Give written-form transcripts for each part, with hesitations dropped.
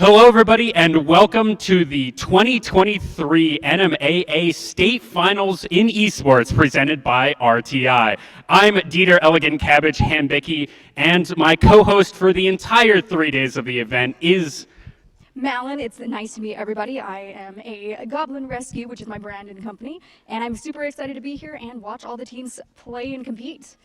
Hello, everybody, and welcome to the 2023 NMAA State Finals in Esports presented by RTI. I'm Dieter Elegant Cabbage Hanbicki, and my co-host for the entire 3 days of the event is Malin. It's nice to meet everybody. I am a Goblin Rescue, which is my brand and company, and I'm super excited to be here and watch all the teams play and compete.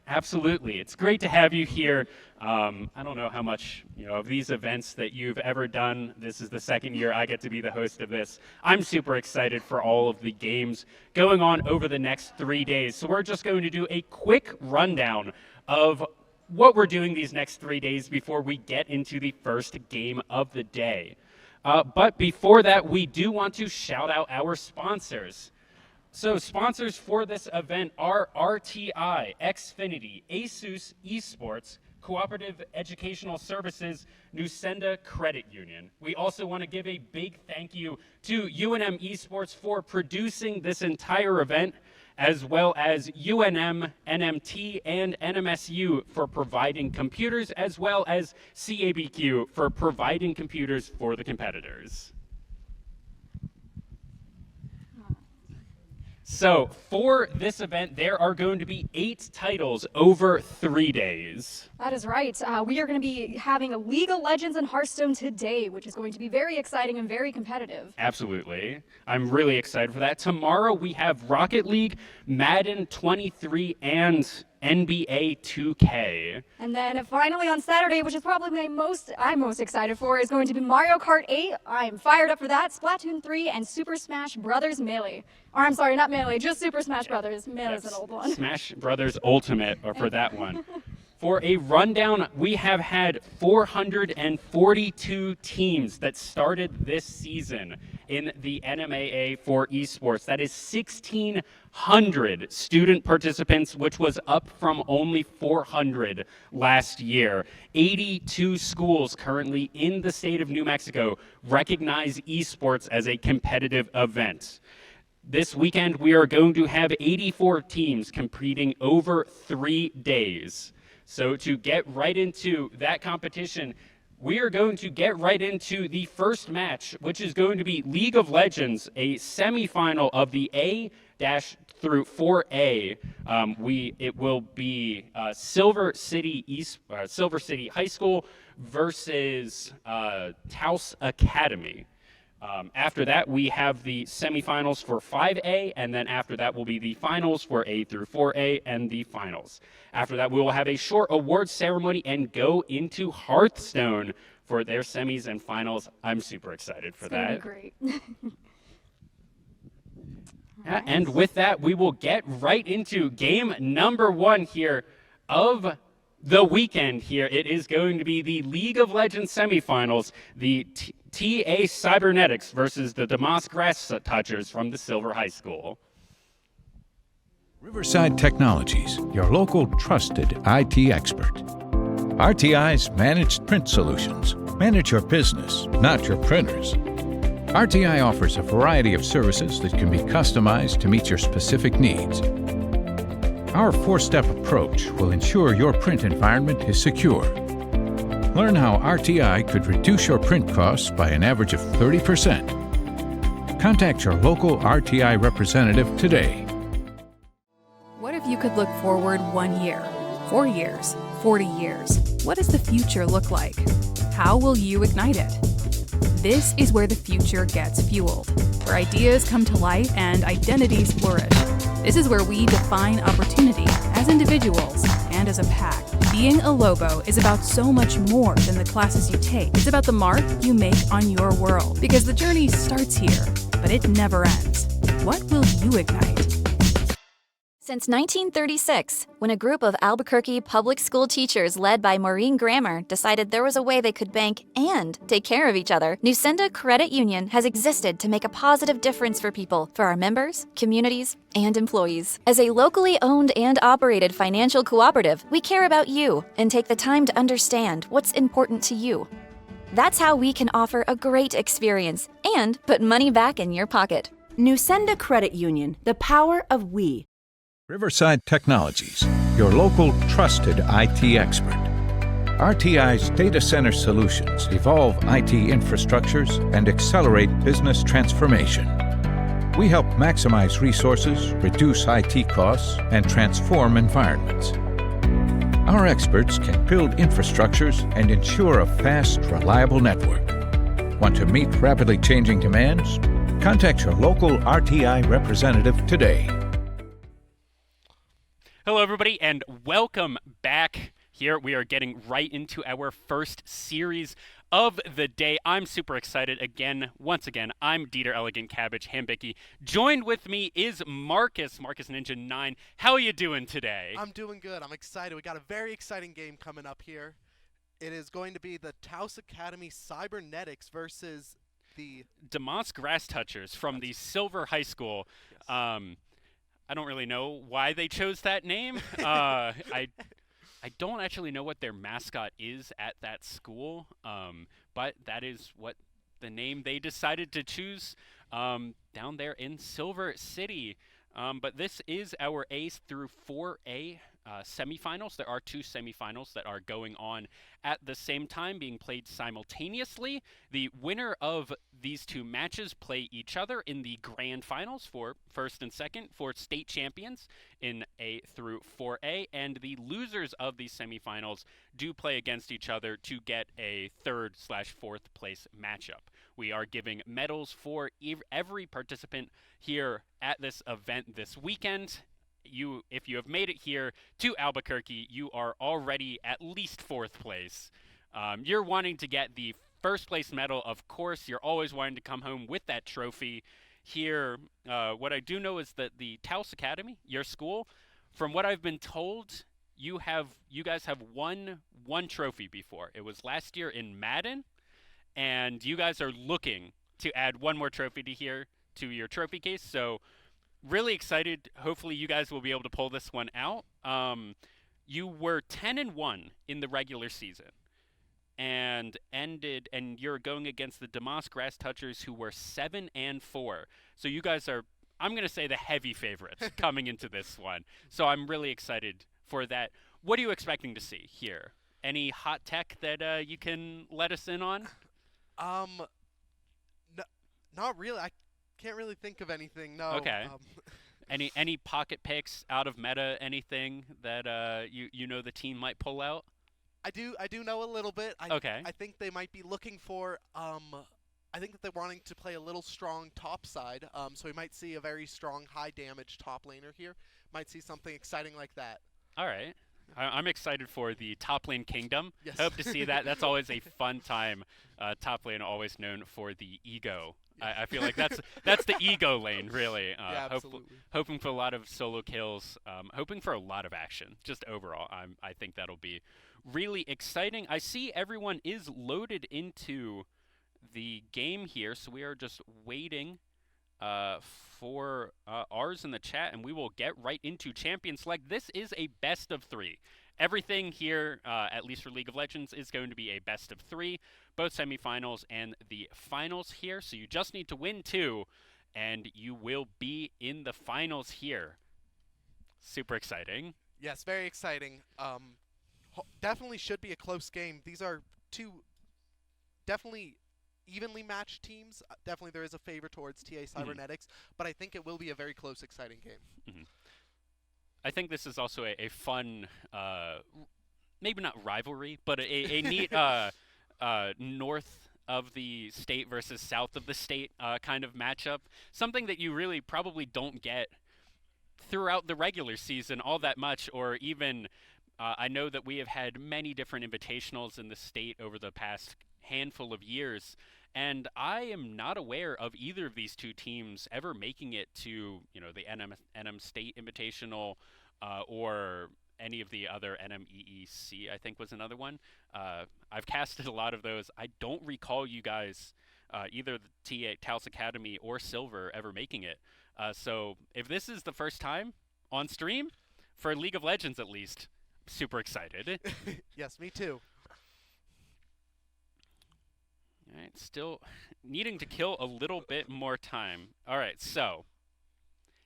Absolutely. It's great to have you here. I don't know how much of these events that you've ever done. This is the second year I get to be the host of this. I'm super excited for all of the games going on over the next 3 days. So we're just going to do a quick rundown of what we're doing these next 3 days before we get into the first game of the day. But before that, we do want to shout out our sponsors. So sponsors for this event are RTI, Xfinity, ASUS Esports, Cooperative Educational Services, Nusenda Credit Union. We also want to give a big thank you to UNM Esports for producing this entire event, as well as UNM, NMT, and NMSU for providing computers, as well as CABQ for providing computers for the competitors. So for this event, there are going to be 8 titles over 3 days. That is right. We are going to be having a League of Legends in Hearthstone today, which is going to be very exciting and very competitive. Absolutely. I'm really excited for that. Tomorrow we have Rocket League, Madden 23, and NBA 2K. And then finally on Saturday, which is probably I'm most excited for, is going to be Mario Kart 8. I'm fired up for that. Splatoon 3 and Super Smash Brothers Melee. Or I'm sorry, not Melee, just Super Smash Brothers. Melee's an old one. Smash Brothers Ultimate for that one. For a rundown, we have had 442 teams that started this season in the NMAA for esports. That is 1,600 student participants, which was up from only 400 last year. 82 schools currently in the state of New Mexico recognize esports as a competitive event. This weekend, we are going to have 84 teams competing over 3 days. So to get right into that competition, we are going to get right into the first match, which is going to be League of Legends, a semifinal of the A- through 4A. It will be Silver City High School versus Taos Academy. After that, we have the semifinals for 5A, and then after that will be the finals for A through 4A and the finals. After that, we will have a short awards ceremony and go into Hearthstone for their semis and finals. I'm super excited for that. It's going to be great. Nice. And with that, we will get right into game number 1 here of the weekend here. It is going to be the League of Legends semifinals, the TA Cybernetics versus the Damas Grass Touchers from the Silver High School. Riverside Technologies, your local trusted IT expert. RTI's Managed Print Solutions. Manage your business, not your printers. RTI offers a variety of services that can be customized to meet your specific needs. Our 4-step approach will ensure your print environment is secure. Learn how RTI could reduce your print costs by an average of 30%. Contact your local RTI representative today. What if you could look forward 1 year, 4 years, 40 years? What does the future look like? How will you ignite it? This is where the future gets fueled, where ideas come to life and identities flourish. This is where we define opportunity as individuals and as a pack. Being a Lobo is about so much more than the classes you take. It's about the mark you make on your world, because the journey starts here, but it never ends. What will you ignite? Since 1936, when a group of Albuquerque public school teachers led by Maureen Grammer decided there was a way they could bank and take care of each other, Nusenda Credit Union has existed to make a positive difference for people, for our members, communities, and employees. As a locally owned and operated financial cooperative, we care about you and take the time to understand what's important to you. That's how we can offer a great experience and put money back in your pocket. Nusenda Credit Union, the power of we. Riverside Technologies, your local trusted IT expert. RTI's data center solutions evolve IT infrastructures and accelerate business transformation. We help maximize resources, reduce IT costs, and transform environments. Our experts can build infrastructures and ensure a fast, reliable network. Want to meet rapidly changing demands? Contact your local RTI representative today. Hello, everybody, and welcome back. Here we are getting right into our first series of the day. I'm super excited once again. I'm Dieter Elegant Cabbage Hambicki. Joined with me is Marcus Ninja 9. How are you doing today? I'm doing good. I'm excited. We got a very exciting game coming up here. It is going to be the Taos Academy Cybernetics versus the DeMoss Grass Touchers from the Silver High School. Yes. I don't really know why they chose that name. I don't actually know what their mascot is at that school, but that is what the name they decided to choose down there in Silver City. But this is our A through 4A semifinals. There are two semifinals that are going on at the same time, being played simultaneously. The winner of these two matches play each other in the grand finals for first and second for state champions in A through 4A, and the losers of these semifinals do play against each other to get a third/fourth place matchup. We are giving medals for every participant here at this event this weekend. If you have made it here to Albuquerque, you are already at least fourth place. You're wanting to get the first place medal, of course. You're always wanting to come home with that trophy. Here, what I do know is that the Taos Academy, your school, from what I've been told, you guys have won one trophy before. It was last year in Madden, and you guys are looking to add one more trophy to your trophy case. So really excited. Hopefully you guys will be able to pull this one out. You were 10-1 in the regular season and you're going against the DeMoss Grass Touchers, who were 7-4. So you guys are, I'm going to say, the heavy favorites coming into this one. So I'm really excited for that. What are you expecting to see here? Any hot tech that you can let us in on? Not really. I can't really think of anything. No. Okay. Any pocket picks out of meta? Anything that you know the team might pull out? I do know a little bit. Okay. I think they might be looking for I think that they're wanting to play a little strong top side. So we might see a very strong high damage top laner here. Might see something exciting like that. All right. I'm excited for the top lane kingdom. Yes. Hope to see that. That's always a fun time. Top lane always known for the ego. Yes. I feel like that's the ego lane, really. Yeah, absolutely. Hoping for a lot of solo kills. Hoping for a lot of action. Just overall, I think that'll be really exciting. I see everyone is loaded into the game here, so we are just waiting for ours in the chat, and we will get right into Champion Select. This is a best of 3. Everything here, at least for League of Legends, is going to be a best of 3, both semifinals and the finals here. So you just need to win 2, and you will be in the finals here. Super exciting. Yes, very exciting. Definitely should be a close game. These are two definitely evenly matched teams. Definitely there is a favor towards TA Cybernetics, but I think it will be a very close, exciting game. Mm-hmm. I think this is also a fun, maybe not rivalry, but a neat north of the state versus south of the state kind of matchup. Something that you really probably don't get throughout the regular season all that much, or even I know that we have had many different invitationals in the state over the past handful of years, and I am not aware of either of these two teams ever making it to, the NM State Invitational or any of the other NMEEC, I think was another one. I've casted a lot of those. I don't recall you guys, either the Taos Academy or Silver, ever making it. So if this is the first time on stream, for League of Legends at least, super excited. Yes, me too. All right, still needing to kill a little bit more time. All right, so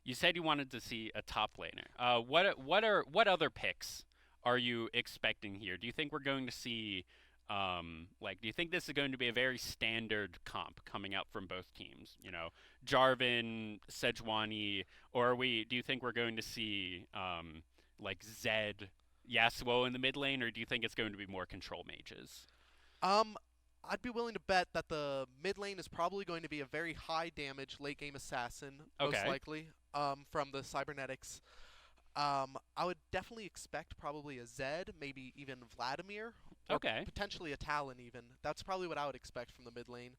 you said you wanted to see a top laner. What other picks are you expecting here? Do you think we're going to see, do you think this is going to be a very standard comp coming out from both teams? You know, Jarvan, Sejuani, or do you think we're going to see, Zed, Yasuo in the mid lane, or do you think it's going to be more control mages? I'd be willing to bet that the mid lane is probably going to be a very high damage late game assassin, most likely, from the Cybernetics. I would definitely expect probably a Zed, maybe even Vladimir, or potentially a Talon even. That's probably what I would expect from the mid lane.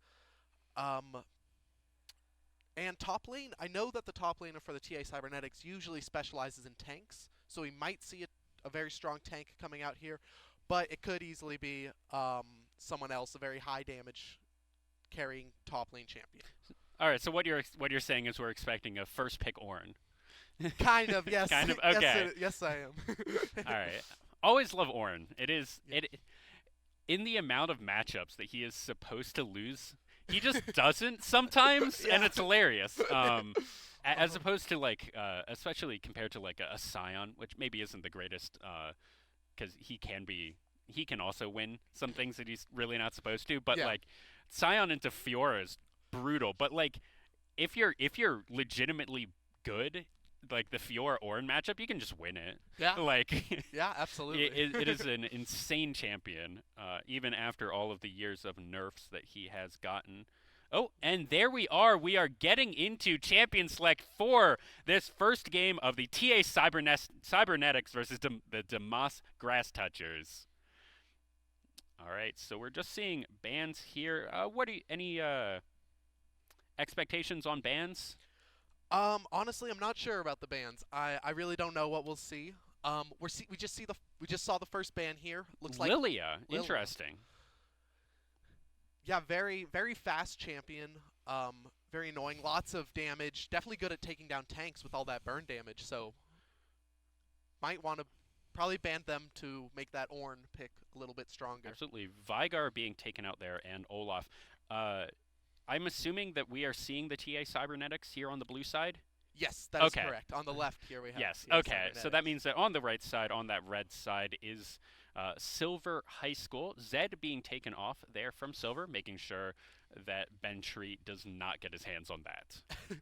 And top lane, I know that the top laner for the TA Cybernetics usually specializes in tanks, so we might see a very strong tank coming out here, but it could easily be someone else, a very high damage carrying top lane champion. All right, so what you're saying is we're expecting a first pick Ornn. Kind of, yes. Kind of, okay. Yes, I am. All right. Always love Ornn. In the amount of matchups that he is supposed to lose, he just doesn't sometimes, and it's hilarious. As opposed to especially compared to a Scion, which maybe isn't the greatest, because he can also win some things that he's really not supposed to. But Scion into Fiora is brutal. But if you're legitimately good, like the Fiora Ornn matchup, you can just win it. Yeah. Yeah, absolutely. It is an insane champion, even after all of the years of nerfs that he has gotten. Oh, and there we are. We are getting into Champion Select for this first game of the TA Cybernetics versus the Damas Grass Touchers. All right, so we're just seeing bans here. Any expectations on bans? Honestly, I'm not sure about the bans. I really don't know what we'll see. We just saw the first ban here. Looks like Lilia. Interesting. Yeah, very very fast champion. Very annoying. Lots of damage. Definitely good at taking down tanks with all that burn damage. So might want to probably ban them to make that Ornn pick a little bit stronger. Absolutely. Veigar being taken out there and Olaf. I'm assuming that we are seeing the TA Cybernetics here on the blue side? Yes, that is correct. On the left here we have Yes, TA okay. Cybernetics. So that means that on the right side, on that red side, is Silver High School. Zed being taken off there from Silver, making sure that Bentry does not get his hands on that.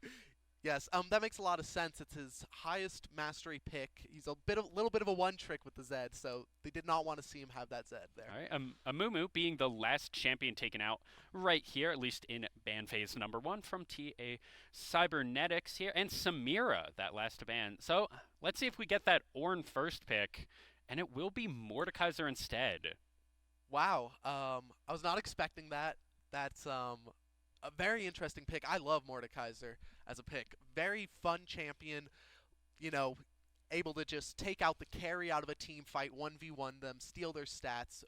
Yes, that makes a lot of sense. It's his highest mastery pick. He's a little bit of a one-trick with the Zed, so they did not want to see him have that Zed there. All right, Amumu being the last champion taken out right here, at least in ban phase number 1 from TA Cybernetics here, and Samira, that last ban. So let's see if we get that Ornn first pick, and it will be Mordekaiser instead. Wow, I was not expecting that. That's a very interesting pick. I love Mordekaiser as a pick. Very fun champion, you know, able to just take out the carry out of a team fight, 1v1 them, steal their stats.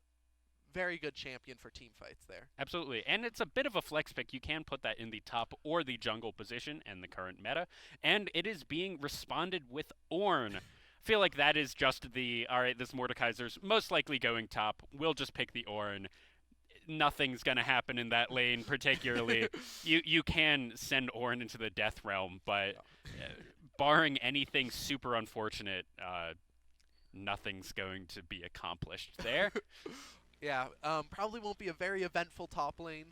Very good champion for team fights there. Absolutely, and it's a bit of a flex pick. You can put that in the top or the jungle position in the current meta, and it is being responded with Ornn. I feel like that is just all right, this Mordekaiser's most likely going top. We'll just pick the Ornn. Nothing's going to happen in that lane particularly. You can send Ornn into the death realm, but barring anything super unfortunate, nothing's going to be accomplished there. Yeah, probably won't be a very eventful top lane.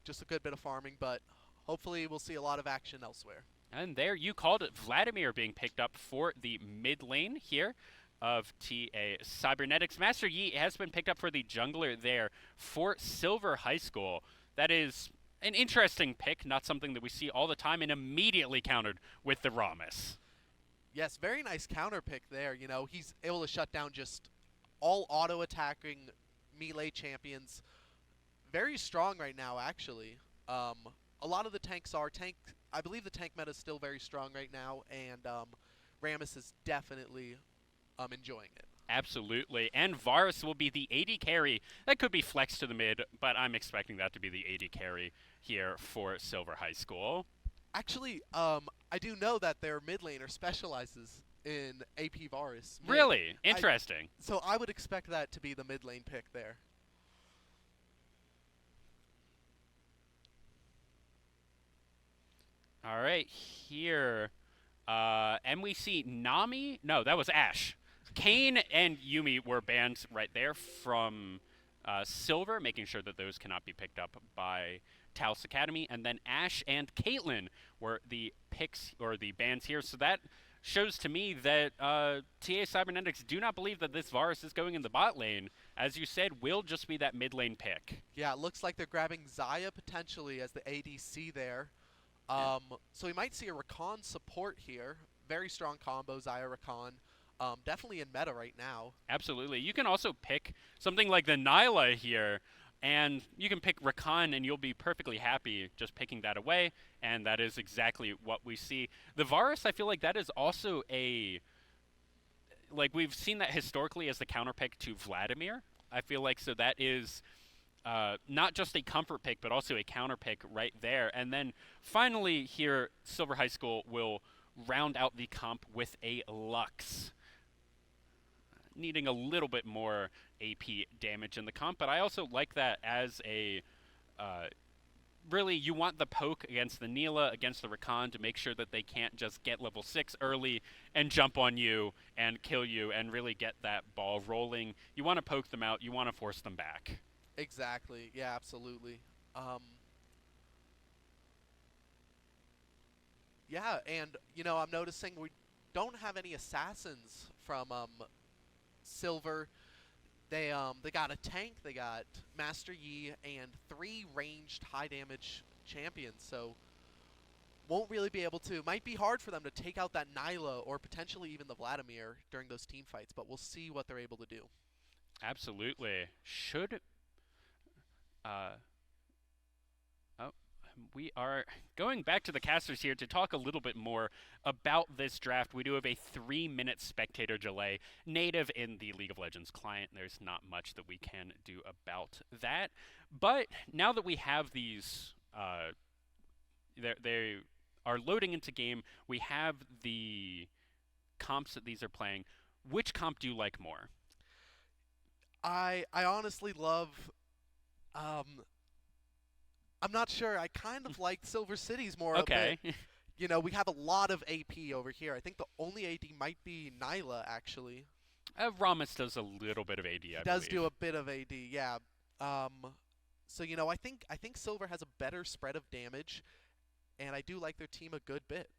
Just a good bit of farming, but hopefully we'll see a lot of action elsewhere. And there you called it, Vladimir being picked up for the mid lane here of TA Cybernetics. Master Yi has been picked up for the jungler there for Silver High School. That is an interesting pick, not something that we see all the time, and immediately countered with the Ramus. Yes, very nice counter pick there. You know, he's able to shut down just all auto-attacking melee champions. Very strong right now, actually. A lot of the tanks are I believe the tank meta is still very strong right now, and Ramus is definitely enjoying it. Absolutely, and Varus will be the AD carry. That could be flexed to the mid, but I'm expecting that to be the AD carry here for Silver High School. Actually, I do know that their mid laner specializes in AP Varus. Really? Interesting. So I would expect that to be the mid lane pick there. All right, here. And we see Nami. No, that was Ashe. Kane and Yumi were banned right there from Silver, making sure that those cannot be picked up by Taos Academy. And then Ash and Caitlyn were the picks, or the bans here. So that shows to me that TA Cybernetics do not believe that this Varus is going in the bot lane. As you said, will just be that mid lane pick. Yeah, it looks like they're grabbing Xayah potentially as the ADC there. So we might see a Rakan support here. Very strong combo, Xayah Rakan. Definitely in meta right now. Absolutely. You can also pick something like the Nyla here, and you can pick Rakan, and you'll be perfectly happy just picking that away, and that is exactly what we see. The Varus, I feel like that is also a... Like, we've seen that historically as the counterpick to Vladimir. I feel like, so that is not just a comfort pick, but also a counter pick right there. And then finally here, Silver High School will round out the comp with a Lux. Needing a little bit more AP damage in the comp, but I also like that as a... really, you want the poke against the Neela, against the Rakan, to make sure that they can't just get level 6 early and jump on you and kill you and really get that ball rolling. You want to poke them out. You want to force them back. Exactly. Yeah, absolutely. Yeah, and, you know, I'm noticing we don't have any assassins from Silver. They got a tank, they got Master Yi, and 3 ranged high damage champions, so won't really be able to. Might be hard for them to take out that Nyla or potentially even the Vladimir during those team fights, but we'll see what they're able to do. Absolutely. Should... we are going back to the casters here to talk a little bit more about this draft. We do have a 3-minute spectator delay native in the League of Legends client. There's not much that we can do about that. But now that we have these, they are loading into game, we have the comps that these are playing. Which comp do you like more? I honestly love... I'm not sure. I kind of like Silver Cities more. Okay. You know, we have a lot of AP over here. I think the only AD might be Nyla, actually. Ramos does a little bit of AD, I does believe. do a bit of AD, yeah. So, you know, I think Silver has a better spread of damage, and I do like their team a good bit.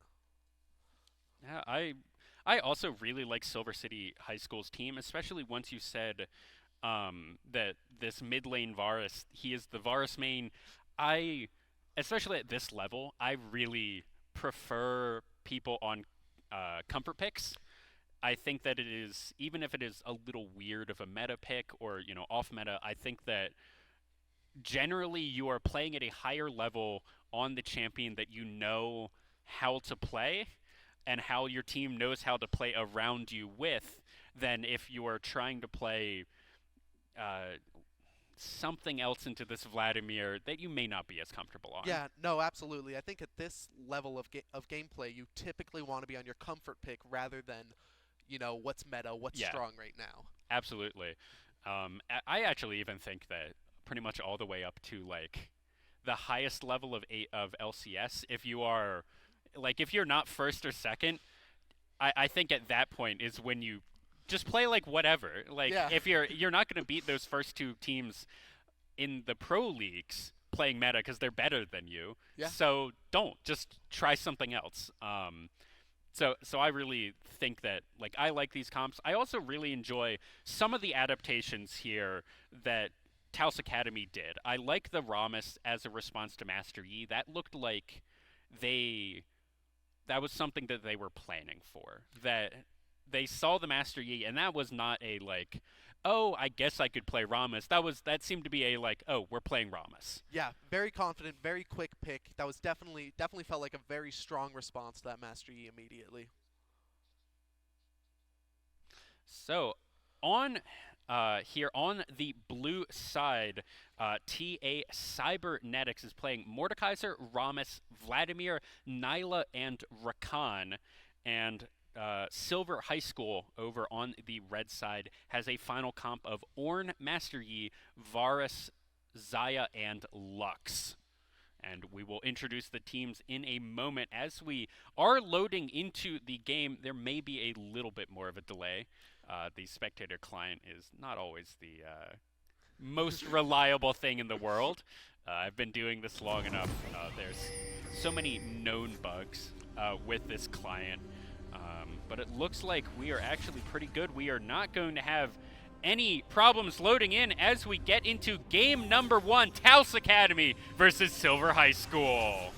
Yeah, I also really like Silver City High School's team, especially once you said that this mid lane Varus, he is the Varus main. Especially at this level, I really prefer people on comfort picks. I think that it is, even if it is a little weird of a meta pick or, you know, off meta, I think that generally you are playing at a higher level on the champion that you know how to play and how your team knows how to play around you with than if you are trying to play something else into this Vladimir that you may not be as comfortable on. Yeah, no, absolutely. I think at this level of gameplay, you typically want to be on your comfort pick rather than, you know, what's meta, what's strong right now. Absolutely. I actually even think that pretty much all the way up to, like, the highest level of LCS, if you are, like, if you're not first or second, I think at that point is when you just play like whatever. Like if you're not going to beat those first 2 teams in the pro leagues playing meta because they're better than you. Yeah. So don't, just try something else. So I really think that, like, I like these comps. I also really enjoy some of the adaptations here that Taos Academy did. I like the Ramos as a response to Master Yi. That looked like that was something that they were planning for. That they saw the Master Yi, and that was not a, like, oh, I guess I could play Ramos. That seemed to be a, like, oh, we're playing Ramos. Yeah, very confident, very quick pick. That was definitely felt like a very strong response to that Master Yi immediately. So, on here on the blue side, TA Cybernetics is playing Mordekaiser, Ramos, Vladimir, Nyla, and Rakan. And Silver High School over on the red side has a final comp of Ornn, Master Yi, Varus, Xayah, and Lux. And we will introduce the teams in a moment. As we are loading into the game, there may be a little bit more of a delay. The spectator client is not always the most reliable thing in the world. I've been doing this long enough. There's so many known bugs with this client. But it looks like we are actually pretty good. We are not going to have any problems loading in as we get into game number 1, Taos Academy versus Silver High School.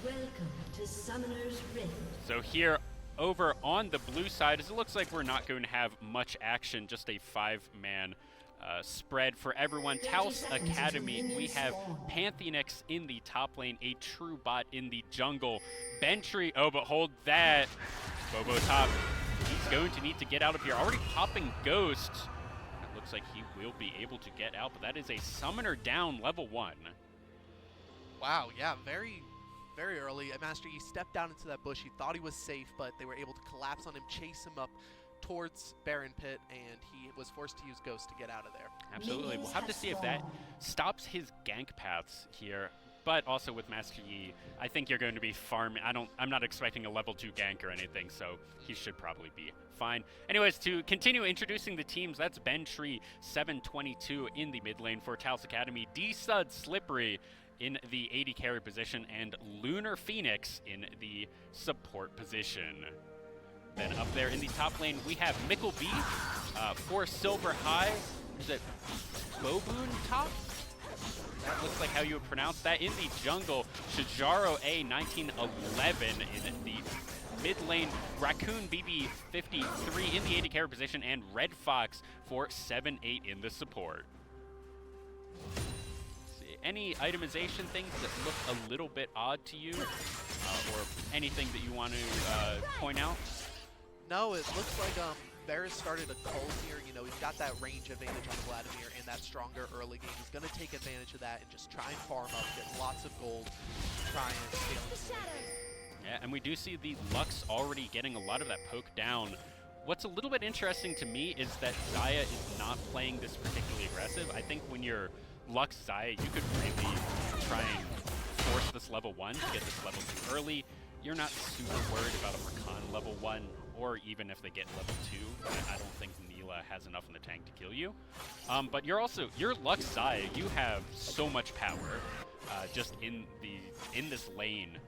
Welcome to Summoner's Rift. So here over on the blue side, it looks like we're not going to have much action, just a 5-man spread for everyone. Taos Academy, we have Pantheonix in the top lane, a true bot in the jungle. Bentry, oh, but hold that. Bobo top, he's going to need to get out of here. Already popping Ghost. It looks like he will be able to get out, but that is a summoner down, level 1. Wow, yeah, very early. Master Yi stepped down into that bush. He thought he was safe, but they were able to collapse on him, chase him up towards Baron Pit, and he was forced to use Ghost to get out of there. Absolutely. We'll have to see if that stops his gank paths here. But also with Master Yi, I think you're going to be farming. I'm not expecting a level 2 gank or anything, so he should probably be fine. Anyways, to continue introducing the teams, that's Bentry 722 in the mid lane for Taos Academy, D-Sud Slippery in the AD carry position, and Lunar Phoenix in the support position. Then up there in the top lane, we have Mickle B for Silver High. Is it Boboon top? That looks like how you would pronounce that. In the jungle, Shijaro A 1911 in the mid lane, Raccoon BB 53 in the AD carry position, and Red Fox for 7-8 in the support. Any itemization things that look a little bit odd to you, or anything that you want to point out? No, it looks like Varus started a cull here. You know, he's got that range advantage on Vladimir and that stronger early game. He's going to take advantage of that and just try and farm up, get lots of gold, try and scale into the game. Yeah, and we do see the Lux already getting a lot of that poke down. What's a little bit interesting to me is that Xayah is not playing this particularly aggressive. I think when you're Lux Xayah, you could really try and force this level 1 to get this level 2 early. You're not super worried about a Rakan level 1, or even if they get level 2. I don't think Neela has enough in the tank to kill you. But you're Lux Xayah, you have so much power just in this lane.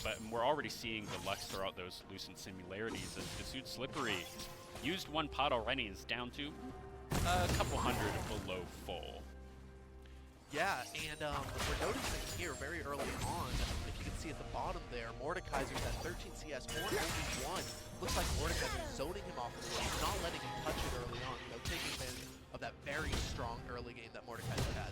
But we're already seeing the Lux throw out those Lucent Similarities, as Kasud Slippery used 1 pot already and is down to a couple hundred below full. Yeah, and we're noticing here very early on, if you can see at the bottom there, Mordekaiser's at 13 CS, only 1. Looks like Mordekaiser zoning him off of the lane, not letting him touch it early on, you know, taking advantage of that very strong early game that Mordekaiser has.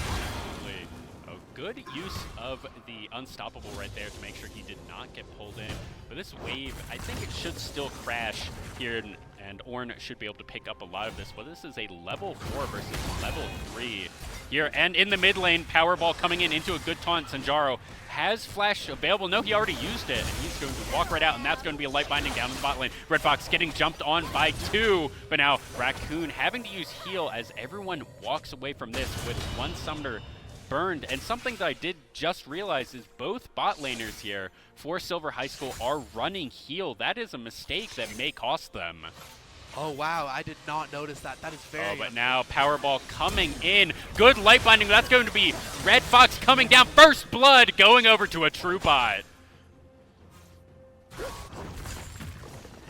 Absolutely. A good use of the Unstoppable right there to make sure he did not get pulled in. But this wave, I think it should still crash here, and Ornn should be able to pick up a lot of this. But this is a level 4 versus level 3 here. And in the mid lane, Powerball coming in into a good taunt. Sanjaro has Flash available. No, he already used it, and he's going to walk right out, and that's going to be a light binding down in the bot lane. Red Fox getting jumped on by 2, but now Raccoon having to use heal as everyone walks away from this with 1 summoner burned. And something that I did just realize is both bot laners here for Silver High School are running heal. That is a mistake that may cost them. Oh wow, I did not notice that. That is very but now Powerball coming in. Good light binding. That's going to be Red Fox coming down. First blood going over to a true bot.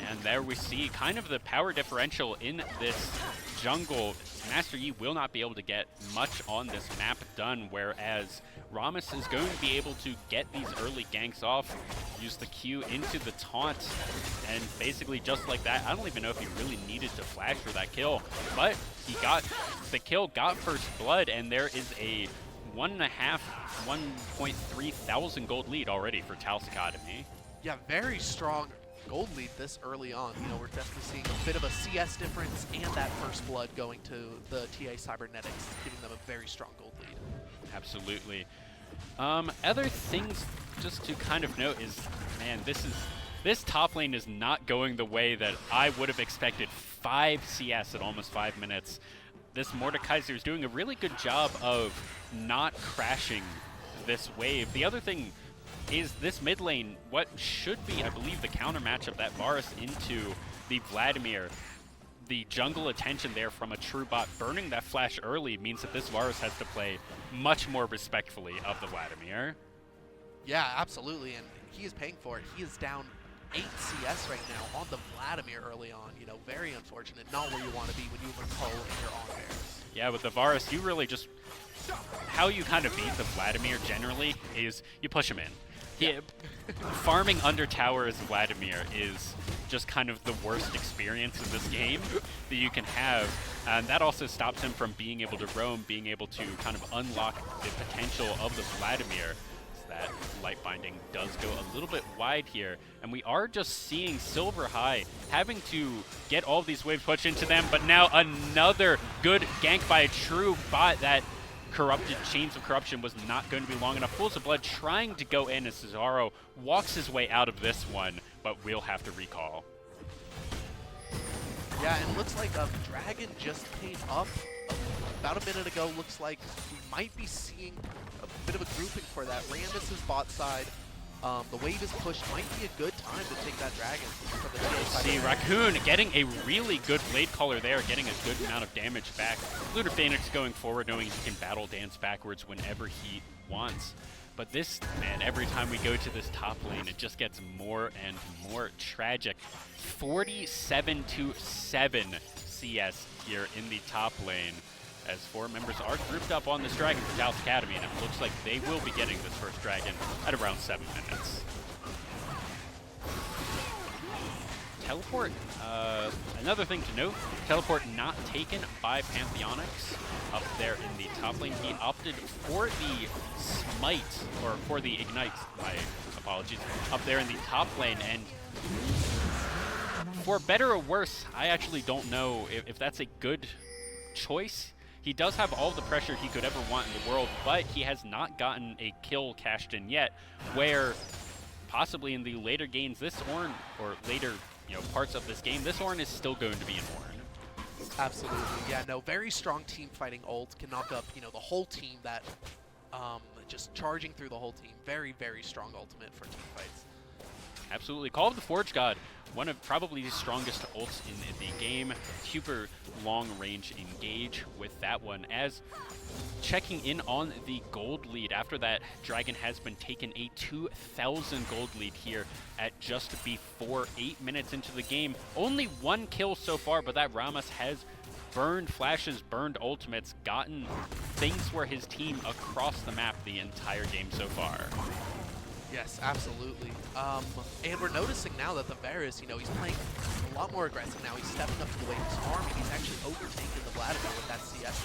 And there we see kind of the power differential in this jungle. Master Yi will not be able to get much on this map done, whereas Rammus is going to be able to get these early ganks off, use the Q into the taunt, and basically just like that, I don't even know if he really needed to flash for that kill, but he got the kill, got first blood, and there is a 1.3 thousand gold lead already for Taos Academy. Yeah, very strong gold lead this early on. You know, we're definitely seeing a bit of a CS difference and that first blood going to the TA Cybernetics, giving them a very strong gold lead. Absolutely. Other things just to kind of note is, man, this top lane is not going the way that I would have expected. 5 CS at almost 5 minutes. this Mordekaiser is doing a really good job of not crashing this wave. The other thing is this mid lane, what should be, I believe, the counter matchup that Varus into the Vladimir. The jungle attention there from a true bot burning that flash early means that this Varus has to play much more respectfully of the Vladimir. Yeah, absolutely, and he is paying for it. He is down 8 CS right now on the Vladimir early on. You know, very unfortunate. Not where you want to be when you have a Cole and you're on there. Yeah, with the Varus, you really just... How you kind of beat the Vladimir generally is you push him in. Yeah. Farming under tower as Vladimir is just kind of the worst experience in this game that you can have. And that also stops him from being able to roam, being able to kind of unlock the potential of the Vladimir. So that light binding does go a little bit wide here. And we are just seeing Silver High having to get all of these waves pushed into them, but now another good gank by a true bot that corrupted Chains of Corruption was not going to be long enough. Pools of Blood trying to go in as Cesaro walks his way out of this one, but we'll have to recall. Yeah, and it looks like Dragon just came up about a minute ago. Looks like we might be seeing a bit of a grouping for that. Rammus is bot side. The wave is pushed. Might be a good time to take that Dragon from the tail side. See, Raccoon getting a really good Blade Caller there, getting a good amount of damage back. Lunar Phoenix going forward, knowing he can battle dance backwards whenever he wants. But this, man, every time we go to this top lane, it just gets more and more tragic. 47-7 CS here in the top lane, as 4 members are grouped up on this Dragon for Taos Academy, and it looks like they will be getting this first Dragon at around 7 minutes. Teleport, another thing to note, Teleport not taken by Pantheonix up there in the top lane. He opted for the Smite, or for the Ignite, my apologies, up there in the top lane, and for better or worse, I actually don't know if that's a good choice. He does have all the pressure he could ever want in the world, but he has not gotten a kill cashed in yet, where possibly in the later games, this Ornn, or later parts of this game, this Ornn is still going to be an Ornn. Absolutely, yeah, no, very strong team fighting ult, can knock up, the whole team that, just charging through the whole team. Very, very strong ultimate for team fights. Absolutely. Call of the Forge God, one of probably the strongest ults in the game. Super long range engage with that one. As checking in on the gold lead, after that Dragon has been taken, a 2,000 gold lead here at just before 8 minutes into the game. Only 1 kill so far, but that Rammus has burned flashes, burned ultimates, gotten things for his team across the map the entire game so far. Yes, absolutely. And we're noticing now that the Varus, he's playing a lot more aggressive now. He's stepping up to the wave, he's farming, he's actually overtaken the Vladimir with that CS.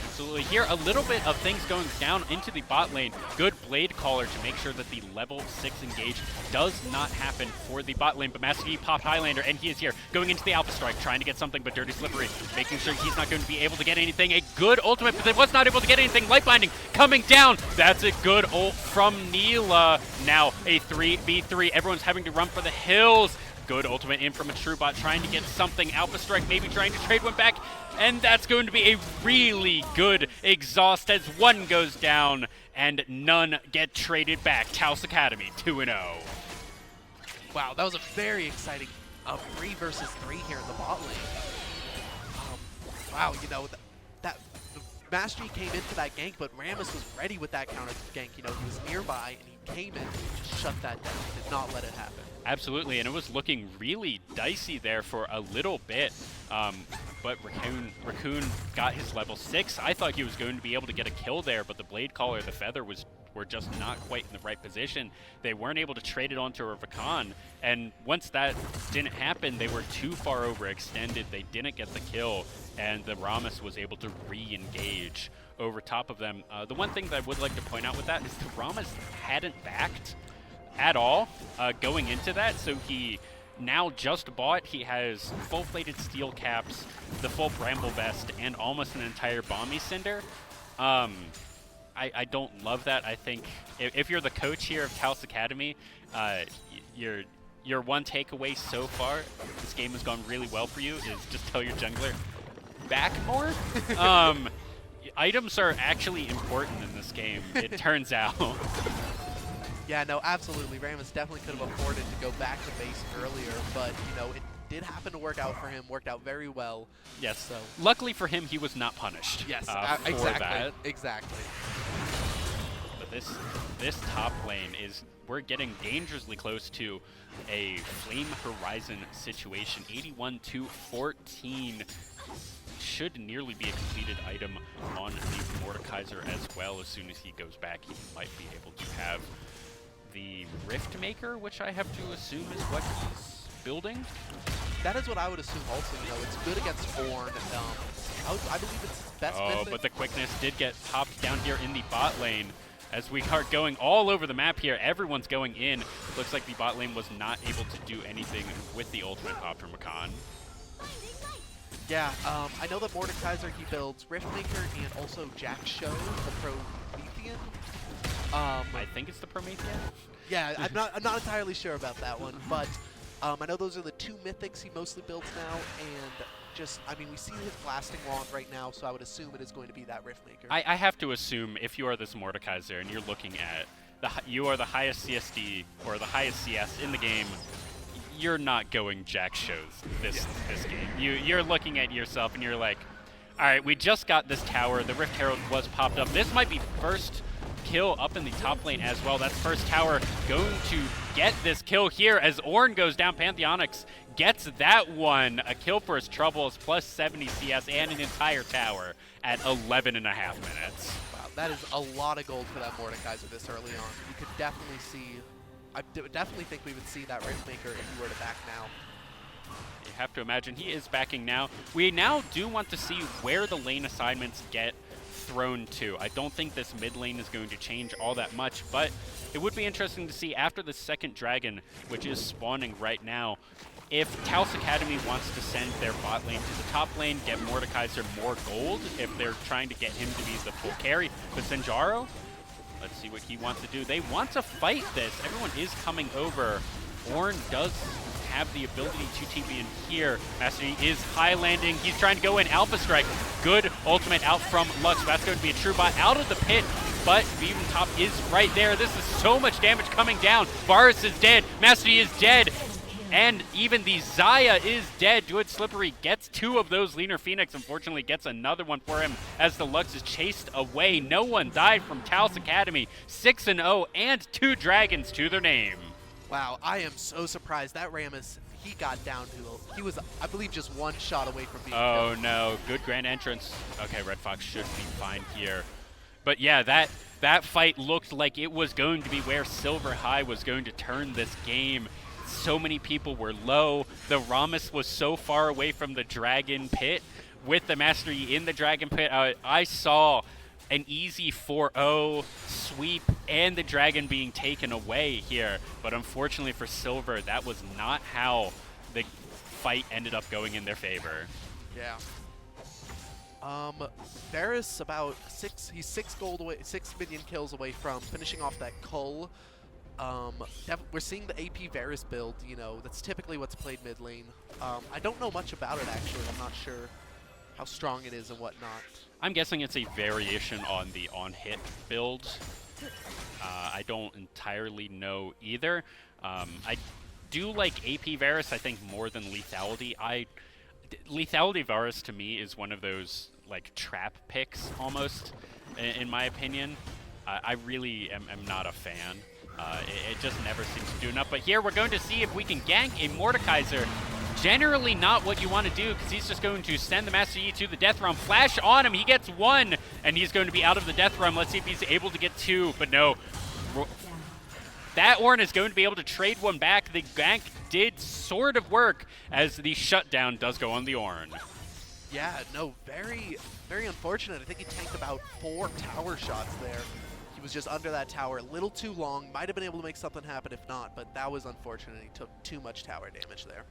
Absolutely. Here, a little bit of things going down into the bot lane. Good Blade Caller to make sure that the level 6 engage does not happen for the bot lane, but Master Yi popped Highlander, and he is here, going into the Alpha Strike, trying to get something, but Dirty Slippery, making sure he's not going to be able to get anything. A good ultimate, but they was not able to get anything. Light Binding coming down. That's a good ult from Neela. Now a 3v3. Everyone's having to run for the hills. Good ultimate in from a true bot, trying to get something. Alpha Strike maybe trying to trade one back, and that's going to be a really good exhaust as one goes down and none get traded back. Taos Academy 2-0. Wow, that was a very exciting 3 versus 3 here in the bot lane. Wow, that Master Yi came into that gank, but Rammus was ready with that counter gank. He was nearby, and he came in and just shut that down. Did not let it happen. Absolutely, and it was looking really dicey there for a little bit. But Raccoon got his level 6. I thought he was going to be able to get a kill there, but the Blade Caller, the Feather, were just not quite in the right position. They weren't able to trade it onto a Rakan, and once that didn't happen, they were too far overextended. They didn't get the kill, and the Rammus was able to re-engage over top of them. The one thing that I would like to point out with that is the Rammus hadn't backed at all going into that, so he now just bought. He has full plated steel caps, the full bramble vest, and almost an entire Bomby Cinder. I don't love that. I think if you're the coach here of Taos Academy, your one takeaway so far, this game has gone really well for you, is just tell your jungler, back more. Items are actually important in this game, it turns out. Yeah, no, absolutely. Rammus definitely could have afforded to go back to base earlier, but, you know, it did happen to work out for him, worked out very well. Yes. So Luckily for him, he was not punished. yes, for exactly. that. Exactly. But this top lane is, we're getting dangerously close to a Flame Horizon situation. 81-14 should nearly be a completed item on the Mordekaiser as well. As soon as he goes back, he might be able to have the Rift Maker, which I have to assume is what he's building. That is what I would assume also. You know, it's good against Ornn. I believe it's his best mythic. But the quickness did get popped down here in the bot lane. As we are going all over the map here, everyone's going in. Looks like the bot lane was not able to do anything with the ultimate pop from Cont. Yeah, I know that Mordekaiser, he builds Riftmaker and also Jack Show, the Promethean. I think it's the Promethean? Yeah, I'm not entirely sure about that one, but I know those are the two mythics he mostly builds now, and just, I mean, we see his blasting wand right now, so I would assume it is going to be that Riftmaker. I have to assume if you are this Mordekaiser and you're looking at, you are the highest CSD or the highest CS in the game, you're not going Jack Shows this game. You're looking at yourself and you're like, all right, we just got this tower. The Rift Herald was popped up. This might be first kill up in the top lane as well. That's first tower going to get this kill here as Ornn goes down. Pantheonyx gets that one. A kill for his troubles, plus 70 CS and an entire tower at 11.5 minutes. Wow, that is a lot of gold for that Mordekaiser this early on. You could definitely see, I definitely think we would see that Riftmaker if he were to back now. You have to imagine he is backing now. We now do want to see where the lane assignments get thrown to. I don't think this mid lane is going to change all that much, but it would be interesting to see after the second dragon, which is spawning right now, if Taos Academy wants to send their bot lane to the top lane, get Mordekaiser more gold, if they're trying to get him to be the full carry. But Senjaro, let's see what he wants to do. They want to fight this. Everyone is coming over. Ornn does have the ability to TP in here. Master Yi is high landing. He's trying to go in. Alpha Strike. Good ultimate out from Lux. That's going to be a true bot out of the pit. But Beam Top is right there. This is so much damage coming down. Varus is dead. Master Yi is dead. And even the Xayah is dead. Good Slippery gets two of those. Leaner Phoenix unfortunately gets another one for him as the Lux is chased away. No one died from Taos Academy. 6-0 and 2 dragons to their name. Wow, I am so surprised. That Rammus, he got down to, he was, I believe, just one shot away from being killed. No, good grand entrance. Okay, Red Fox should be fine here. But yeah, that fight looked like it was going to be where Silver High was going to turn this game. So many people were low. The Rammus was so far away from the Dragon Pit. With the Master Yi in the Dragon Pit, I saw an easy 4-0 sweep and the Dragon being taken away here. But unfortunately for Silver, that was not how the fight ended up going in their favor. Yeah. Varus about he's 6 gold away, 6 minion kills away from finishing off that Cull. We're seeing the AP Varus build, you know, that's typically what's played mid lane. I don't know much about it actually. I'm not sure how strong it is and whatnot. I'm guessing it's a variation on the on-hit build. I don't entirely know either. I do like AP Varus, I think, more than Lethality. Lethality Varus, to me, is one of those, like, trap picks, almost, in my opinion. I really am not a fan. It just never seems to do enough. But here we're going to see if we can gank a Mordekaiser. Generally not what you want to do, because he's just going to send the Master Yi to the Death Realm. Flash on him. He gets 1, and he's going to be out of the Death Realm. Let's see if he's able to get 2. But no. That Ornn is going to be able to trade 1 back. The gank did sort of work, as the shutdown does go on the Ornn. Yeah, no, very, very unfortunate. I think he tanked about 4 tower shots there. He was just under that tower a little too long. Might have been able to make something happen if not, but that was unfortunate. He took too much tower damage there.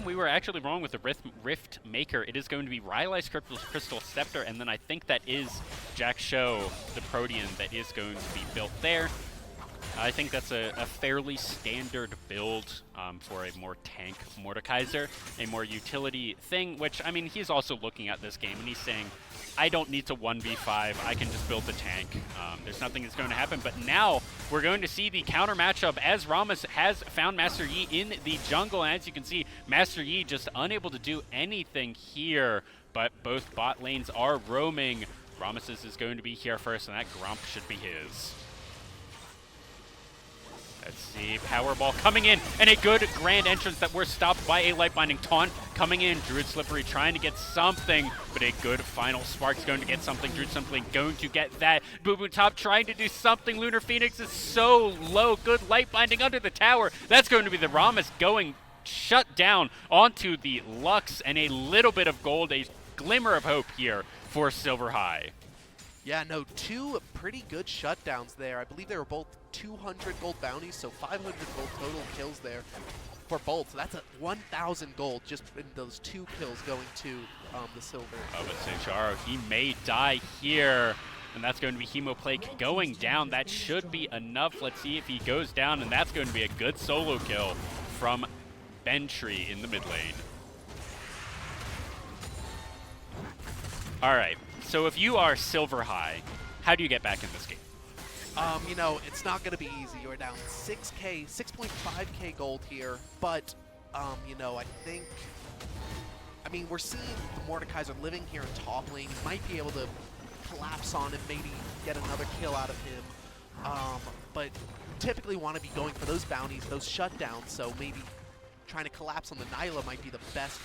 We were actually wrong with the Rift Maker. It is going to be Rylai's Crystal Scepter, and then I think that is Jack Show, the Protean, that is going to be built there. I think that's a fairly standard build for a more tank Mordekaiser, a more utility thing, which, I mean, he's also looking at this game and he's saying, I don't need to 1v5, I can just build the tank. There's nothing that's going to happen, but now we're going to see the counter matchup as Rammus has found Master Yi in the jungle, and as you can see, Master Yi just unable to do anything here, but both bot lanes are roaming. Rammus is going to be here first, and that Gromp should be his. Let's see, Powerball coming in, and a good grand entrance that we're stopped by a light binding taunt coming in. Druid Slippery trying to get something, but a good final Spark's going to get something. Druid Simply going to get that. Boo Boo Top trying to do something. Lunar Phoenix is so low. Good light binding under the tower. That's going to be the Rammus going shut down onto the Lux, and a little bit of gold, a glimmer of hope here for Silver High. Yeah, no, two pretty good shutdowns there. I believe they were both 200 gold bounties, so 500 gold total kills there for both. So that's a 1,000 gold just in those two kills going to the silver. Oh, but Sejaro, he may die here, and that's going to be Hemoplague going down. That should be enough. Let's see if he goes down, and that's going to be a good solo kill from Bentry in the mid lane. All right. So if you are Silver High, how do you get back in this game? You know, it's not going to be easy. You're down 6K, 6.5K gold here, but, you know, I mean, we're seeing the Mordekaiser living here in top lane. He might be able to collapse on him, maybe get another kill out of him, but typically want to be going for those bounties, those shutdowns, so maybe trying to collapse on the Nyla might be the best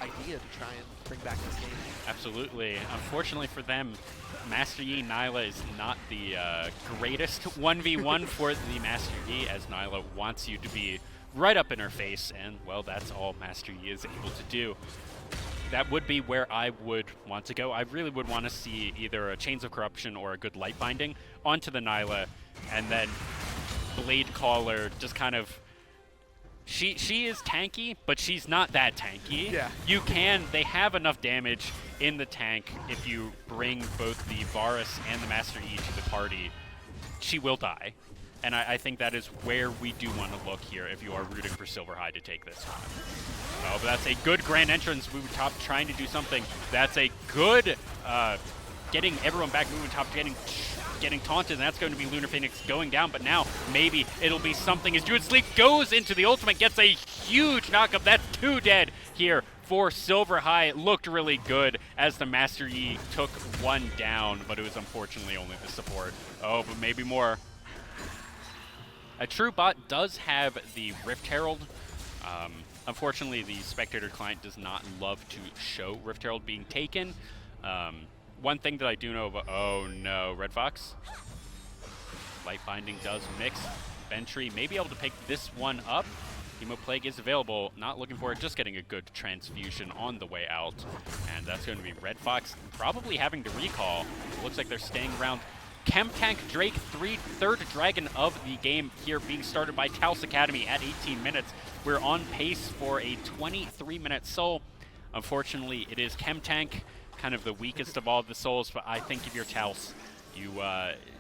idea to try and bring back this game. Absolutely. Unfortunately for them, Master Yi Nyla is not the greatest 1v1 for the Master Yi, as Nyla wants you to be right up in her face, and, well, that's all Master Yi is able to do. That would be where I would want to go. I really would want to see either a Chains of Corruption or a good light binding onto the Nyla, and then Blade Caller just kind of... She is tanky, but she's not that tanky. Yeah. They have enough damage in the tank if you bring both the Varus and the Master Yi to the party. She will die. And I think that is where we do want to look here if you are rooting for Silver High to take this time. Oh, but that's a good grand entrance. Moving Top trying to do something. That's a good getting everyone back. Moving Top getting taunted, and that's going to be Lunar Phoenix going down, but now maybe it'll be something as Druid Sleep goes into the ultimate, gets a huge knockup. That's 2 dead here for Silver High. It looked really good as the Master Yi took 1 down, but it was unfortunately only the support. Oh, but maybe more. A true bot does have the Rift Herald. Unfortunately, the Spectator client does not love to show Rift Herald being taken. One thing that I do know about, oh no, Red Fox. Light Binding does mix. Bentry may be able to pick this one up. Hemoplague is available, not looking for it, just getting a good transfusion on the way out. And that's going to be Red Fox probably having to recall. It looks like they're staying around. Chemtank Drake, third dragon of the game here, being started by Taos Academy at 18 minutes. We're on pace for a 23-minute soul. Unfortunately, it is Chemtank, kind of the weakest of all the souls, but I think if you're Taos, you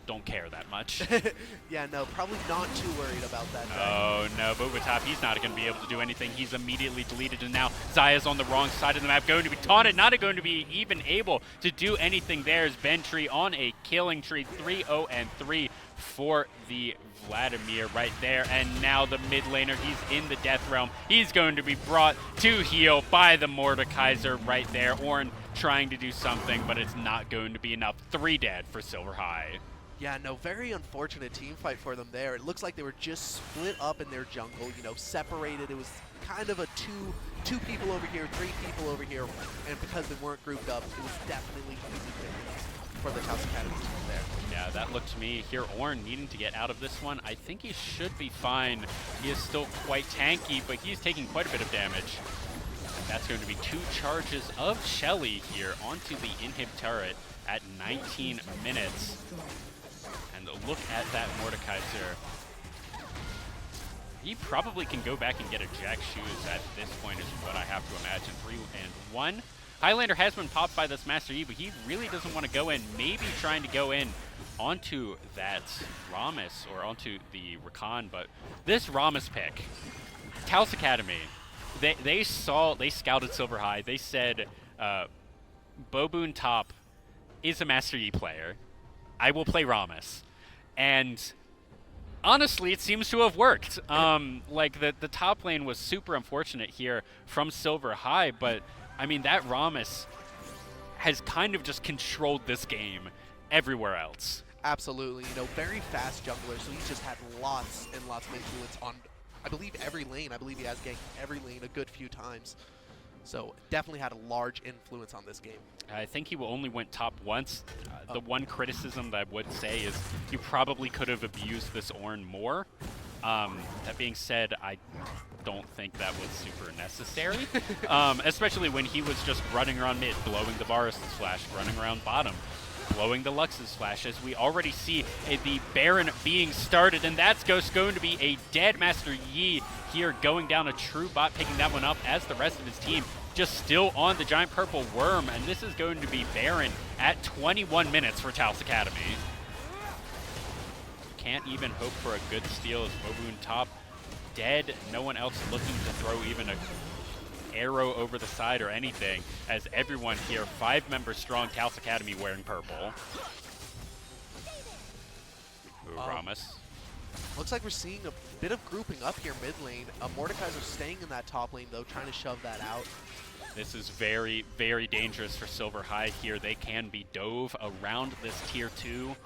don't care that much. Yeah, no, probably not too worried about that. Oh no, Bobatop, he's not going to be able to do anything. He's immediately deleted, and now Zaya's on the wrong side of the map, going to be taunted, not going to be even able to do anything there. As Bentry on a killing tree, 3-0-3 for the Vladimir right there, and now the mid laner, he's in the death realm. He's going to be brought to heal by the Mordekaiser right there. Ornn trying to do something, but it's not going to be enough. 3 dead for Silver High. Yeah, no, very unfortunate team fight for them there. It looks like they were just split up in their jungle, you know, separated. It was kind of a two people over here, 3 people over here, and because they weren't grouped up, it was definitely easy victories for the Taos Academy team there. Yeah, that looked to me here. Ornn needing to get out of this one. I think he should be fine. He is still quite tanky, but he's taking quite a bit of damage. That's going to be 2 charges of Shelly here onto the inhib turret at 19 minutes. And look at that Mordekaiser. He probably can go back and get a Jack Shoes at this point is what I have to imagine. 3-1. Highlander has been popped by this Master Yi, but he really doesn't want to go in. Maybe trying to go in onto that Ramus or onto the Rakan, but this Ramus pick, Taos Academy, they scouted Silver High. They said Boboon top is a Master Yi player. I will play Ramus. And honestly, it seems to have worked. Like the top lane was super unfortunate here from Silver High, but I mean that Ramus has kind of just controlled this game everywhere else. Absolutely, you know, very fast jungler, so he's just had lots and lots of influence on, I believe, every lane. I believe he has ganked every lane a good few times. So definitely had a large influence on this game. I think he only went top once. The one criticism that I would say is you probably could have abused this Ornn more. That being said, I don't think that was super necessary, especially when he was just running around mid, blowing the Varus' flash, running around bottom, blowing the Lux's flash, as we already see the Baron being started, and that's going to be a dead Master Yi here, going down a true bot, picking that one up as the rest of his team just still on the giant purple worm, and this is going to be Baron at 21 minutes for Taos Academy. Can't even hope for a good steal as Boboon top dead. No one else looking to throw even a arrow over the side or anything, as everyone here, 5 members strong, Taos Academy wearing purple. Ooh, Ramus. Looks like we're seeing a bit of grouping up here mid lane. Mordekaiser staying in that top lane though, trying to shove that out. This is very, very dangerous for Silver High here. They can be dove around this tier 2.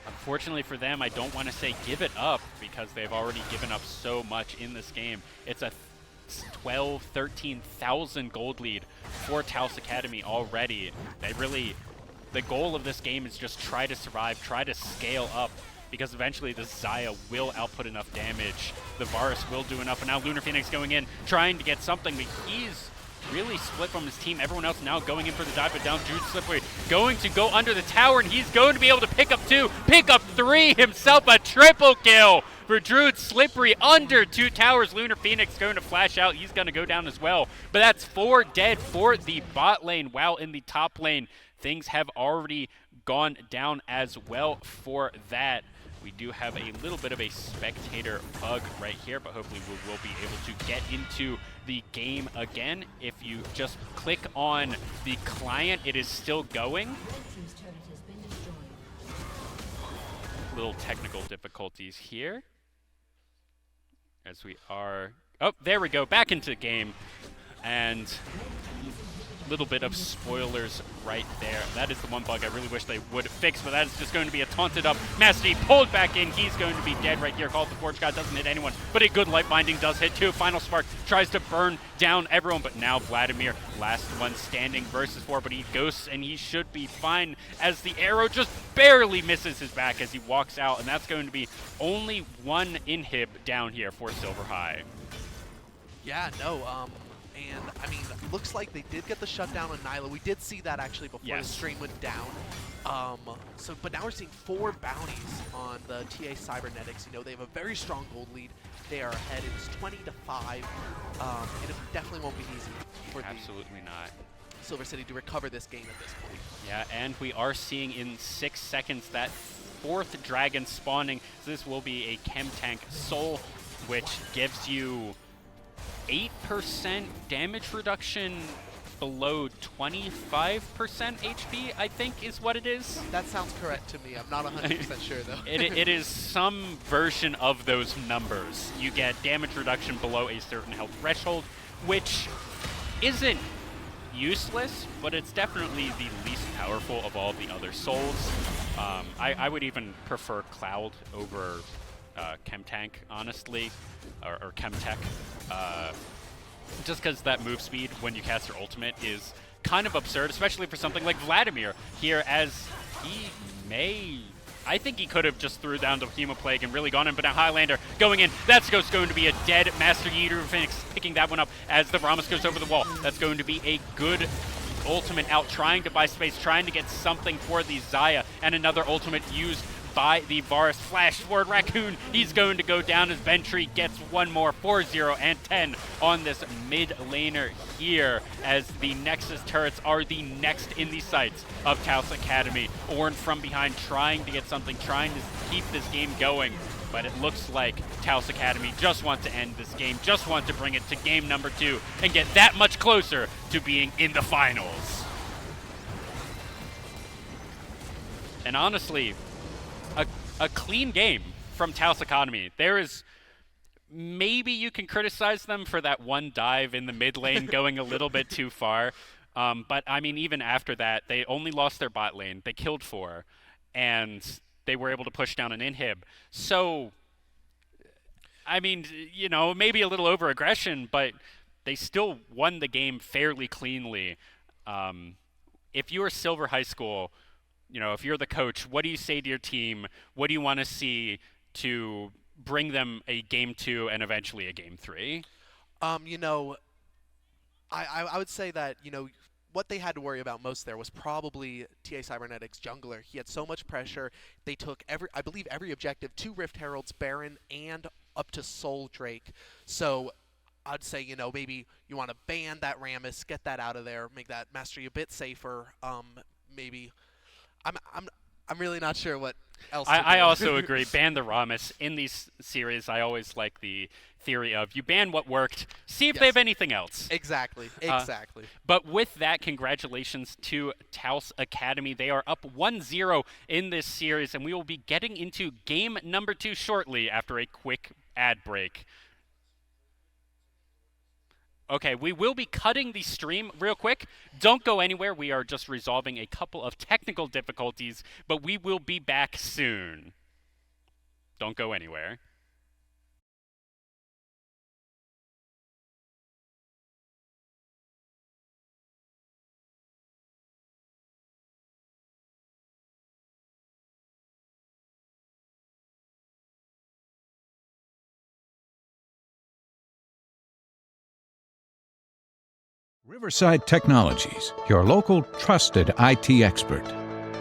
Unfortunately for them, I don't want to say give it up, because they've already given up so much in this game. It's a 12, 13,000 gold lead for Taos Academy already. The goal of this game is just try to survive, try to scale up, because eventually this Xayah will output enough damage. The Varus will do enough, and now Lunar Phoenix going in, trying to get something, but he's really split from his team. Everyone else now going in for the dive, but down Druid Slippery going to go under the tower, and he's going to be able to pick up 2, pick up 3 himself. A triple kill for Druid Slippery under 2 towers. Lunar Phoenix going to flash out. He's going to go down as well. But that's 4 dead for the bot lane, while in the top lane, things have already gone down as well for that. We do have a little bit of a spectator bug right here, but hopefully we will be able to get into the game again. If you just click on the client, it is still going. Little technical difficulties here. As we are... Oh, there we go. Back into the game. And a little bit of spoilers right there. That is the one bug I really wish they would fix, but that is just going to be a taunted up Master Yi pulled back in. He's going to be dead right here. Call of the Forge God doesn't hit anyone, but a good light binding does hit too. Final Spark tries to burn down everyone, but now Vladimir, last one standing versus 4, but he ghosts and he should be fine, as the arrow just barely misses his back as he walks out, and that's going to be only 1 inhib down here for Silver High. Yeah, no, and I mean, looks like they did get the shutdown on Nyla. We did see that actually before the stream went down. But now we're seeing 4 bounties on the TA Cybernetics. You know, they have a very strong gold lead. They are ahead. It's 20-5, and it definitely won't be easy for Absolutely not. Silver City to recover this game at this point. Yeah, and we are seeing in 6 seconds that 4th dragon spawning. So this will be a Chem Tank Soul, which gives you 8% damage reduction below 25% HP, I think is what it is. That sounds correct to me. I'm not 100% sure though. It is some version of those numbers. You get damage reduction below a certain health threshold, which isn't useless, but it's definitely the least powerful of all the other souls. I would even prefer Cloud over Chem Tank, honestly, or Chem Tech. Just because that move speed when you cast your ultimate is kind of absurd, especially for something like Vladimir here, as he may... I think he could have just threw down the Hemoplague and really gone in, but now Highlander going in. That's going to be a dead Master Yi. Phoenix picking that one up as the Ramus goes over the wall. That's going to be a good ultimate out, trying to buy space, trying to get something for the Xayah, and another ultimate used by the Varus. Flash forward Raccoon. He's going to go down as Ventry gets one more. 4-0 and 10 on this mid laner here, as the Nexus turrets are the next in the sights of Taos Academy. Ornn from behind trying to get something, trying to keep this game going. But it looks like Taos Academy just want to end this game, just want to bring it to game number 2 and get that much closer to being in the finals. And honestly, a clean game from Taos Academy. There is, maybe you can criticize them for that one dive in the mid lane going a little bit too far. But I mean, even after that, they only lost their bot lane. They killed 4, and they were able to push down an inhib. So, I mean, you know, maybe a little over-aggression, but they still won the game fairly cleanly. If you're Silver High School, you know, if you're the coach, what do you say to your team? What do you want to see to bring them a game 2 and eventually a game 3? You know, I would say that, you know, what they had to worry about most there was probably TA Cybernetics jungler. He had so much pressure. They took I believe every objective, 2 Rift Heralds, Baron, and up to Soul Drake. So I'd say, you know, maybe you want to ban that Rammus, get that out of there, make that mastery a bit safer. Maybe I'm really not sure what else to do. I also agree. Ban the Rammus. In these series, I always like the theory of you ban what worked, see if they have anything else. Exactly. But with that, congratulations to Taos Academy. They are up 1-0 in this series, and we will be getting into game number 2 shortly after a quick ad break. Okay, we will be cutting the stream real quick. Don't go anywhere. We are just resolving a couple of technical difficulties, but we will be back soon. Don't go anywhere. Riverside Technologies, your local trusted IT expert.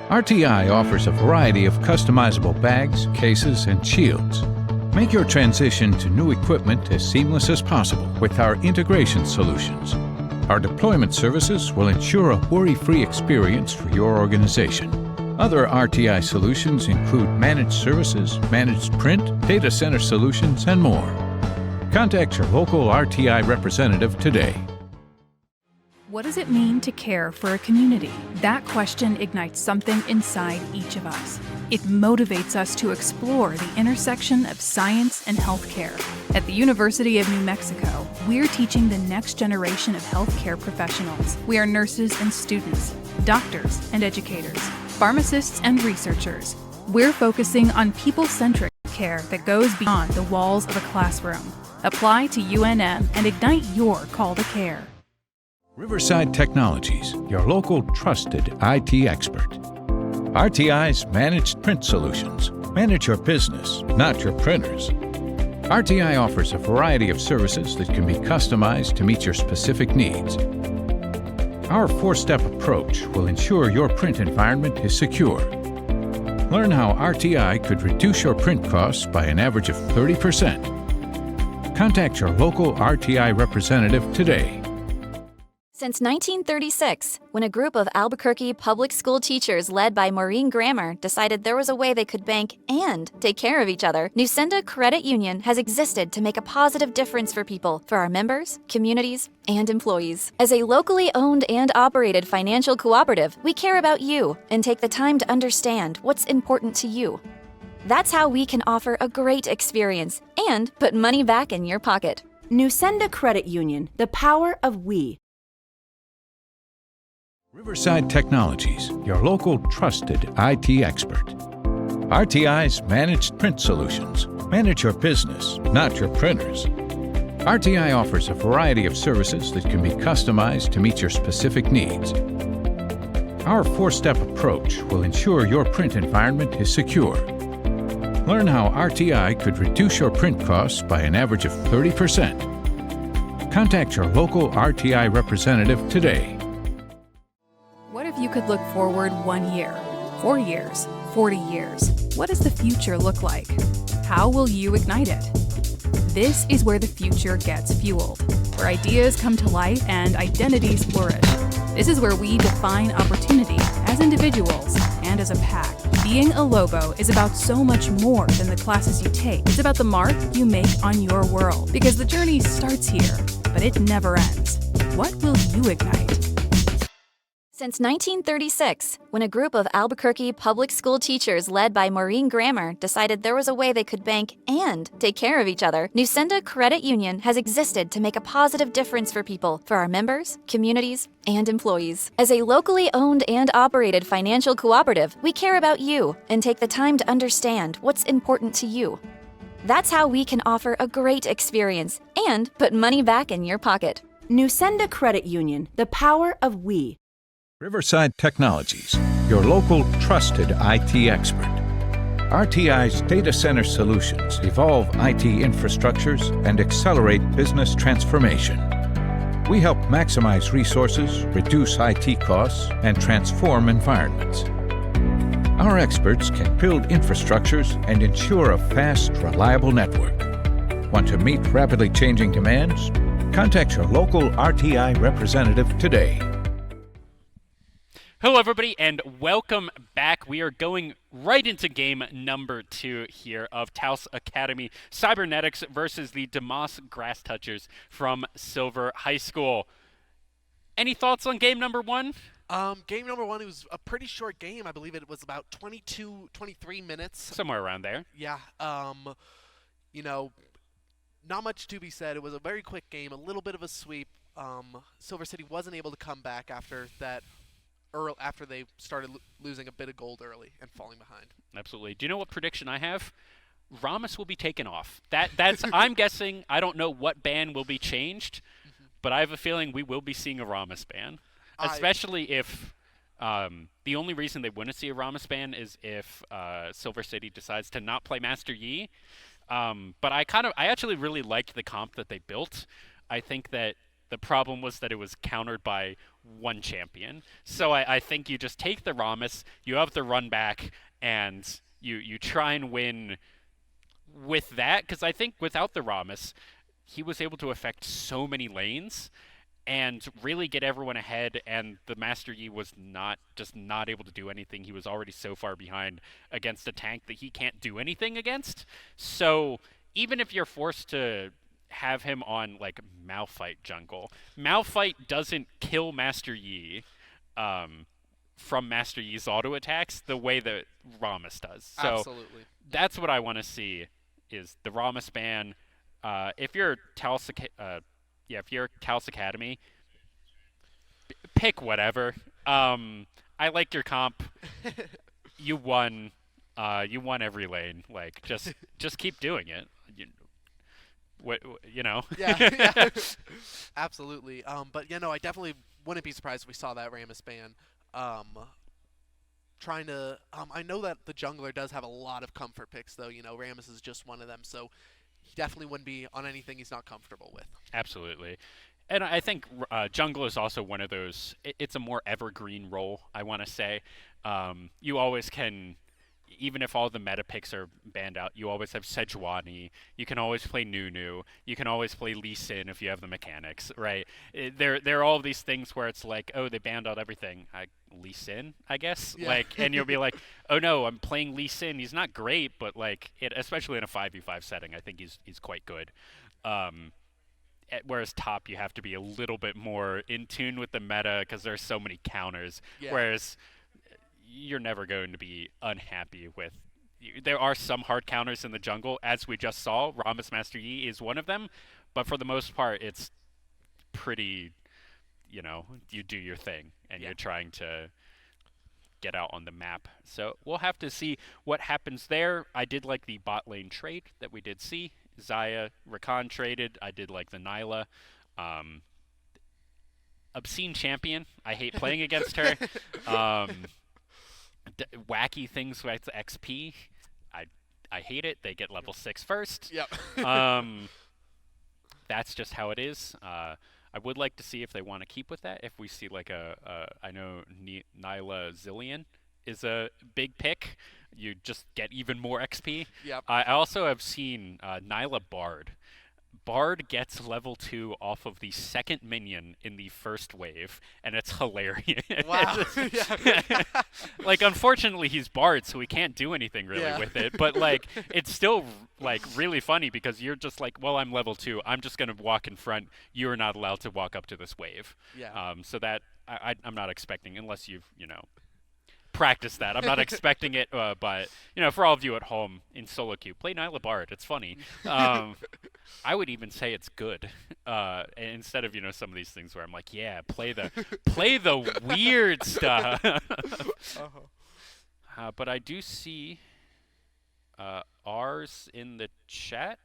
RTI offers a variety of customizable bags, cases, and shields. Make your transition to new equipment as seamless as possible with our integration solutions. Our deployment services will ensure a worry-free experience for your organization. Other RTI solutions include managed services, managed print, data center solutions, and more. Contact your local RTI representative today. What does it mean to care for a community? That question ignites something inside each of us. It motivates us to explore the intersection of science and healthcare. At the University of New Mexico, we're teaching the next generation of healthcare professionals. We are nurses and students, doctors and educators, pharmacists and researchers. We're focusing on people-centric care that goes beyond the walls of a classroom. Apply to UNM and ignite your call to care. Riverside Technologies, your local trusted IT expert. RTI's managed print solutions. Manage your business, not your printers. RTI offers a variety of services that can be customized to meet your specific needs. Our 4-step approach will ensure your print environment is secure. Learn how RTI could reduce your print costs by an average of 30%. Contact your local RTI representative today. Since 1936, when a group of Albuquerque public school teachers led by Maureen Grammer decided there was a way they could bank and take care of each other, Nusenda Credit Union has existed to make a positive difference for people, for our members, communities, and employees. As a locally owned and operated financial cooperative, we care about you and take the time to understand what's important to you. That's how we can offer a great experience and put money back in your pocket. Nusenda Credit Union, the power of we. Riverside Technologies, your local trusted IT expert. RTI's managed print solutions. Manage your business, not your printers. RTI offers a variety of services that can be customized to meet your specific needs. Our 4-step approach will ensure your print environment is secure. Learn how RTI could reduce your print costs by an average of 30%. Contact your local RTI representative today. What if you could look forward 1 year, 4 years, 40 years? What does the future look like? How will you ignite it? This is where the future gets fueled, where ideas come to light and identities flourish. This is where we define opportunity as individuals and as a pack. Being a Lobo is about so much more than the classes you take. It's about the mark you make on your world, because the journey starts here, but it never ends. What will you ignite? Since 1936, when a group of Albuquerque public school teachers led by Maureen Grammer decided there was a way they could bank and take care of each other, Nusenda Credit Union has existed to make a positive difference for people, for our members, communities, and employees. As a locally owned and operated financial cooperative, we care about you and take the time to understand what's important to you. That's how we can offer a great experience and put money back in your pocket. Nusenda Credit Union, the power of we. Riverside Technologies, your local trusted IT expert. RTI's data center solutions evolve IT infrastructures and accelerate business transformation. We help maximize resources, reduce IT costs, and transform environments. Our experts can build infrastructures and ensure a fast, reliable network. Want to meet rapidly changing demands? Contact your local RTI representative today. Hello, everybody, and welcome back. We are going right into game number 2 here of Taos Academy Cybernetics versus the DeMoss Grass Touchers from Silver High School. Any thoughts on game number 1? Game number 1, it was a pretty short game. I believe it was about 23 minutes. Somewhere around there. Yeah. You know, not much to be said. It was a very quick game, a little bit of a sweep. Silver City wasn't able to come back after that. After they started losing a bit of gold early and falling behind. Absolutely. Do you know what prediction I have? Ramos will be taken off. That's I'm guessing. I don't know what ban will be changed, but I have a feeling we will be seeing a Ramos ban, especially if the only reason they wouldn't see a Ramos ban is if Silver City decides to not play Master Yi. But I actually really liked the comp that they built. I think that the problem was that it was countered by one champion. So I think you just take the Ramos, you have the run back, and you try and win with that. Because I think without the Ramos, he was able to affect so many lanes and really get everyone ahead, and the Master Yi was not able to do anything. He was already so far behind against a tank that he can't do anything against. So even if you're forced to have him on like Malphite jungle, Malphite doesn't kill Master Yi from Master Yi's auto attacks the way that Ramos does. So Absolutely. That's what I want to see is the Ramos ban. If you're Taos Academy, pick whatever. I like your comp. You won every lane. Like just keep doing it. Yeah. Absolutely. But I definitely wouldn't be surprised if we saw that Ramos ban. I know that the jungler does have a lot of comfort picks, though. Ramos is just one of them, so he definitely wouldn't be on anything he's not comfortable with. Absolutely. And I think jungle is also one of those. It's a more evergreen role, I want to say. You always can. Even if all the meta picks are banned out, you always have Sejuani. You can always play Nunu. You can always play Lee Sin if you have the mechanics, right? There are all these things where it's like, oh, they banned out everything. Lee Sin, I guess? Yeah. And you'll be like, oh no, I'm playing Lee Sin. He's not great, but especially in a 5v5 setting, I think he's quite good. Whereas top, you have to be a little bit more in tune with the meta because there's so many counters. Yeah. Whereas you're never going to be unhappy with. There are some hard counters in the jungle, as we just saw. Ramos Master Yi is one of them, but for the most part, it's pretty. You do your thing, and you're trying to get out on the map. So we'll have to see what happens there. I did like the bot lane trade that we did see. Xayah, Rakan traded. I did like the Nyla. Obscene champion. I hate playing against her. Wacky things with XP. I hate it. They get level 6 first. Yep. That's just how it is. I would like to see if they want to keep with that. If we see like I know Nyla Zillion is a big pick. you just get even more XP. Yep. I also have seen Nyla Bard. Bard gets level 2 off of the second minion in the first wave, and it's hilarious. Wow. Yeah. Like, unfortunately, he's Bard, so he can't do anything really Yeah. with it. But, like, it's still, like, really funny because you're just like, well, I'm level 2. I'm just going to walk in front. You're not allowed to walk up to this wave. Yeah. So that, I'm not expecting, unless you've, practice that. I'm not expecting it, but for all of you at home in solo queue, play Nyla Bard. It's funny. I would even say it's good. Instead of some of these things where I'm like, yeah, play the weird stuff. But I do see ours in the chat.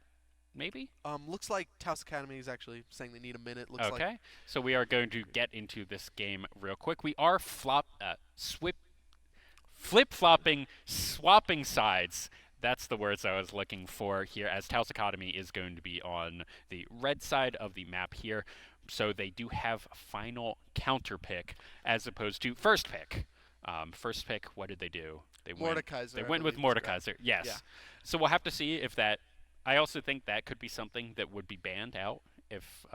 Maybe? Looks like Taos Academy is actually saying they need a minute. Looks okay. like. So we are going to get into this game real quick. We are flip-flopping, swapping sides. That's the words I was looking for here, as Taos Academy is going to be on the red side of the map here. So they do have final counter pick as opposed to first pick. First pick, what did they do? They Mordekaiser. went with Mordekaiser, yes. Yeah. So we'll have to see if that... I also think that could be something that would be banned out if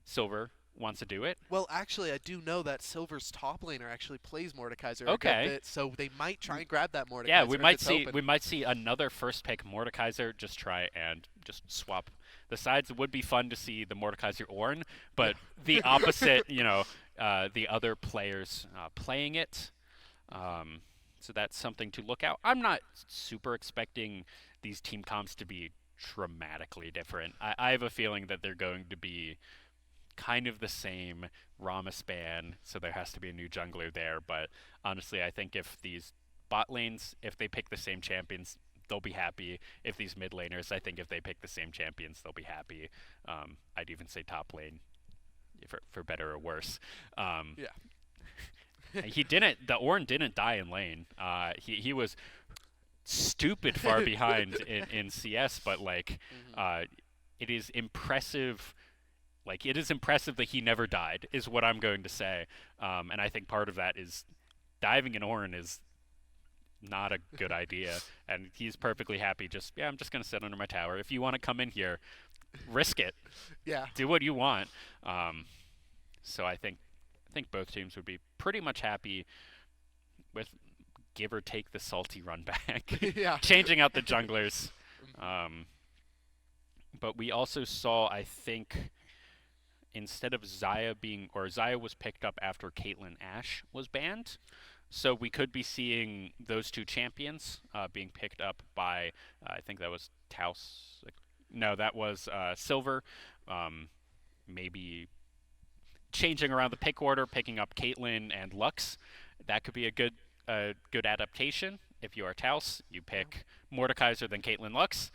Silver wants to do it. Well, actually, I do know that Silver's top laner actually plays Mordekaiser Okay. a good bit, so they might try and grab that Mordekaiser. Yeah, we if might it's see open. we might see another first pick Mordekaiser just try and just swap the sides. It would be fun to see the Mordekaiser Ornn, but the opposite, the other players playing it. So that's something to look out. I'm not super expecting these team comps to be dramatically different. I have a feeling that they're going to be kind of the same. Rammus ban, so there has to be a new jungler there. But honestly, I think if these bot lanes, if they pick the same champions, they'll be happy. If these mid laners, I think if they pick the same champions, they'll be happy. I'd even say top lane, for better or worse. Yeah. The Ornn didn't die in lane. He was stupid far behind in CS, but it is impressive. Like, it is impressive that he never died, is what I'm going to say. And I think part of that is diving in Ornn is not a good idea. And he's perfectly happy I'm just going to sit under my tower. If you want to come in here, risk it. Yeah. Do what you want. So I think both teams would be pretty much happy with give or take the salty run back. Yeah. Changing out the junglers. But we also saw, I think, instead of Xayah was picked up after Caitlyn Ashe was banned. So we could be seeing those two champions being picked up by, I think that was Taos. No, that was Silver. Maybe changing around the pick order, picking up Caitlyn and Lux. That could be a good adaptation. If you are Taos, you pick Mordekaiser, then Caitlyn Lux.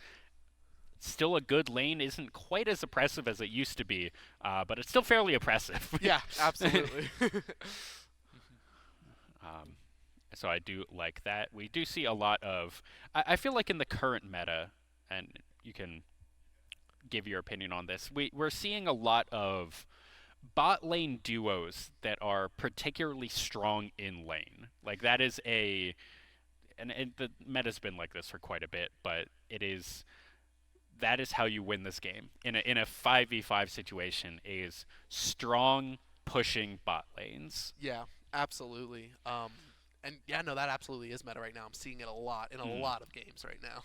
Still a good lane, isn't quite as oppressive as it used to be, but it's still fairly oppressive. Yeah, absolutely. So I do like that. We do see a lot of... I feel like in the current meta, and you can give your opinion on this, we're seeing a lot of bot lane duos that are particularly strong in lane. Like, that is and the meta's been like this for quite a bit, but that is how you win this game. In a 5v5 situation, is strong pushing bot lanes. Yeah, absolutely. And yeah, no, that absolutely is meta right now. I'm seeing it a lot in a lot of games right now.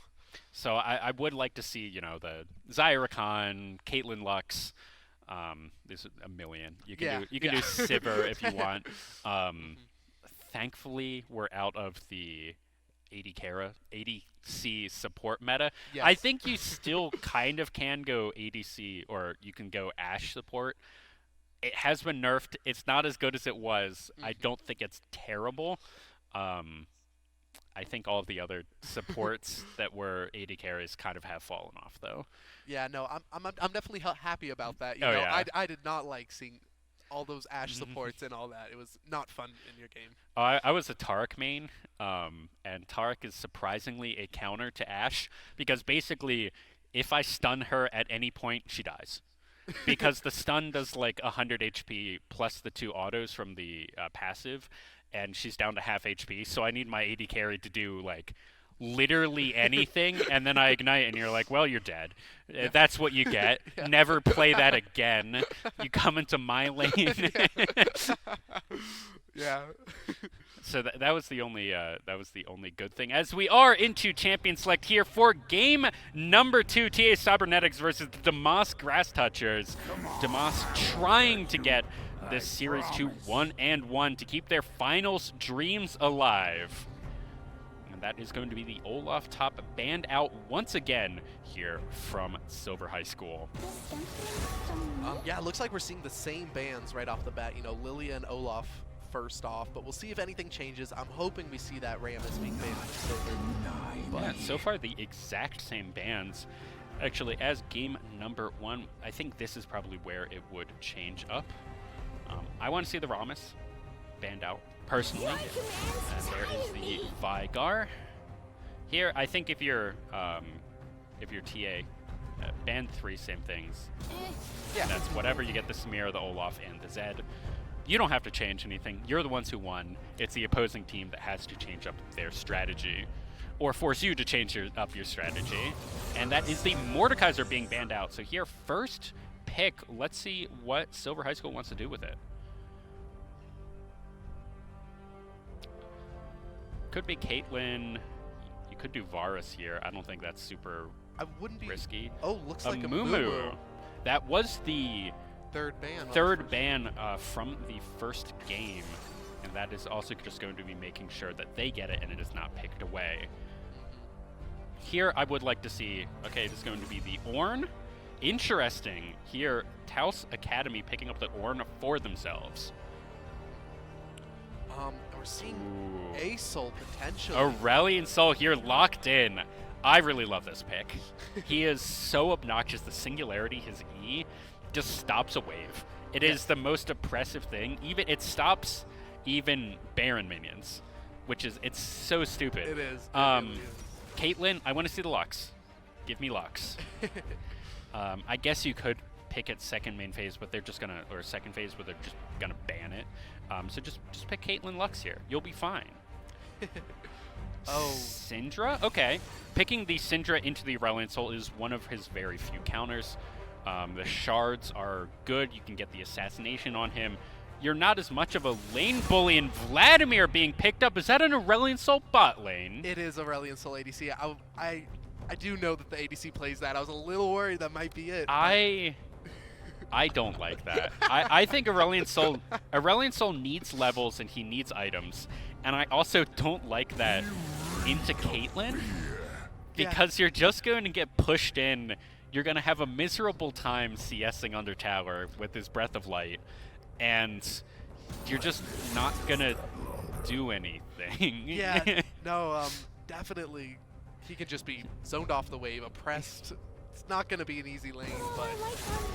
So I would like to see, the Xayah Rakan, Caitlyn Lux. There's a million. You can do Sivir if you want. Thankfully, we're out of the ADC support meta. Yes. I think you still kind of can go ADC, or you can go Ashe support. It has been nerfed. It's not as good as it was. I don't think it's terrible. I think all of the other supports that were AD carries kind of have fallen off, though. Yeah, no, I'm definitely happy about that. Yeah. I did not like seeing all those Ashe supports and all that. It was not fun in your game. I was a Taric main, and Taric is surprisingly a counter to Ashe, because basically, if I stun her at any point, she dies. Because the stun does like 100 HP plus the 2 autos from the passive, and she's down to half HP, so I need my AD carry to do, like, literally anything, and then I ignite, and you're like, well, you're dead. That's what you get. Never play that again. You come into my lane. Yeah. So that was the only good thing. As we are into Champion Select here for game number 2, TA Cybernetics versus the Demas Grass Touchers. Demas trying to get this series to 1-1 to keep their finals dreams alive. And that is going to be the Olaf top banned out once again here from Silver High School. Yeah, it looks like we're seeing the same bans right off the bat. You know, Lilia and Olaf first off, but we'll see if anything changes. I'm hoping we see that Rammus being banned from Silver. Yeah, so far the exact same bans. Actually, as game number 1, I think this is probably where it would change up. I want to see the Rammus banned out, personally. And there is the Vigar. Here, I think if you're TA, band 3, same things. Yeah. That's whatever, you get the Samir, the Olaf, and the Zed. You don't have to change anything. You're the ones who won. It's the opposing team that has to change up their strategy, or force you to change up your strategy. And that is the Mordekaiser being banned out. So here, first pick. Let's see what Silver High School wants to do with it. Could be Caitlyn. You could do Varus here. I don't think that's super risky. Oh, looks like a Mumu. That was the third ban from the first game, and that is also just going to be making sure that they get it and it is not picked away. Here I would like to see, okay, this is going to be the Ornn. Interesting. Here, Taos Academy picking up the Ornn for themselves. We're seeing A-Soul potentially. Aurelion Sol here locked in. I really love this pick. He is so obnoxious. The Singularity, his E, just stops a wave. It is the most oppressive thing. It stops even Baron minions, which is, it's so stupid. It is. Caitlyn, I want to see the Lux. Give me Lux. I guess you could pick it second main phase, but they're just gonna, or second phase, but they're just gonna ban it. So just pick Caitlyn Lux here. You'll be fine. Oh. Syndra? Okay. Picking the Syndra into the Aurelion Sol is one of his very few counters. The shards are good. You can get the assassination on him. You're not as much of a lane bully, and Vladimir being picked up. Is that an Aurelion Sol bot lane? It is Aurelion Sol ADC. I do know that the ADC plays that. I was a little worried that might be it. I don't like that. I think Aurelion Sol needs levels and he needs items. And I also don't like that into Caitlyn, because you're just going to get pushed in. You're going to have a miserable time CSing under tower with his Breath of Light, and you're just not going to do anything. Yeah, no, definitely. He can just be zoned off the wave, oppressed. It's not going to be an easy lane, but...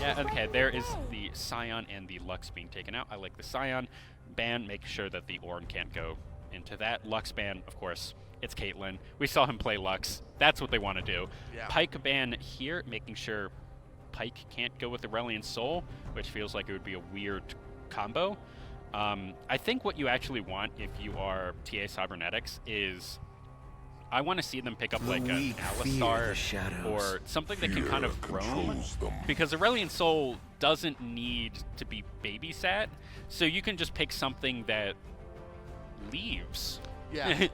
Yeah, okay, there is the Scion and the Lux being taken out. I like the Scion ban, make sure that the Ornn can't go into that. Lux ban, of course, it's Caitlyn. We saw him play Lux. That's what they want to do. Yeah. Pyke ban here, making sure Pyke can't go with Aurelion Sol, which feels like it would be a weird combo. I think what you actually want if you are TA Cybernetics is... I want to see them pick up like an Alistar or something that can kind of roam, because Aurelion Sol doesn't need to be babysat, so you can just pick something that leaves. Yeah.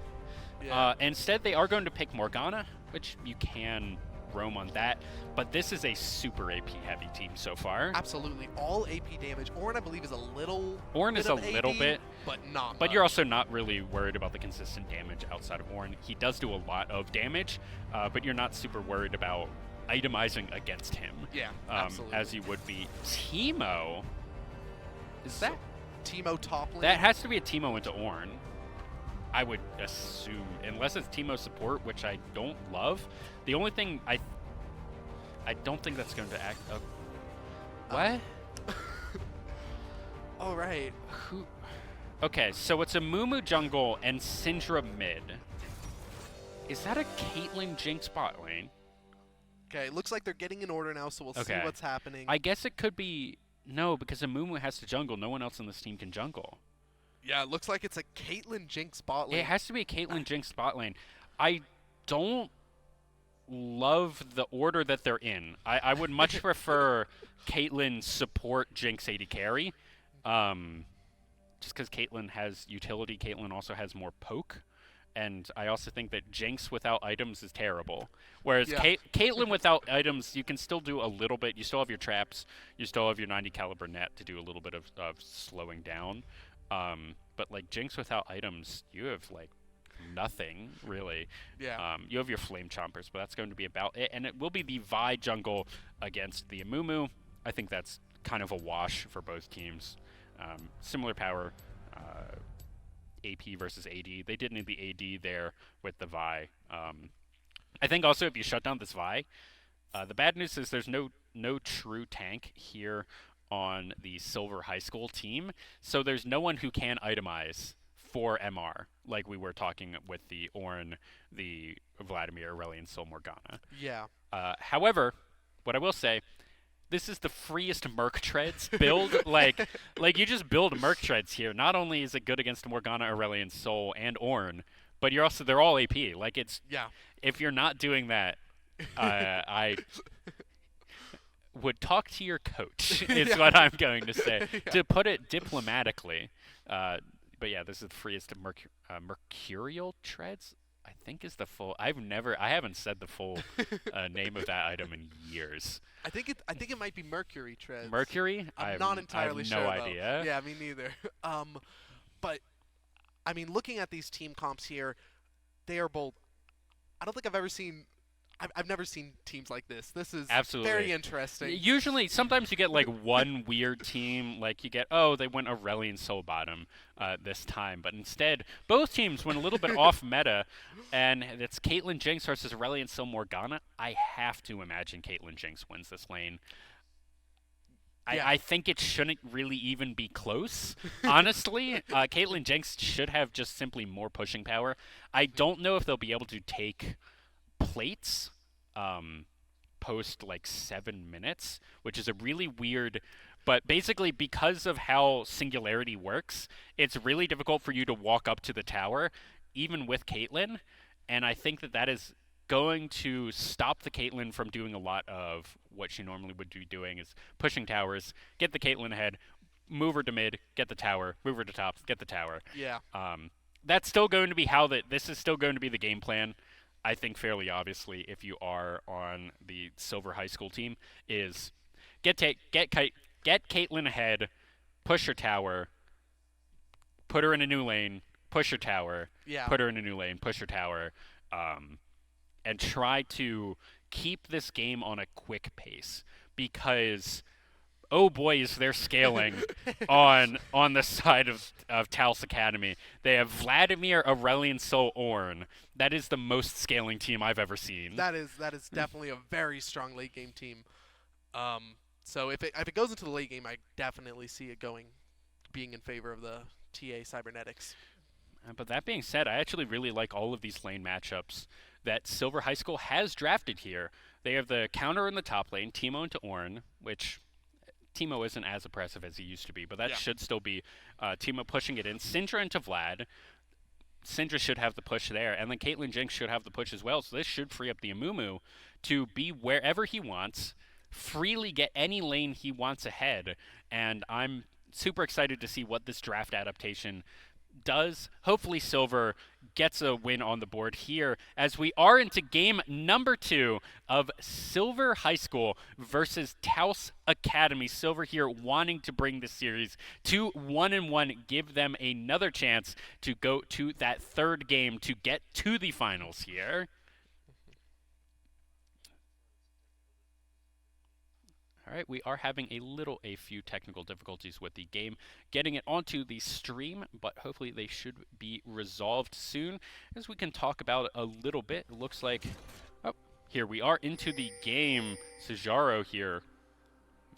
Instead, they are going to pick Morgana, which you can roam on that, but this is a super AP heavy team so far. Absolutely. All AP damage. Ornn, I believe, is a little Ornn is a little bit, but not But much. you're also not really worried about the consistent damage outside of Ornn. He does do a lot of damage, but you're not super worried about itemizing against him. Yeah, absolutely. As you would be. Teemo? Is that... Teemo top lane? That has to be a Teemo into Ornn. I would assume, unless it's Teemo support, which I don't love. The only thing I don't think that's going to act up. What? All right. Who? Okay, so it's a Mumu jungle and Syndra mid. Is that a Caitlyn Jinx bot lane? Okay, it looks like they're getting in order now, so we'll see what's happening. I guess it could be no, because a Mumu has to jungle. No one else on this team can jungle. Yeah, it looks like it's a Caitlyn Jinx bot lane. It has to be a Caitlyn Jinx bot lane. I don't love the order that they're in. I would much prefer Caitlyn support Jinx AD carry. Just because Caitlyn has utility, Caitlyn also has more poke. And I also think that Jinx without items is terrible. Whereas Caitlyn without items, you can still do a little bit. You still have your traps. You still have your 90 caliber net to do a little bit of slowing down. But like Jinx without items, you have like nothing really. Yeah. You have your flame chompers, but that's going to be about it. And it will be the Vi jungle against the Amumu. I think that's kind of a wash for both teams. Similar power. AP versus AD. They did need the AD there with the Vi. I think also if you shut down this Vi, the bad news is there's no true tank here on the Silver High School team, so there's no one who can itemize for MR like we were talking with the Ornn, the Vladimir, Aurelion Sol, Morgana. Yeah. However, what I will say, this is the freest Merc Treads build. like you just build Merc Treads here. Not only is it good against Morgana, Aurelion Sol, and Ornn, but they're all AP. Like if you're not doing that, I would talk to your coach. Is what I'm going to say to put it diplomatically. But yeah, this is the freest Mercurial Treads. I think is the full. I haven't said the full name of that item in years. I think it might be Mercury Treads. Mercury? I'm not entirely sure. No though. idea. Yeah, me neither. But I mean, looking at these team comps here, they are both. I don't think I've ever seen. I've never seen teams like this. This is absolutely very interesting. Usually, sometimes you get like one weird team, like you get, they went Aurelion Sol bottom this time, but instead, both teams went a little bit off meta, and it's Caitlyn Jinx versus Aurelion Sol Morgana. I have to imagine Caitlyn Jinx wins this lane. I think it shouldn't really even be close, honestly. Caitlyn Jinx should have just simply more pushing power. I don't know if they'll be able to take plates post like 7 minutes, which is a really weird, but basically because of how Singularity works, it's really difficult for you to walk up to the tower even with Caitlyn, and I think that is going to stop the Caitlyn from doing a lot of what she normally would be doing, is pushing towers, get the Caitlyn ahead, move her to mid, get the tower, move her to top, get the tower. Yeah. That's still going to be this is still going to be the game plan. I think fairly obviously, if you are on the Silver High School team, is get Caitlyn ahead, push her tower, put her in a new lane, push her tower, put her in a new lane, push her tower, and try to keep this game on a quick pace, because oh boy, is they're scaling on the side of Talos Academy. They have Vladimir, Aurelion Sol, Ornn. That is the most scaling team I've ever seen. That is definitely a very strong late game team. So if it goes into the late game, I definitely see it being in favor of the TA Cybernetics. But that being said, I actually really like all of these lane matchups that Silver High School has drafted here. They have the counter in the top lane, Teemo into Ornn, which Teemo isn't as oppressive as he used to be, but that should still be Teemo pushing it in. Syndra into Vlad. Syndra should have the push there, and then Caitlyn Jinx should have the push as well, so this should free up the Amumu to be wherever he wants, freely get any lane he wants ahead, and I'm super excited to see what this draft adaptation does. Hopefully Silver gets a win on the board here as we are into game number 2 of Silver High School versus Talos Academy. Silver here wanting to bring this series to 1-1, give them another chance to go to that third game to get to the finals here. All right, we are having a few technical difficulties with the game, getting it onto the stream, but hopefully they should be resolved soon. As we can talk about a little bit, it looks like, here we are into the game. Sejaro here,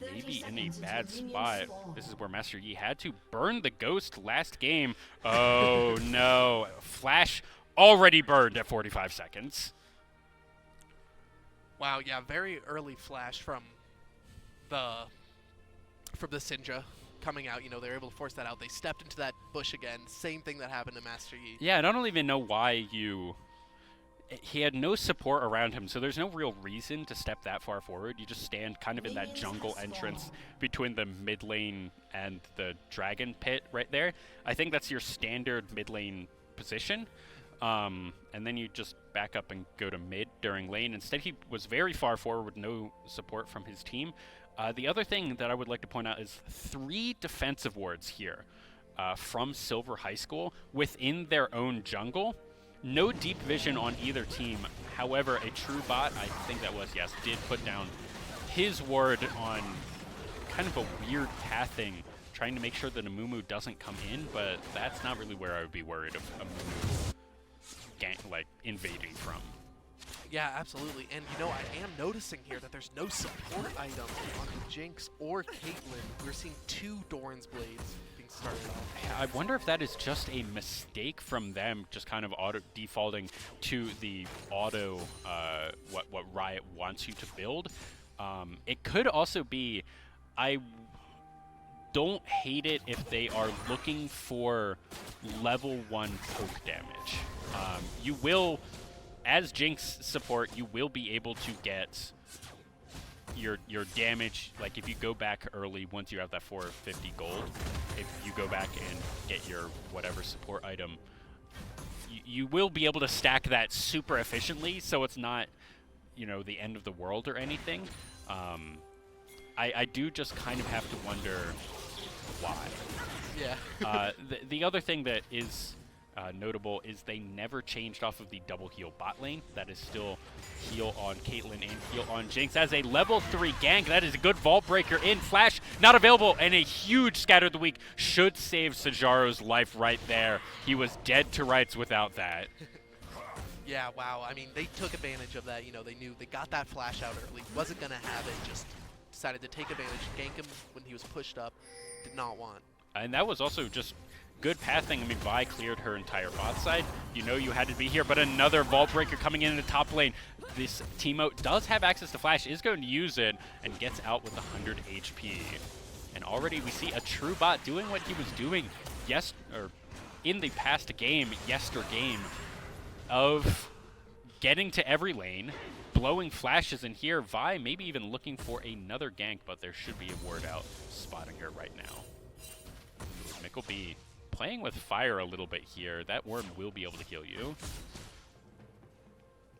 maybe in a bad spot. This is where Master Yi had to burn the ghost last game. Oh no, Flash already burned at 45 seconds. Wow, yeah, very early flash from the Syndra coming out, you know, they were able to force that out. They stepped into that bush again. Same thing that happened to Master Yi. Yeah, and I don't even know why he had no support around him, so there's no real reason to step that far forward. You just stand kind of in that jungle entrance between the mid lane and the dragon pit right there. I think that's your standard mid lane position. And then you just back up and go to mid during lane. Instead, he was very far forward with no support from his team. The other thing that I would like to point out is 3 defensive wards here from Silver High School within their own jungle. No deep vision on either team. However, a true bot, I think that was, yes, did put down his ward on kind of a weird pathing, trying to make sure that Amumu doesn't come in, but that's not really where I would be worried of Amumu invading from. Yeah, absolutely. And, you know, I am noticing here that there's no support item on Jinx or Caitlyn. We're seeing 2 Doran's Blades being started off. I wonder if that is just a mistake from them, just kind of auto-defaulting to the auto, what Riot wants you to build. It could also be, I don't hate it if they are looking for level 1 poke damage. You will, as Jinx support, you will be able to get your damage, like if you go back early, once you have that 450 gold, if you go back and get your whatever support item, you will be able to stack that super efficiently, so it's not, you know, the end of the world or anything. I do just kind of have to wonder why. Yeah. The other thing that is notable is they never changed off of the double heal bot lane. That is still heal on Caitlyn and heal on Jinx. As a level 3 gank, that is a good vault breaker in. Flash not available, and a huge Scatter the Weak should save Sajaro's life right there. He was dead to rights without that. Yeah, wow. I mean, they took advantage of that. You know, they knew they got that flash out early. Wasn't going to have it. Just decided to take advantage, gank him when he was pushed up. Did not want. And that was also just good pathing. I mean, Vi cleared her entire bot side. You know you had to be here, but another vault breaker coming in the top lane. This Teemo does have access to flash, is going to use it, and gets out with 100 HP. And already we see a true bot doing what he was doing in the past game, game, of getting to every lane, blowing flashes in here. Vi maybe even looking for another gank, but there should be a ward out spotting her right now. Mickleby playing with fire a little bit here. That ward will be able to kill you.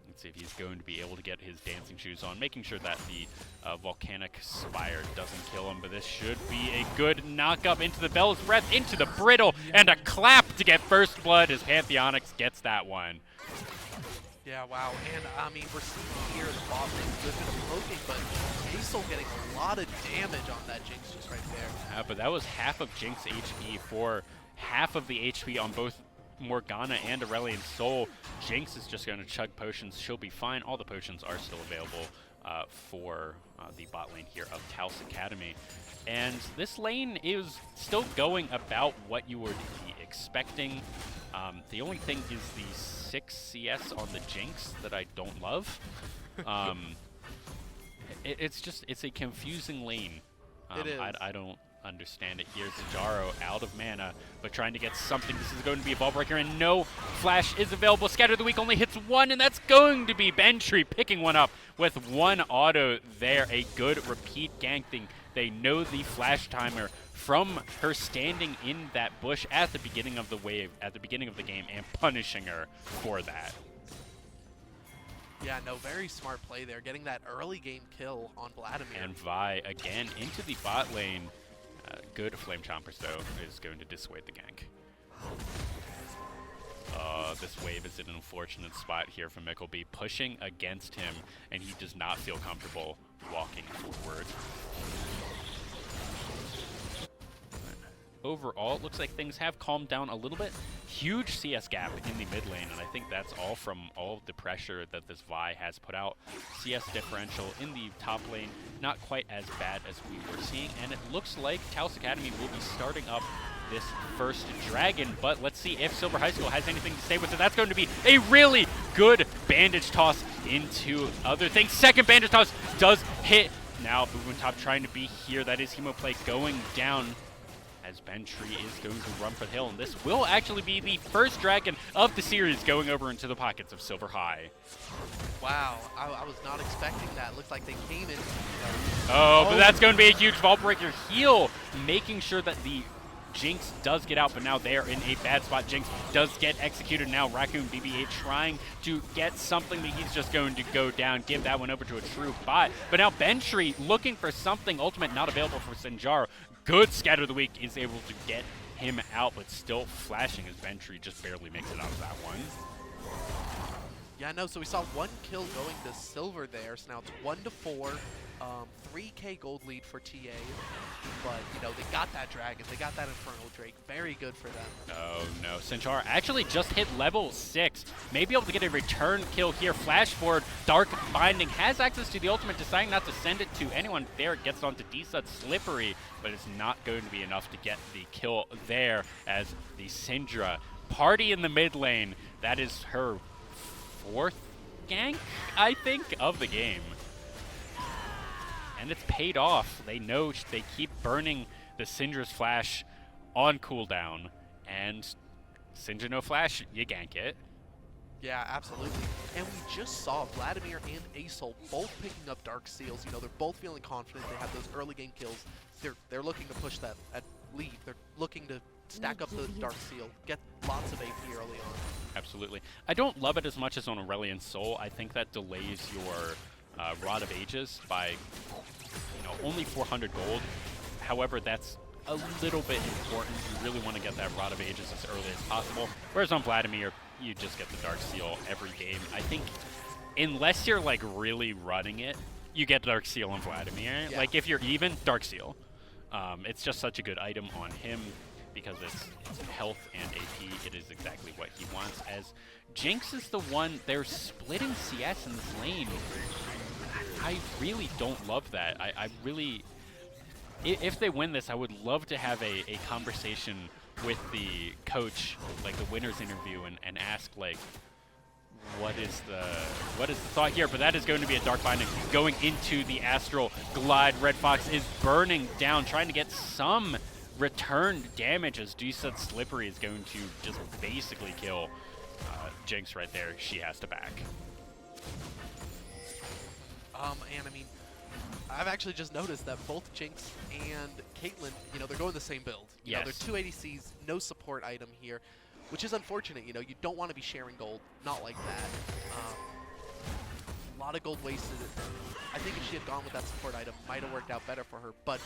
Let's see if he's going to be able to get his dancing shoes on, making sure that the volcanic spire doesn't kill him, but this should be a good knock up into the Bell's Breath, into the Brittle, and a clap to get first blood as Pantheonix gets that one. Yeah, wow. And, I mean, we're seeing here the bot lane a good bit of poking, but Hazel getting a lot of damage on that Jinx just right there. But that was half of Jinx HP for half of the HP on both Morgana and Aurelion Sol. Jinx is just going to chug potions. She'll be fine. All the potions are still available for the bot lane here of Taos Academy. And this lane is still going about what you would be expecting. The only thing is the 6 CS on the Jinx that I don't love. It's a confusing lane. It is. I don't understand it here. Sajaro out of mana, but trying to get something. This is going to be a ball breaker, and no flash is available. Scatter the Weak only hits 1, and that's going to be Bentry picking one up with 1 auto there. A good repeat gank thing. They know the flash timer from her standing in that bush at the beginning of the wave, at the beginning of the game, and punishing her for that. Yeah, no, very smart play there, getting that early game kill on Vladimir. And Vi again into the bot lane. Good Flame Chompers, though, is going to dissuade the gank. This wave is in an unfortunate spot here for Mickleby, pushing against him, and he does not feel comfortable walking forward. Overall, it looks like things have calmed down a little bit. Huge CS gap in the mid lane, and I think that's all from all of the pressure that this Vi has put out. CS differential in the top lane, not quite as bad as we were seeing, and it looks like Taos Academy will be starting up this first dragon, but let's see if Silver High School has anything to say with it. That's going to be a really good bandage toss into other things. Second bandage toss does hit. Now, Boom Top trying to be here. That is Hemoplay going down. as Bentry is going to run for the hill. And this will actually be the first dragon of the series going over into the pockets of Silver High. Wow, I was not expecting that. Looks like they came in. But that's going to be a huge Vault Breaker heal, making sure that the Jinx does get out, but now they're in a bad spot. Jinx does get executed now. Raccoon BB-8 trying to get something, but he's just going to go down, give that one over to a true bot. But now Bentry looking for something. Ultimate not available for Sinjaro. Good Scatter of the Week is able to get him out, but still flashing as Bentry just barely makes it out of that one. Yeah, no, so we saw 1 kill going to Silver there, so now it's 1-4. 3K gold lead for TA, but, you know, they got that Dragon, they got that Infernal Drake, very good for them. Oh no, Sinjaro actually just hit level 6, may be able to get a return kill here. Flash forward, Dark Binding has access to the ultimate, deciding not to send it to anyone. There it gets onto Desud Slippery, but it's not going to be enough to get the kill there as the Syndra party in the mid lane. That is her 4th gank, I think, of the game. And it's paid off. They know they keep burning the Syndra's flash on cooldown. And Syndra no flash, you gank it. Yeah, absolutely. And we just saw Vladimir and Asol both picking up Dark Seals. You know, they're both feeling confident. They have those early game kills. They're looking to push that at lead. They're looking to stack up the Dark Seal, get lots of AP early on. Absolutely. I don't love it as much as on Aurelion Sol. I think that delays your Rod of Ages by, you know, only 400 gold. However, that's a little bit important. You really want to get that Rod of Ages as early as possible. Whereas on Vladimir, you just get the Dark Seal every game. I think unless you're like really running it, you get Dark Seal on Vladimir. Yeah. Like if you're even, Dark Seal. It's just such a good item on him because it's health and AP. It is exactly what he wants. As Jinx is the one, they're splitting CS in this lane. I really don't love that. I really, if they win this, I would love to have a conversation with the coach, like the winner's interview, and ask like, what is the thought here? But that is going to be a Dark Binding going into the Astral Glide. Red Fox is burning down, trying to get some return damage as Desud Slippery is going to just basically kill Jinx right there. She has to back. And I mean, I've actually just noticed that both Jinx and Caitlyn, you know, they're going the same build. You know, they're 2 ADCs, no support item here, which is unfortunate. You know, you don't want to be sharing gold, not like that. A lot of gold wasted. I think if she had gone with that support item, might have worked out better for her, but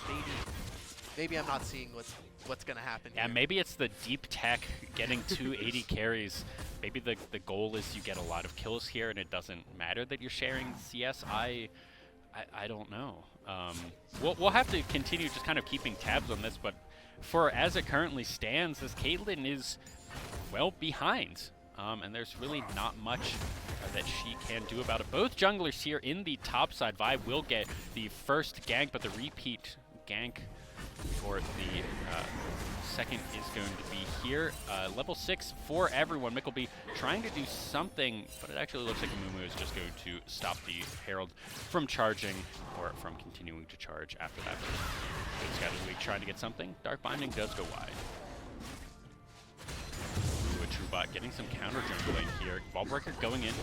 maybe I'm not seeing what's going to happen here. Yeah, maybe it's the deep tech, getting 280 carries. Maybe the goal is you get a lot of kills here, and it doesn't matter that you're sharing CS. I don't know. We'll have to continue just kind of keeping tabs on this, but for as it currently stands, this Caitlyn is, well, behind. And there's really not much that she can do about it. Both junglers here in the top side. Vi will get the first gank, but the repeat gank for the second is going to be here. Level 6 for everyone. Mickleby trying to do something, but it actually looks like Amumu is just going to stop the Herald from charging, or from continuing to charge after that. Good Scatter of the Week trying to get something. Dark Binding does go wide. Trubot getting some counter jungling here. Ballbreaker going in.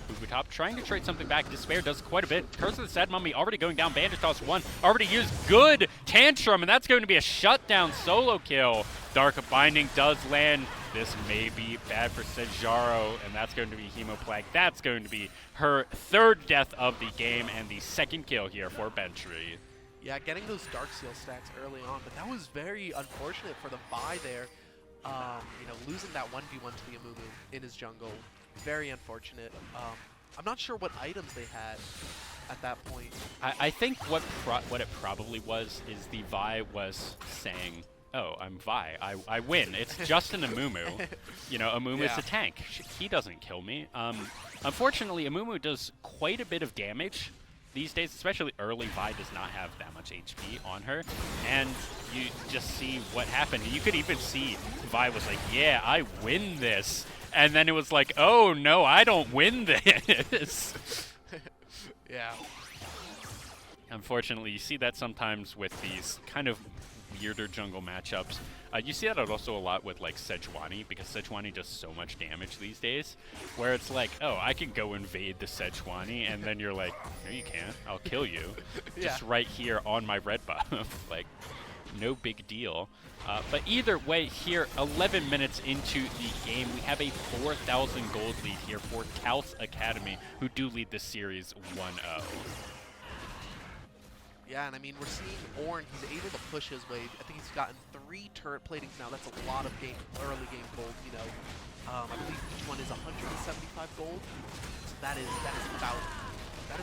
Bubu top trying to trade something back. Despair does quite a bit. Curse of the Sad Mummy already going down. Bandage toss 1. Already used. Good Tantrum, and that's going to be a shutdown solo kill. Dark Binding does land. This may be bad for Sinjaro, and that's going to be Hemoplague. That's going to be her 3rd death of the game, and the 2nd kill here for Bentry. Yeah, getting those Dark Seal stacks early on, but that was very unfortunate for the buy there. You know, losing that 1v1 to the Amumu in his jungle, very unfortunate. I'm not sure what items they had at that point. I think what it probably was is the Vi was saying, oh, I'm Vi, I win. It's just an Amumu. You know, Amumu is a tank. He doesn't kill me. Unfortunately, Amumu does quite a bit of damage these days, especially early. Vi does not have that much HP on her, and you just see what happened. You could even see Vi was like, yeah, I win this, and then it was like, oh no, I don't win this. Yeah. Unfortunately, you see that sometimes with these kind of weirder jungle matchups. You see that also a lot with like Sejuani, because Sejuani does so much damage these days, where it's like, oh, I can go invade the Sejuani, and then you're like, no, you can't. I'll kill you. Just right here on my red buff. Like, no big deal. But either way, here, 11 minutes into the game, we have a 4,000 gold lead here for Cal's Academy, who do lead this series 1-0. Yeah, and I mean, we're seeing Ornn, he's able to push his way. I think he's gotten 3 turret platings now. That's a lot of early game gold, you know. I believe each one is 175 gold. So that is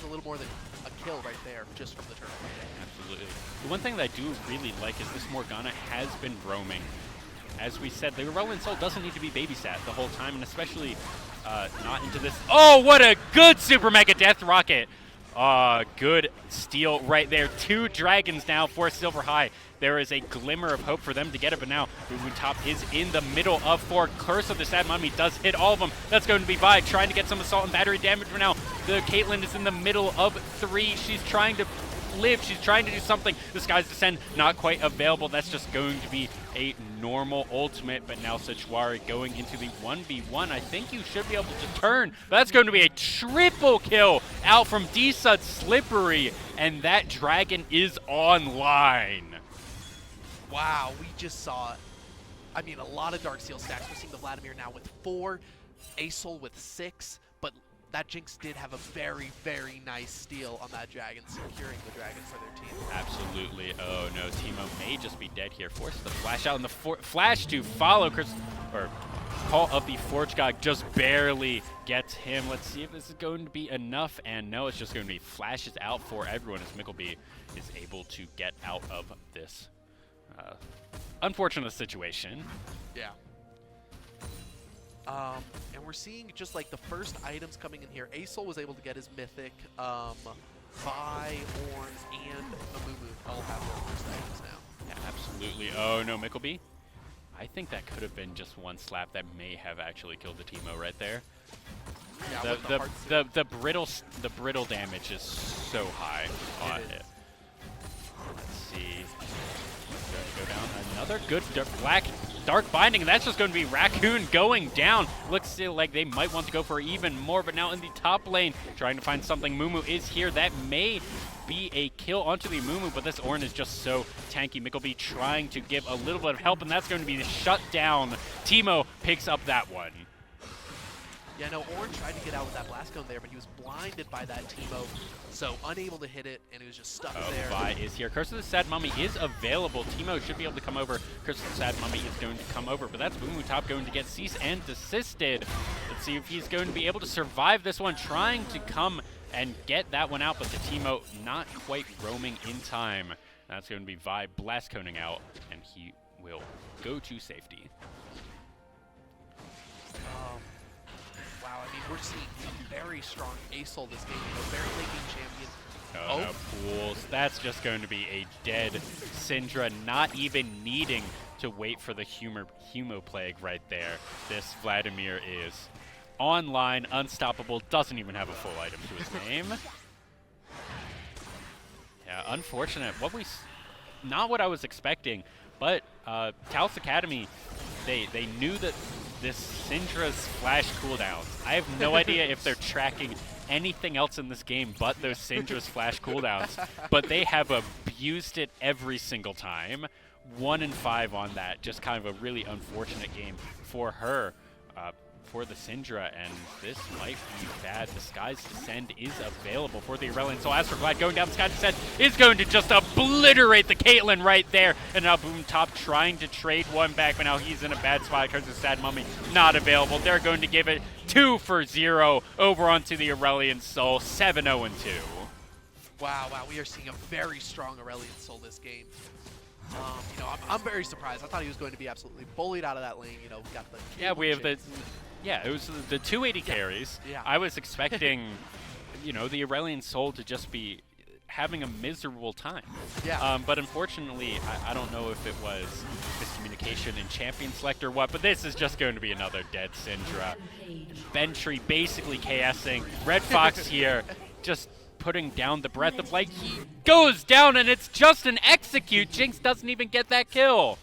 a little more than a kill right there, just from the turret plating. Absolutely. The one thing that I do really like is this Morgana has been roaming. As we said, the Irrelevant Soul doesn't need to be babysat the whole time, and especially not into this. Oh, what a good Super Mega Death Rocket! Good steal right there. 2 dragons now for Silver High. There is a glimmer of hope for them to get it, but now Boom Top is in the middle of 4. Curse of the Sad Mummy does hit all of them. That's going to be Vi trying to get some assault and battery damage for now. The Caitlyn is in the middle of 3. She's trying to live. She's trying to do something. The Sky's Descent not quite available. That's just going to be a normal ultimate, but now Sejuani going into the 1v1. I think you should be able to turn. That's going to be a triple kill out from D-Sud Slippery, and that dragon is online. Wow, we just saw, I mean, a lot of Darksteel stacks. We're seeing the Vladimir now with 4, Asol with 6, but that Jinx did have a very, very nice steal on that dragon, securing the dragon for their team. Absolutely. Oh no, Teemo may just be dead here. Forces the flash out, and the flash to follow. Call of the Forge God just barely gets him. Let's see if this is going to be enough, and no, it's just going to be flashes out for everyone as Mickleby is able to get out of this unfortunate situation. Yeah. And we're seeing just like the first items coming in here. Asol was able to get his mythic. Vi, Ornn, and Amumu all have their first items now. Yeah, absolutely. Oh no, Mickleby. I think that could have been just one slap that may have actually killed the Teemo right there. Yeah, the brittle damage is so high on it. Let's see. Going to go down another good dark binding, and that's just going to be Raccoon going down. Looks like they might want to go for even more, but now in the top lane, trying to find something. Mumu is here. That may be a kill onto the Mumu, but this Ornn is just so tanky. Mickleby trying to give a little bit of help, and that's going to be shut down. Teemo picks up that one. Yeah, no, Ornn tried to get out with that blast cone there, but he was blinded by that Teemo, so unable to hit it, and he was just stuck there. Vi is here. Curse of the Sad Mummy is available. Teemo should be able to come over. Curse of the Sad Mummy is going to come over, but that's Boom Top going to get cease and desisted. Let's see if he's going to be able to survive this one, trying to come and get that one out, but the Teemo not quite roaming in time. That's going to be Vi blast coning out, and he will go to safety. Wow, I mean, we're seeing a very strong Asol this game, very late game champion. Oh, no, Pools. That's just going to be a dead Syndra, not even needing to wait for the Humo Plague right there. This Vladimir is online, unstoppable, doesn't even have a full item to his name. Yeah, unfortunate. Not what I was expecting, but Cal's Academy, they knew that this Syndra's flash cooldowns. I have no idea if they're tracking anything else in this game but those Syndra's flash cooldowns, but they have abused it every single time. 1 and 5 on that. Just kind of a really unfortunate game for her, for the Syndra, and this might be bad. The Sky's Descent is available for the Irrelevant Soul. Astroglide going down, the Sky's Descent is going to just obliterate the Caitlyn right there, and now Boom Top trying to trade one back, but now he's in a bad spot because the Sad Mummy not available. They're going to give it 2-0 over onto the Irrelevant Soul, 7-0-2. Wow, we are seeing a very strong Irrelevant Soul this game. You know, I'm very surprised. I thought he was going to be absolutely bullied out of that lane. You know, got the it was the 280 carries. Yeah. I was expecting, you know, the Irrelevant Soul to just be having a miserable time. Yeah. But unfortunately, I don't know if it was miscommunication in champion select or what, but this is just going to be another dead Syndra. Bentry basically chaosing. Red Fox here, just putting down the breath of like goes down, and it's just an execute. Jinx doesn't even get that kill.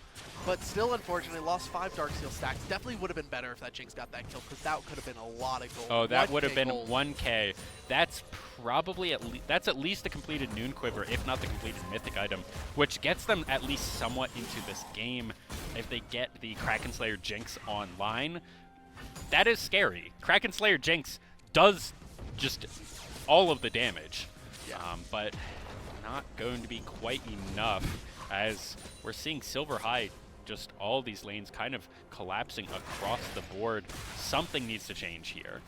But still, unfortunately, lost 5 Darksteel stacks. Definitely would have been better if that Jinx got that kill, because that could have been a lot of gold. Oh, that would have 1K been gold. 1K. That's probably that's at least a completed Noon Quiver, if not the completed Mythic item, which gets them at least somewhat into this game. If they get the Kraken Slayer Jinx online, that is scary. Kraken Slayer Jinx does just all of the damage, but not going to be quite enough, as we're seeing Silver High, just all these lanes kind of collapsing across the board. Something needs to change here.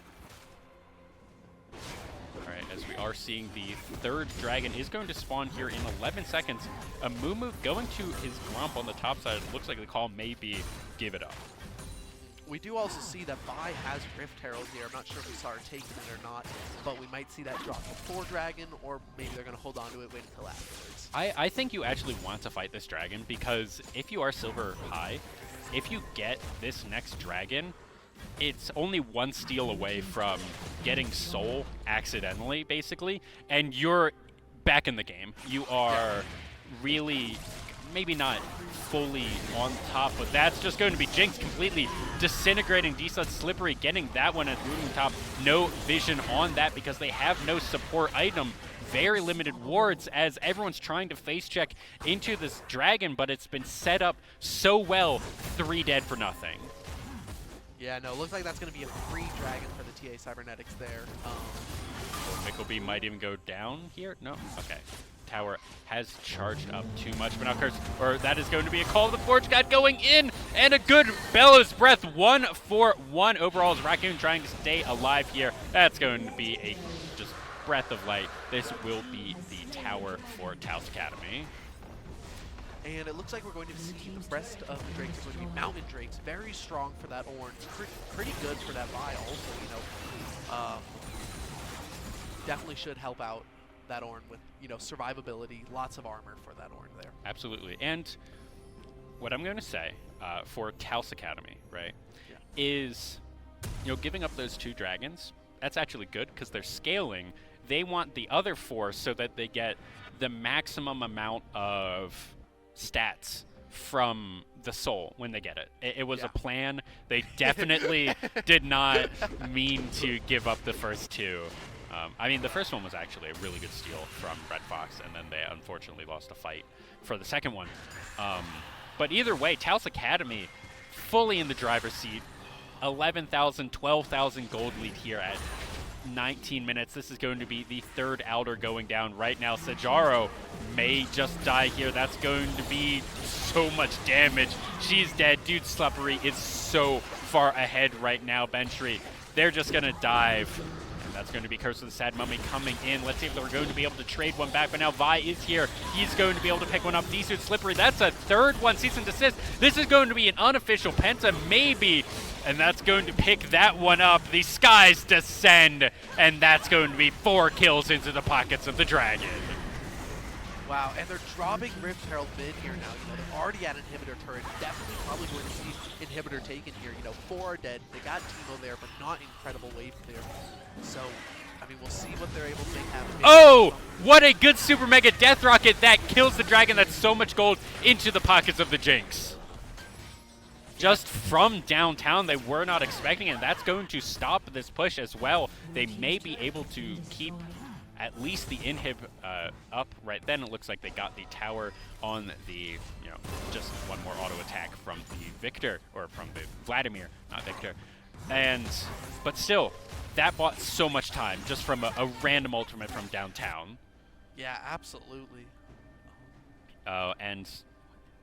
All right, as we are seeing the third dragon is going to spawn here in 11 seconds. A Mumu going to his Grump on the top side. It looks like the call may be give it up. We do also see that Vi has Rift Herald here. I'm not sure if we saw her taking it or not, but we might see that drop before Dragon, or maybe they're going to hold on to it, wait until afterwards. I think you actually want to fight this dragon, because if you are Silver High, if you get this next dragon, it's only 1 steal away from getting Soul accidentally, basically, and you're back in the game. You are really, maybe not fully on top, but that's just going to be Jinx completely disintegrating Decent Slippery, getting that one at moving top. No vision on that because they have no support item. Very limited wards as everyone's trying to face check into this dragon, but it's been set up so well. 3 dead for nothing. Yeah, no, looks like that's going to be a free dragon for the TA Cybernetics there. Mickleby might even go down here. No? Okay. Tower has charged up too much, but now that is going to be a call of the Forge God going in, and a good Bellows Breath. 1 for 1 overall as Raccoon trying to stay alive here. That's going to be a just breath of light. This will be the tower for Taos Academy. And it looks like we're going to see the rest of the Drakes are going to be Mountain Drakes. Very strong for that Orange. Pretty good for that Vi also, definitely should help out that Ornn with, survivability, lots of armor for that Ornn there. Absolutely. And what I'm going to say for Taos Academy, right, is, giving up those 2 dragons, that's actually good because they're scaling. They want the other 4 so that they get the maximum amount of stats from the soul when they get it. It was a plan. They definitely did not mean to give up the first 2. I mean, the first one was actually a really good steal from Red Fox, and then they unfortunately lost a fight for the second one. But either way, Taos Academy fully in the driver's seat. 11,000, 12,000 gold lead here at 19 minutes. This is going to be the 3rd outer going down right now. Sajaro may just die here. That's going to be so much damage. She's dead. Dude, Slippery is so far ahead right now. Bentree, they're just going to dive. That's going to be Curse of the Sad Mummy coming in. Let's see if they're going to be able to trade one back. But now Vi is here. He's going to be able to pick one up. Decent Slippery. That's a 3rd one. Cease and desist. This is going to be an unofficial Penta, maybe. And that's going to pick that one up. The skies descend. And that's going to be 4 kills into the pockets of the dragon. Wow, and they're dropping Rift Herald mid here now. They're already at Inhibitor turret. Definitely probably going to see Inhibitor taken here. 4 are dead. They got Teemo there, but not incredible wave clear. So, I mean, we'll see what they're able to make happen. Oh, what a good Super Mega Death Rocket that kills the dragon. That's so much gold into the pockets of the Jinx. Just from downtown, they were not expecting it. That's going to stop this push as well. They may be able to keep at least the inhib up right then. It looks like they got the tower on the, just one more auto attack from the Victor, or from the Vladimir, not Victor. But still, that bought so much time just from a random ultimate from downtown. Yeah, absolutely. Oh, and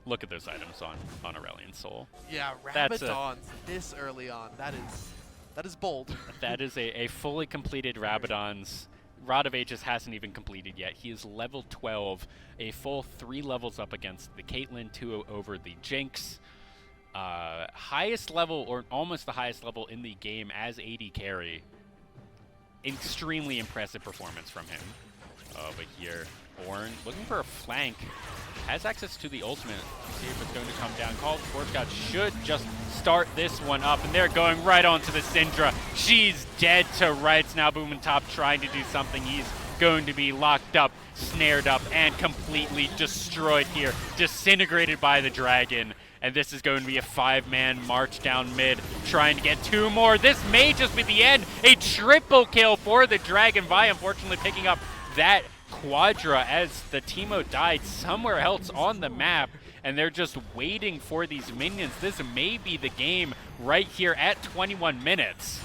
look at those items on Aurelion Soul. Yeah, Rabadons this early on. That is bold. That is a fully completed Rabadons. Rod of Ages hasn't even completed yet. He is level 12, a full 3 levels up against the Caitlyn, 2 over the Jinx. Highest level, or almost the highest level in the game as AD carry. Extremely impressive performance from him. But here, Ornn looking for a flank. Has access to the ultimate. See if it's going to come down. Call of Forge God should just start this one up. And they're going right onto the Syndra. She's dead to rights now. Boom and Top trying to do something. He's going to be locked up, snared up, and completely destroyed here, disintegrated by the dragon. And this is going to be a 5-man march down mid, trying to get 2 more. This may just be the end. A triple kill for the Dragon Vi, unfortunately picking up that Quadra as the Teemo died somewhere else on the map, and they're just waiting for these minions. This may be the game right here at 21 minutes.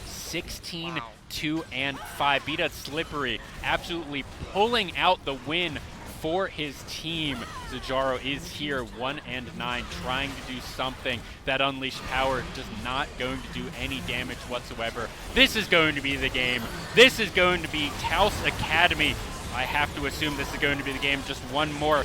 16-2 and 5. Beat out Slippery, absolutely pulling out the win for his team. Zajaro is here 1-9, trying to do something. That unleashed power just not going to do any damage whatsoever. This is going to be the game. This is going to be Taos Academy. I have to assume this is going to be the game. Just one more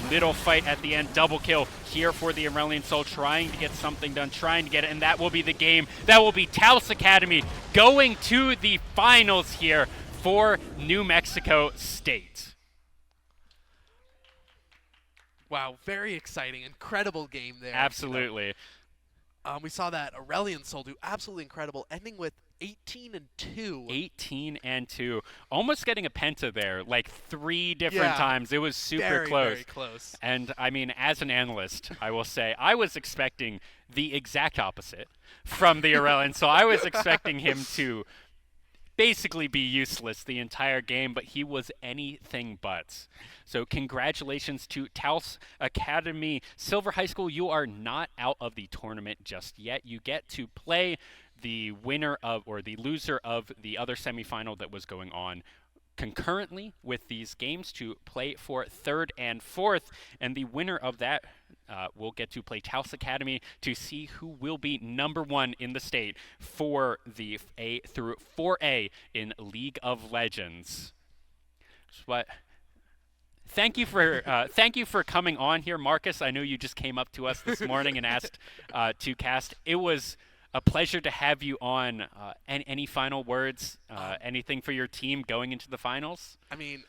little fight at the end. Double kill here for the Aurelion Sol, trying to get something done, trying to get it, and that will be the game. That will be Taos Academy going to the finals here for New Mexico State. Wow, very exciting, incredible game there. Absolutely. We saw that Aurelion Sol do absolutely incredible, ending with 18-2. 18-2. Almost getting a penta there, like 3 different times. It was super close. Very close. And I mean, as an analyst, I will say, I was expecting the exact opposite from the Aurelion. So I was expecting him to basically be useless the entire game, but he was anything but. So congratulations to Taos Academy. Silver High School, you are not out of the tournament just yet. You get to play the winner of, or the loser of, the other semifinal that was going on concurrently with these games to play for 3rd and 4th, and the winner of that will get to play Taos Academy to see who will be number 1 in the state for the A through 4A in League of Legends. But thank you for coming on here, Marcus. I know you just came up to us this morning and asked to cast. It was a pleasure to have you on. Any final words? Anything for your team going into the finals? I mean,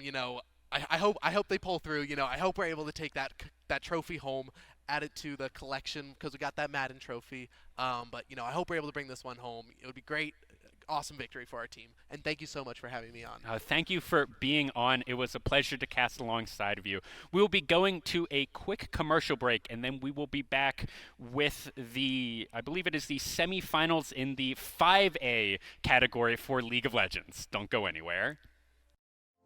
you know, I hope they pull through. You know, I hope we're able to take that trophy home, add it to the collection because we got that Madden trophy. But you know, I hope we're able to bring this one home. It would be great. Awesome victory for our team, and thank you so much for having me on. Thank you for being on. It was a pleasure to cast alongside of you. We'll be going to a quick commercial break, and then we will be back with the, I believe it is the semifinals in the 5A category for League of Legends. Don't go anywhere.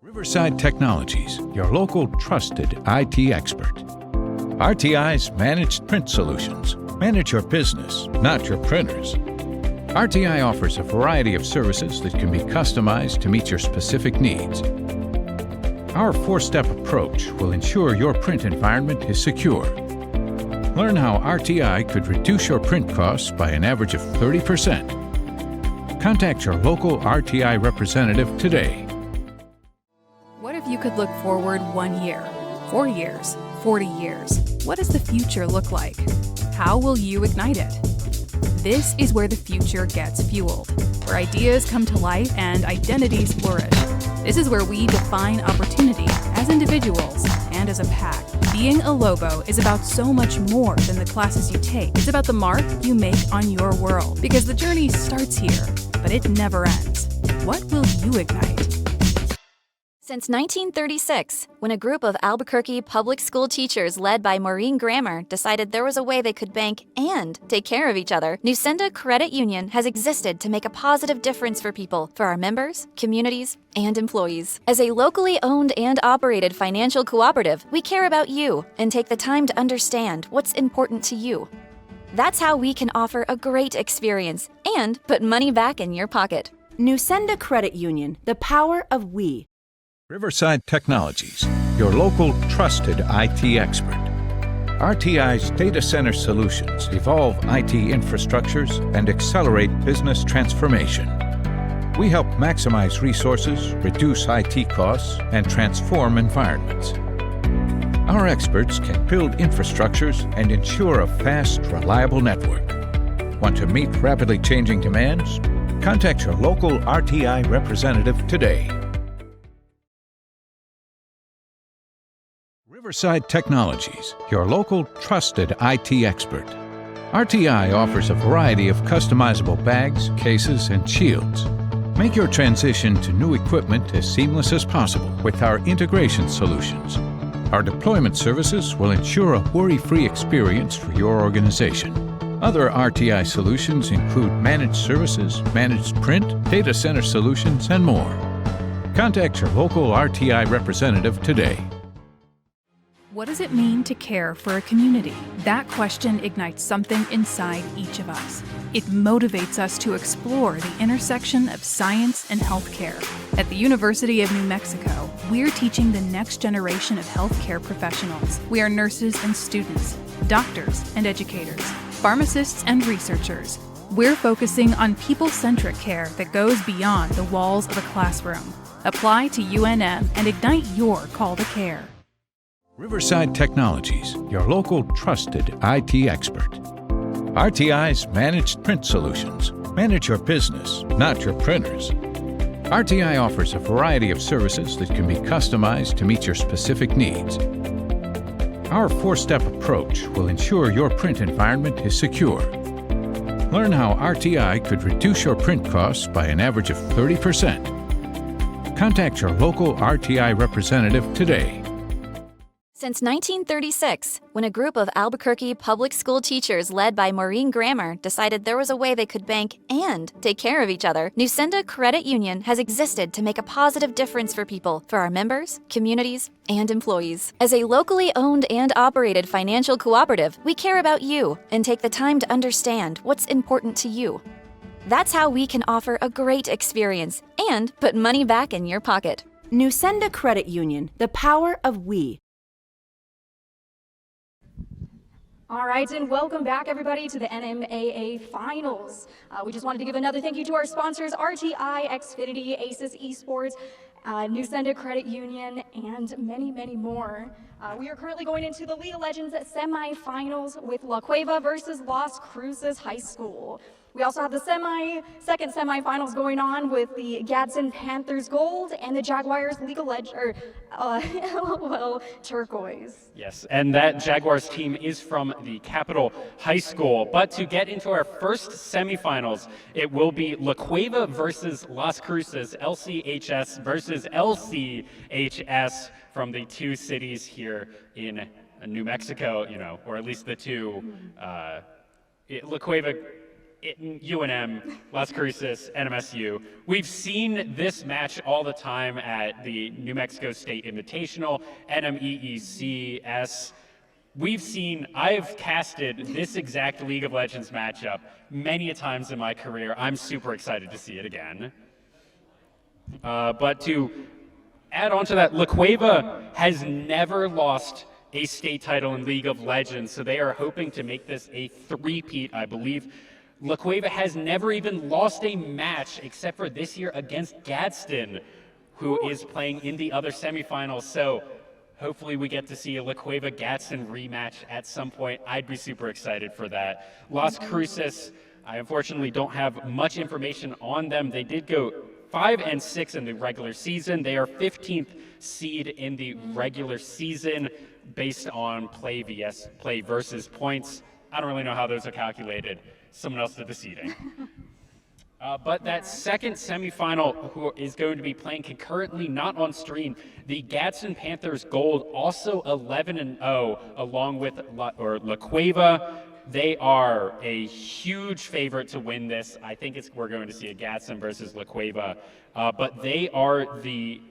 Riverside Technologies, your local trusted IT expert. RTI's Managed Print Solutions. Manage your business, not your printers. RTI offers a variety of services that can be customized to meet your specific needs. Our 4-step approach will ensure your print environment is secure. Learn how RTI could reduce your print costs by an average of 30%. Contact your local RTI representative today. What if you could look forward 1 year, 4 years, 40 years? What does the future look like? How will you ignite it? This is where the future gets fueled, where ideas come to life and identities flourish. This is where we define opportunity as individuals and as a pack. Being a Lobo is about so much more than the classes you take. It's about the mark you make on your world, because the journey starts here, but it never ends. What will you ignite? Since 1936, when a group of Albuquerque public school teachers led by Maureen Grammer decided there was a way they could bank and take care of each other, Nusenda Credit Union has existed to make a positive difference for people, for our members, communities, and employees. As a locally owned and operated financial cooperative, we care about you and take the time to understand what's important to you. That's how we can offer a great experience and put money back in your pocket. Nusenda Credit Union, the power of we. Riverside Technologies, your local trusted IT expert. RTI's data center solutions evolve IT infrastructures and accelerate business transformation. We help maximize resources, reduce IT costs, and transform environments. Our experts can build infrastructures and ensure a fast, reliable network. Want to meet rapidly changing demands? Contact your local RTI representative today. Riverside Technologies, your local trusted IT expert. RTI offers a variety of customizable bags, cases, and shields. Make your transition to new equipment as seamless as possible with our integration solutions. Our deployment services will ensure a worry-free experience for your organization. Other RTI solutions include managed services, managed print, data center solutions, and more. Contact your local RTI representative today. What does it mean to care for a community? That question ignites something inside each of us. It motivates us to explore the intersection of science and healthcare. At the University of New Mexico, we're teaching the next generation of healthcare professionals. We are nurses and students, doctors and educators, pharmacists and researchers. We're focusing on people-centric care that goes beyond the walls of a classroom. Apply to UNM and ignite your call to care. Riverside Technologies, your local trusted IT expert. RTI's managed print solutions. Manage your business, not your printers. RTI offers a variety of services that can be customized to meet your specific needs. Our four-step approach will ensure your print environment is secure. Learn how RTI could reduce your print costs by an average of 30%. Contact your local RTI representative today. Since 1936, when a group of Albuquerque public school teachers led by Maureen Grammer decided there was a way they could bank and take care of each other, Nusenda Credit Union has existed to make a positive difference for people, for our members, communities, and employees. As a locally owned and operated financial cooperative, we care about you and take the time to understand what's important to you. That's how we can offer a great experience and put money back in your pocket. Nusenda Credit Union, the power of we. All right, and welcome back, everybody, to the NMAA Finals. We just wanted to give another thank you to our sponsors, RTI, Xfinity, Aces Esports, Nusenda Credit Union, and many, many more. We are currently going into the League of Legends semifinals with La Cueva versus Las Cruces High School. We also have the second semifinals going on with the Gadsden Panthers Gold and the Jaguars League of Legends, LOL Turquoise. Yes, and that Jaguars team is from the Capital High School. But to get into our first semifinals, it will be La Cueva versus Las Cruces, LCHS versus LCHS from the two cities here in New Mexico, or at least the two, La Cueva, UNM, Las Cruces, NMSU. We've seen this match all the time at the New Mexico State Invitational, NMEECS. I've casted this exact League of Legends matchup many a times in my career. I'm super excited to see it again. But to add on to that, La Cueva has never lost a state title in League of Legends, so they are hoping to make this a three-peat, I believe. La Cueva has never even lost a match except for this year against Gadsden, who is playing in the other semifinals. So hopefully we get to see a La Cueva Gadsden rematch at some point. I'd be super excited for that. Las Cruces, I unfortunately don't have much information on them. They did go 5-6 in the regular season. They are 15th seed in the regular season based on play versus points. I don't really know how those are calculated. Someone else did the seeding. But that second semifinal, who is going to be playing concurrently, not on stream, the Gadsden Panthers Gold, also 11-0, along with La Cueva. They are a huge favorite to win this. I think we're going to see a Gadsden versus La Cueva. But they are the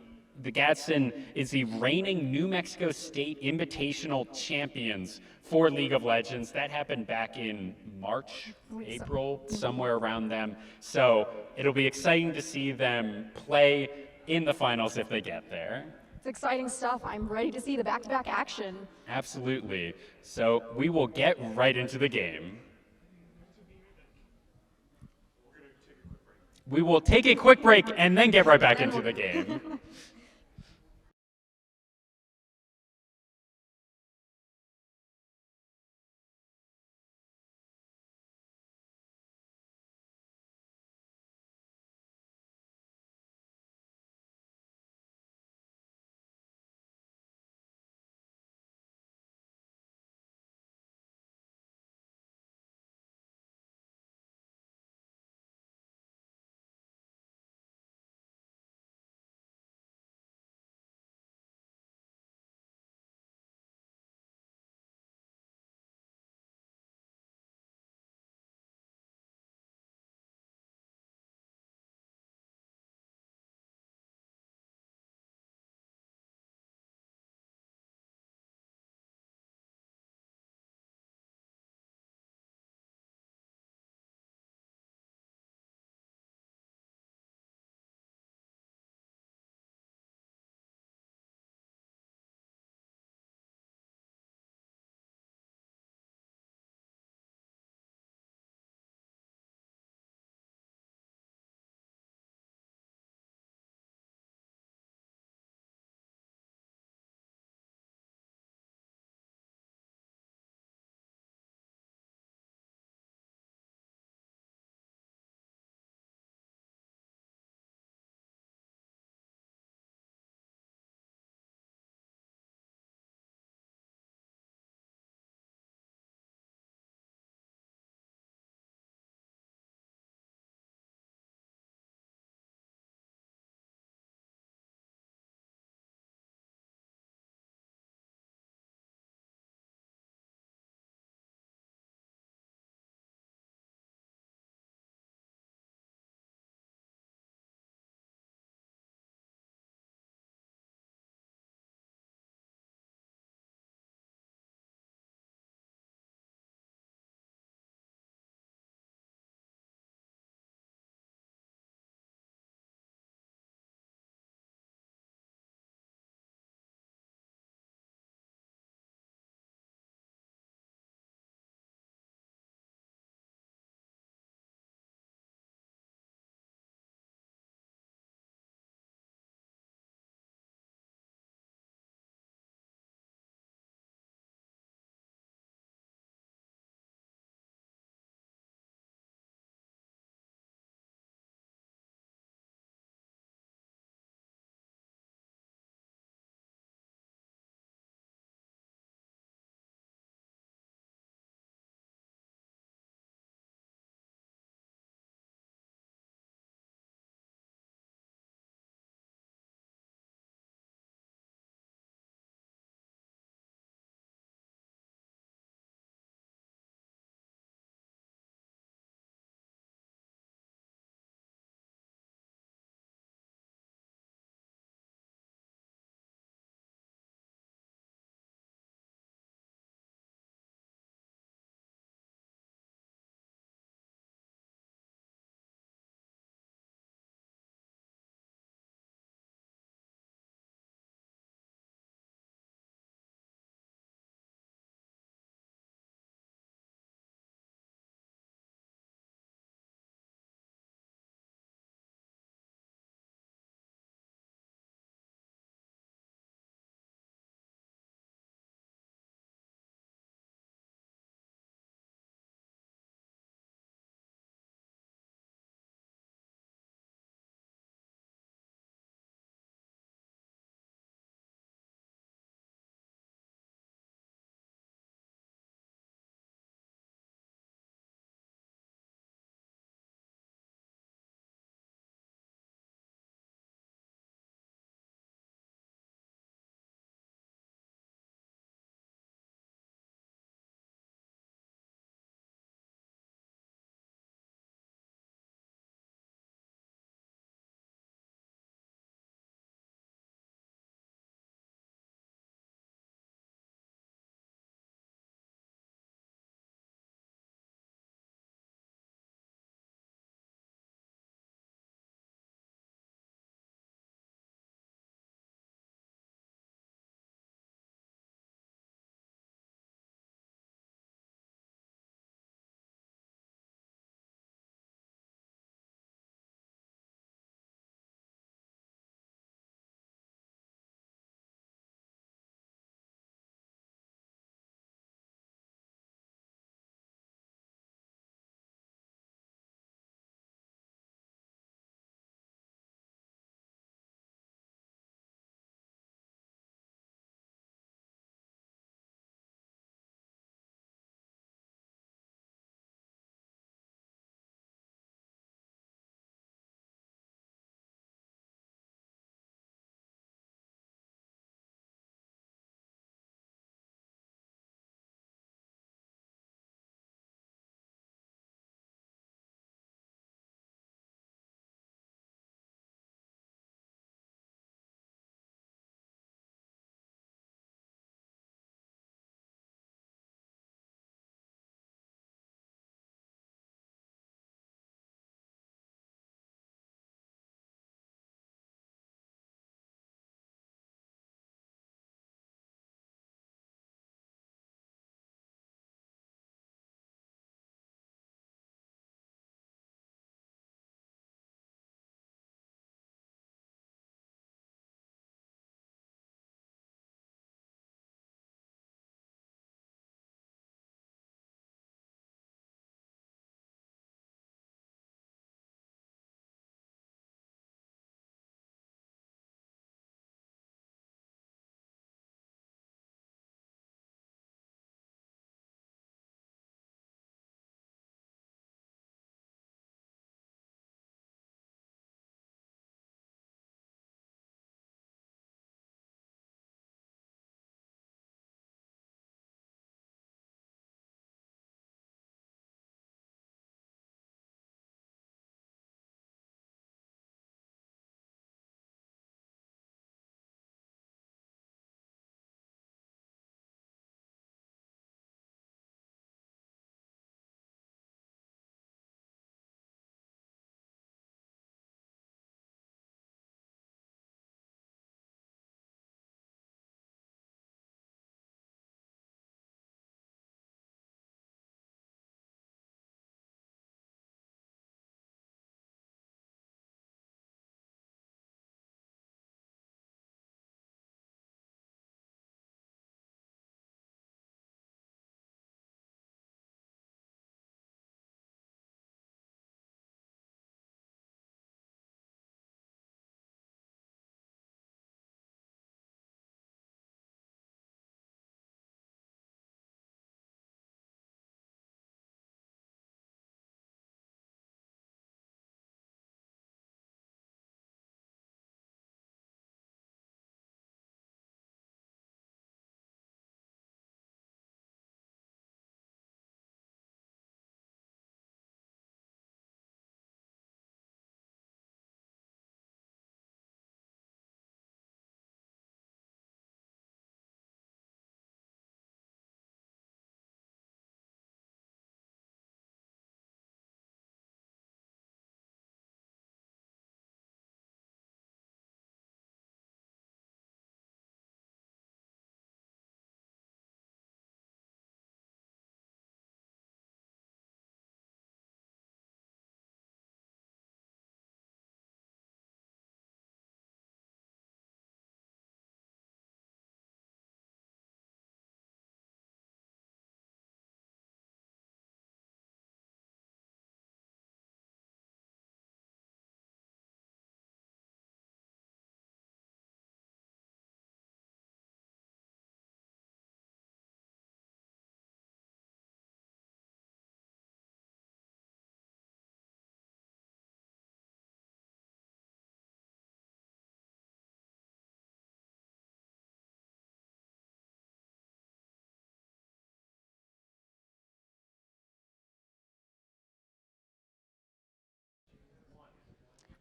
Gadsden is the reigning New Mexico State Invitational champions for League of Legends. That happened back in March, April, somewhere around them. So it'll be exciting to see them play in the finals if they get there. It's exciting stuff. I'm ready to see the back-to-back action. Absolutely. So we will get right into the game. We will take a quick break and then get right back into the game.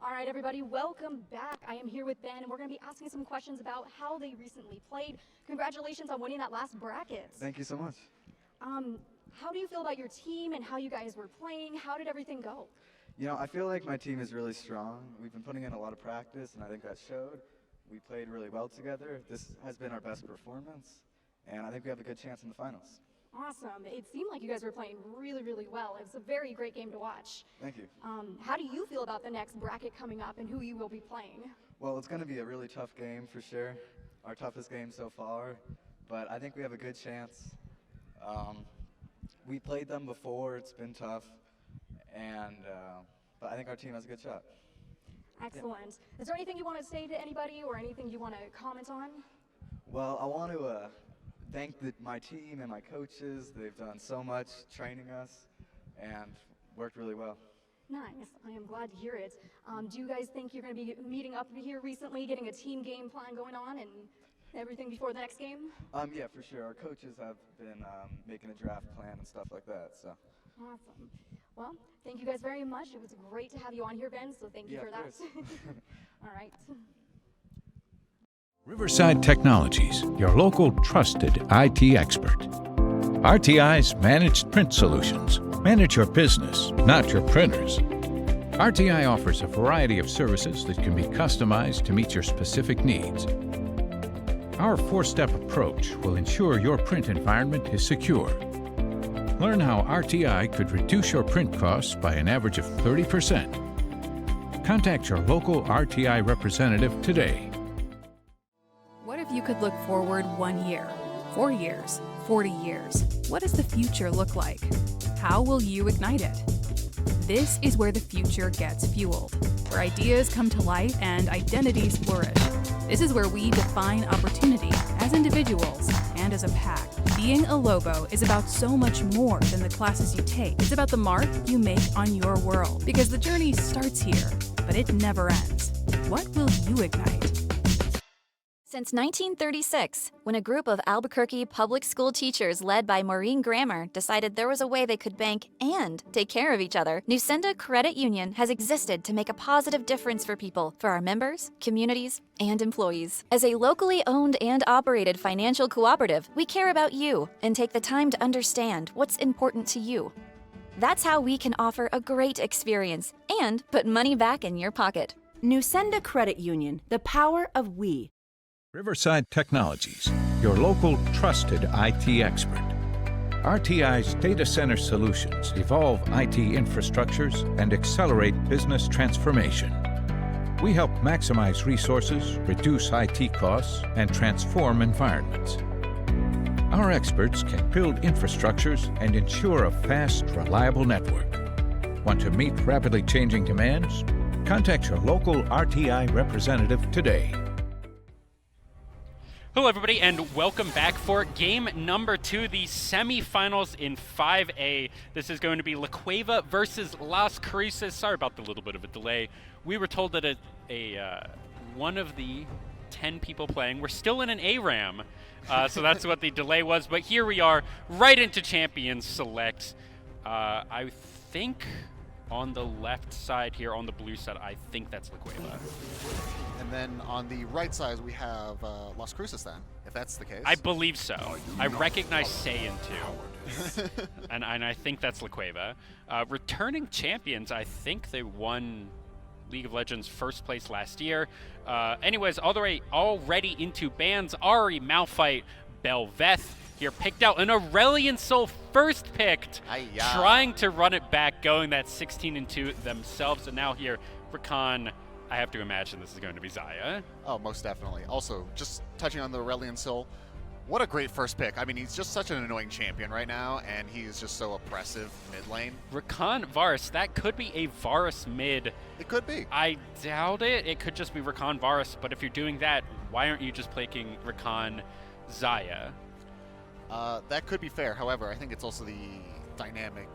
All right, everybody, welcome back. I am here with Ben, and we're going to be asking some questions about how they recently played. Congratulations on winning that last bracket. Thank you so much. How do you feel about your team and how you guys were playing? How did everything go? You know, I feel like my team is really strong. We've been putting in a lot of practice, and I think that showed. We played really well together. This has been our best performance, and I think we have a good chance in the finals. Awesome. It seemed like you guys were playing really, really well. It was a very great game to watch. Thank you. How do you feel about the next bracket coming up and who you will be playing? Well, it's going to be a really tough game for sure. Our toughest game so far, but I think we have a good chance. We played them before. It's been tough, and but I think our team has a good shot. Excellent. Yeah. Is there anything you want to say to anybody or anything you want to comment on? Well, I want to thank my team and my coaches. They've done so much training us and worked really well. Nice. I am glad to hear it. Do you guys think you're going to be meeting up here recently, getting a team game plan going on and everything before the next game? Yeah, for sure. Our coaches have been making a draft plan and stuff like that. So. Awesome. Well, thank you guys very much. It was great to have you on here, Ben, so thank you for that. All right. Riverside Technologies, your local trusted IT expert. RTI's Managed Print Solutions. Manage your business, not your printers. RTI offers a variety of services that can be customized to meet your specific needs. Our four-step approach will ensure your print environment is secure. Learn how RTI could reduce your print costs by an average of 30%. Contact your local RTI representative today. What if you could look forward 1 year, 4 years, 40 years? What does the future look like? How will you ignite it? This is where the future gets fueled, where ideas come to life and identities flourish. This is where we define opportunity as individuals and as a pack. Being a Lobo is about so much more than the classes you take. It's about the mark you make on your world, because the journey starts here, but it never ends. What will you ignite? Since 1936, when a group of Albuquerque public school teachers led by Maureen Grammer decided there was a way they could bank and take care of each other, Nusenda Credit Union has existed to make a positive difference for people, for our members, communities, and employees. As a locally owned and operated financial cooperative, we care about you and take the time to understand what's important to you. That's how we can offer a great experience and put money back in your pocket. Nusenda Credit Union, the power of we. Riverside Technologies, your local trusted IT expert. RTI's data center solutions evolve IT infrastructures and accelerate business transformation. We help maximize resources, reduce IT costs, and transform environments. Our experts can build infrastructures and ensure a fast, reliable network. Want to meet rapidly changing demands? Contact your local RTI representative today. Hello, everybody, and welcome back for game number 2, the semifinals in 5A. This is going to be La Cueva versus Las Cruces. Sorry about the little bit of a delay. We were told that one of the 10 people playing were still in an ARAM, so that's what the delay was. But here we are, right into Champions Select. I think on the left side here, on the blue side, I think that's La Cueva. And then on the right side, we have Las Cruces then, if that's the case. I believe so. I recognize Saiyan too. and I think that's La Cueva. Returning champions, I think they won League of Legends first place last year. Anyways, already into bans. Ari, Malphite, Belveth here picked out. An Aurelion Soul first picked, trying to run it back, going that 16-2 themselves. And now here, Rakan, I have to imagine this is going to be Xayah. Oh, most definitely. Also, just touching on the Aurelion Soul, what a great first pick. I mean, he's just such an annoying champion right now, and he is just so oppressive mid lane. Rakan Varus, that could be a Varus mid. It could be. I doubt it. It could just be Rakan Varus, but if you're doing that, why aren't you just picking Rakan Xayah? That could be fair. However, I think it's also the dynamic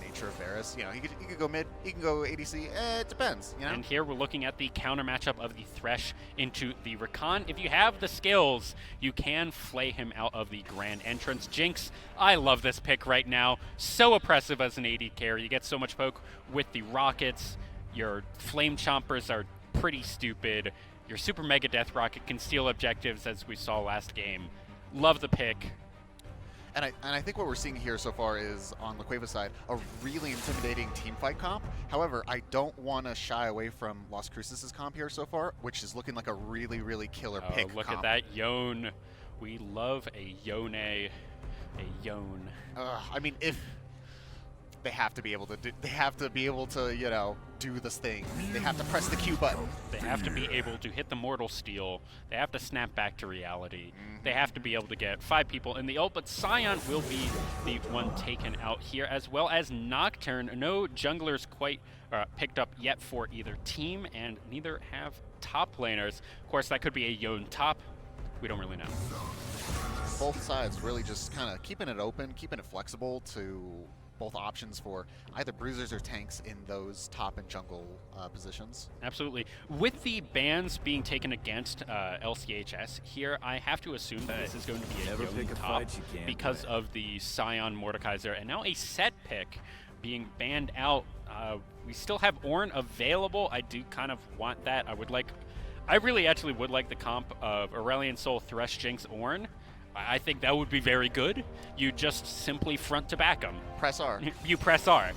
nature of Varus. You know, he could go mid, he can go ADC. It depends, you know? And here we're looking at the counter matchup of the Thresh into the Rakan. If you have the skills, you can flay him out of the grand entrance. Jinx, I love this pick right now. So oppressive as an AD carry. You get so much poke with the rockets. Your Flame Chompers are pretty stupid. Your Super Mega Death Rocket can steal objectives, as we saw last game. Love the pick. And I think what we're seeing here so far is, on LaQueva's side, a really intimidating teamfight comp. However, I don't want to shy away from Las Cruces' comp here so far, which is looking like a really, really killer pick Look comp. at that Yone. We love a Yone. I mean, if they have to be able to do this thing. They have to press the Q button. They have to be able to hit the Mortal Steel. They have to snap back to reality. They have to be able to get 5 people in the ult, but Scion will be the one taken out here, as well as Nocturne. No junglers quite picked up yet for either team, and neither have top laners. Of course, that could be a Yone top. We don't really know. Both sides really just kind of keeping it open, keeping it flexible to both options for either bruisers or tanks in those top and jungle positions. Absolutely. With the bans being taken against LCHS here, I have to assume that this is going to be a Yone top because of the Scion Mordekaiser, and now a set pick being banned out. We still have Ornn available. I do kind of want that. I really actually would like the comp of Aurelion Sol, Thresh, Jinx, Ornn. I think that would be very good. You just simply front to back them. Press R. You press R.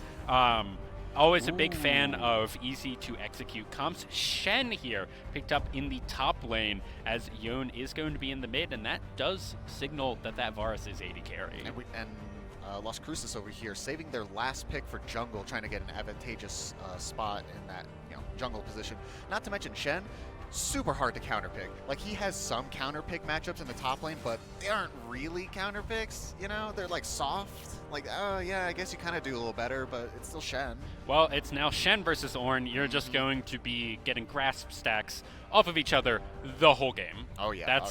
Always a big fan of easy to execute comps. Shen here picked up in the top lane as Yone is going to be in the mid, and that does signal that Varus is AD carry. And Las Cruces over here saving their last pick for jungle, trying to get an advantageous spot in that jungle position. Not to mention Shen, super hard to counterpick. Like, he has some counterpick matchups in the top lane, but they aren't really counterpicks, They're like soft. Like, oh yeah, I guess you kind of do a little better, but it's still Shen. Well, it's now Shen versus Ornn. You're just going to be getting grasp stacks off of each other the whole game. Oh yeah,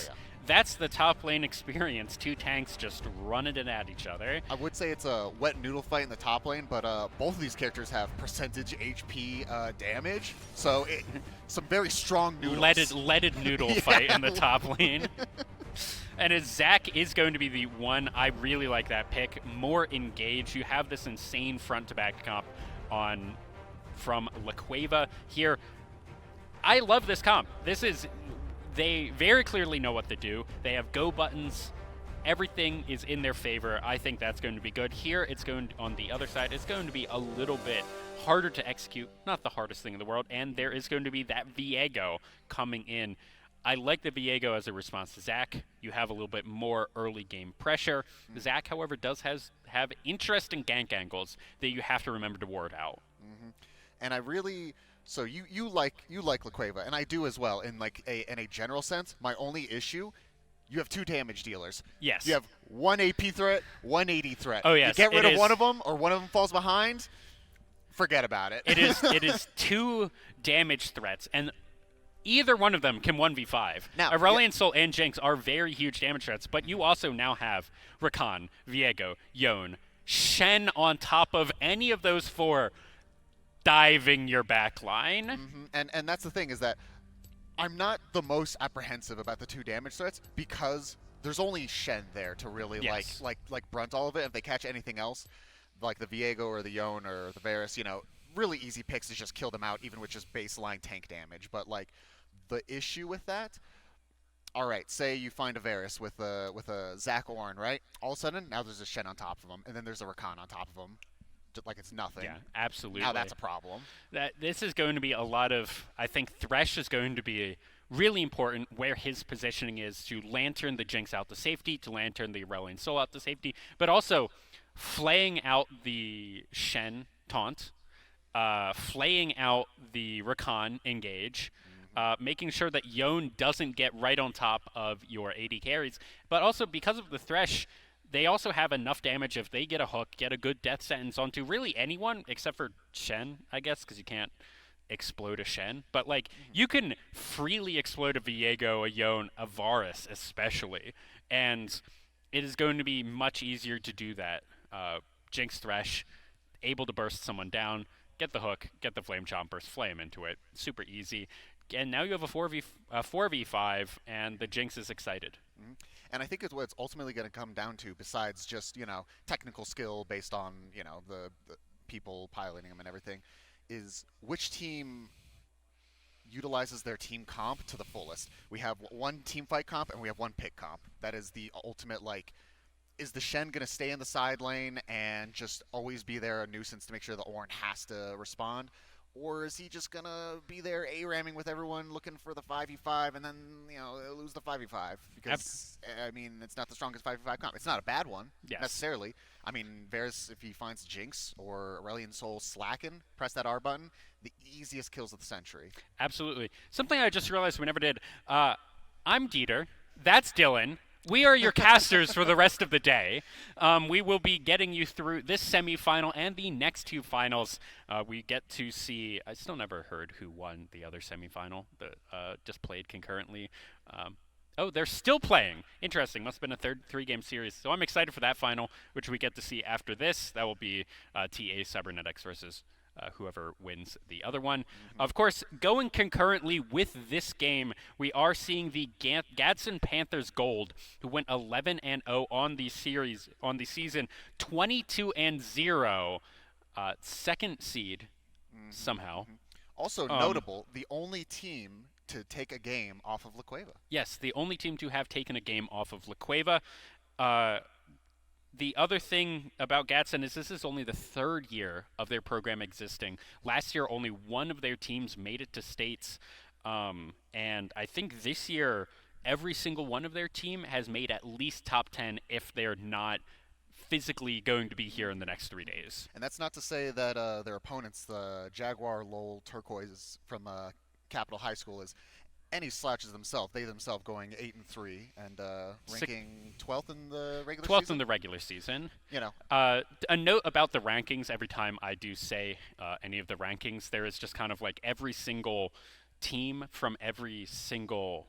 That's the top lane experience. 2 tanks just running it at each other. I would say it's a wet noodle fight in the top lane, but both of these characters have percentage HP damage, so some very strong noodles. Leaded noodle fight in the top lane. And as Zac is going to be the one, I really like that pick. More engaged. You have this insane front-to-back comp from LaQueva here. I love this comp. They very clearly know what to do. They have go buttons. Everything is in their favor. I think that's going to be good. Here, on the other side, it's going to be a little bit harder to execute. Not the hardest thing in the world. And there is going to be that Viego coming in. I like the Viego as a response to Zac. You have a little bit more early game pressure. Zac, however, does have interesting gank angles that you have to remember to ward out. And I really... So you like LaQueva, and I do as well. In a general sense, my only issue, you have 2 damage dealers. Yes. You have 1 AP threat, 1 AD threat. Oh yes. You get rid of one of them, or one of them falls behind. Forget about it. It is 2 damage threats, and either one of them can 1v5. Now, Aurelion Sol and Jinx are very huge damage threats, but you also now have Rakan, Viego, Yone, Shen on top of any of those 4. Diving your back line. And that's the thing, is that I'm not the most apprehensive about the 2 damage threats because there's only Shen there to really like brunt all of it. If they catch anything else, like the Viego or the Yone or the Varus, really easy picks to just kill them out, even with just baseline tank damage. But like the issue with that, all right, say you find a Varus with a Zac Ornn, right? All of a sudden, now there's a Shen on top of him, and then there's a Rakan on top of him. Like it's nothing. Yeah, absolutely. Now that's a problem. This is going to be a lot of, I think Thresh is going to be really important where his positioning is to lantern the Jinx out to safety, to lantern the Aurelion Sol out to safety, but also flaying out the Shen taunt, flaying out the Rakan engage, making sure that Yone doesn't get right on top of your AD carries, but also because of the Thresh, they also have enough damage if they get a hook, get a good death sentence onto really anyone except for Shen, I guess, because you can't explode a Shen. But, you can freely explode a Viego, a Yone, a Varus especially. And it is going to be much easier to do that. Jinx Thresh, able to burst someone down, get the hook, get the Flame Chompers, flame into it. Super easy. And now you have a 4v5, and the Jinx is excited. And I think it's what it's ultimately going to come down to, besides just, technical skill based on, the people piloting them and everything, is which team utilizes their team comp to the fullest. We have one team fight comp and we have one pick comp. That is the ultimate, like, is the Shen going to stay in the side lane and just always be there a nuisance to make sure the Ornn has to respond? Or is he just going to be there A-ramming with everyone looking for the 5v5 and then, lose the 5v5? Because, I mean, it's not the strongest 5v5 comp. It's not a bad one, necessarily. I mean, Varus, if he finds Jinx or Aurelion Sol slacking, press that R button, the easiest kills of the century. Absolutely. Something I just realized we never did. I'm Dieter. That's Dylan. We are your casters for the rest of the day. We will be getting you through this semifinal and the next two finals. We get to see, I still never heard who won the other semifinal that just played concurrently. Oh, they're still playing. Interesting. Must have been a three-game series. So I'm excited for that final, which we get to see after this. That will be TA Cybernetics versus whoever wins the other one. Of course, going concurrently with this game, we are seeing the Gadsden Panthers Gold, who went 11-0 on the season, 22-0, second seed somehow. Also notable, the only team to take a game off of La Cueva. Yes, the only team to have taken a game off of La Cueva. The other thing about Gadsden is this is only the third year of their program existing. Last year, only one of their teams made it to states. And I think this year, every single one of their team has made at least top 10 if they're not physically going to be here in the next 3 days. And that's not to say that their opponents, the Jaguar Lowell Turquoise from Capital High School, is any slouches themselves. They themselves going 8-3 and ranking 12th in the regular season. 12th in the regular season. A note about the rankings: every time I do say any of the rankings, there is just kind of like every single team from every single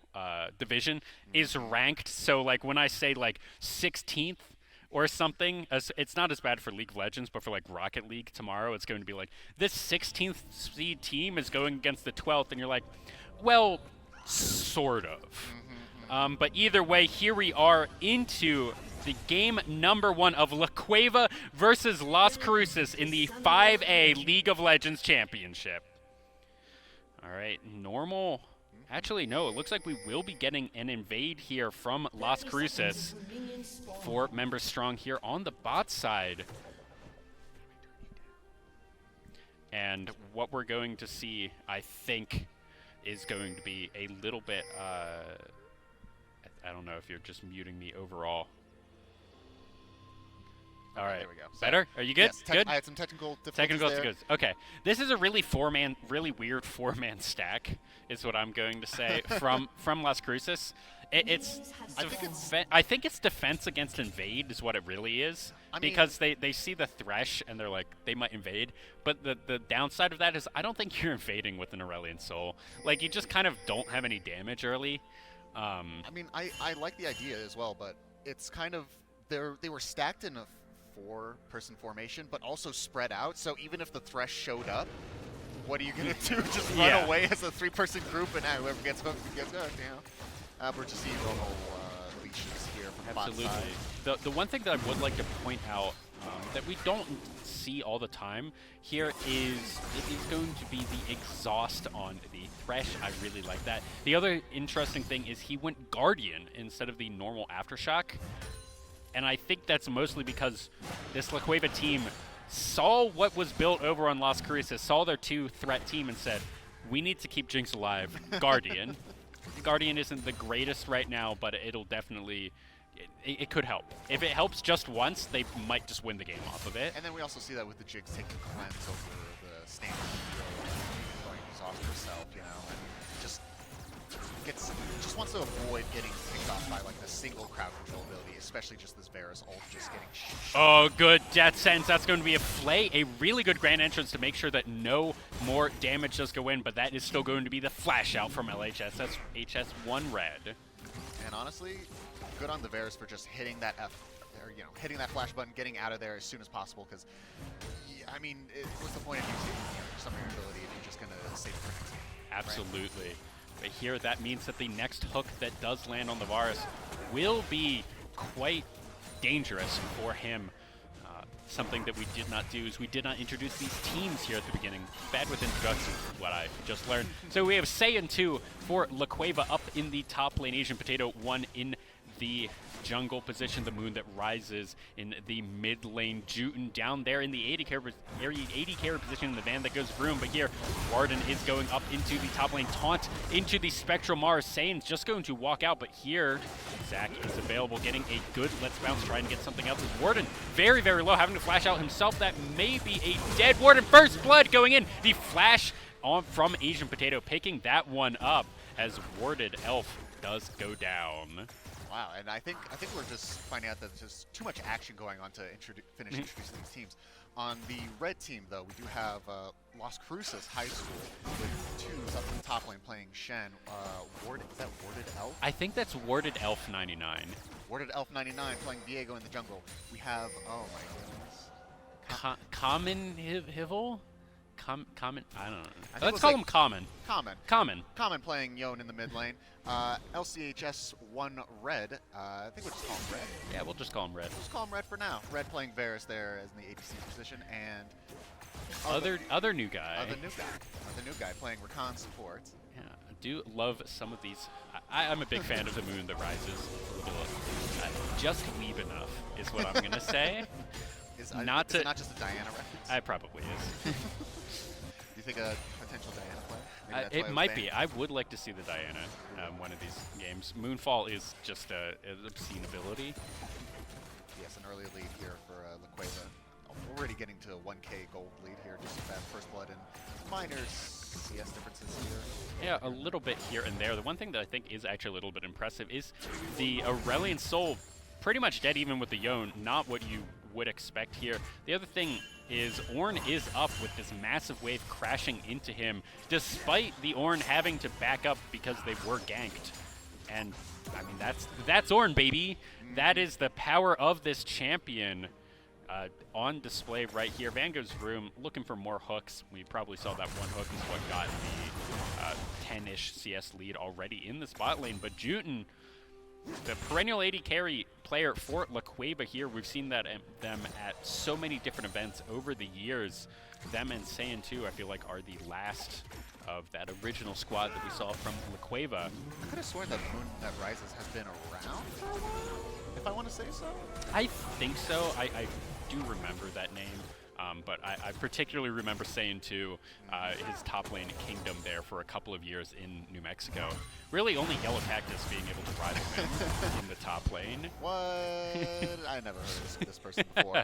division is ranked. So like when I say like 16th or something, it's not as bad for League of Legends, but for like Rocket League tomorrow, it's going to be like this 16th seed team is going against the 12th, and you're like, well, sort of. But either way, here we are into the game number 1 of La Cueva versus Las Cruces in the 5A League of Legends Championship. All right, normal. Actually, no, it looks like we will be getting an invade here from Las Cruces. 4 members strong here on the bot side. And what we're going to see, I think, is going to be a little bit, I don't know if you're just muting me overall. All right, there we go. Better? Are you good? Yes, good? I had some technical difficulties Technical there. difficulties. Okay. This is a really weird four-man stack, is what I'm going to say, from Las Cruces. I think it's defense against invade is what it really is. Because they see the Thresh and they're like, they might invade. But the downside of that is I don't think you're invading with an Aurelion Sol. Like, you just kind of don't have any damage early. I mean, I like the idea as well, but it's kind of, they were stacked in a 4-person formation, but also spread out. So even if the Thresh showed up, what are you going to do? Just run away as a 3-person group, and whoever gets hooked, gets hooked, We're just seeing normal leashes here from bot side. The one thing that I would like to point out that we don't see all the time here is it is going to be the exhaust on the Thresh. I really like that. The other interesting thing is he went Guardian instead of the normal Aftershock. And I think that's mostly because this La Cueva team saw what was built over on Las Cruces, saw their 2-threat team and said, we need to keep Jinx alive. Guardian. Guardian isn't the greatest right now, but it'll definitely, it could help. If it helps just once, they might just win the game off of it. And then we also see that with the Jinx taking cleanse over the standard going exhaust herself, and just wants to avoid getting picked off by like the single crowd control ability, especially just this Varus ult just getting Oh, good Death Sentence. That's going to be a flay, a really good grand entrance to make sure that no more damage does go in, but that is still going to be the flash out from LHS. That's HS1 red. And honestly, good on the Varus for just hitting that hitting that flash button, getting out of there as soon as possible, because I mean, what's the point of using some of your ability if you're just going to save it for next game? Absolutely. Right? But here, that means that the next hook that does land on the Varus will be quite dangerous for him. something that we did not do is we did not introduce these teams here at the beginning. Bad with introductions, what I just learned. So we have Saiyan 2 for La Cueva up in the top lane, Asian Potato 1 in the jungle position, the Moon that rises in the mid lane, Juten down there in the 80 carry position in the van that goes Vroom, but here Warden is going up into the top lane, Taunt into the Spectral Mars, Saiyans just going to walk out, but here Zach is available, getting a good Let's Bounce, trying to get something else. Warden very, very low, having to flash out himself. That may be a dead Warden. First blood going in, the flash on from Asian Potato, picking that one up as Warded Elf does go down. Wow, and I think we're just finding out that there's just too much action going on to finish introducing these teams. On the red team, though, we do have Las Cruces High School with twos up in the top lane playing Shen. Is that Warded Elf? I think that's Warded Elf 99. Warded Elf 99 playing Viego in the jungle. We have, oh my goodness. Common Hivel? Common, I don't know. Let's call him Common. Common playing Yon in the mid lane. LCHS 1 Red. I think we'll just call him Red. Yeah, we'll just call him Red. We'll just call him Red for now. Red playing Varus there as in the ADC position, and other new guy. Other new guy playing Rakan support. Yeah, I do love some of these. I'm a big fan of the Moon that rises. Just weeb enough is what I'm gonna say. Is it not just a Diana reference? I probably is. Do you think a potential Diana play? It might be. I would like to see the Diana one of these games. Moonfall is just an obscene ability. Yes, an early lead here for La Cueva. Already getting to a 1K gold lead here, just that first blood and minor CS differences here. Yeah, a little bit here and there. The one thing that I think is actually a little bit impressive is the Aurelion Soul pretty much dead even with the Yon, not what you would expect here. The other thing is Ornn is up with this massive wave crashing into him, despite the Ornn having to back up because they were ganked. And I mean, that's Ornn, baby. That is the power of this champion on display right here. Van goes Vroom looking for more hooks. We probably saw that one hook is what got the 10-ish CS lead already in the spot lane, but Juten, the perennial 80 carry player for La Cueva here, we've seen that them at so many different events over the years. Them and Saiyan 2, I feel like, are the last of that original squad that we saw from La Cueva. I could have sworn that Moon That Rises has been around for a while, if I want to say so. I think so. I do remember that name. But I particularly remember Saiyan 2, his top lane Kingdom there for a couple of years in New Mexico. Really only Yellow Cactus being able to ride him in the top lane. What? I never heard of this person before.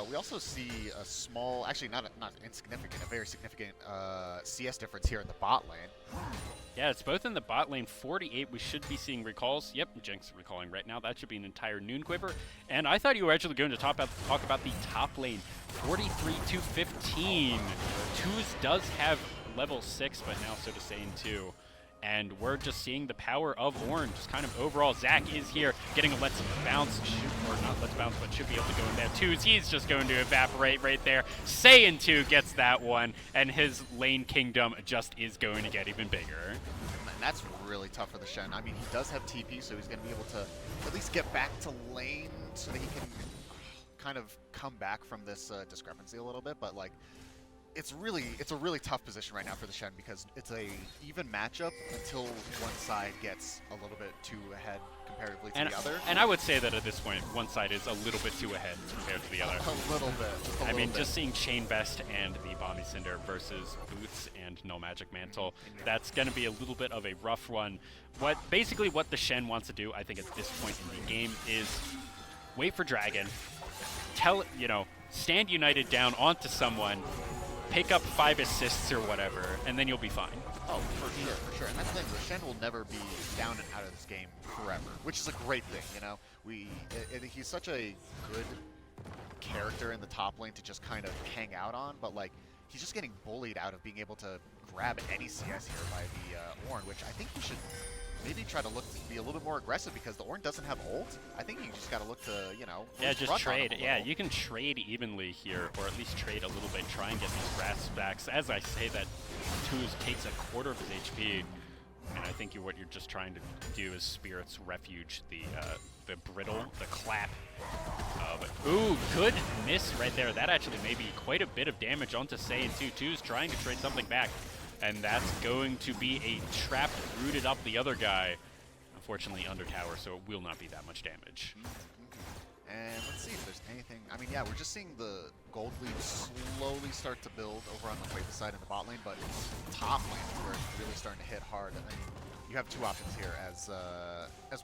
We also see a small, actually not insignificant, a very significant CS difference here in the bot lane. Yeah, it's both in the bot lane. 48, we should be seeing recalls. Yep, Jenks recalling right now. That should be an entire Noon Quiver. And I thought you were actually going to talk about the top lane. 43 to 15. Twos does have level 6, but now so does Saiyan 2. And we're just seeing the power of Ornn, just kind of overall. Zach is here, getting a Let's Bounce, or not Let's Bounce, but should be able to go in there. Twos, he's just going to evaporate right there. Saiyan 2 gets that one, and his lane kingdom just is going to get even bigger. And that's really tough for the Shen. I mean, he does have TP, so he's going to be able to at least get back to lane so that he can kind of come back from this discrepancy a little bit, but like, it's a really tough position right now for the Shen because it's a even matchup until one side gets a little bit too ahead comparatively to the other. And I would say that at this point, one side is a little bit too ahead compared to the other. A little bit. I mean, just seeing Chain Vest and the Bomby Cinder versus Boots and No Magic Mantle, that's going to be a little bit of a rough one. Basically what the Shen wants to do, I think at this point in the game, is wait for Dragon, stand United down onto someone, pick up 5 assists or whatever, and then you'll be fine. Oh, for sure. And that's the thing, the Shen will never be down and out of this game forever, which is a great thing, you know? He's such a good character in the top lane to just kind of hang out on, but like, he's just getting bullied out of being able to grab any CS here by the Ornn, which I think he should maybe try to look to be a little bit more aggressive because the Ornn doesn't have ult. I think you just got to look to, yeah, just trade. Yeah, you can trade evenly here, or at least trade a little bit, try and get these grasp backs. As I say that, Twos takes a quarter of his HP. And I think what you're just trying to do is Spirit's Refuge, the brittle, the clap. But ooh, good miss right there. That actually may be quite a bit of damage onto Saiyan 2-2's trying to trade something back. And that's going to be a trap rooted up the other guy. Unfortunately under tower, so it will not be that much damage. And let's see if there's anything. I mean, yeah, we're just seeing the gold lead slowly start to build over on the Quavo side in the bot lane, but top lane is where it's really starting to hit hard. I mean, you have two options here as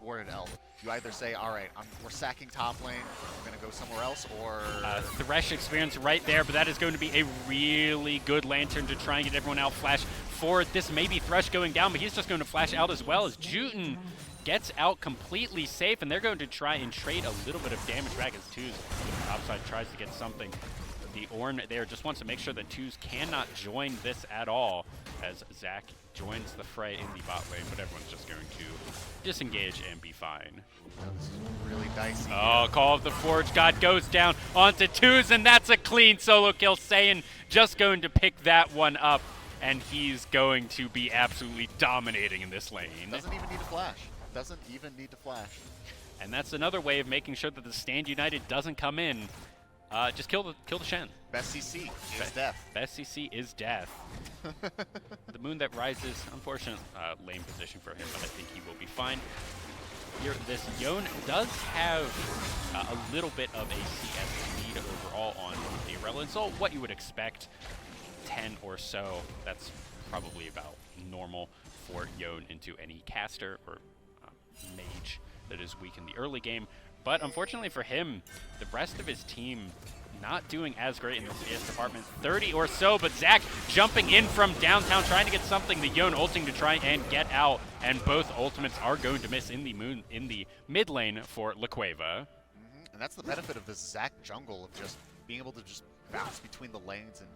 Warded Elf. You either say, all right, we're sacking top lane, we're going to go somewhere else, or... Thresh experience right there, but that is going to be a really good Lantern to try and get everyone out. Flash forward. This may be Thresh going down, but he's just going to flash out as well as Juten gets out completely safe, and they're going to try and trade a little bit of damage back as Twos outside tries to get something. The Ornn there just wants to make sure that Twos cannot join this at all as Zach joins the fray in the bot lane, but everyone's just going to disengage and be fine. That's really dicey. Oh, Call of the Forge God goes down onto Twos, and that's a clean solo kill. Saiyan just going to pick that one up, and he's going to be absolutely dominating in this lane. Doesn't even need to flash. Doesn't even need to flash. And that's another way of making sure that the Stand United doesn't come in. Just kill the Shen. Best CC is death. Best CC is death. The Moon That Rises, unfortunate lane position for him, but I think he will be fine. Here, this Yone does have a little bit of a CS lead overall on the Irrelevant, so what you would expect, 10 or so. That's probably about normal for Yone into any caster or mage that is weak in the early game. But unfortunately for him, the rest of his team not doing as great in the CS department. 30 or so, but Zach jumping in from downtown, trying to get something. The Yone ulting to try and get out, and both ultimates are going to miss in the mid lane for Laqueva. And that's the benefit of this Zach jungle, of just being able to just bounce between the lanes, and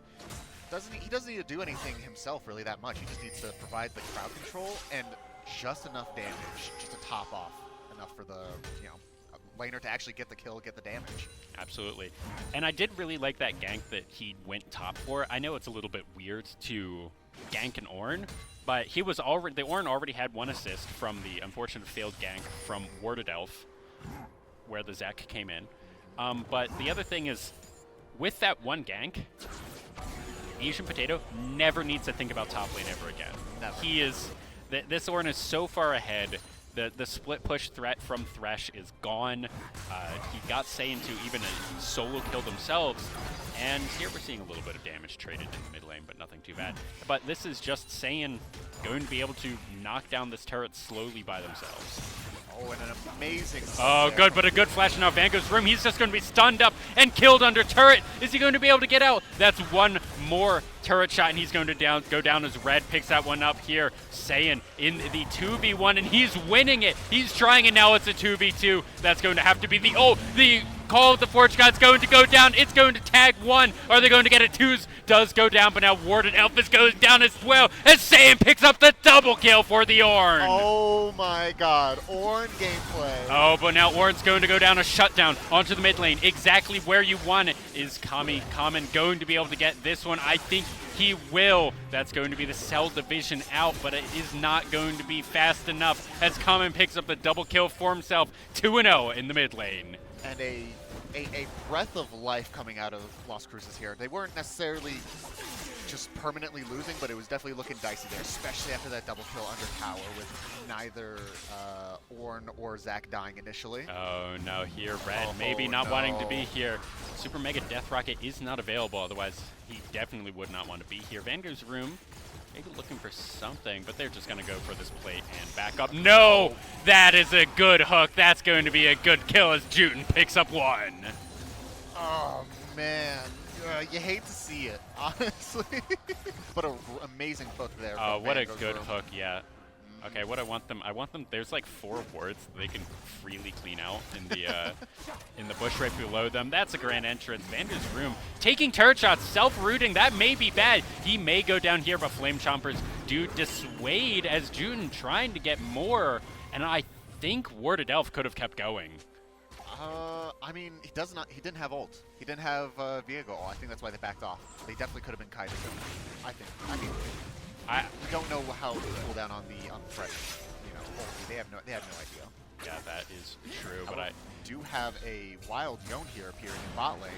he doesn't need to do anything himself really that much. He just needs to provide the crowd control and just enough damage just to top off enough for the, laner to actually get the kill, get the damage. Absolutely. And I did really like that gank that he went top for. I know it's a little bit weird to gank an Ornn, but the Ornn already had one assist from the unfortunate failed gank from Warded Elf, where the Zach came in. But the other thing is, with that one gank, Asian Potato never needs to think about top lane ever again. Never. He is, this Ornn is so far ahead. The split push threat from Thresh is gone. He got Saiyan to even a solo kill themselves. And here we're seeing a little bit of damage traded in the mid lane, but nothing too bad. But this is just Saiyan going to be able to knock down this turret slowly by themselves. Oh, and an amazing... Oh, good, but a good flash now. Van goes room. He's just going to be stunned up and killed under turret. Is he going to be able to get out? That's one more turret shot, and he's going to go down as Red picks that one up here. Saiyan in the 2v1, and he's winning it. He's trying, and now it's a 2v2. That's going to have to be the Call of the Forge God's going to go down. It's going to tag one. Are they going to get it? Twos does go down, but now Warden Elphys goes down as well as Saiyan picks up the double kill for the Ornn. Oh my god, Ornn gameplay. Oh, but now Ornn's going to go down a shutdown onto the mid lane. Exactly where you want it. Is Kami Kamen going to be able to get this one? I think he will. That's going to be the Cell division out, but it is not going to be fast enough as Kamen picks up the double kill for himself. 2-0 in the mid lane. And a breath of life coming out of Las Cruces here. They weren't necessarily just permanently losing, but it was definitely looking dicey there, especially after that double kill under tower with neither Ornn or Zach dying initially. Oh no, here Red maybe not wanting to be here. Super Mega Death Rocket is not available, otherwise he definitely would not want to be here. Vanguard's room, maybe looking for something, but they're just going to go for this plate and back up. No! That is a good hook. That's going to be a good kill as Juten picks up one. Oh, man. You hate to see it, honestly. But an amazing hook there. Oh, what a good hook, yeah. Okay, what I want them, there's like 4 wards that they can freely clean out in the bush right below them. That's a grand entrance. Vander's room taking turret shots, self-rooting. That may be bad. He may go down here, but Flame Chompers do dissuade as Juten trying to get more. And I think Warded Elf could have kept going. I mean, he didn't have ult. He didn't have Viego. I think that's why they backed off. They definitely could have been kited him, I think. I mean, We don't know how to cool down on the fresh, ulti. They have no idea. Yeah, that is true. However, But I do have a wild Yone here appearing in bot lane.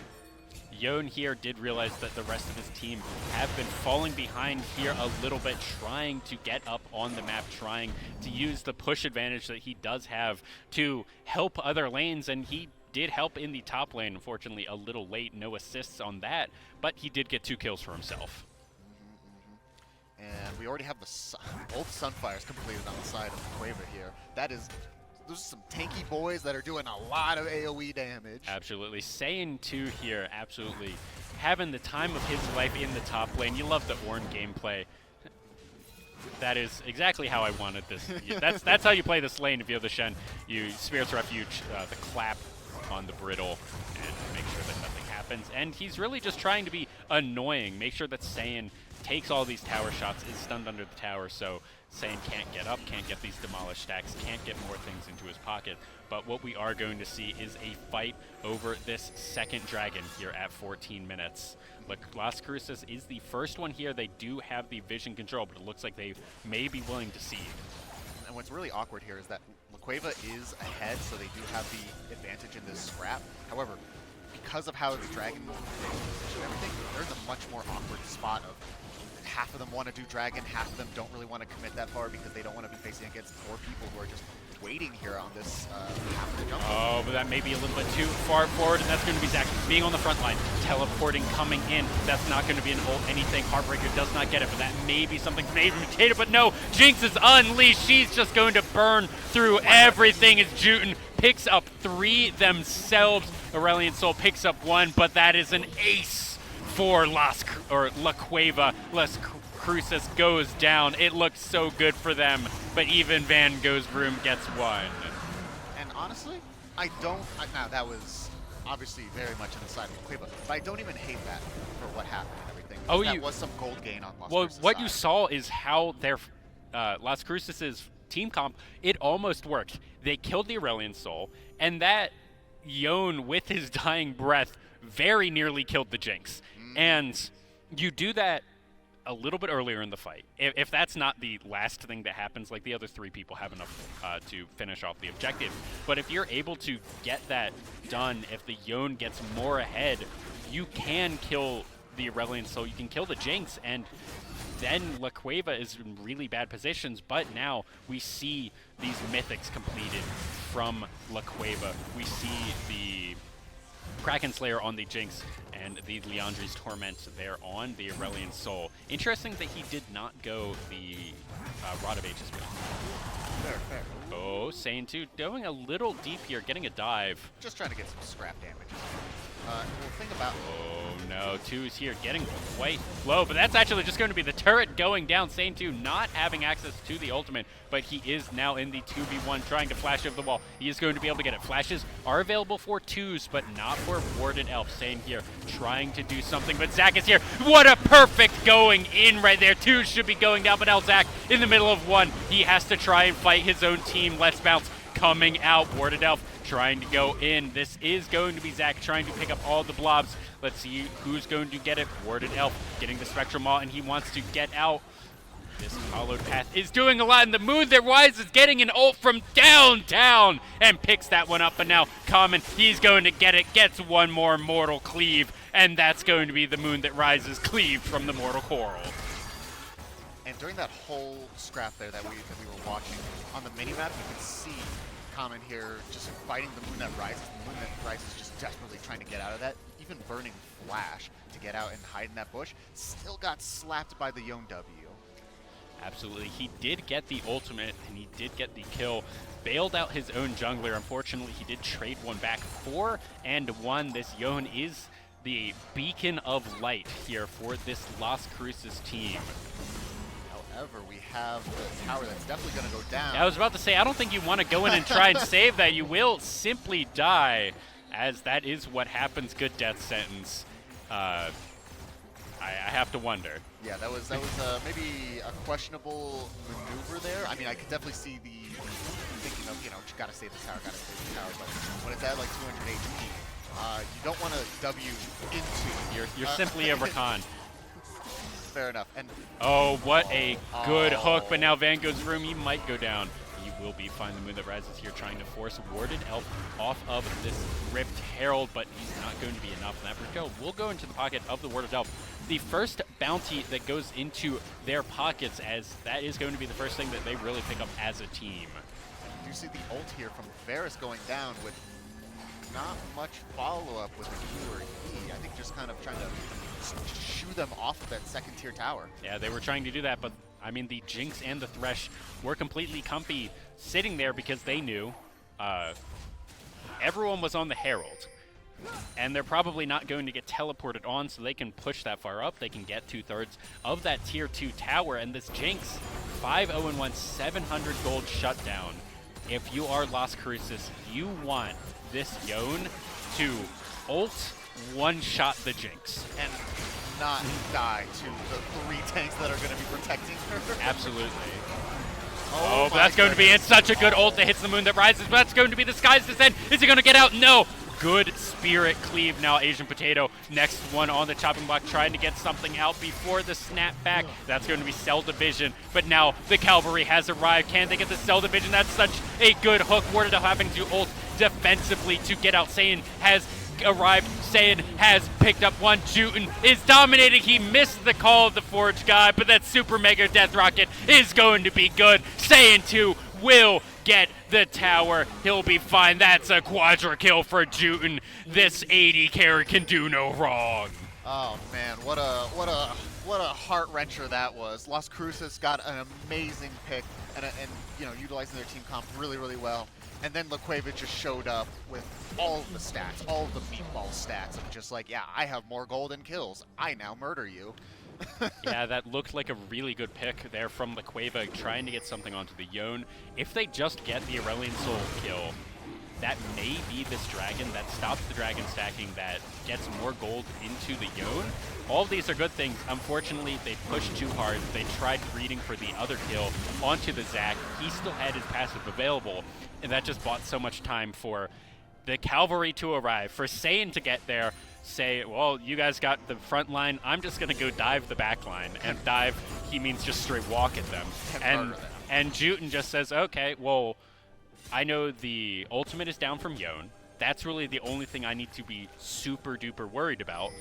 Yone here did realize that the rest of his team have been falling behind here a little bit, trying to get up on the map, trying to use the push advantage that he does have to help other lanes, and he did help in the top lane. Unfortunately, a little late, no assists on that, but he did get 2 kills for himself. And we already have both Sunfires completed on the side of Quaver here. Those are some tanky boys that are doing a lot of AoE damage. Absolutely. Saiyan 2 here, absolutely having the time of his life in the top lane. You love the Ornn gameplay. That is exactly how I wanted this. That's how you play this lane if you have the Shen. You Spirit's Refuge, the clap on the brittle, and make sure that nothing happens. And he's really just trying to be annoying, make sure that Saiyan takes all these tower shots, is stunned under the tower, so Saiyan can't get up, can't get these demolished stacks, can't get more things into his pocket. But what we are going to see is a fight over this second dragon here at 14 minutes. Las Cruces is the first one here. They do have the vision control, but it looks like they may be willing to cede. And what's really awkward here is that Laqueva is ahead, so they do have the advantage in this scrap. However, because of how the dragon and everything, they're in a much more awkward spot of half of them want to do dragon, half of them don't really want to commit that far because they don't want to be facing against 4 people who are just waiting here on this half of the jump. Oh, but that may be a little bit too far forward, and that's going to be Zach being on the front line, teleporting, coming in. That's not going to be an ult anything. Heartbreaker does not get it, but that may be something from Aiden Potato, but no, Jinx is unleashed. She's just going to burn through everything as Juten picks up 3 themselves. Aurelion Sol picks up 1, but that is an ace for La Cueva. Las Cruces goes down. It looks so good for them, but even Van Gogh's Broom gets 1. And honestly, now that was obviously very much on the side of La Cueva, but I don't even hate that for what happened and everything. Oh, that was some gold gain on Las Cruces' what side. you saw is how their Las Cruces' team comp, it almost worked. They killed the Aurelion Soul, and that Yone with his dying breath very nearly killed the Jinx. And you do that a little bit earlier in the fight. If that's not the last thing that happens, like the other 3 people have enough to finish off the objective. But if you're able to get that done, if the Yone gets more ahead, you can kill the Aurelion Soul, you can kill the Jinx, and then La Cueva is in really bad positions. But now we see these mythics completed from La Cueva. We see the Kraken Slayer on the Jinx and the Leandri's Torment there on the Aurelion Soul. Interesting that he did not go the Rod of Ages build. Fair. Oh, Saiyan 2 going a little deep here, getting a dive. Just trying to get some scrap damage. Well, think about... Oh no, 2 is here, getting quite low, but that's actually just going to be the turret going down. Saiyan 2 not having access to the ultimate, but he is now in the 2v1 trying to flash over the wall. He is going to be able to get it. Flashes are available for 2s, but not for Warded Elf. Saiyan here trying to do something, but Zach is here. What a perfect going in right there. 2 should be going down, but now Zach in the middle of 1. He has to try and fight his own team. Let's bounce. Coming out, Warded Elf trying to go in. This is going to be Zach trying to pick up all the blobs. Let's see who's going to get it. Warded Elf getting the Spectral Maw, and he wants to get out. This hollowed path is doing a lot, and the Moon That Rises is getting an ult from downtown and picks that one up. And now Common, he's going to get it, gets 1 more Mortal Cleave, and that's going to be the Moon That Rises cleaved from the Mortal Coral. And during that whole scrap there that we were watching, on the minimap, you can see Common here just fighting the Moon That Rises. The Moon That Rises just desperately trying to get out of that. Even burning Flash to get out and hide in that bush. Still got slapped by the Yone W. Absolutely. He did get the ultimate, and he did get the kill. Bailed out his own jungler. Unfortunately, he did trade one back. 4-1. This Yone is the beacon of light here for this Las Cruces team. However, we have the tower that's definitely going to go down. I was about to say, I don't think you want to go in and try and save that. You will simply die, as that is what happens. Good death sentence. I have to wonder. Yeah, that was maybe a questionable maneuver there. I mean, I could definitely see the thinking of, gotta save the tower, but when it's at like 200 HP, you don't want to W into. You're simply a Rakan. fair enough. And oh, what a good hook, but now Van Gogh's room, he might go down. He will be fine. The Moon That Rises here trying to force Warded Elf off of this Ripped Herald, but he's not going to be enough. And that Ripped Herald will go into the pocket of the Warded Elf. The first bounty that goes into their pockets, as that is going to be the first thing that they really pick up as a team. You see the ult here from Varus going down with not much follow-up with Q or E. I think just kind of trying to shoo them off of that second tier tower. Yeah, they were trying to do that, but I mean, the Jinx and the Thresh were completely comfy sitting there because they knew everyone was on the Herald. And they're probably not going to get teleported on, so they can push that far up. They can get 2/3 of that tier 2 tower, and this Jinx, 5-0-1, 700 gold shutdown. If you are Las Cruces, you want this Yone to ult one-shot the Jinx. And not die to the 3 tanks that are going to be protecting her. Absolutely. Oh, but that's going to be such a good ult that hits the Moon That Rises, but that's going to be the Sky's Descent. Is he going to get out? No. Good Spirit Cleave now, Asian Potato. Next one on the chopping block, trying to get something out before the snapback. That's going to be Cell Division, but now the Cavalry has arrived. Can they get the Cell Division? That's such a good hook. Warded Elf having to ult defensively to get out. Saiyan has arrived. Saiyan has picked up one. Juten is dominating. He missed the call of the Forge guy, but that Super Mega Death Rocket is going to be good. Saiyan 2 will get the tower. He'll be fine. That's a quadra kill for Juten. This 80 carry can do no wrong. Oh man, what a heart wrencher that was. Las Cruces got an amazing pick and you know, utilizing their team comp really well. And then La Cueva just showed up with all of the stats, all of the meatball stats of just like, yeah, I have more golden kills. I now murder you. Yeah, that looked like a really good pick there from La Cueva, trying to get something onto the Yone. If they just get the Aurelion Soul kill, that may be this dragon that stops the dragon stacking, that gets more gold into the Yone. All of these are good things. Unfortunately, they pushed too hard. They tried greeting for the other kill onto the Zac. He still had his passive available, and that just bought so much time for the Cavalry to arrive, for Saiyan to get there, say, well, you guys got the front line, I'm just going to go dive the back line. And dive, he means just straight walk at them. And Juten just says, okay, well, I know the ultimate is down from Yone. That's really the only thing I need to be super duper worried about.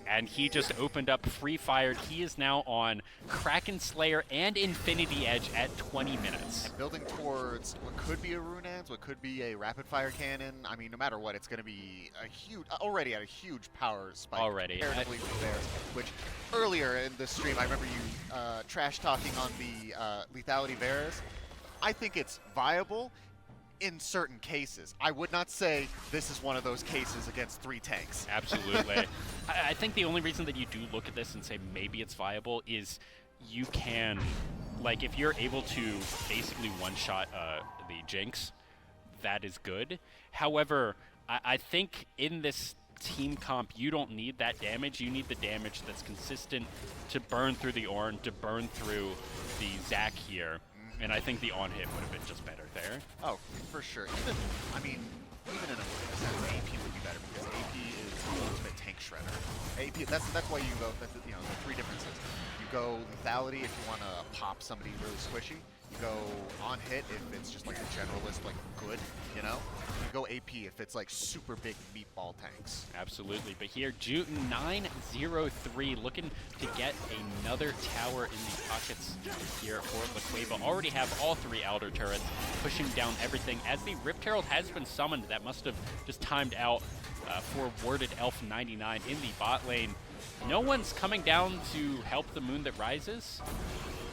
And he just opened up free fired. He is now on Kraken Slayer and Infinity Edge at 20 minutes. And building towards what could be a Runaan's, what could be a rapid fire cannon. I mean, no matter what, it's going to be a huge, already at a huge power spike. Already. Comparatively with theirs, which earlier in the stream, I remember you trash talking on the lethality Varus. I think it's viable in certain cases. I would not say this is one of those cases against 3 tanks. Absolutely. I think the only reason that you do look at this and say maybe it's viable is you can, like, if you're able to basically one-shot the Jinx, that is good. However, I think in this team comp, you don't need that damage. You need the damage that's consistent to burn through the Ornn, to burn through the Zac here. And I think the on-hit would have been just better there. Oh, for sure. Even in a sense, AP would be better because AP is the ultimate tank shredder. AP, that's why you go, you know, the 3 differences. You go lethality if you want to pop somebody really squishy. You go on hit if it's just like a generalist, like good, you know? You go AP if it's like super big meatball tanks. Absolutely, but here, Juten 9-0-3 looking to get another tower in the pockets here for La Cueva. Already have all 3 outer turrets pushing down everything. As the Ripped Herald has been summoned, that must have just timed out for Warded Elf 99 in the bot lane. No one's coming down to help the Moon That Rises.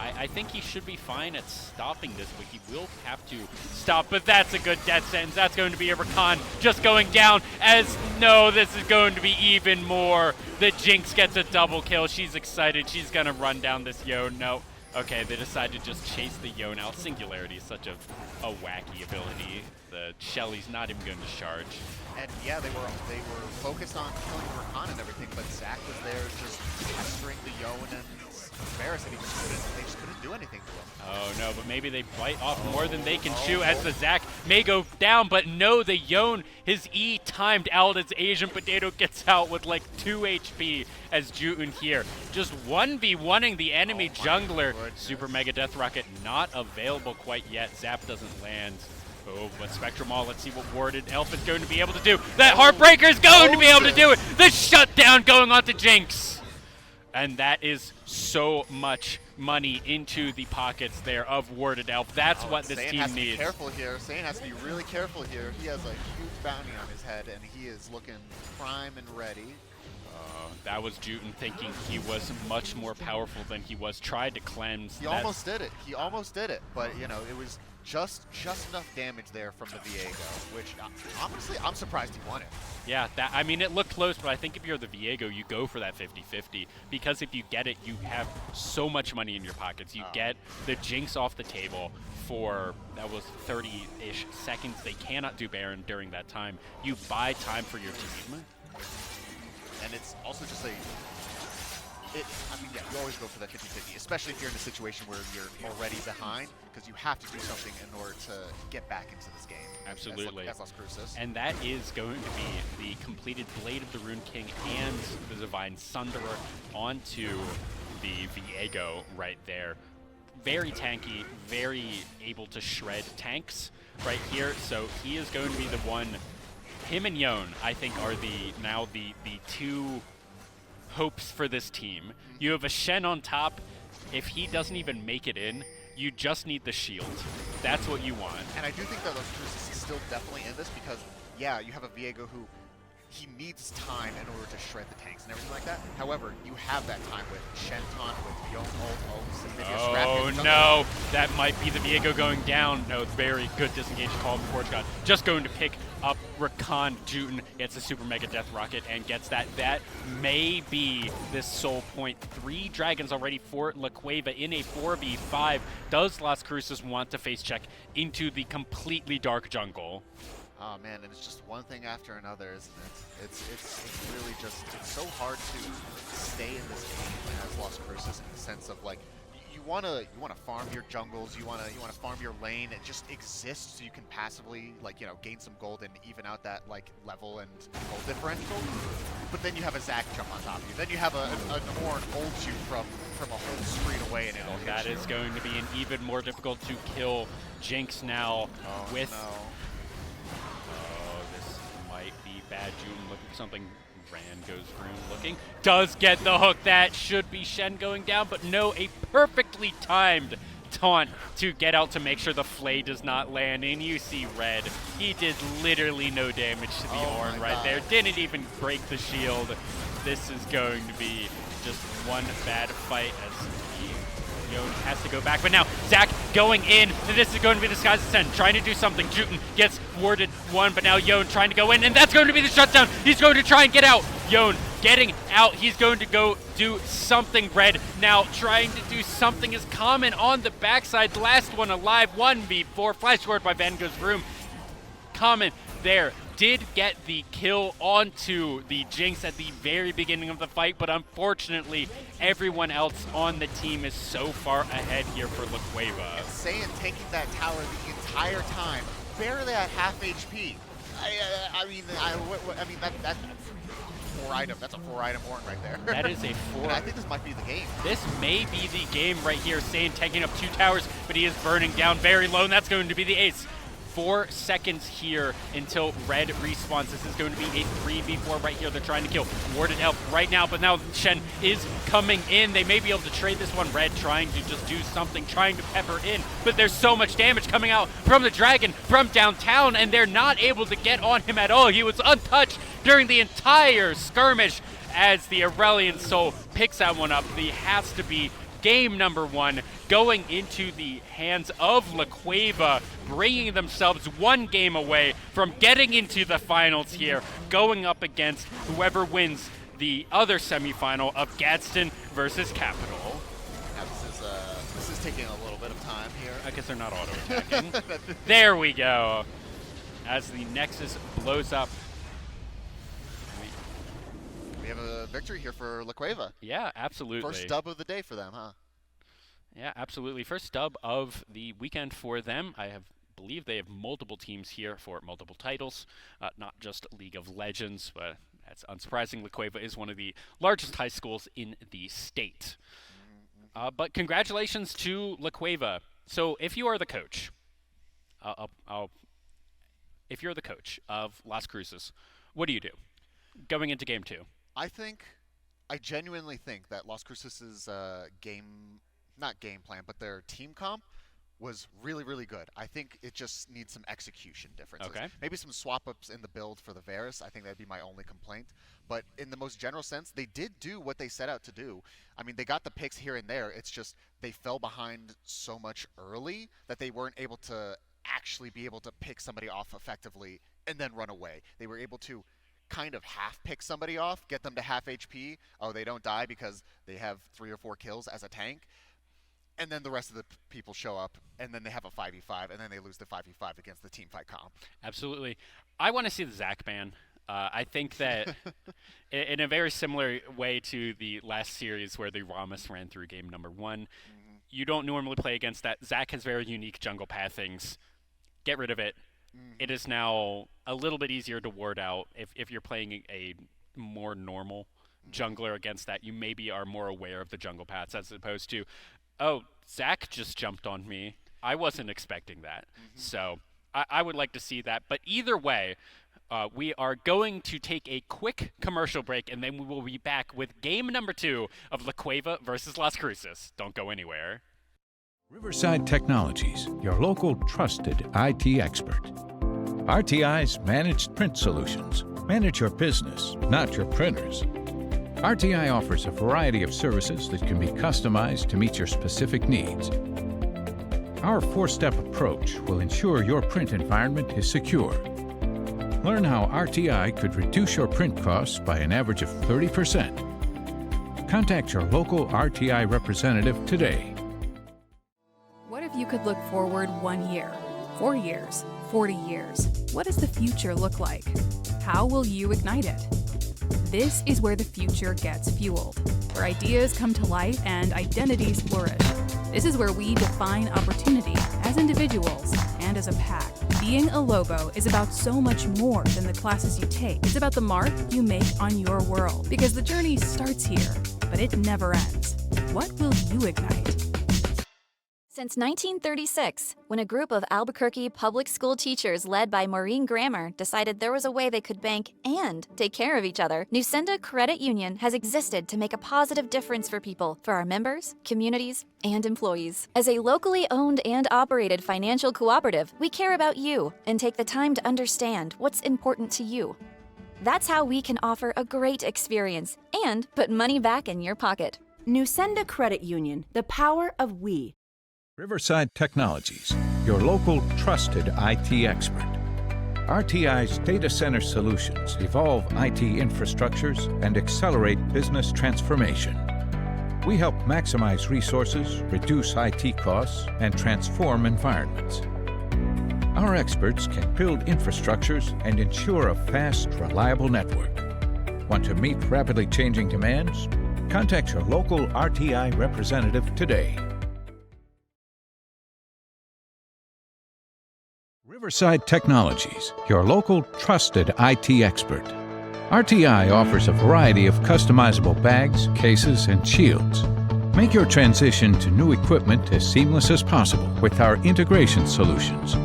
I think he should be fine at stopping this, but he will have to stop. But that's a good death sentence. That's going to be a Rakan just going down. As no, this is going to be even more. The Jinx gets a double kill. She's excited. She's going to run down this Yone. No. Okay, they decide to just chase the Yone out. Singularity is such a wacky ability. The Shelly's not even going to charge. And yeah, they were focused on killing Rakan and everything, but Zac was there just pestering the Yone and embarrassed that they just couldn't do anything to him. Oh no, but maybe they bite off more than they can chew as the Zac may go down, but no, the Yone, his E timed out as Asian Potato gets out with like 2 HP as Jutun here. Just 1v1ing the enemy jungler. Super Mega Death Rocket not available quite yet. Zap doesn't land. Oh, but Spectrum Maul, let's see what Warded Elf is going to be able to do. That Heartbreaker is going to be able to do it! The shutdown going on to Jinx! And that is so much money into the pockets there of Warded Elf. That's what this team has to needs. Be careful here. Saiyan has to be really careful here. He has a huge bounty on his head, and he is looking prime and ready. That was Jutun thinking he was much more powerful than he was. Tried to cleanse. He almost did it. He almost did it. But, you know, it was just enough damage there from the Viego, which, honestly, I'm surprised he won it. Yeah, I mean, it looked close, but I think if you're the Viego, you go for that 50-50, because if you get it, you have so much money in your pockets. You get the Jinx off the table for, that was 30-ish seconds. They cannot do Baron during that time. You buy time for your team. And it's also just I mean, yeah, you always go for that 50-50, especially if you're in a situation where you're already behind, because you have to do something in order to get back into this game. Absolutely. As Las Cruces. And that is going to be the completed Blade of the Rune King and the Divine Sunderer onto the Viego right there. Very tanky, very able to shred tanks right here, so he is going to be the one. Him and Yone, I think, are now the two hopes for this team. You have a Shen on top. If he doesn't even make it in, you just need the shield. That's what you want. And I do think that Las Cruces is still definitely in this because, yeah, you have a Viego who he needs time in order to shred the tanks and everything like that. However, you have that time with Shenton, with Yone Oh no, that might be the Viego going down. No, very good disengage call before it's gone. Just going to pick up Rakan. Jutun gets a Super Mega Death Rocket and gets that. That may be this soul point. 3 dragons already for La Cueva in a 4v5. Does Las Cruces want to face check into the completely dark jungle? Oh man, and it's just one thing after another, isn't it? It's really just, it's so hard to stay in this game as Las Cruces in the sense of like, you wanna farm your jungles, you wanna farm your lane and just exist so you can passively like, you know, gain some gold and even out that like level and gold differential. But then you have a Zac jump on top of you. Then you have an Ornn ult you from a whole screen away and it'll hit That you. is going to be an even more difficult to kill Jinx now with. No. Might be bad. Jutun looking for something. Rand goes Rune looking. Does get the hook. That should be Shen going down, but no, a perfectly timed taunt to get out to make sure the Flay does not land. And you see Red. He did literally no damage to the Ornn right there. Didn't even break the shield. This is going to be just one bad fight as Yone has to go back, but now Zac going in. This is going to be the Skies Ascend, trying to do something. Jutun gets warded one, but now Yone trying to go in, and that's going to be the shutdown. He's going to try and get out. Yone getting out. He's going to go do something. Red now trying to do something is Common on the backside. Last one alive, 1v4. Flash forward by Van Gogh's room. Common there did get the kill onto the Jinx at the very beginning of the fight, but unfortunately, everyone else on the team is so far ahead here for La Cueva. And Saiyan taking that tower the entire time, barely at half HP. I mean, that's 4 item. That's a 4 item Ornn right there. That is a 4. And I think this might be the game. This may be the game right here. Saiyan taking up 2 towers, but he is burning down very low, and that's going to be the ace. 4 seconds here until Red respawns. This is going to be a 3v4 right here. They're trying to kill Warded Elf right now, but now Shen is coming in. They may be able to trade this one. Red trying to just do something, trying to pepper in, but there's so much damage coming out from the dragon from downtown, and they're not able to get on him at all. He was untouched during the entire skirmish as the Aurelion Soul picks that one up. The has to be game number 1 going into the hands of La Cueva, bringing themselves 1 game away from getting into the finals here, going up against whoever wins the other semifinal of Gadsden versus Capital. Now this is taking a little bit of time here. I guess they're not auto-attacking. There we go. As the Nexus blows up. We have a victory here for La Cueva. Yeah, absolutely. First dub of the day for them, huh? Yeah, absolutely. First dub of the weekend for them. Believe they have multiple teams here for multiple titles, not just League of Legends, but that's unsurprising. La Cueva is one of the largest high schools in the state. But congratulations to La Cueva. So if you are the coach, if you're the coach of Las Cruces, what do you do going into game 2? I genuinely think that Las Cruces' not game plan, but their team comp was really, really good. I think it just needs some execution differences. Okay. Maybe some swap-ups in the build for the Varus. I think that'd be my only complaint. But in the most general sense, they did do what they set out to do. I mean, they got the picks here and there. It's just they fell behind so much early that they weren't able to actually be able to pick somebody off effectively and then run away. They were able to kind of half pick somebody off, get them to half HP. Oh, they don't die because they have 3 or 4 kills as a tank. And then the rest of the people show up, and then they have a 5v5, and then they lose the 5v5 against the teamfight comp. Absolutely. I want to see the Zac ban. I think that in a very similar way to the last series where the Ramus ran through game number 1, you don't normally play against that. Zac has very unique jungle pathings. Get rid of it. It is now a little bit easier to ward out. If you're playing a more normal jungler against that, you maybe are more aware of the jungle paths as opposed to, oh, Zac just jumped on me. I wasn't expecting that. So I would like to see that. But either way, we are going to take a quick commercial break, and then we will be back with game number 2 of La Cueva versus Las Cruces. Don't go anywhere. Riverside Technologies, your local trusted IT expert. RTI's Managed Print Solutions. Manage your business, not your printers. RTI offers a variety of services that can be customized to meet your specific needs. Our 4-step approach will ensure your print environment is secure. Learn how RTI could reduce your print costs by an average of 30%. Contact your local RTI representative today. What if you could look forward 1 year, 4 years, 40 years? What does the future look like? How will you ignite it? This is where the future gets fueled, where ideas come to life and identities flourish. This is where we define opportunity as individuals and as a pack. Being a Lobo is about so much more than the classes you take. It's about the mark you make on your world, because the journey starts here, but it never ends. What will you ignite? Since 1936, when a group of Albuquerque public school teachers led by Maureen Grammer decided there was a way they could bank and take care of each other, Nusenda Credit Union has existed to make a positive difference for people, for our members, communities, and employees. As a locally owned and operated financial cooperative, we care about you and take the time to understand what's important to you. That's how we can offer a great experience and put money back in your pocket. Nusenda Credit Union, the power of we. Riverside Technologies, your local trusted IT expert. RTI's data center solutions evolve IT infrastructures and accelerate business transformation. We help maximize resources, reduce IT costs, and transform environments. Our experts can build infrastructures and ensure a fast, reliable network. Want to meet rapidly changing demands? Contact your local RTI representative today. Riverside Technologies, your local trusted IT expert. RTI offers a variety of customizable bags, cases, and shields. Make your transition to new equipment as seamless as possible with our integration solutions.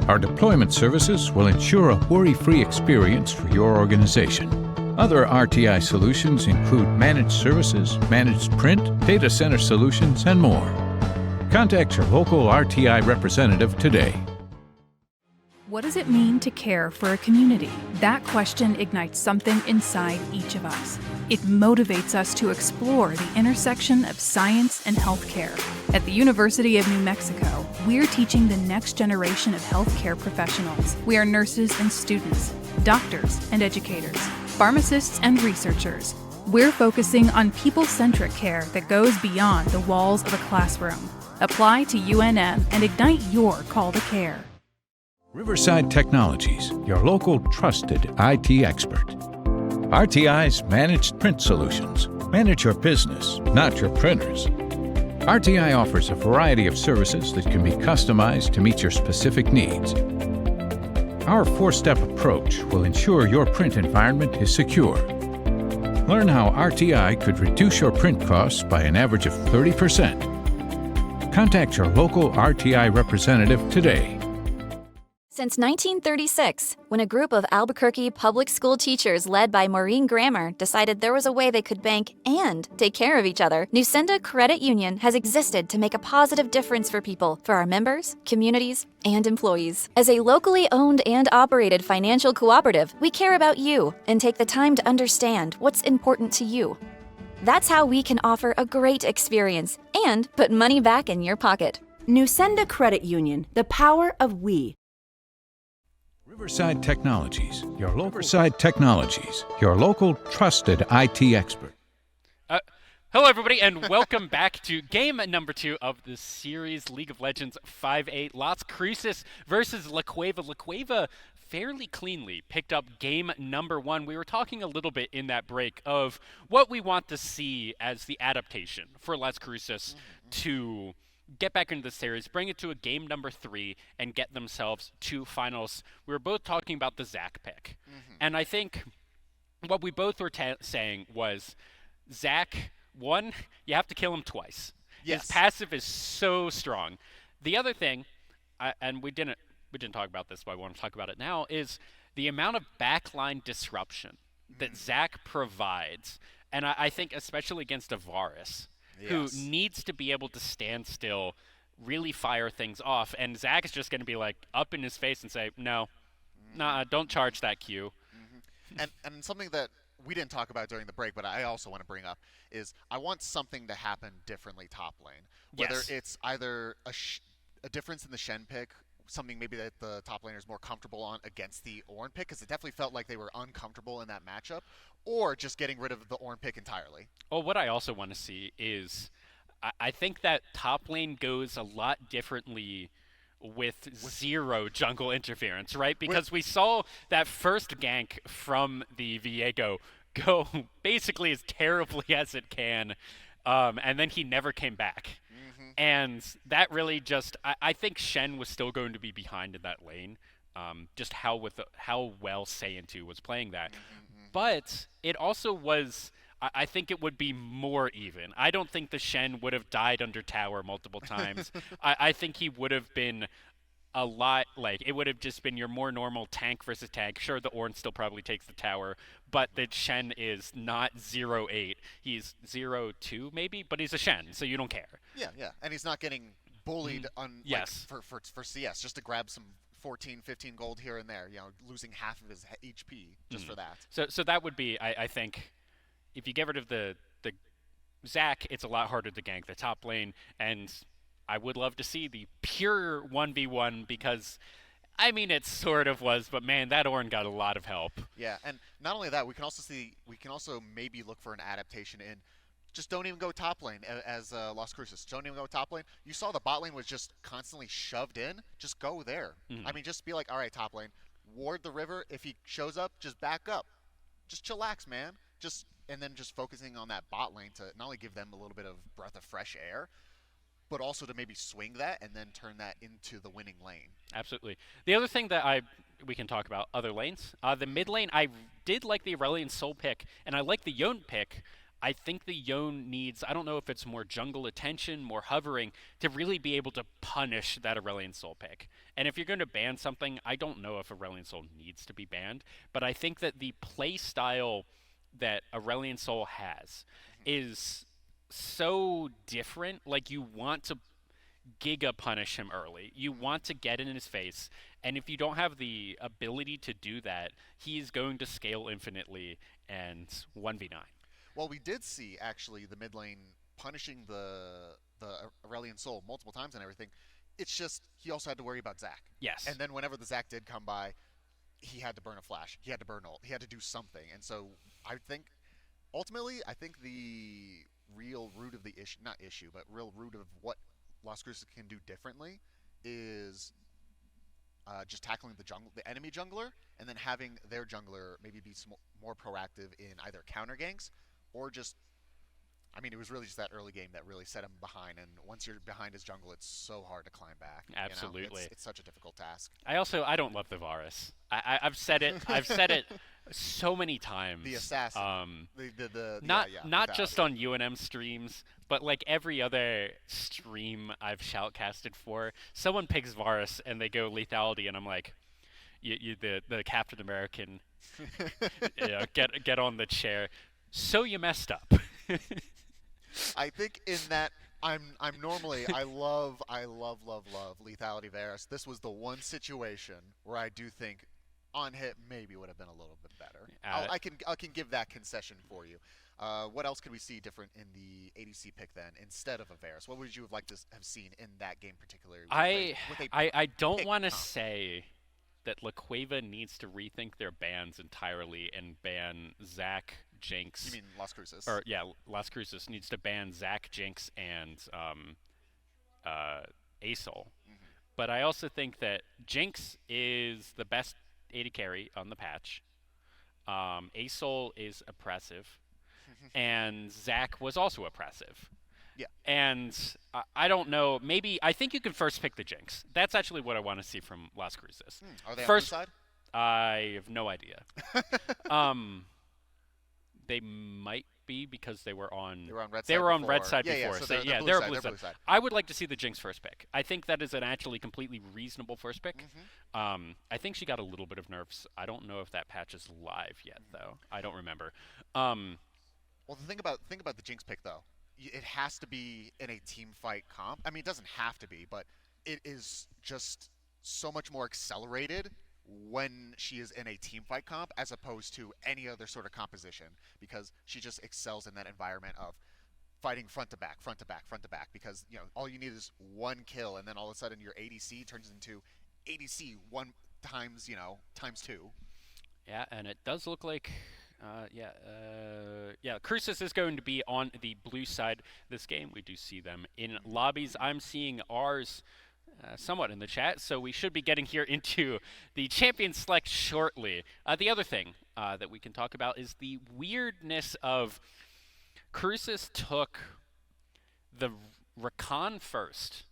Our deployment services will ensure a worry-free experience for your organization. Other RTI solutions include managed services, managed print, data center solutions, and more. Contact your local RTI representative today. What does it mean to care for a community? That question ignites something inside each of us. It motivates us to explore the intersection of science and healthcare. At the University of New Mexico, we're teaching the next generation of healthcare professionals. We are nurses and students, doctors and educators, pharmacists and researchers. We're focusing on people-centric care that goes beyond the walls of a classroom. Apply to UNM and ignite your call to care. Riverside Technologies, your local trusted IT expert. RTI's managed print solutions. Manage your business, not your printers. RTI offers a variety of services that can be customized to meet your specific needs. Our 4-step approach will ensure your print environment is secure. Learn how RTI could reduce your print costs by an average of 30%. Contact your local RTI representative today. Since 1936, when a group of Albuquerque public school teachers led by Maureen Grammer decided there was a way they could bank and take care of each other, Nusenda Credit Union has existed to make a positive difference for people, for our members, communities, and employees. As a locally owned and operated financial cooperative, we care about you and take the time to understand what's important to you. That's how we can offer a great experience and put money back in your pocket. Nusenda Credit Union, the power of we. Riverside Technologies, your local trusted IT expert. Hello, everybody, and welcome back to game number 2 of the series, League of Legends 5-8, Las Cruces versus La Cueva. La Cueva fairly cleanly picked up game number 1. We were talking a little bit in that break of what we want to see as the adaptation for Las Cruces to get back into the series, bring it to a game number 3, and get themselves to finals. We were both talking about the Zach pick. And I think what we both were saying was, Zach, one, you have to kill him twice. Yes. His passive is so strong. The other thing, and we didn't talk about this, but I want to talk about it now, is the amount of backline disruption that Zach provides. And I think especially against a Varus, who needs to be able to stand still, really fire things off. And Zach is just going to be like up in his face and say, no, nah, don't charge that Q. And something that we didn't talk about during the break, but I also want to bring up, is I want something to happen differently top lane. Whether it's either a difference in the Shen pick, something maybe that the top laner is more comfortable on against the Ornn pick, because it definitely felt like they were uncomfortable in that matchup, or just getting rid of the Ornn pick entirely. Well, what I also want to see is, I think that top lane goes a lot differently with zero jungle interference, right? Because we saw that first gank from the Viego go basically as terribly as it can, and then he never came back. And that really just, I think Shen was still going to be behind in that lane, just how well Saiyan2 was playing that. But it also was, I think it would be more even. I don't think the Shen would have died under tower multiple times. I think he would have been a lot, like, it would have just been your more normal tank versus tank. Sure, the Ornn still probably takes the tower, but the Shen is not 0-8. He's 0-2 maybe, but he's a Shen, so you don't care. Yeah. And he's not getting bullied on for CS, just to grab some 14, 15 gold here and there, losing half of his HP just for that. So that would be, I think, if you get rid of the Zach, it's a lot harder to gank the top lane, and I would love to see the pure 1v1, because, I mean, it sort of was, but man, that Ornn got a lot of help. Yeah, and not only that, we can also maybe look for an adaptation in just don't even go top lane as Las Cruces. Don't even go top lane. You saw the bot lane was just constantly shoved in. Just go there. I mean, just be like, all right, top lane, ward the river. If he shows up, just back up. Just chillax, man. And then just focusing on that bot lane to not only give them a little bit of breath of fresh air, but also to maybe swing that and then turn that into the winning lane. Absolutely. The other thing that we can talk about, other lanes. The mid lane, I did like the Aurelion Sol pick, and I like the Yone pick. I think the Yone needs, I don't know if it's more jungle attention, more hovering, to really be able to punish that Aurelion Sol pick. And if you're going to ban something, I don't know if Aurelion Sol needs to be banned, but I think that the play style that Aurelion Sol has is so different. Like, you want to Giga punish him early. You want to get in his face, and if you don't have the ability to do that, he's going to scale infinitely and 1v9. Well, we did see, actually, the mid lane punishing the Aurelion Sol multiple times and everything. It's just, he also had to worry about Zac. Yes. And then whenever the Zac did come by, he had to burn a flash. He had to burn ult. He had to do something. And so, I think, ultimately, the real root of the issue, not issue, but real root of what Las Cruces can do differently is just tackling the enemy jungler, and then having their jungler maybe be more proactive in either counter ganks or just. I mean, it was really just that early game that really set him behind, and once you're behind his jungle, it's so hard to climb back. Absolutely. It's such a difficult task. I don't love the Varus. I've said it. I've said it so many times. The assassin. Not just on UNM streams, but like every other stream I've shoutcasted for, someone picks Varus and they go lethality, and I'm like, the Captain American, get on the chair. So you messed up. I think in that I'm normally I love lethality Varus. This was the one situation where I do think on hit maybe would have been a little bit better. I can give that concession for you. What else could we see different in the ADC pick then instead of a Varus? What would you have liked to have seen in that game particularly? I don't want to say that LaQueva needs to rethink their bans entirely and ban Zac, Jinx. You mean Las Cruces? Or yeah, Las Cruces needs to ban Zac, Jinx, and Asol. But I also think that Jinx is the best AD carry on the patch. Asol is oppressive, and Zac was also oppressive. Yeah. And I don't know. Maybe I think you can first pick the Jinx. That's actually what I want to see from Las Cruces. Are they first, on the side? I have no idea. They might be because they were on. They were on red side yeah, before. Yeah, so they're blue side. I would like to see the Jinx first pick. I think that is an actually completely reasonable first pick. I think she got a little bit of nerfs. I don't know if that patch is live yet, though. I don't remember. Well, the thing about the Jinx pick though, it has to be in a team fight comp. I mean, it doesn't have to be, but it is just so much more accelerated when she is in a team fight comp as opposed to any other sort of composition, because she just excels in that environment of fighting front to back, because all you need is one kill, and then all of a sudden your ADC turns into ADC times 2. Yeah, and it does look like Cruces is going to be on the blue side this game. We do see them in lobbies. I'm seeing ours somewhat in the chat, so we should be getting here into the champion select shortly. The other thing that we can talk about is the weirdness of Cruces took the Rakan first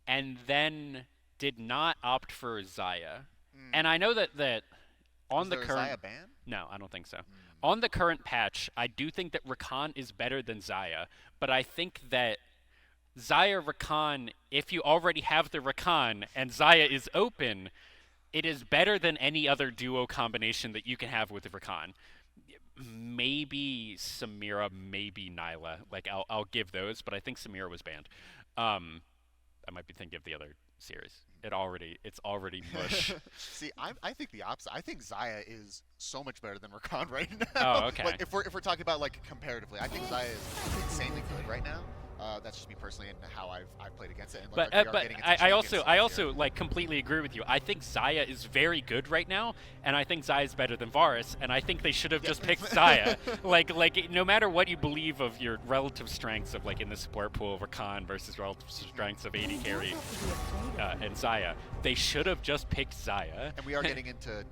and then did not opt for Xayah. And I know that on the current Xayah ban? No, I don't think so. On the current patch, I do think that Rakan is better than Xayah, but I think that Xayah Rakan, if you already have the Rakan and Xayah is open, it is better than any other duo combination that you can have with the Rakan. Maybe Samira, maybe Nyla. Like I'll give those, but I think Samira was banned. I might be thinking of the other series. It's already mush. See, I think the opposite. I think Xayah is so much better than Rakan right now. Oh, okay. Like if we're talking about like comparatively, I think Xayah is insanely good right now. That's just me personally and how I've played against it. And but I also like completely agree with you. I think Xayah is very good right now, and I think Xayah is better than Varus, and I think they should have just picked Xayah. like no matter what you believe of your relative strengths of like in the support pool of Rakan versus relative strengths of AD carry and Xayah, they should have just picked Xayah. And we are getting into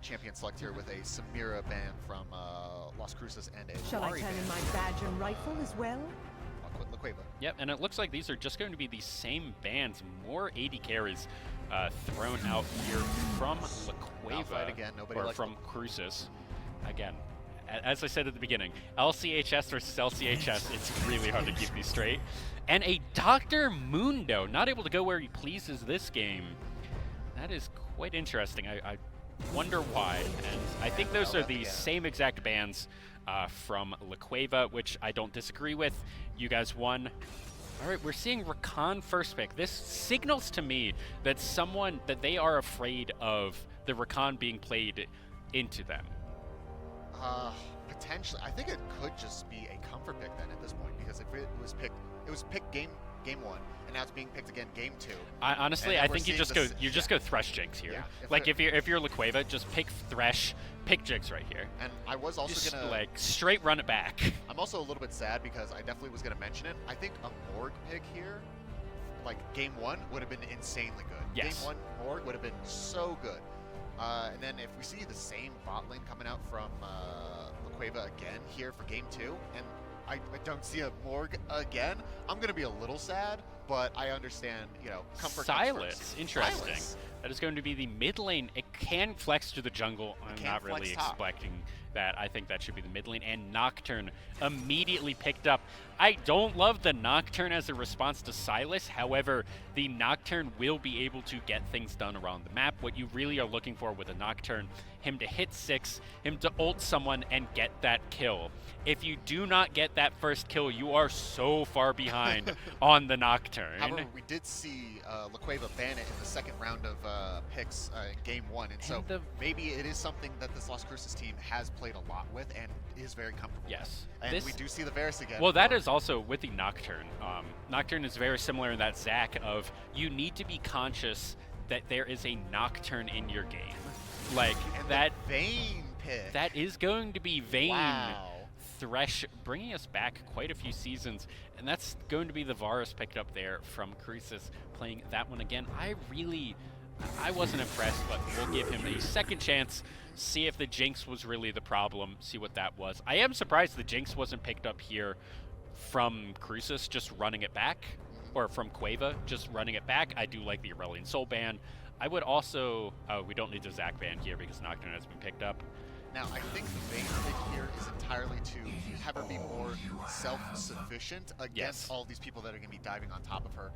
champion select here with a Samira ban from Las Cruces and a Shall I turn in my badge and rifle as well? LaQueva. Yep, and it looks like these are just going to be the same bans. More AD carries thrown out here from LaQueva again. Or from Cruces. Again, as I said at the beginning, LCHS versus LCHS, it's really hard to keep these straight. And a Dr. Mundo, not able to go where he pleases this game. That is quite interesting. I wonder why. And I think those are the same exact bans from LaQueva, which I don't disagree with. You guys won. All right, we're seeing Rakan first pick. This signals to me that they are afraid of the Rakan being played into them. Potentially. I think it could just be a comfort pick then at this point, because if it was picked game 1, and now it's being picked again game 2. Honestly, I think you just go Thresh Jinx here. Yeah, if you're LaQueva, just pick Thresh, pick Jinx right here. And I was also just gonna like straight run it back. I'm also a little bit sad because I definitely was gonna mention it. I think a Morg pick here, like game 1 would have been insanely good. Yes. Game 1 Morg would have been so good. And then if we see the same bot lane coming out from Laqueva again here for game 2, and I don't see a Morg again, I'm going to be a little sad, but I understand, you know, comfort comes Silas, first. interesting. Silas. That is going to be the mid lane. It can flex to the jungle. I'm not really expecting that. I think that should be the mid lane. And Nocturne immediately picked up. I don't love the Nocturne as a response to Silas. However, the Nocturne will be able to get things done around the map. What you really are looking for with a Nocturne, him to hit 6, him to ult someone and get that kill. If you do not get that first kill, you are so far behind on the Nocturne. However, we did see Laqueva ban it in the second round of picks in game 1, and so maybe it is something that this Las Cruces team has played a lot with and is very comfortable Yes. with. And we do see the Varus again. Well, that is also with the Nocturne. Nocturne is very similar in that Zac of you need to be conscious that there is a Nocturne in your game. Like and that Vayne pick. That is going to be Vayne. Wow. Thresh, bringing us back quite a few seasons, and that's going to be the Varus picked up there from Cruces, playing that one again. I wasn't impressed, but we'll give him a second chance, see if the Jinx was really the problem, see what that was. I am surprised the Jinx wasn't picked up here from Cruces, just running it back, or from Cueva, just running it back. I do like the Aurelion Soul ban. I would also, we don't need the Zac ban here because Nocturne has been picked up. Now, I think the Vayne pick here is entirely to have her be more self-sufficient against all these people that are going to be diving on top of her,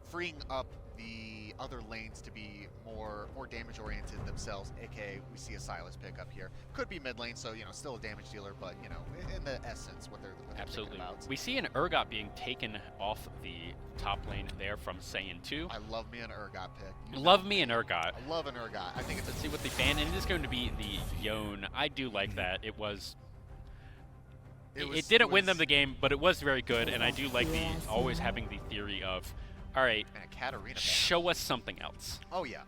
freeing up the other lanes to be more damage-oriented themselves, aka we see a Silas pick up here. Could be mid lane, so, you know, still a damage dealer, but, you know, in the essence, what they're Absolutely. About. We see an Urgot being taken off the top lane there from Saiyan 2. I love me an Urgot pick. Love me an Urgot. I love an Urgot. I think it's Let's see what they ban, and it is going to be the Yone. I do like that. It didn't win them the game, but it was very good, and I do like the always having the theory of, all right, show us something else. Oh yeah,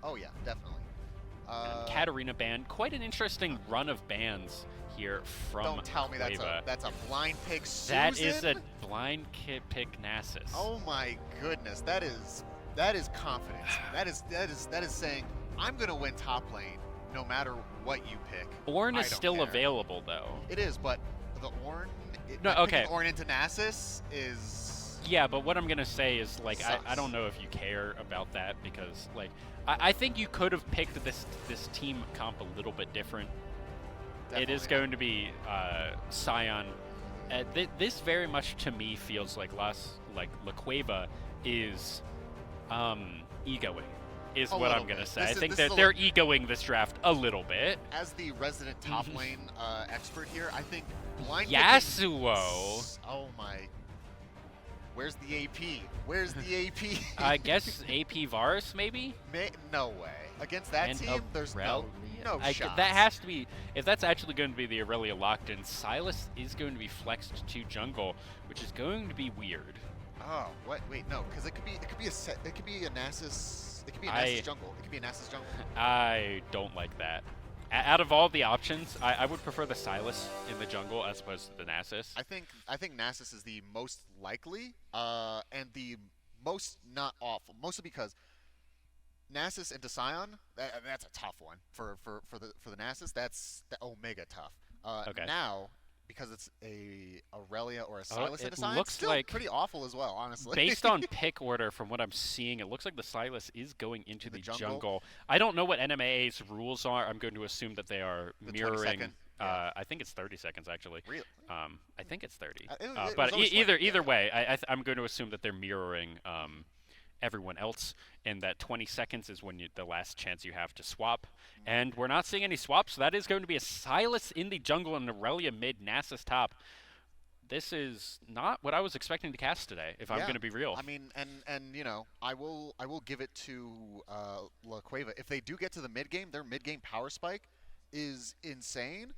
definitely. Katarina ban, quite an interesting run of bans here from Don't tell me Cueva. that's a blind pick, Susan? That is a blind pick Nasus. Oh my goodness, that is confidence. that is saying I'm gonna win top lane no matter what you pick. Ornn is still care. available though. It is, but the Ornn. No, okay. Ornn into Nasus is. Yeah, but what I'm gonna say is like I don't know if you care about that because like I think you could have picked this team comp a little bit different. Definitely. It is going to be Scion. This very much to me feels like Laqueva is egoing. Is what I'm gonna say. I think that they're egoing this draft a little bit. As the resident top lane expert here, I think blind Yasuo. Oh my. Where's the AP? Where's the AP? I guess AP Varus, maybe? No way. Against that team, there's no shot. That has to be, if that's actually going to be the Aurelia locked in, Silas is going to be flexed to jungle, which is going to be weird. Oh, what? Wait, no, because it could be a Nasus. It could be a Nasus jungle. It could be a Nasus jungle. I don't like that. Out of all the options, I would prefer the Silas in the jungle as opposed to the Nasus. I think Nasus is the most likely, and the most not awful. Mostly because Nasus into Scion, that's a tough one for the Nasus. That's the Omega tough. Okay. Now, because it's a Aurelia or a Silas into Scion, looks still like pretty awful as well, honestly. Based on pick order, from what I'm seeing, it looks like the Silas is going into the jungle. I don't know what NMAA's rules are. I'm going to assume that they are mirroring. I think it's 30 seconds actually. Really? I think it's 30. But either way, I'm going to assume that they're mirroring everyone else, and that 20 seconds is when the last chance you have to swap. And we're not seeing any swaps, so that is going to be a Silas in the jungle and Aurelia mid, Nasus top. This is not what I was expecting to cast today, if I'm going to be real. I mean, and you know, I will give it to Laqueva. If they do get to the mid game, their mid game power spike is insane.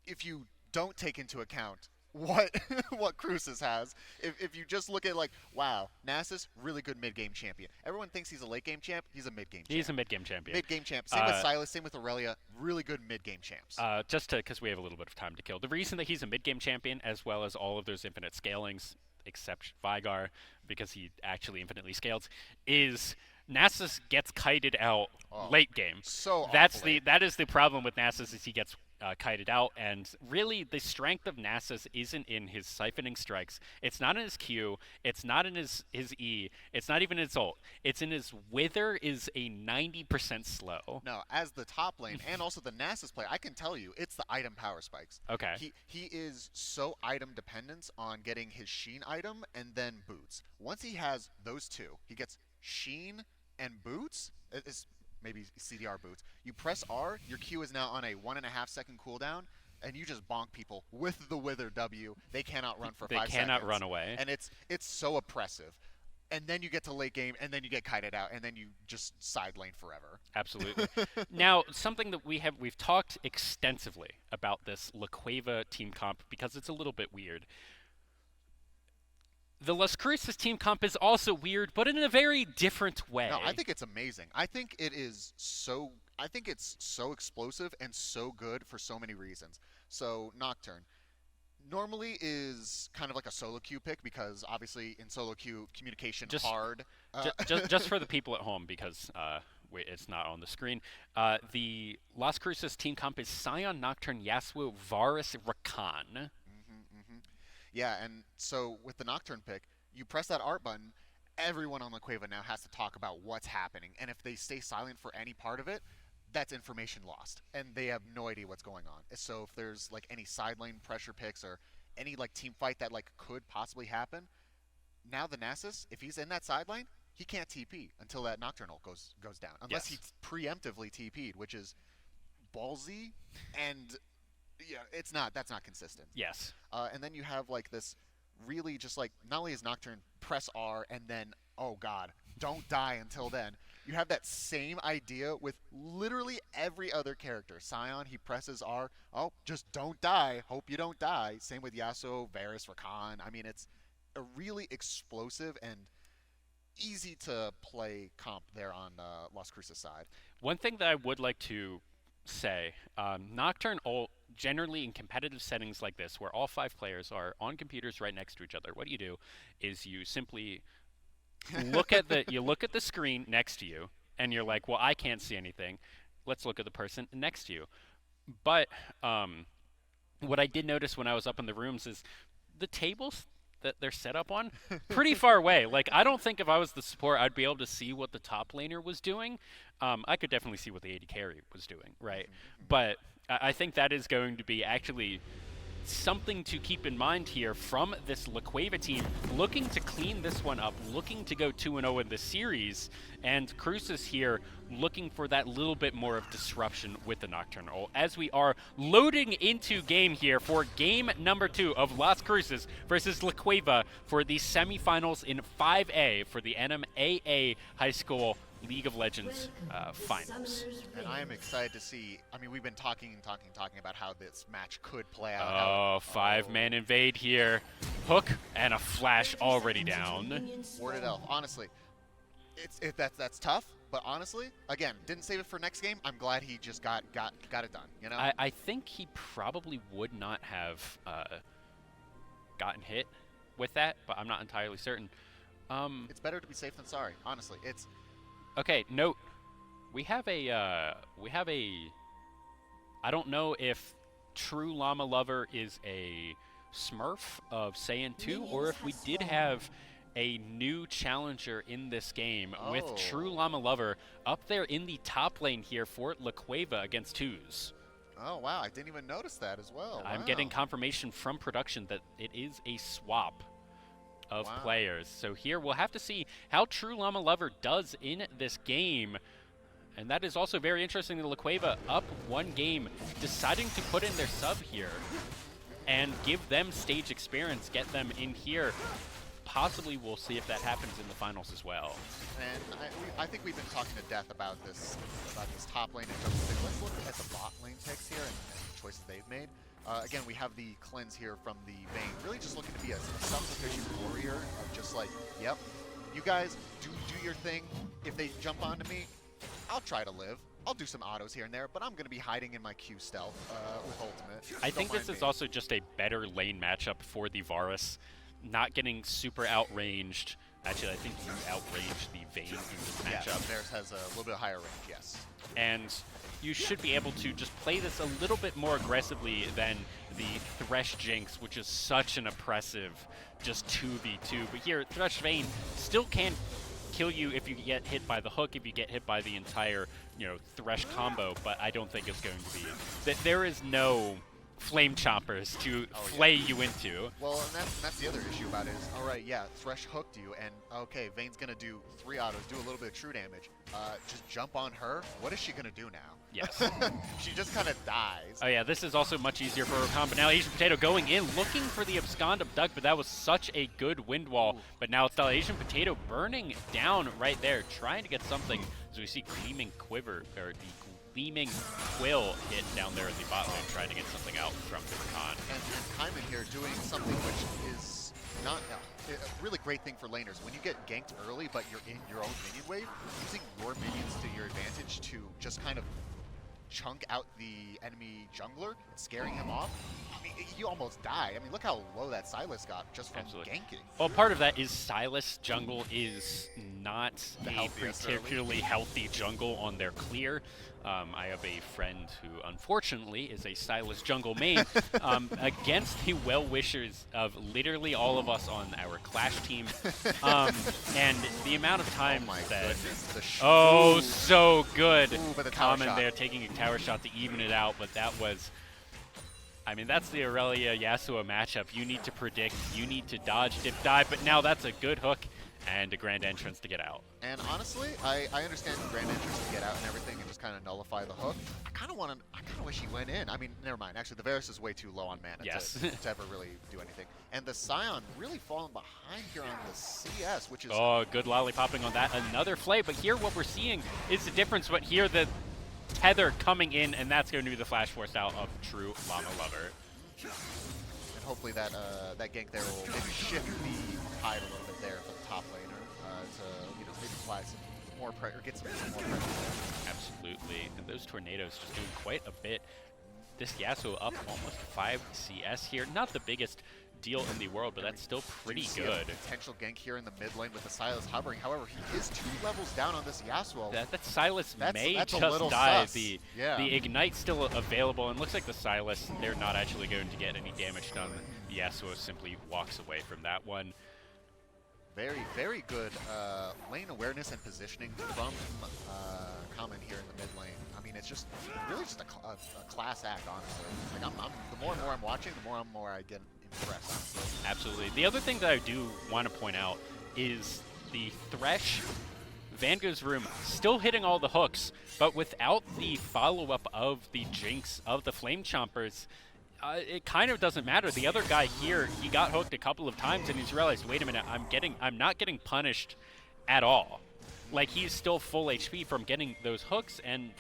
If you don't take into account what Cruces has, if you just look at like, wow, Nasus, really good mid-game champion. Everyone thinks he's a late-game champ. He's a mid-game champ. He's a mid-game champion. Mid-game champ. Same with Silas, same with Aurelia. Really good mid-game champs. Just because we have a little bit of time to kill. The reason that he's a mid-game champion, as well as all of those infinite scalings, except Vigar, because he actually infinitely scales, is Nasus gets kited out late game. So That is the problem with Nasus, is he gets kited out, and really the strength of Nasus isn't in his siphoning strikes. It's not in his Q. It's not in his E. It's not even his ult. It's in his Wither is a 90% slow. No, as the top lane and also the Nasus player, I can tell you it's the item power spikes. Okay. He is so item dependent on getting his Sheen item and then boots. Once he has those two, he gets Sheen and boots. It's maybe CDR boots. You press R, your Q is now on a 1.5 second cooldown, and you just bonk people with the Wither W. They cannot run for 5 seconds. They cannot run away. And it's so oppressive. And then you get to late game, and then you get kited out, and then you just side lane forever. Absolutely. Now, something that we've talked extensively about this La Cueva team comp, because it's a little bit weird. The Las Cruces team comp is also weird, but in a very different way. No, I think it's amazing. I think it's so explosive and so good for so many reasons. So Nocturne normally is kind of like a solo queue pick, because obviously in solo queue communication hard. Just for the people at home, because it's not on the screen. The Las Cruces team comp is Sion, Nocturne, Yasuo, Varus, Rakan. Yeah, and so with the Nocturne pick, you press that art button, everyone on La Cueva now has to talk about what's happening, and if they stay silent for any part of it, that's information lost, and they have no idea what's going on. So if there's like any side lane pressure picks or any like team fight that like could possibly happen, now the Nasus, if he's in that side lane, he can't TP until that Nocturne ult goes down, unless he preemptively TP'd, which is ballsy, and yeah, that's not consistent. Yes. And then you have like this really just like, not only is Nocturne press R and then, oh god, don't die until then. You have that same idea with literally every other character. Sion, he presses R, oh, just don't die, hope you don't die. Same with Yasuo, Varus, Rakan. I mean, it's a really explosive and easy to play comp there on Las Cruces side. One thing that I would like to say, Nocturne ult, generally in competitive settings like this, where all 5 players are on computers right next to each other, what you do is you simply look at the screen next to you, and you're like, well, I can't see anything. Let's look at the person next to you. But what I did notice when I was up in the rooms is the tables that they're set up on pretty far away. Like, I don't think if I was the support, I'd be able to see what the top laner was doing. I could definitely see what the AD carry was doing, right? But I think that is going to be actually something to keep in mind here from this La Cueva team, looking to clean this one up, looking to go 2-0 in the series, and Cruces here looking for that little bit more of disruption with the Nocturnal, as we are loading into game here for game number 2 of Las Cruces versus La Cueva for the semifinals in 5A for the NMAA High School League of Legends finals. And I am excited to see, I mean, we've been talking about how this match could play out. Oh, 5-man invade here. Hook and a flash already down. Warded Elf, honestly, that's tough, but honestly, again, didn't save it for next game. I'm glad he just got it done, you know? I think he probably would not have gotten hit with that, but I'm not entirely certain. It's better to be safe than sorry, honestly. It's okay, note, we have a, I don't know if True Llama Lover is a Smurf of Saiyan 2, or if we did have a new challenger in this game with True Llama Lover up there in the top lane here for La Cueva against Twos. Oh, wow, I didn't even notice that as well. I'm getting confirmation from production that it is a swap of players. So here we'll have to see how True Llama Lover does in this game. And that is also very interesting that La Cueva up 1 game, deciding to put in their sub here and give them stage experience, get them in here. Possibly we'll see if that happens in the finals as well. And I think we've been talking to death about this top lane in terms of, let's look at the bot lane picks here and the choices they've made. Again, we have the cleanse here from the Vayne, really just looking to be a self-sufficient warrior of just like, yep, you guys do your thing. If they jump onto me, I'll try to live. I'll do some autos here and there, but I'm going to be hiding in my Q stealth with ultimate. I think this is also just a better lane matchup for the Varus. not getting super outranged. Actually, I think you outranged the Vayne in this matchup. Yeah, theirs has a little bit higher range, yes. And you should be able to just play this a little bit more aggressively than the Thresh Jinx, which is such an oppressive just 2v2. But here, Thresh Vayne still can kill you if you get hit by the hook, if you get hit by the entire, Thresh combo, but I don't think it's going to be. There is no flame choppers to flay you into. Well, and that's the other issue about it is, all right, yeah, Thresh hooked you, and okay, Vayne's gonna do 3 autos, do a little bit of true damage. Just jump on her. What is she gonna do now? Yes. She just kind of dies. Oh yeah, this is also much easier for Rakan, but now Asian Potato going in, looking for the abscond abduct, but that was such a good wind wall. Ooh. But now it's the Asian Potato burning down right there, trying to get something, as we see Gleaming Quiver, or the Gleaming Quill hit down there at the bot lane, trying to get something out from Rakan. And Kaiman here doing something which is not a really great thing for laners. When you get ganked early, but you're in your own minion wave, using your minions to your advantage to just kind of chunk out the enemy jungler and scaring him off. I mean, you almost die. I mean, look how low that Sylas got just from ganking. Well, part of that is Sylas jungle is not a particularly healthy jungle on their clear. I have a friend who, unfortunately, is a Sylas jungle main against the well-wishers of literally all of us on our Clash team. And the amount of times so good. Common there taking a tower shot to even it out, but that was... I mean, that's the Aurelia-Yasuo matchup. You need to predict, you need to dodge, dip, dive, but now that's a good hook and a grand entrance to get out. And honestly, I understand the grand entrance to get out and everything and just kind of nullify the hook. I kind of wish he went in. I mean, never mind. Actually, the Varus is way too low on mana to ever really do anything. And the Scion really falling behind here on the CS, which is... Oh, good lollipopping on that. Another flay, but here what we're seeing is the difference, but here the tether coming in, and that's going to be the flash force out of true Llama Lover. And hopefully that that gank there will maybe shift the tide a little bit there for the top laner to maybe apply some more pressure, get some more pressure there. Absolutely, and those tornadoes just doing quite a bit. This Yasuo up almost 5 CS here. Not the biggest deal in the world, but that's still pretty good. Potential gank here in the mid lane with the Sylas hovering. However, he is 2 levels down on this Yasuo. That Sylas may just die. The Ignite's still available, and looks like the Sylas, they're not actually going to get any damage done. The Yasuo simply walks away from that one. Very, very good lane awareness and positioning from Common here in the mid lane. I mean, it's just really just a class act, honestly. Like the more and more I'm watching, the more and more I get impressed, honestly. Absolutely. The other thing that I do want to point out is the Thresh Vanguard's room still hitting all the hooks, but without the follow-up of the Jinx of the Flame Chompers, it kind of doesn't matter. The other guy here, he got hooked a couple of times and he's realized, wait a minute, I'm not getting punished at all. Like, he's still full HP from getting those hooks, and,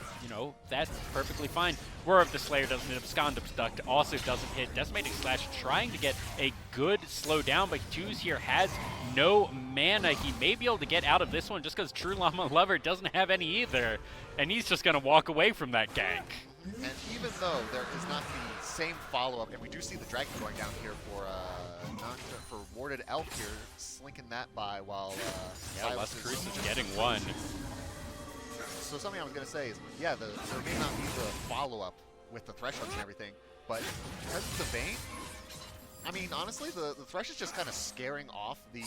that's perfectly fine. Roar of the Slayer doesn't hit, Abscond Abduct also doesn't hit. Decimating Slash trying to get a good slow down, but Twos here has no mana. He may be able to get out of this one just because True Llama Lover doesn't have any either, and he's just going to walk away from that gank. And even though there is not the same follow-up, and we do see the dragon going down here for Warded Elf here, slinking that by while Last Cruise is getting one. So something I was going to say is, yeah, there may not be the follow-up with the thresholds and everything, but because of the Vayne, I mean, honestly, the Thresh is just kind of scaring off the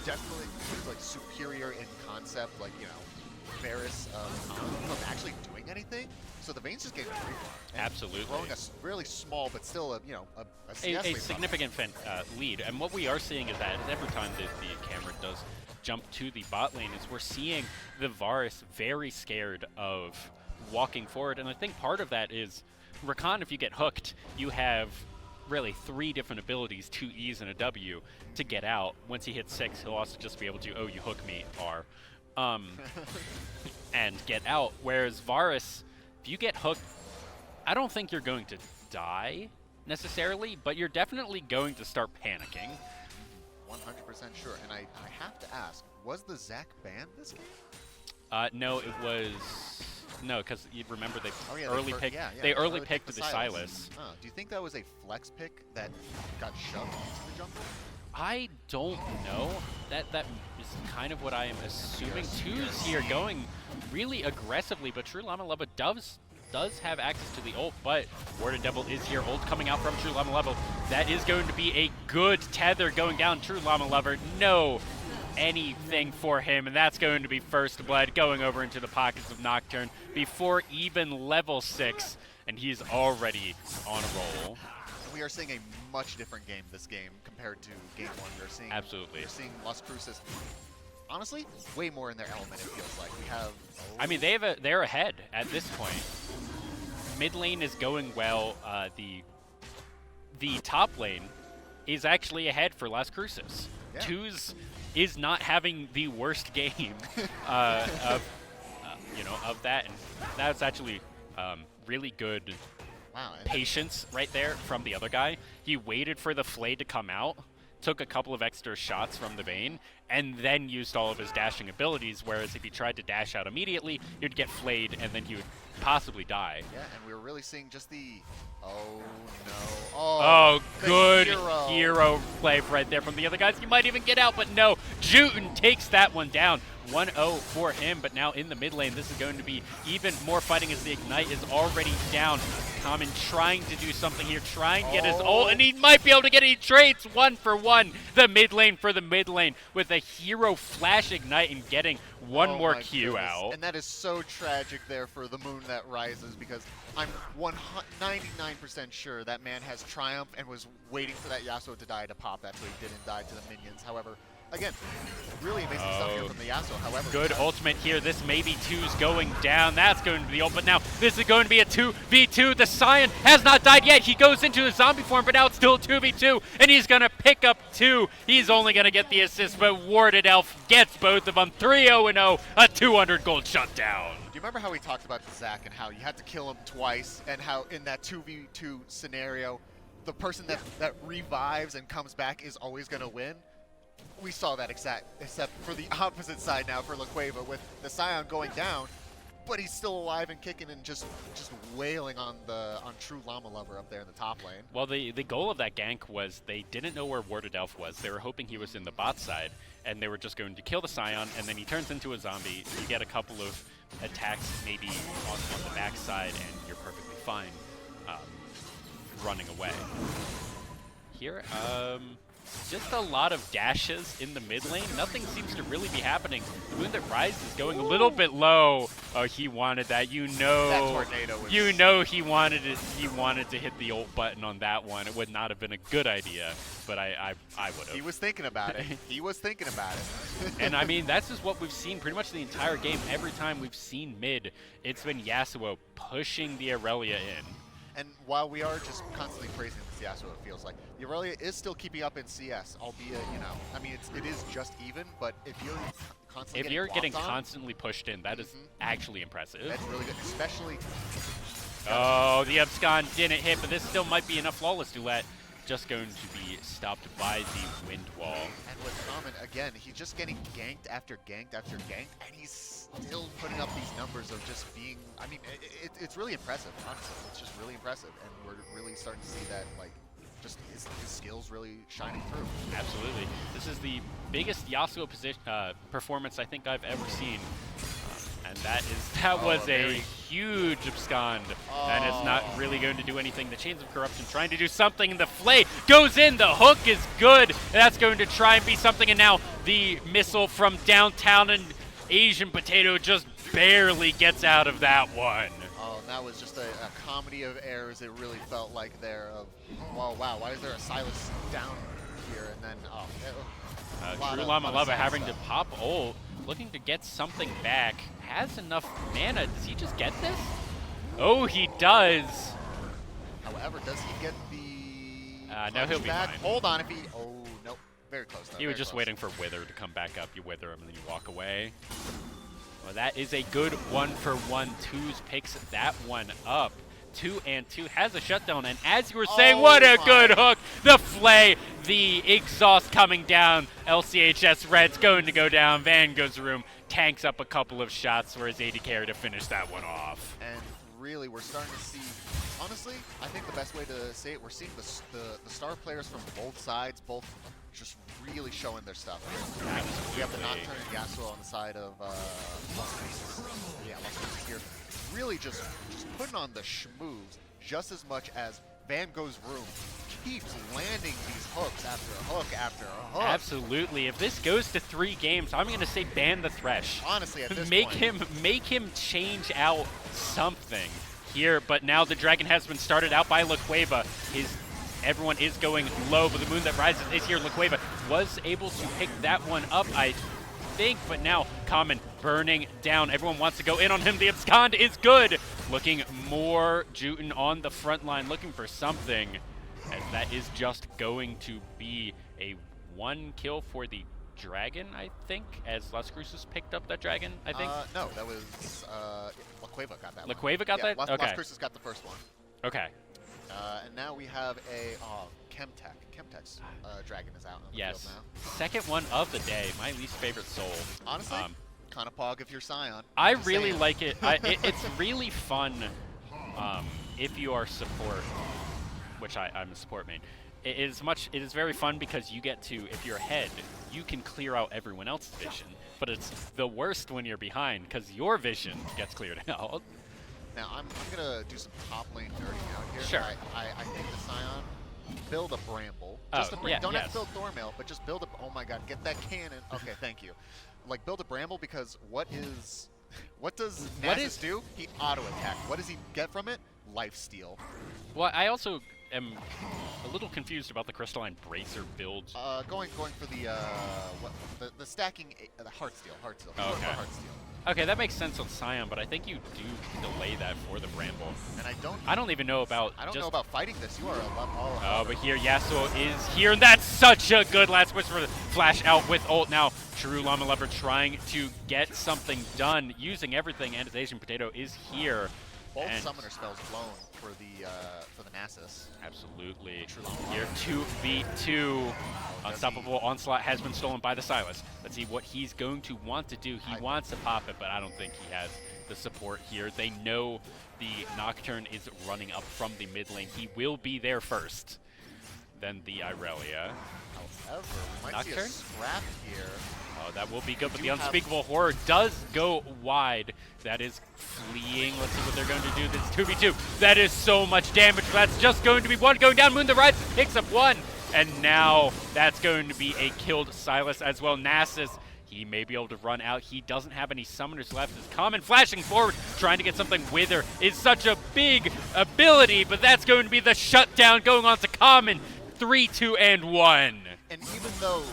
definitely like superior in concept, like, Varus from actually doing anything. So the Vayne's just getting free. Absolutely. Throwing a really small, but still a significant lead. And what we are seeing is that every time the camera does jump to the bot lane, is we're seeing the Varus very scared of walking forward. And I think part of that is, Rakan, if you get hooked, you have really 3 different abilities, 2 E's and a W, to get out. Once he hits 6, he'll also just be able to, oh, you hook me, R. And get out. Whereas Varus, if you get hooked, I don't think you're going to die necessarily, but you're definitely going to start panicking. 100% sure. And I have to ask, was the Zac banned this game? No, it was... No, because you remember they early picked the Sylas. Do you think that was a flex pick that got shoved into the jungle? I don't know. That is kind of what I am assuming. Two's here going really aggressively, but True Llama Lava does have access to the ult, but Warded Devil is here. Ult coming out from True Llama Lava. That is going to be a good tether going down. True Llama Lover, no anything for him, and that's going to be first blood going over into the pockets of Nocturne before even level 6, and he's already on a roll. We are seeing a much different game this game compared to game 1. We're seeing absolutely. We're seeing Las Cruces, honestly, way more in their element. It feels like we have. I mean, they're ahead at this point. Mid lane is going well. The top lane is actually ahead for Las Cruces. Yeah. Twos is not having the worst game of that, and that's actually really good. Wow. Patience right there from the other guy. He waited for the Flay to come out, took a couple of extra shots from the Vayne, and then used all of his dashing abilities, whereas if he tried to dash out immediately, he'd get flayed and then he would possibly die. Yeah, and we were really seeing just the... Oh, no. Oh, good hero play right there from the other guys. He might even get out, but no. Juten takes that one down. 1-0 for him, but now in the mid lane, this is going to be even more fighting as the Ignite is already down. Common trying to do something here, trying to get his ult, and he might be able to get it. He trades 1 for 1. The mid lane for the mid lane with a hero flash Ignite and getting one more Q out. And that is so tragic there for the moon that rises, because I'm 99% sure that man has Triumph and was waiting for that Yasuo to die to pop that, so he didn't die to the minions. However, again, really amazing stuff here from the Yasuo. However, good ultimate here. This maybe 2's going down. That's going to be the ult, but now this is going to be a 2v2. The Scion has not died yet. He goes into his zombie form, but now it's still 2v2, and he's going to pick up 2. He's only going to get the assist, but Warded Elf gets both of them. 3-0-0, a 200 gold shutdown. Do you remember how we talked about Zac and how you had to kill him twice, and how in that 2v2 scenario, the person that revives and comes back is always going to win? We saw that except for the opposite side now for LaQueva, with the Scion going down, but he's still alive and kicking and just wailing on True Llama Lover up there in the top lane. Well, the goal of that gank was they didn't know where Warded Elf was. They were hoping he was in the bot side, and they were just going to kill the Scion, and then he turns into a zombie. You get a couple of attacks maybe on the back side, and you're perfectly fine running away. Here, just a lot of dashes in the mid lane. Nothing seems to really be happening. The Moon that rises is going a little bit low. Oh, he wanted that. You know, that tornado was... You know he wanted it. He wanted to hit the ult button on that one. It would not have been a good idea, but I would have. He was thinking about it. He was thinking about it. And I mean, that's just what we've seen pretty much the entire game. Every time we've seen mid, it's been Yasuo pushing the Aurelia in. And while we are just constantly praising this Yasuo, it feels like the Aurelia is still keeping up in CS, albeit, you know, I mean, it is just even, but if you're constantly constantly pushed in, that is actually impressive. That's really good, especially... Oh, the Abscon didn't hit, but this still might be enough flawless duet. Just going to be stopped by the wind wall. And with Common, again, he's just getting ganked after ganked after ganked, and he's still putting up these numbers of just being, I mean, it's really impressive, honestly. It's just really impressive, and we're really starting to see that, like, just his skills really shining through. Absolutely. This is the biggest Yasuo performance I think I've ever seen. And that was a huge abscond, and it's not really going to do anything. The Chains of Corruption trying to do something, and the Flay goes in. The hook is good, and that's going to try and be something. And now the missile from downtown, and Asian Potato just barely gets out of that one. Oh, and that was just a comedy of errors. It really felt like there. Of, wow, why is there a Silas down here? And then True Llama Lava having to pop ult, looking to get something back. Has enough mana. Does he just get this? Oh, he does. However, does he get the... no, he'll be back? fine. Hold on if he... Oh, nope. Very close, though. He was just waiting for Wither to come back up. You Wither him, and then you walk away. Well, that is a good 1-for-1. Twos picks that one up. 2-2 has a shutdown, and as you were saying, what a good hook! The Flay, the exhaust coming down. LCHS Red's going to go down. Van goes room, tanks up a couple of shots for his AD carry to finish that one off. And really we're starting to see, honestly, I think the best way to say it, we're seeing the star players from both sides, both just really showing their stuff. We have the Nocturne and Yasuo on the side of Las Cruces here, really just putting on the schmooze just as much as Van Gogh's room keeps landing these hooks after a hook after a hook. Absolutely. If this goes to 3 games, I'm going to say ban the Thresh. Honestly, at this point. Make him change out something here, but now the Dragon has been started out by Lacueva. Everyone is going low, but the Moon that rises is here. Lacueva was able to pick that one up, I think, but now Common burning down. Everyone wants to go in on him. The abscond is good. Looking more Juten on the front line, looking for something, as that is just going to be a 1 kill for the Dragon, I think, as Las Cruces picked up that Dragon, I think? No, that was Lacueva got that Lacueva got that? Okay. Las Cruces got the first one. Okay. And now we have a Chemtech. Chemtech's Dragon is out on the field now. Second one of the day. My least favorite soul. Honestly, kind of pog if you're Scion. I really like it. It's really fun if you are support, which I'm a support main. It is very fun because you get to, if you're ahead, you can clear out everyone else's vision. But it's the worst when you're behind because your vision gets cleared out. Now, I'm going to do some top lane nerding out here. Sure. I think the Scion, build a Bramble. Don't have to build Thormail, but just build a, oh my god, get that cannon. Okay, thank you. Like, build a Bramble because what does Nasus do? He auto-attack. What does he get from it? Lifesteal. Well, I also am a little confused about the Crystalline Bracer build. Going for the stacking, the Heartsteel. Oh, okay. Okay, that makes sense on Scion, but I think you do delay that for the Bramble. And I don't even know about. I don't know about fighting this. You are a lot. Oh, but here Yasuo is here, and that's such a good last push for the flash out with ult. Now, True Llama Lover trying to get something done, using everything, and his Asian Potato is here. Both summoner spells blown for the Nasus. Absolutely. Here 2v2. Unstoppable Onslaught has been stolen by the Sylas. Let's see what he's going to want to do. He wants to pop it, but I don't think he has the support here. They know the Nocturne is running up from the mid lane. He will be there first. Then the Irelia. However, we might see a scrap here. Oh, that will be good, but the Unspeakable Horror does go wide. That is fleeing. Let's see what they're going to do. This is 2v2. That is so much damage. That's just going to be 1 going down. Moon the Rises picks up 1. And now that's going to be a killed Sylas as well. Nasus, he may be able to run out. He doesn't have any summoners left. His Common flashing forward, trying to get something. Wither is such a big ability, but that's going to be the shutdown going on to Common. 3, 2, and 1. And even though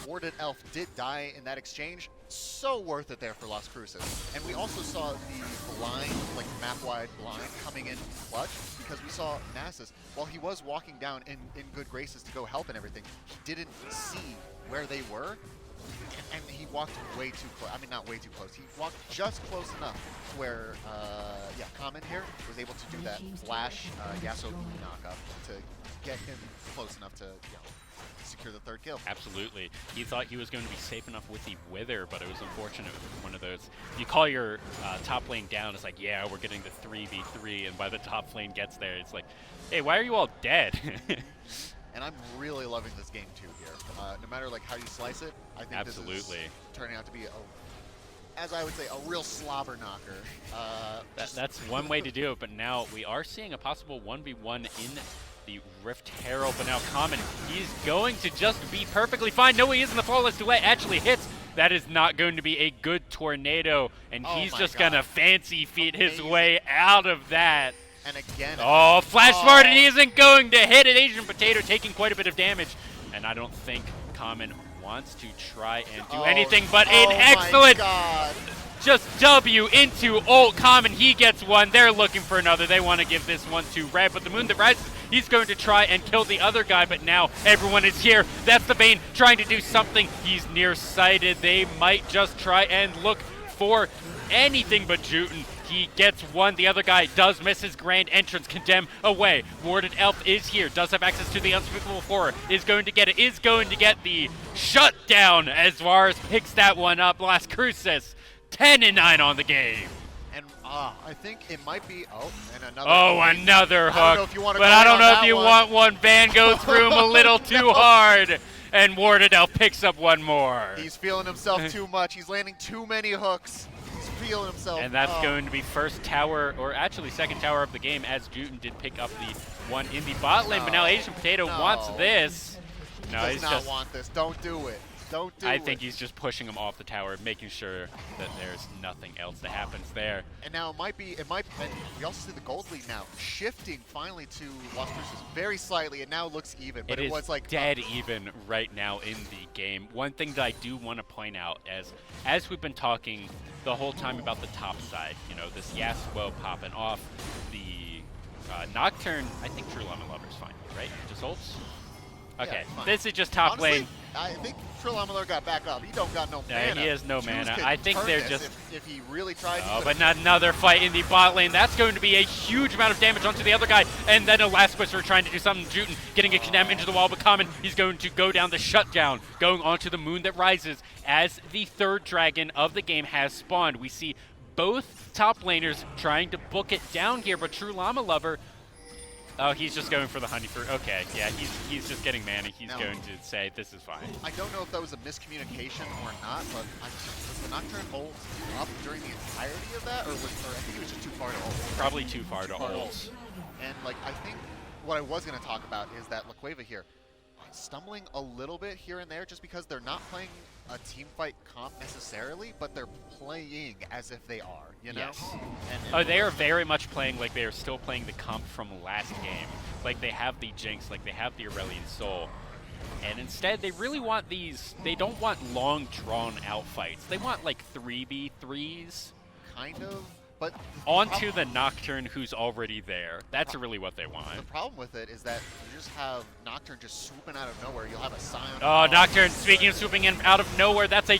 Warded Elf did die in that exchange, so worth it there for Las Cruces. And we also saw the blind, like map-wide blind, coming in clutch because we saw Nasus, while he was walking down in good graces to go help and everything, he didn't see where they were, and he walked way too close. I mean, not way too close. He walked just close enough where, Common here was able to do that flash Yasuo knock-up to get him close enough to, secure the 3rd kill. Absolutely. He thought he was going to be safe enough with the Wither, but it was unfortunate with one of those. You call your top lane down, it's like, yeah, we're getting the 3v3, and by the top lane gets there, it's like, hey, why are you all dead? And I'm really loving this game too here. No matter like how you slice it, I think this is turning out to be, as I would say, a real slobber knocker. That's one way to do it, but now we are seeing a possible 1v1 in the Rift Herald, but now Common, he's going to just be perfectly fine. No, he isn't. The Flawless Duet actually hits. That is not going to be a good tornado, and he's just going to fancy feet his way out of that. And again, Flash Forward, and he isn't going to hit it. Asian Potato taking quite a bit of damage, and I don't think Common wants to try and do anything but an excellent just W into ult. Common, he gets 1. They're looking for another. They want to give this one to Red, but the Moon that rises, he's going to try and kill the other guy, but now everyone is here. That's the Bane trying to do something. He's nearsighted. They might just try and look for anything but Juten. He gets 1. The other guy does miss his grand entrance. Condemn away. Warded Elf is here. Does have access to the Unspeakable Horror. Is going to get it. Is going to get the shutdown as Vars picks that one up. Las Cruces 10-9 on the game. And I think it might be. Oh, and another. Oh, another hook. I don't know if you want to but I don't know if you want one. Van goes through him a little too hard, and Wardadell picks up one more. He's feeling himself too much. He's landing too many hooks. He's feeling himself. And that's going to be first tower, or actually second tower of the game, as Juten did pick up the one in the bot lane. But now Asian Potato wants this. No, he he's does not just want this. Don't do it. Don't do it. I think he's just pushing him off the tower, making sure that there's nothing else that happens there. And now it might, and we also see the gold lead now shifting finally to Las Cruces very slightly. It now looks even, but it was like dead even right now in the game. One thing that I do want to point out, as we've been talking the whole time about the top side, you know, this Yasuo popping off, the Nocturne, I think True Llama Lover's fine, right? Just ults? Okay, yeah, this is just top Honestly, lane. I think Trillamular got back up. He don't got no mana. He has no Juice mana. could I think turn they're this just... If he really tried to. Oh, but not another fight in the bot lane. That's going to be a huge amount of damage onto the other guy. And then a last Whisper trying to do something. Juten getting a condemn into the wall, but Common, he's going to go down the shutdown, going onto the moon that rises as the third dragon of the game has spawned. We see both top laners trying to book it down here, but True Llama Lover... Oh, he's just going for the honey fruit. Okay, yeah, he's just getting mana. He's going to say, this is fine. I don't know if that was a miscommunication or not, but was the Nocturne ult up during the entirety of that? Or I think it was just too far to ult. Probably too far to ult. And, like, I think what I was going to talk about is that Laqueva here, stumbling a little bit here and there just because they're not playing a team fight comp necessarily, but they're playing as if they are, you know? Yes. And they are very much playing like they are still playing the comp from last game. Like they have the Jinx, like they have the Aurelion Soul. And instead, they really want they don't want long, drawn-out fights. They want like 3v3s. Kind of. But onto the Nocturne who's already there. That's really what they want. The problem with it is that you just have Nocturne just swooping out of nowhere. You'll have a Scion. Oh, Nocturne, speaking of swooping in out of nowhere, that's a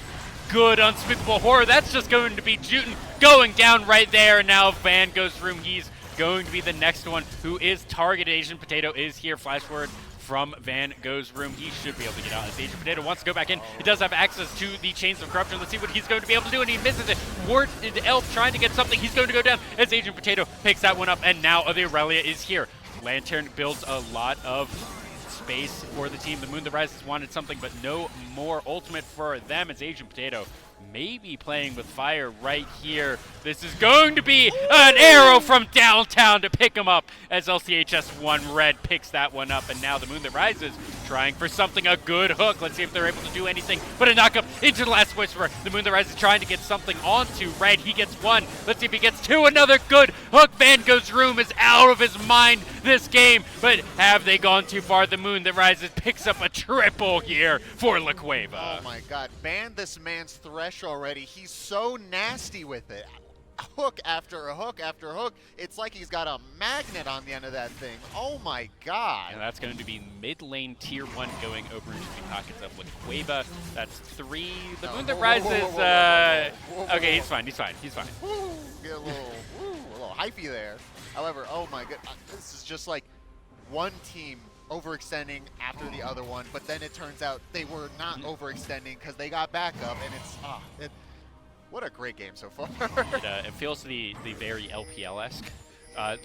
good unspeakable horror. That's just going to be Juten going down right there. And now Van goes through. He's going to be the next one who is targeted. Asian Potato is here. Flash forward from Van Gogh's room. He should be able to get out as Asian Potato wants to go back in. He does have access to the Chains of Corruption. Let's see what he's going to be able to do, and he misses it. Ward Elf trying to get something. He's going to go down as Asian Potato picks that one up, and now the Aurelia is here. Lantern builds a lot of space for the team. The Moon that Rises wanted something, but no more ultimate for them as Asian Potato maybe playing with fire right here. This is going to be an arrow from downtown to pick him up as LCHS1 Red picks that one up. And now the Moon that Rises trying for something, a good hook. Let's see if they're able to do anything. But a knock up into the last Whisperer. The Moon that Rises trying to get something onto Red. He gets one. Let's see if he gets two. Another good hook. Van Gogh's room is out of his mind this game. But have they gone too far? The Moon that Rises picks up a triple here for Laqueva. Oh my god. Ban this man's Thresh already. He's so nasty with it. Hook after a hook after a hook. It's like he's got a magnet on the end of that thing. Oh my god. And that's going to be mid lane tier 1 going over into the pockets of Laqueva. That's 3. The Moon that Rises. Okay, he's fine. He's fine. He's fine. Get a little hypey there. However, oh my god, this is just like one team overextending after the other one, but then it turns out they were not overextending because they got back up, and it's what a great game so far. It feels the very LPL-esque.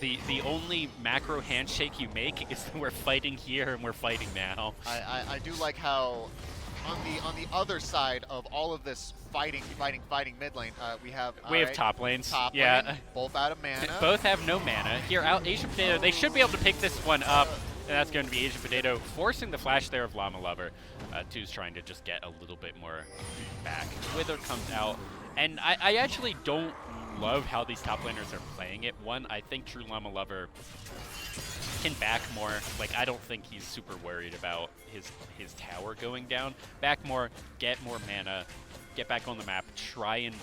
The only macro handshake you make is that we're fighting here and we're fighting now. I do like how on the other side of all of this fighting mid lane, we have top lanes. Top yeah, lane, both out of mana. Both have no mana. Here, out Asian Potato, they should be able to pick this one up. And that's going to be Asian Potato forcing the flash there of Llama Lover. Two's trying to just get a little bit more back. Wither comes out. And I actually don't love how these top laners are playing it. One, I think True Llama Lover can back more. Like, I don't think he's super worried about his tower going down. Back more, get more mana, get back on the map, try and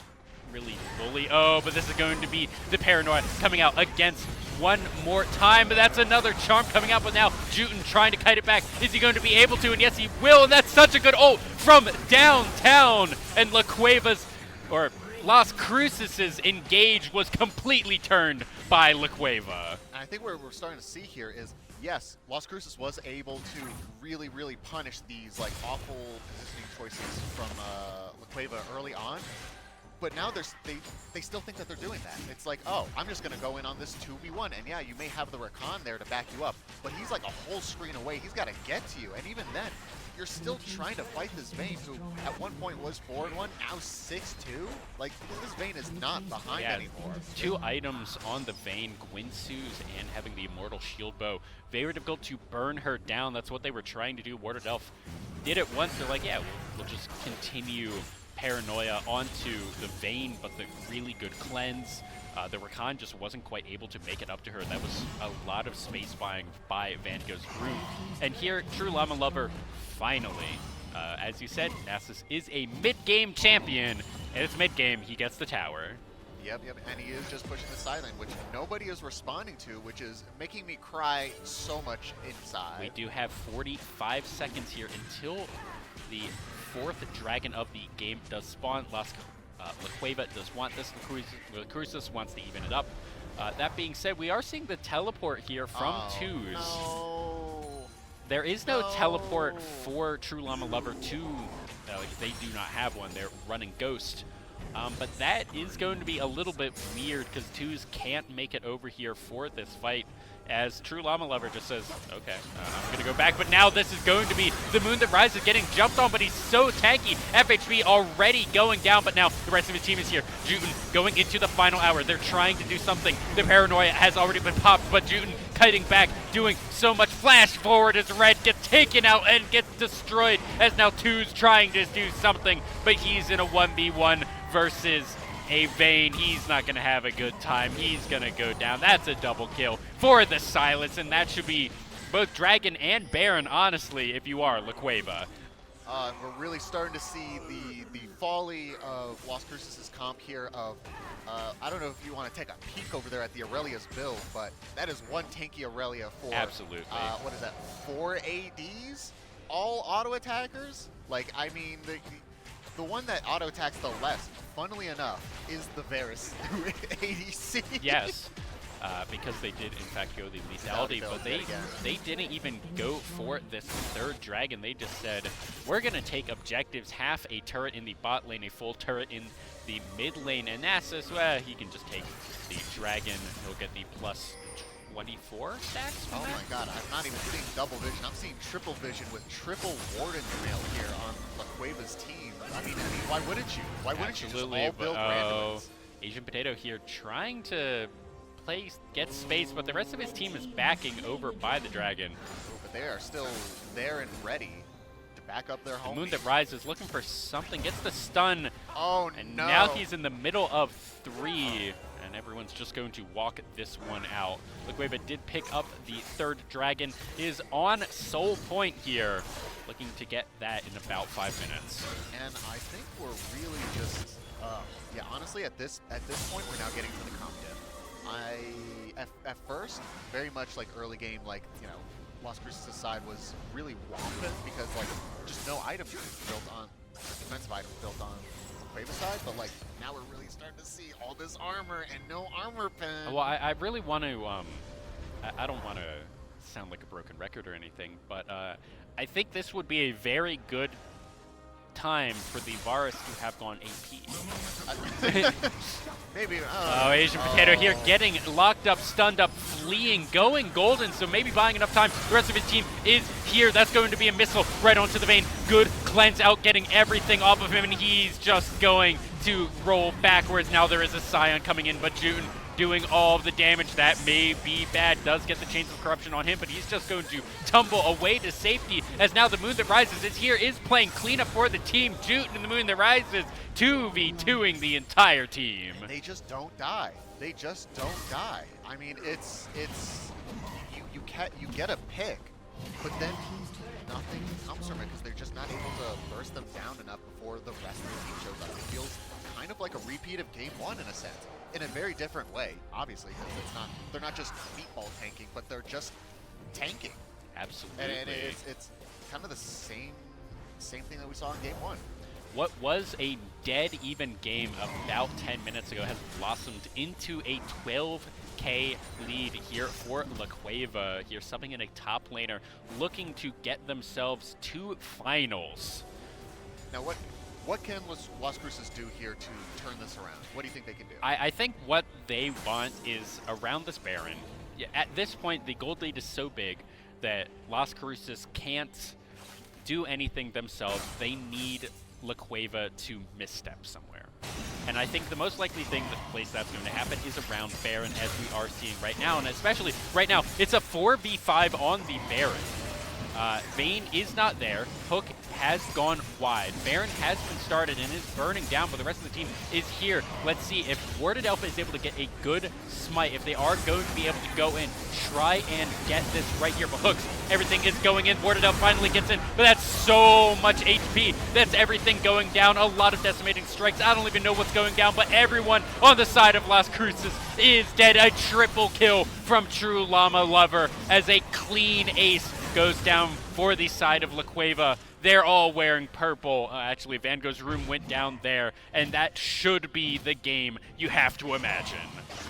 really bully. Oh, but this is going to be the Paranoia coming out against one more time, but that's another charm coming out, but now Juten trying to kite it back. Is he going to be able to? And yes, he will, and that's such a good ult from downtown. And Laqueva's, or Las Cruces' engage was completely turned by Laqueva. And I think what we're starting to see here is, yes, Las Cruces was able to really, really punish these like awful positioning choices from Laqueva early on. but now they still think that they're doing that. It's like, oh, I'm just going to go in on this 2v1. And yeah, you may have the Rakan there to back you up, but he's like a whole screen away. He's got to get to you. And even then, you're still trying to fight this Vayne, who at one point was 4-1, now 6-2. Like, this Vayne is not behind anymore. 2 items on the Vayne, Gwinsu's and having the Immortal Shield Bow. Very difficult to burn her down. That's what they were trying to do. Warded Elf did it once. They're like, yeah, we'll just continue Paranoia onto the Vayne, but the really good cleanse. The Rakan just wasn't quite able to make it up to her. That was a lot of space buying by Van Gogh's group. And here, True Llama Lover, finally, as you said, Nasus is a mid-game champion, and it's mid-game, he gets the tower. Yep, and he is just pushing the sideline, which nobody is responding to, which is making me cry so much inside. We do have 45 seconds here until the 4th dragon of the game does spawn. Laqueva does want this. Lacrusis wants to even it up. That being said, we are seeing the teleport here from Twos. No. There is no teleport for True Llama Lover 2. They do not have one. They're running Ghost. But that is going to be a little bit weird because Twos can't make it over here for this fight, as True Llama Lover just says, okay, I'm going to go back. But now this is going to be the Moon That Rises getting jumped on, but he's so tanky. FHB already going down, but now the rest of his team is here. Juten going into the final hour. They're trying to do something. The Paranoia has already been popped, but Juten kiting back, doing so much. Flash forward as Red gets taken out and gets destroyed, as now Two's trying to do something, but he's in a 1v1 versus a Vayne. He's not going to have a good time. He's going to go down. That's a double kill for the Silence, and that should be both Dragon and Baron, honestly, if you are Laqueva. We're really starting to see the folly of Las Cruces' comp here of, I don't know if you want to take a peek over there at the Aurelia's build, but that is one tanky Aurelia for, absolutely. What is that, 4 ADs? All auto attackers? Like, I mean, the one that auto attacks the less, funnily enough, is the Varus ADC. Yes, because they did in fact go the lethality, but they didn't even go for this 3rd dragon. They just said, we're gonna take objectives, half a turret in the bot lane, a full turret in the mid lane, and Nasus, well, he can just take the dragon. He'll get the plus 24 stacks. Oh my god, I'm not even seeing double vision. I'm seeing triple vision with triple Warden Mail here on Laqueva's team. I mean, why wouldn't you? Why wouldn't you just all build randoms? Asian Potato here trying to get space, but the rest of his team is backing over by the dragon. But they are still there and ready to back up their homie. Moon That Rises looking for something, gets the stun. Oh and no. Now he's in the middle of 3. And everyone's just going to walk this one out. Laqueva did pick up the 3rd dragon, is on Soul Point here, looking to get that in about 5 minutes. And I think we're really just, yeah, honestly, at this point, we're now getting to the comp diff. At first, very much like early game, like, you know, Las Cruces' side was really womping because, like, just no items built on, defensive items built on Laqueva's side, but, like, now we're really starting to see all this armor and no armor pen. Well, I really want to, I don't want to sound like a broken record or anything, but I think this would be a very good time for the Varus to have gone AP. Maybe. Oh, Asian Potato here getting locked up, stunned up, fleeing, going golden, so maybe buying enough time. The rest of his team is here. That's going to be a missile right onto the Vayne. Good cleanse out, getting everything off of him, and he's just going to roll backwards. Now there is a Scion coming in, but Juten doing all of the damage. That may be bad. Does get the Chains of Corruption on him, but he's just going to tumble away to safety, as now the Moon That Rises is here, is playing cleanup for the team. Juten and the Moon That Rises 2v2ing the entire team. And they just don't die. They just don't die. I mean, it's you get a pick, but then nothing comes from it because they're just not able to burst them down enough before the rest of the team shows up. It feels kind of like a repeat of game 1 in a sense, in a very different way, obviously, because they're not just meatball tanking, but they're just tanking. Absolutely. And it's kind of the same thing that we saw in game 1. What was a dead even game about 10 minutes ago has blossomed into a 12K lead here for Laqueva. Here, subbing in a top laner, looking to get themselves to finals. Now, what What can Las Cruces do here to turn this around? What do you think they can do? I think what they want is around this Baron. At this point, the gold lead is so big that Las Cruces can't do anything themselves. They need La Cueva to misstep somewhere. And I think the most likely thing that's going to happen is around Baron, as we are seeing right now. And especially right now, it's a 4v5 on the Baron. Vayne is not there. Hook has gone wide. Baron has been started and is burning down, but the rest of the team is here. Let's see if Warded Alpha is able to get a good smite. If they are going to be able to go in, try and get this right here. But Hooks, everything is going in. Warded Alpha finally gets in, but that's so much HP. That's everything going down. A lot of decimating strikes. I don't even know what's going down, but everyone on the side of Las Cruces is dead. A triple kill from True Llama Lover as a clean ace goes down for the side of La Cueva. They're all wearing purple. Actually, Van Gogh's room went down there, and that should be the game you have to imagine.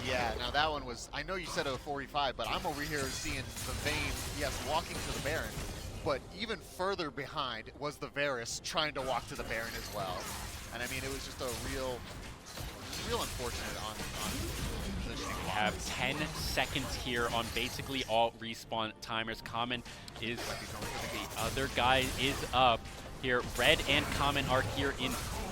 Yeah, now that one was, I know you said a 45, but I'm over here seeing the Vayne, yes, walking to the Baron, but even further behind was the Varus trying to walk to the Baron as well. And I mean, it was just a real unfortunate on positioning. We have 10 seconds here on basically all respawn timers. Common is, the other guy is up here. Red and Common are here in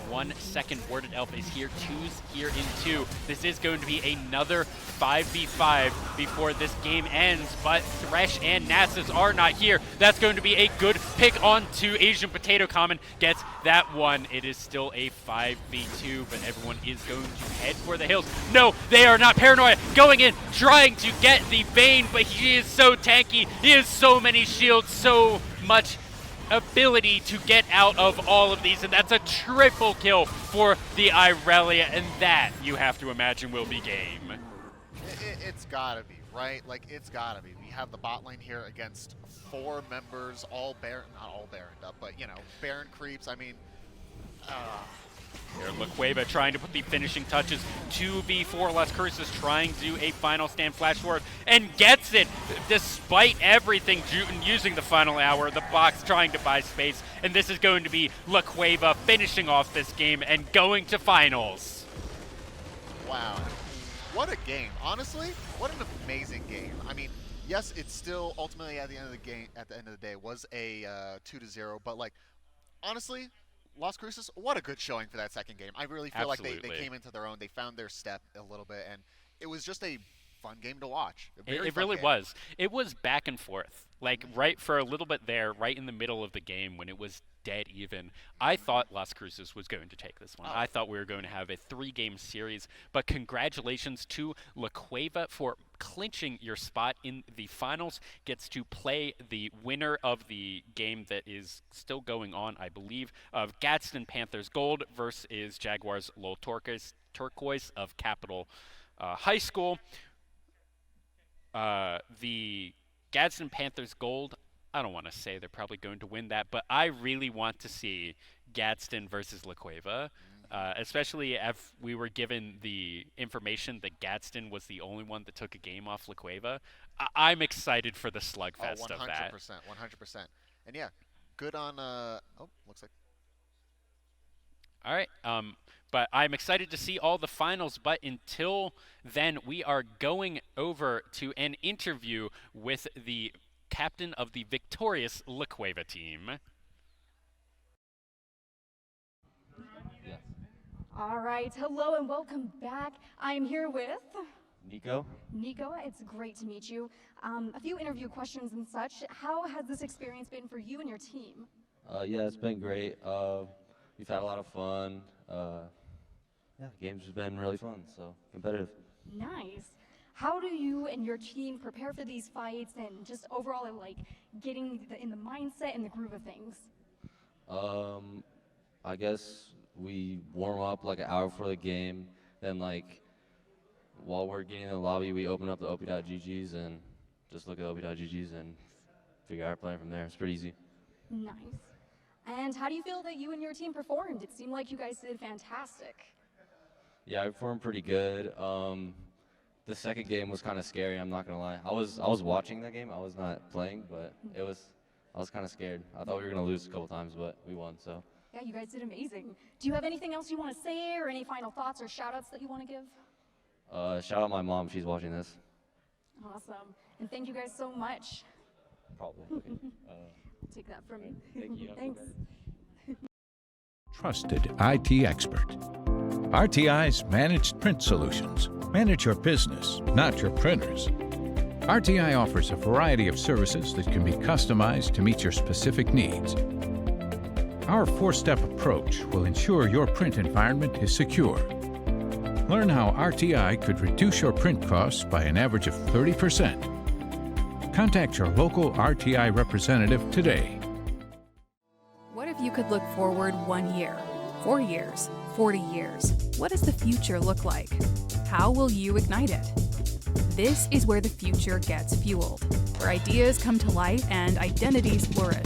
1 second. Warded Alpha is here. Two's here in 2. This is going to be another 5v5 before this game ends, but Thresh and Nasus are not here. That's going to be a good pick onto Asian Potato. Common gets that one. It is still a 5v2, but everyone is going to head for the hills. No, they are not. Paranoia going in, trying to get the Vayne, but he is so tanky. He has so many shields, so much ability to get out of all of these, and that's a triple kill for the Irelia, and that, you have to imagine, will be game. It's gotta be, right? Like, it's gotta be. We have the bot lane here against 4 members, all Baron, not all Baroned up, but, you know, Baron creeps. I mean, Here, La Cueva trying to put the finishing touches. 2v4, Las Cruces trying to do a final stand flash forward and gets it despite everything, using the final hour, the box trying to buy space, and this is going to be La Cueva finishing off this game and going to finals. Wow, what a game. Honestly, what an amazing game. I mean, yes, it's still ultimately at the end of the game, at the end of the day, was a 2-0, but like, honestly, Las Cruces, what a good showing for that second game. I really feel like they came into their own. They found their step a little bit, and it was just a fun game to watch. It really was. It was back and forth. Like, right for a little bit there, right in the middle of the game when it was dead even, I thought Las Cruces was going to take this one. I thought we were going to have a 3-game series, but congratulations to La Cueva for clinching your spot in the finals. Gets to play the winner of the game that is still going on, I believe, of Gadsden Panthers Gold versus Jaguars Lowell Turquoise of Capital High School. The Gadsden Panthers Gold, I don't want to say they're probably going to win that, but I really want to see Gadsden versus La Cueva, especially if we were given the information that Gadsden was the only one that took a game off La Cueva. I'm excited for the slugfest of that. 100%, 100%. And yeah, good on, looks like. All right, but I'm excited to see all the finals, but until then, we are going over to an interview with the captain of the victorious La Cueva team. Yes. All right, hello and welcome back. I'm here with Nico. Nico, it's great to meet you. A few interview questions and such. How has this experience been for you and your team? Yeah, it's been great. We've had a lot of fun. Yeah, the game's just been really fun, so competitive. Nice. How do you and your team prepare for these fights and just overall like getting in the mindset and the groove of things? I guess we warm up like an hour before the game, then like while we're getting in the lobby, we open up the op.ggs and just look at op.ggs and figure out our plan from there. It's pretty easy. Nice. And how do you feel that you and your team performed? It seemed like you guys did fantastic. Yeah, I performed pretty good. The second game was kind of scary, I'm not gonna lie. I was watching that game, I was not playing, but I was kind of scared. I thought we were gonna lose a couple times, but we won, so. Yeah, you guys did amazing. Do you have anything else you want to say or any final thoughts or shout outs that you want to give? Shout out my mom. She's watching this. Awesome. And thank you guys so much. Probably. Okay. Take that from me. Thank you. Thanks. Trusted IT expert. RTI's Managed Print Solutions. Manage your business, not your printers. RTI offers a variety of services that can be customized to meet your specific needs. Our four-step approach will ensure your print environment is secure. Learn how RTI could reduce your print costs by an average of 30%. Contact your local RTI representative today. What if you could look forward 1 year, 4 years, 40 years? What does the future look like? How will you ignite it? This is where the future gets fueled, where ideas come to light and identities flourish.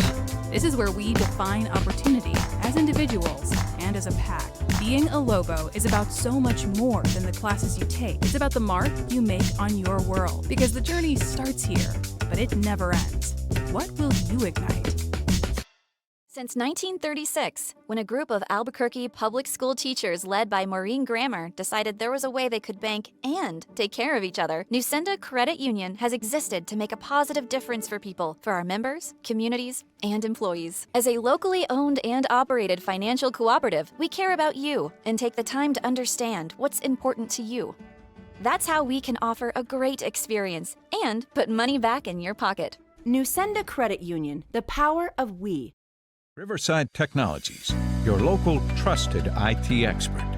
This is where we define opportunity as individuals and as a pack. Being a Lobo is about so much more than the classes you take. It's about the mark you make on your world, because the journey starts here, but it never ends. What will you ignite? Since 1936, when a group of Albuquerque public school teachers led by Maureen Grammer decided there was a way they could bank and take care of each other, Nusenda Credit Union has existed to make a positive difference for people, for our members, communities, and employees. As a locally owned and operated financial cooperative, we care about you and take the time to understand what's important to you. That's how we can offer a great experience and put money back in your pocket. Nusenda Credit Union, the power of we. Riverside Technologies, your local trusted IT expert.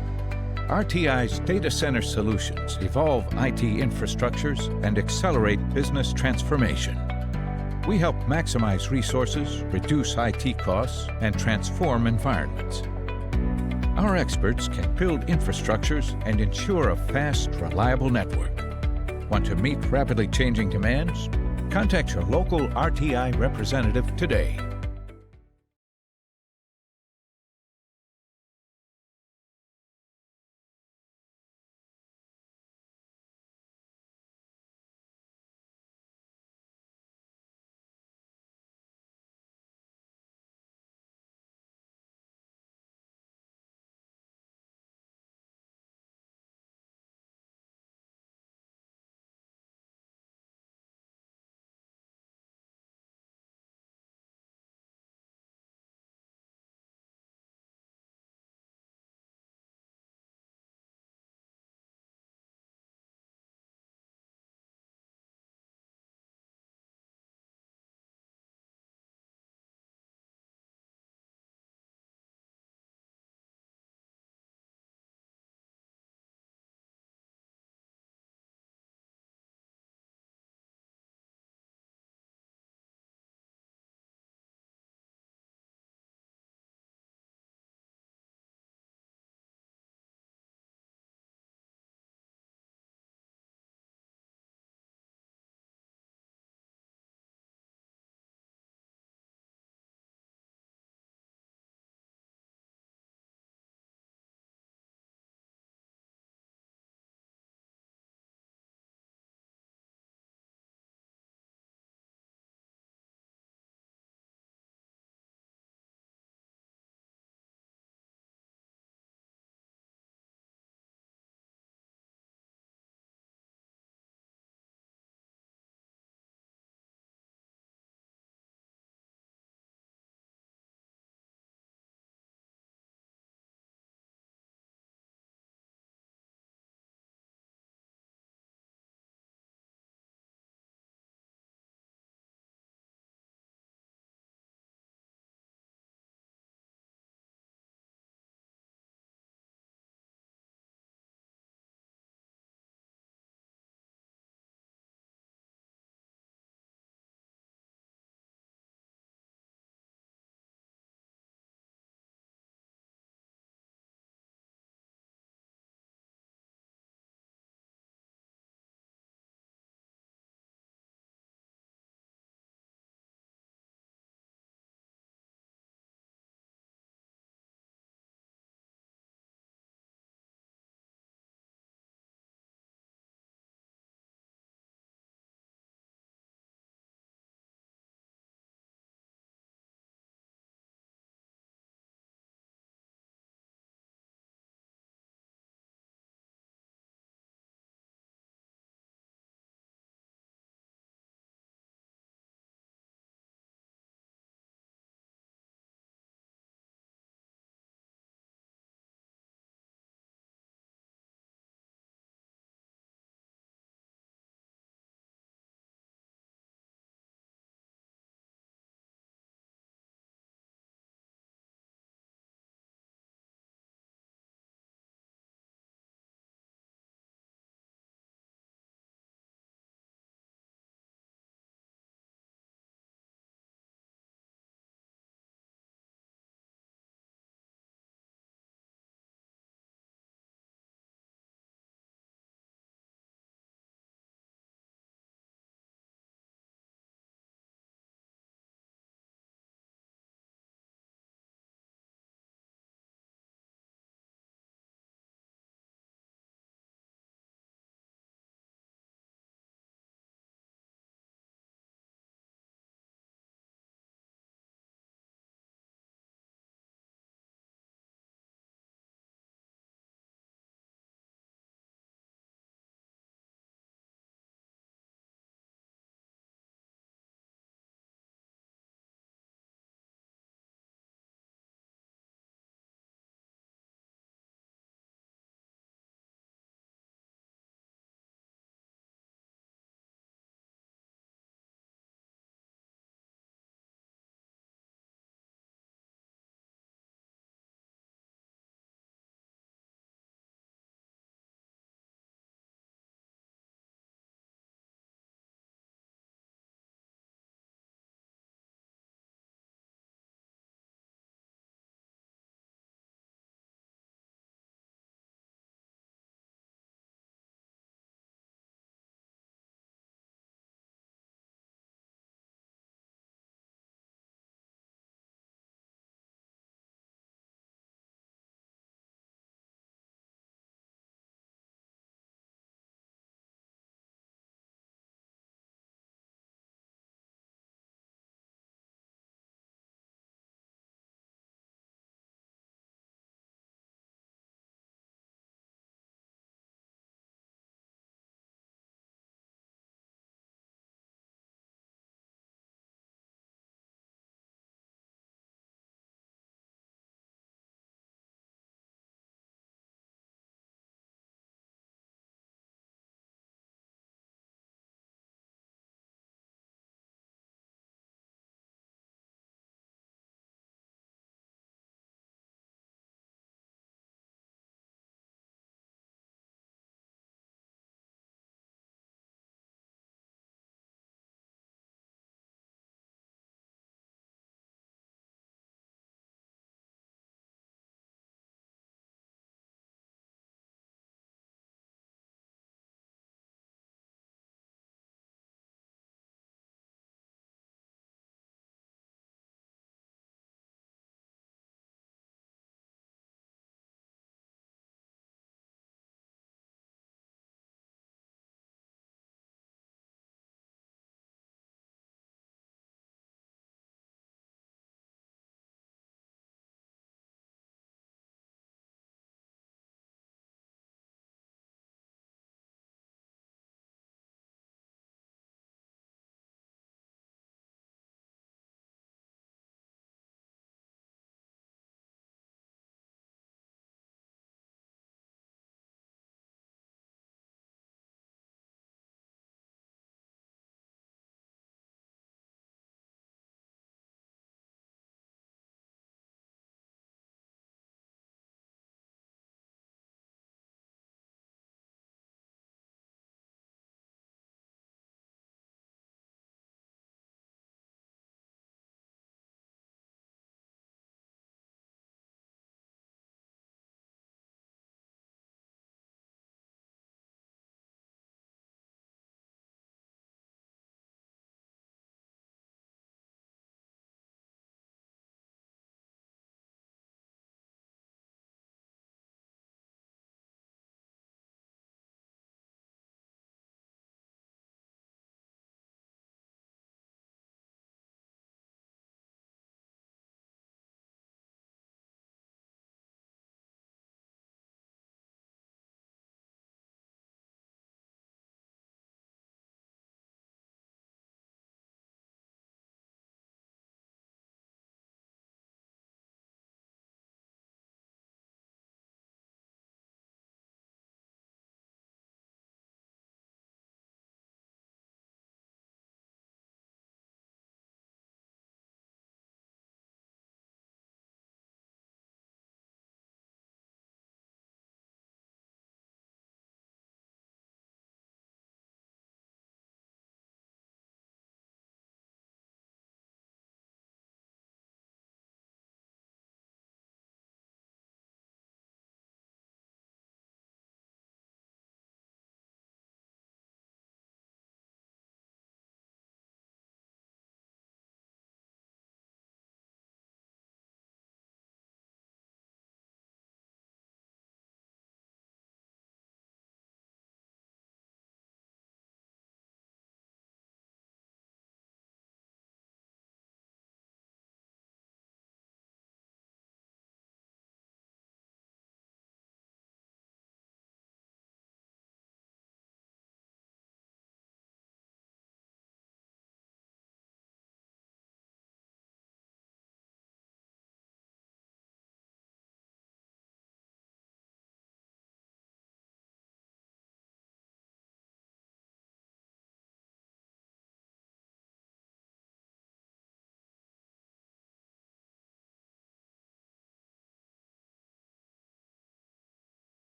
RTI's data center solutions evolve IT infrastructures and accelerate business transformation. We help maximize resources, reduce IT costs, and transform environments. Our experts can build infrastructures and ensure a fast, reliable network. Want to meet rapidly changing demands? Contact your local RTI representative today.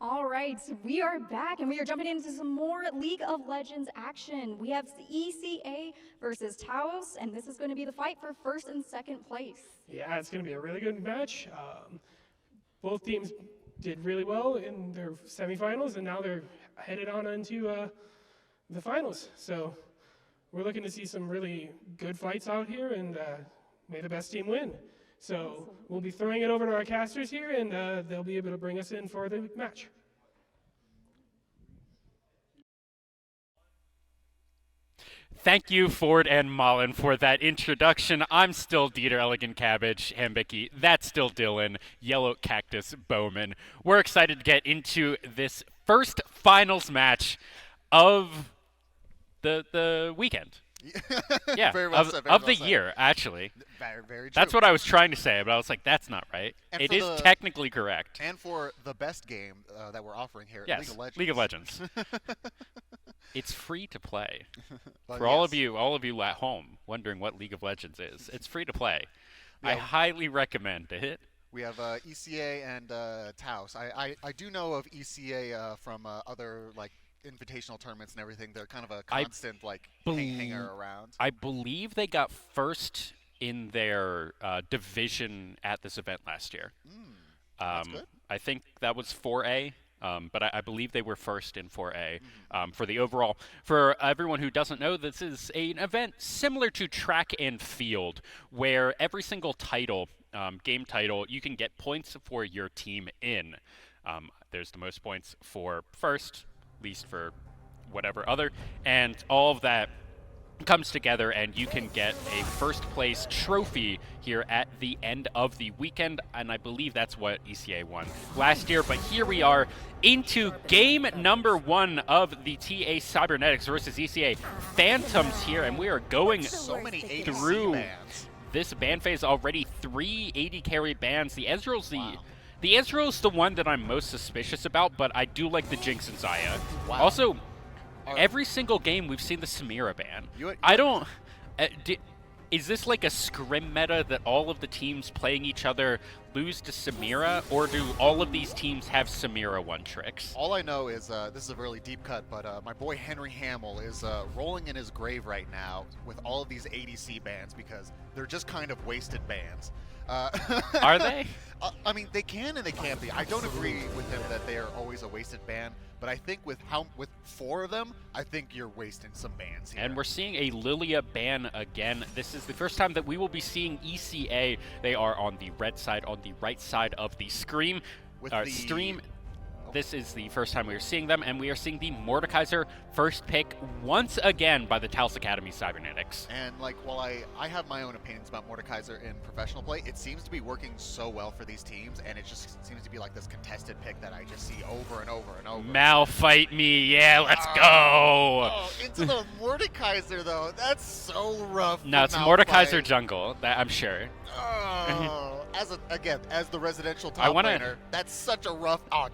All right, we are back and we are jumping into some more League of Legends action. We have ECA versus Taos, and this is going to be the fight for first and second place. Yeah, it's going to be a really good match. Both teams did really well in their semifinals, and now they're headed on into the finals. So we're looking to see some really good fights out here, and may the best team win. So we'll be throwing it over to our casters here, and they'll be able to bring us in for the match. Thank you, Ford and Mullen, for that introduction. I'm still Dieter Elegant Cabbage Hambicki. That's still Dylan Yellow Cactus Bowman. We're excited to get into this first finals match of the weekend. Yeah, very well said, very of well the said. year, actually. Very, very true. That's what I was trying to say, but I was like, that's not right. And it for is technically correct. And for the best game that we're offering here, Yes, League of Legends. League of Legends. It's free to play. Well, For all of you at home wondering what League of Legends is, it's free to play. Yeah. I highly recommend it. We have ECA and Taos. I do know of ECA from other like invitational tournaments and everything. They're kind of a constant hanger around. I believe they got first in their division at this event last year. That's good. I think that was 4A. But I believe they were first in 4A for the overall. For everyone who doesn't know, this is an event similar to track and field, where every single title, game title, you can get points for your team in. There's the most points for first, least for whatever other, and all of that comes together, and you can get a first place trophy here at the end of the weekend, and I believe that's what ECA won last year. But here we are into game number 1 of the TA Cybernetics versus ECA Phantoms here, and we are going so many ADC through bans. this ban phase already. 3 AD carry bans. The Ezreal's the Ezreal's the one that I'm most suspicious about, but I do like the Jinx and Xayah. Wow. Also, every single game we've seen the Samira ban. Is this like a scrim meta that all of the teams playing each other lose to Samira, or do all of these teams have Samira one tricks? All I know is this is a really deep cut, but my boy Henry Hamill is rolling in his grave right now with all of these ADC bans because they're just kind of wasted bans. Are they? I mean, they can and they can't be. I don't agree with them that they are always a wasted ban, but I think with 4 of them, I think you're wasting some bans here. And we're seeing a Lilia ban again. This is the first time that we will be seeing ECA. They are on the red side, on the right side of the stream. This is the first time we are seeing them, and we are seeing the Mordekaiser first pick once again by the Taos Academy Cybernetics. And while I have my own opinions about Mordekaiser in professional play, it seems to be working so well for these teams, and it just seems to be like this contested pick that I just see over and over and over. Malfight me, yeah, let's go! Oh, into the Mordekaiser though, that's so rough. No, it's Mordekaiser jungle, that I'm sure. Oh, as the residential top laner, that's such a rough. Oh,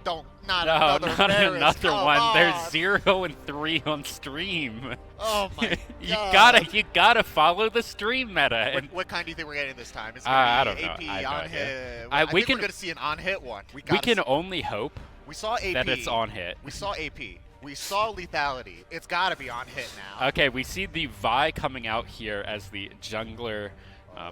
not another one. On. There's 0 and 3 on stream. Oh my god! You gotta follow the stream meta. And what kind do you think we're getting this time? Is I don't know. AP on hit. I think we're gonna see an on hit one. We can only hope. We saw AP. That it's on hit. We saw AP. We saw lethality. It's gotta be on hit now. Okay, we see the Vi coming out here as the jungler.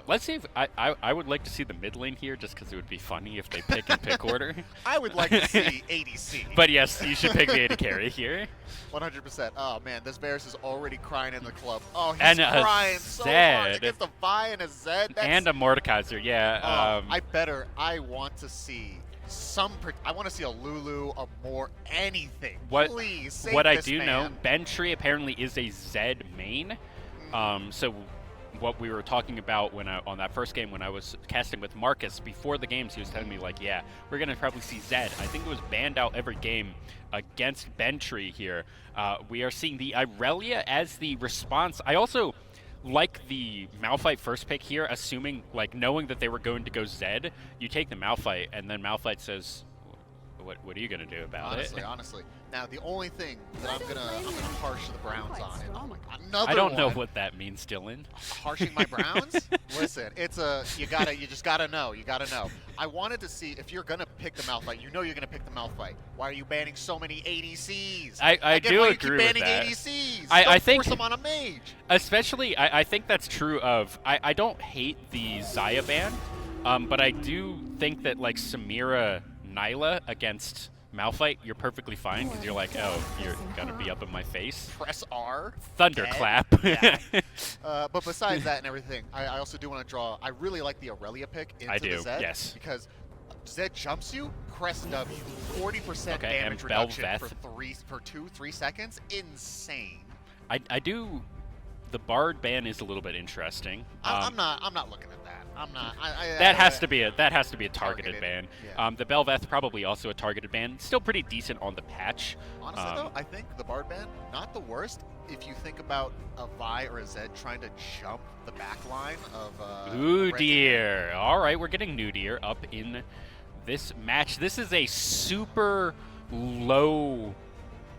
Let's see if I would like to see the mid lane here, just because it would be funny if they pick in pick order. I would like to see ADC. But yes, you should pick the AD carry here. 100%. Oh man, this Varus is already crying in the club. Oh, he's and crying so hard against a Vi and a Zed. And a Mordekaiser, yeah. I want to see I want to see a Lulu, a more anything. Please save what I this do man. know, Bentry apparently is a Zed main. So what we were talking about on that first game when I was casting with Marcus before the games, he was telling me like, yeah, we're gonna probably see Zed. I think it was banned out every game against Bentry here. We are seeing the Irelia as the response. I also like the Malphite first pick here, assuming knowing that they were going to go Zed. You take the Malphite, and then Malphite says, What are you gonna do about Honestly, it? honestly. Now, the only thing that I'm gonna harsh the Browns on, and oh my God, another I don't know one. what that means, Dylan. Harshing my Browns? Listen, it's you just gotta know. You gotta know. I wanted to see if you're gonna pick the Malphite. You know you're gonna pick the Malphite. Why are you banning so many ADCs? I do why agree you keep with banning that. ADCs. I Don't think force them on a mage. Especially, I think that's true of. I don't hate the Xayah ban, but I do think that like Samira Nyla against Malphite, you're perfectly fine because you're like, oh, you're gonna be up in my face. Press R. Thunderclap. Yeah. But besides that and everything, I also do want to draw. I really like the Aurelia pick into the Zed. Yes. Because Zed jumps you, press W, 40% Okay, damage and reduction Belveth. for 3 seconds. Insane. I do. The Bard ban is a little bit interesting. I'm not looking at that. I'm not. That has to be a targeted ban. Yeah. The Belveth probably also a targeted ban. Still pretty decent on the patch. Honestly, though, I think the Bard ban, not the worst. If you think about a Vi or a Zed trying to jump the back line of Udyr. All right, we're getting Udyr up in this match. This is a super low.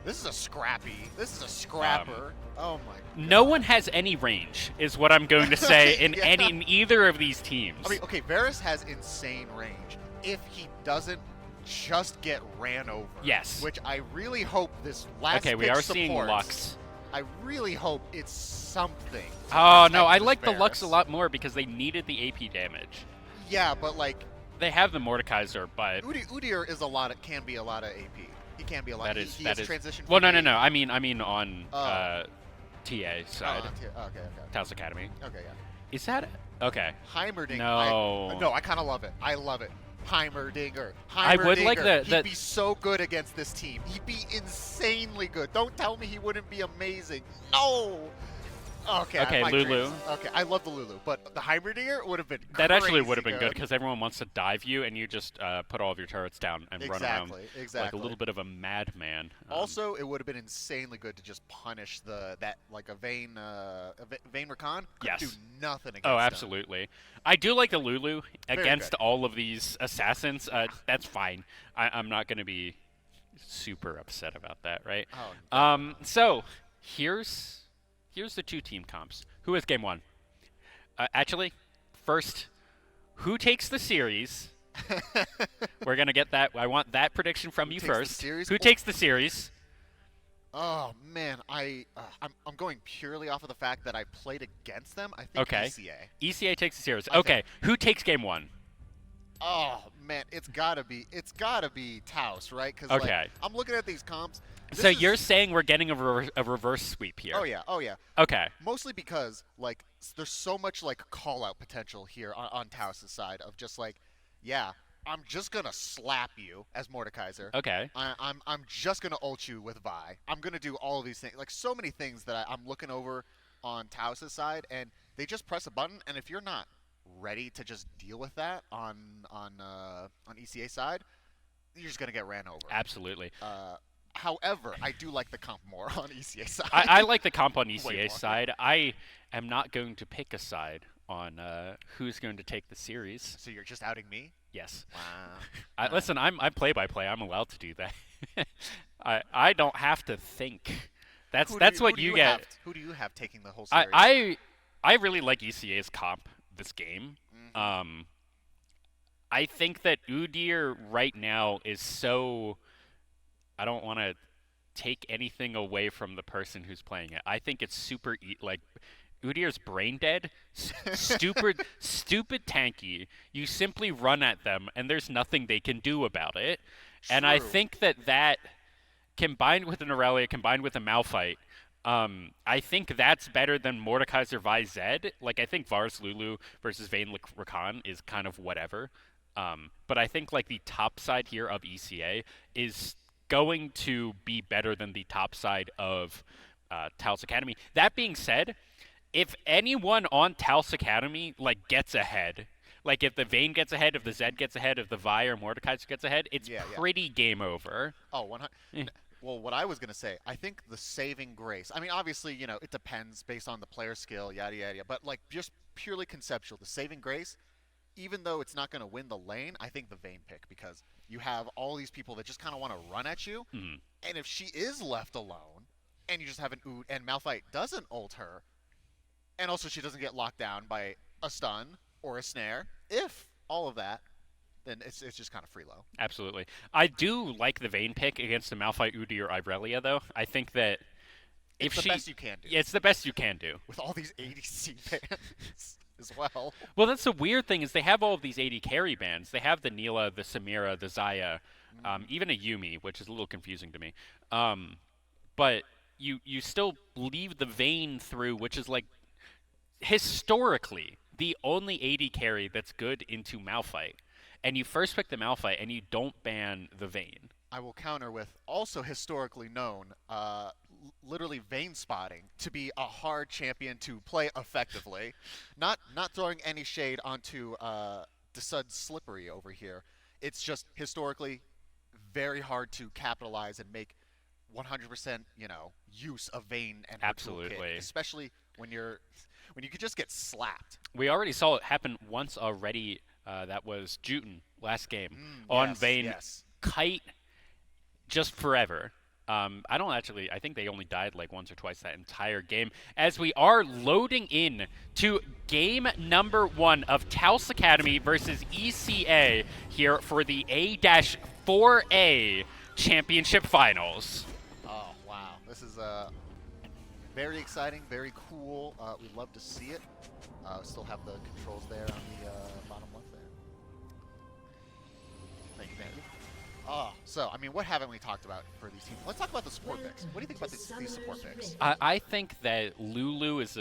This is a scrappy. This is a scrapper. Oh my God. No one has any range, is what I'm going to say in Yeah. in either of these teams. I mean, okay, Varus has insane range if he doesn't just get ran over. Yes. Which I really hope this last Okay, we pick are seeing supports. Lux. I really hope it's something. to Oh no, protect I this like the Lux a Varus. lot more because they needed the AP damage. Yeah, but like They have the Mordekaiser, but Udyr is can be a lot of AP. He can be a lot. that is he that has is. transition. Well, from no. AP. I mean on TA side, Okay. Taos Academy. Okay, yeah. Is that okay? Heimerdinger. No. I kind of love it. I love it. Heimerdinger. I would like He'd be so good against this team. He'd be insanely good. Don't tell me he wouldn't be amazing. No. Okay. Okay, my Lulu. dreams. Okay, I love the Lulu, but the Heimerdinger would have been. That actually would have crazy been good because everyone wants to dive you, and you just put all of your turrets down and run around like a little bit of a madman. Also, it would have been insanely good to just punish a Vayne Rakan. Yes. Do nothing against Oh, him. absolutely. I do like the Lulu Very against good. all of these assassins. That's fine. I'm not going to be super upset about that, right? Oh, so here's the two team comps. Who has game one? Actually, first, who takes the series? We're gonna get that. I want that prediction from you takes the first. series? Who takes the series? Oh man, I'm going purely off of the fact that I played against them. I think Okay. ECA. ECA takes the series. I Okay. think- Who takes game one? Oh man, it's gotta be Taos, right? Because Okay. I'm looking at these comps. So you're saying we're getting a reverse sweep here? Oh yeah. Okay. Mostly because there's so much call out potential here on Taos' side of just yeah, I'm just gonna slap you as Mordekaiser. Okay. I'm just gonna ult you with Vi. I'm gonna do all of these things, so many things that I'm looking over on Taos' side, and they just press a button, and if you're not ready to just deal with that on ECA side, you're just gonna get ran over. Absolutely. However, I do like the comp more on ECA side. I like the comp on Way ECA more. side. I am not going to pick a side on who's going to take the series. So you're just outing me? Yes. Wow. Listen, I'm play-by-play. I'm allowed to do that. I don't have to think. That's what you get. Who do you have taking the whole series? I really like ECA's comp this game. Mm-hmm. I think that Udyr right now is so. I don't want to take anything away from the person who's playing it. I think it's super Udyr's brain dead, stupid tanky. You simply run at them, and there's nothing they can do about it. True. And I think that combined with an Aurelia, combined with a Malphite, I think that's better than Mordekaiser Vi Zed. I think Varus Lulu versus Vayne Rakan is kind of whatever. But I think the top side here of ECA is going to be better than the top side of Taos Academy. That being said, if anyone on Taos Academy gets ahead, if the Vayne gets ahead, if the Zed gets ahead, if the Vi or Mordekaiser gets ahead, it's pretty game over. Oh, 100. Well, what I was gonna say, I think the saving grace. I mean, obviously, it depends based on the player skill, yada yada. But just purely conceptual, the saving grace. even though it's not going to win the lane, I think the Vayne pick, because you have all these people that just kind of want to run at you, and if she is left alone, and you just have an Oot, and Malphite doesn't ult her, and also she doesn't get locked down by a stun or a snare, if all of that, then it's just kind of free low. Absolutely. I do like the Vayne pick against the Malphite, Udi, or Irelia, though. I think that it's the best you can do. Yeah, it's the best you can do. With all these ADC bans as well. Well, that's the weird thing is they have all of these AD carry bans. They have the Neela, the Samira, the Xayah, even a Yuumi, which is a little confusing to me. But you still leave the Vayne through, which is like historically the only AD carry that's good into Malphite. And you first pick the Malphite and you don't ban the Vayne. I will counter with also historically known, literally Vayne spotting to be a hard champion to play effectively. Not throwing any shade onto Desud Slippery over here. It's just historically very hard to capitalize and make 100% use of Vayne and her toolkit, especially when you could just get slapped. We already saw it happen once already. That was Juten last game on Vayne. Yes. Kite just forever. I think they only died like once or twice that entire game. As we are loading in to game number 1 of Taos Academy versus ECA here for the A-4A Championship Finals. Oh, wow. This is very exciting, very cool. We'd love to see it. Still have the controls there on the bottom left there. Thank you, thank you. So, I mean, what haven't we talked about for these teams? Let's talk about the support picks. What do you think about these support picks? I think that Lulu is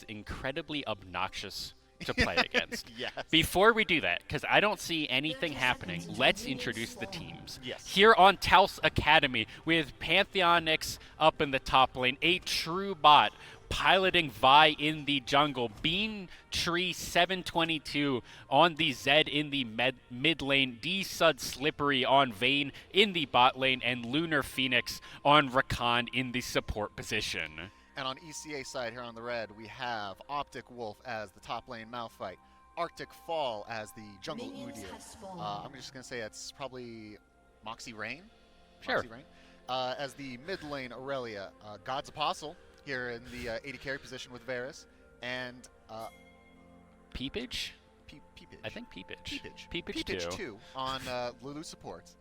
incredibly obnoxious to play against. Yes. Before we do that, because I don't see anything happening, let's introduce the teams. Yes. Here on Taos Academy, with Pantheonix up in the top lane, a true bot piloting Vi in the jungle, Bean Tree 722 on the Zed in the mid lane, Desud Slippery on Vayne in the bot lane, and Lunar Phoenix on Rakan in the support position. And on ECA side here on the red, we have Optic Wolf as the top lane Malphite, Arctic Fall as the jungle Udyr. I'm just going to say it's probably Moxie Rain. Sure. Moxie Rain. As the mid lane Aurelia, God's Apostle here in the AD carry position with Varus, and Peepage? Peepage. I think Peepage. Peepage 2 on Lulu supports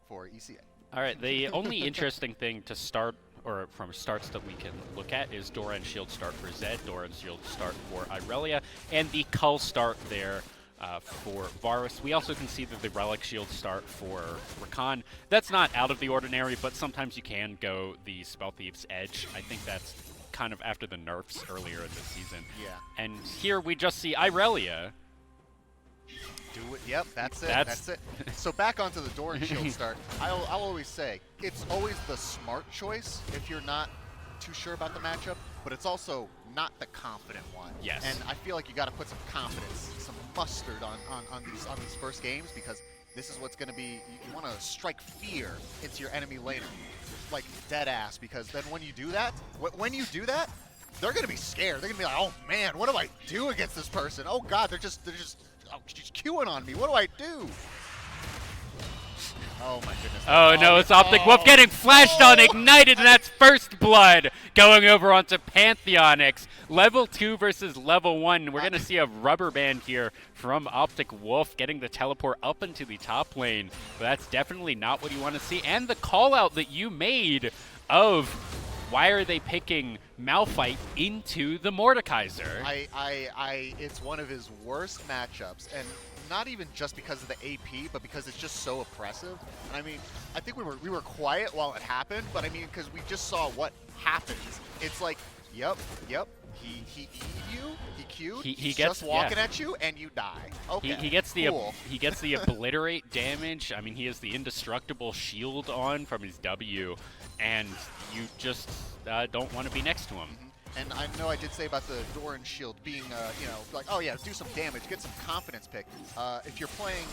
for ECA. All right, the only interesting thing to start, or from starts that we can look at, is Dora and Shield start for Zed, Dora and Shield start for Irelia, and the Cull start there for Varus. We also can see that the Relic Shield start for Rakan. That's not out of the ordinary, but sometimes you can go the Spell Thief's Edge. I think that's kind of after the nerfs earlier in the season. Yeah. And here we just see Irelia. Do it. Yep, that's it. That's it. So back onto the Dora and Shield start. I'll always say, it's always the smart choice if you're not too sure about the matchup, but it's also not the confident one. Yes. And I feel like you got to put some confidence, some mustard on these first games, because this is what's going to be. You want to strike fear into your enemy laner, like dead ass, because then when you do that, they're going to be scared. They're going to be like, oh man, what do I do against this person? Oh god, they're just she's queuing on me. What do I do? Oh my goodness. Oh no, it's Optic Wolf getting flashed on Ignited, and that's first blood going over onto Pantheonix. Level 2 versus level 1. We're going to see a rubber band here from Optic Wolf getting the teleport up into the top lane. But that's definitely not what you want to see. And the call out that you made of why are they picking Malphite into the Mordekaiser? It's one of his worst matchups, and not even just because of the AP, but because it's just so oppressive. And I mean, I think we were quiet while it happened, but I mean, because we just saw what happens. It's like, yep, he E'd you, he Q'd, he's gets, just walking at you, and you die. Okay, he gets the cool. He gets the obliterate damage. I mean, he has the indestructible shield on from his W, and you just don't want to be next to him. And I know I did say about the Doran shield being, like, oh yeah, do some damage, get some confidence pick. If you're playing,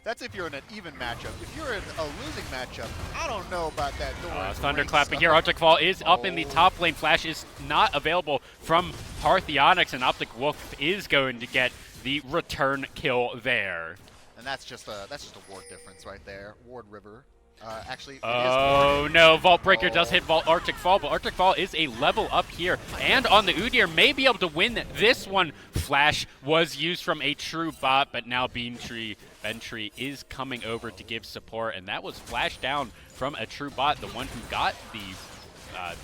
that's if you're in an even matchup. If you're in a losing matchup, I don't know about that Doran. Thunderclapping here. Arctic Fall is up in the top lane. Flash is not available from Parthionics, and Optic Wolf is going to get the return kill there. And that's just a ward difference right there. Ward River. Actually, oh no, Vault Breaker does hit Vault Arctic Fall, but Arctic Fall is a level up here. And on the Udyr, may be able to win this one. Flash was used from a true bot, but now Bentry is coming over to give support, and that was flashed down from a true bot, the one who got the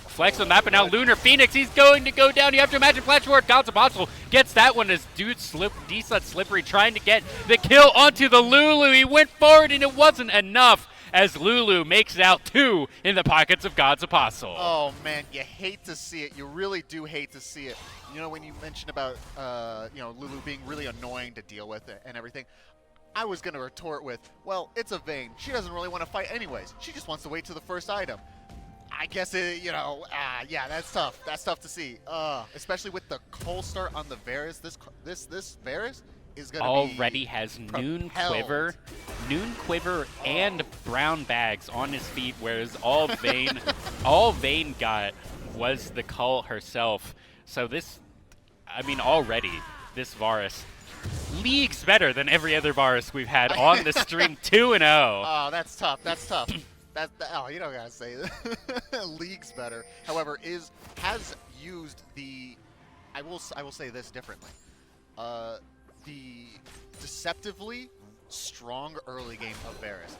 flex on that, but now Lunar Phoenix, he's going to go down. You have to imagine Flash Ward, God's Apostle gets that one as dude D-Slut Slippery trying to get the kill onto the Lulu. He went forward and it wasn't enough as Lulu makes it out 2 in the pockets of God's Apostle. Oh man, you hate to see it. You really do hate to see it. You know, when you mentioned about Lulu being really annoying to deal with and everything, I was going to retort with, well, it's a Vayne. She doesn't really want to fight anyways. She just wants to wait to the first item. I guess yeah, that's tough. That's tough to see. Especially with the cold start on the Varus. This Varus is going to already has Noon Quiver, and brown bags on his feet, whereas all Vayne got was the Cull herself. So this, I mean, already this Varus leagues better than every other Varus we've had on the stream. 2-0. Oh, that's tough. That's tough. You don't gotta say that. Leagues better. However, has used the. I will say this differently. The deceptively strong early game of Varus.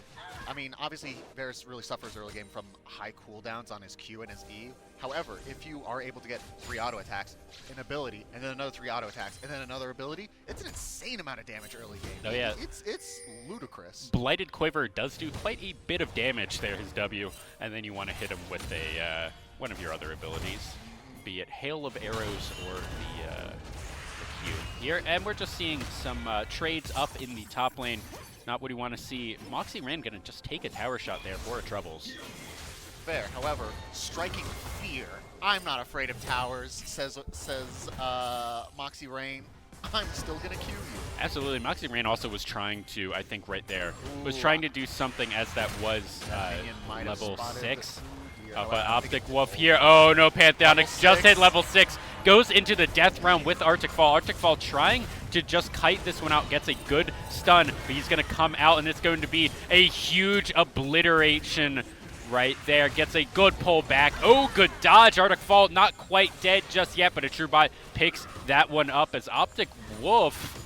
I mean, obviously, Varus really suffers early game from high cooldowns on his Q and his E. However, if you are able to get 3 auto attacks, an ability, and then another 3 auto attacks, and then another ability, it's an insane amount of damage early game. Oh yeah, it's ludicrous. Blighted Quiver does do quite a bit of damage there, his W, and then you want to hit him with a one of your other abilities, be it Hail of Arrows or the Q here. And we're just seeing some trades up in the top lane. Not what you want to see. Moxie Rain gonna just take a tower shot there for Troubles. Fair. However, striking fear. I'm not afraid of towers, says Moxie Rain. I'm still gonna Q you. Absolutely. Moxie Rain also was trying to, I think right there, was trying to do something as that was level 6. But Optic Wolf here. Oh no, Pantheonics just hit level 6. Goes into the death round with Arctic Fall. Arctic Fall trying to just kite this one out. Gets a good stun, but he's going to come out, and it's going to be a huge obliteration right there. Gets a good pull back. Oh, good dodge. Arctic Fall not quite dead just yet, but a true bot picks that one up as Optic Wolf.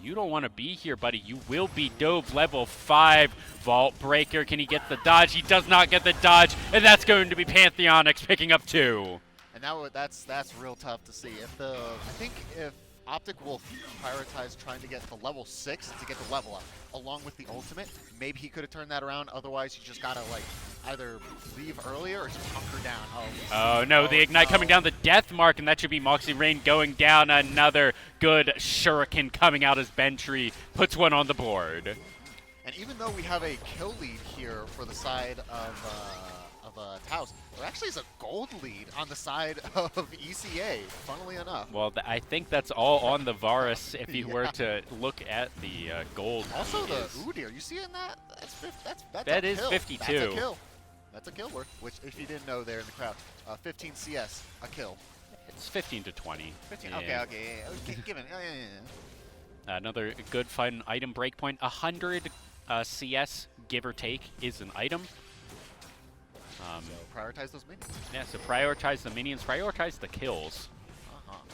You don't want to be here, buddy. You will be dove level 5. Vault Breaker, can he get the dodge? He does not get the dodge, and that's going to be Pantheonics picking up 2. And now that's real tough to see. I think if Optic Wolf prioritized trying to get to level 6 to get the level up, along with the ultimate, maybe he could have turned that around. Otherwise, you just gotta either leave earlier or just hunker down. Oh no, the Ignite coming down the death mark, and that should be Moxie Rain going down. Another good Shuriken coming out as Bentry puts one on the board. And even though we have a kill lead here for the side of Taos, there actually is a gold lead on the side of ECA, funnily enough. Well, I think that's all on the Varus if you were to look at the gold. Also the Udyr, you see in that? That's that a is kill. 52. That's a kill. That's a kill worth, which if you didn't know there in the crowd, 15 CS, a kill. It's 15 to 20. 15, yeah. Okay, given. Another good fun item breakpoint. 100 CS, give or take, is an item. So prioritize those minions. Yeah, so prioritize the minions, prioritize the kills.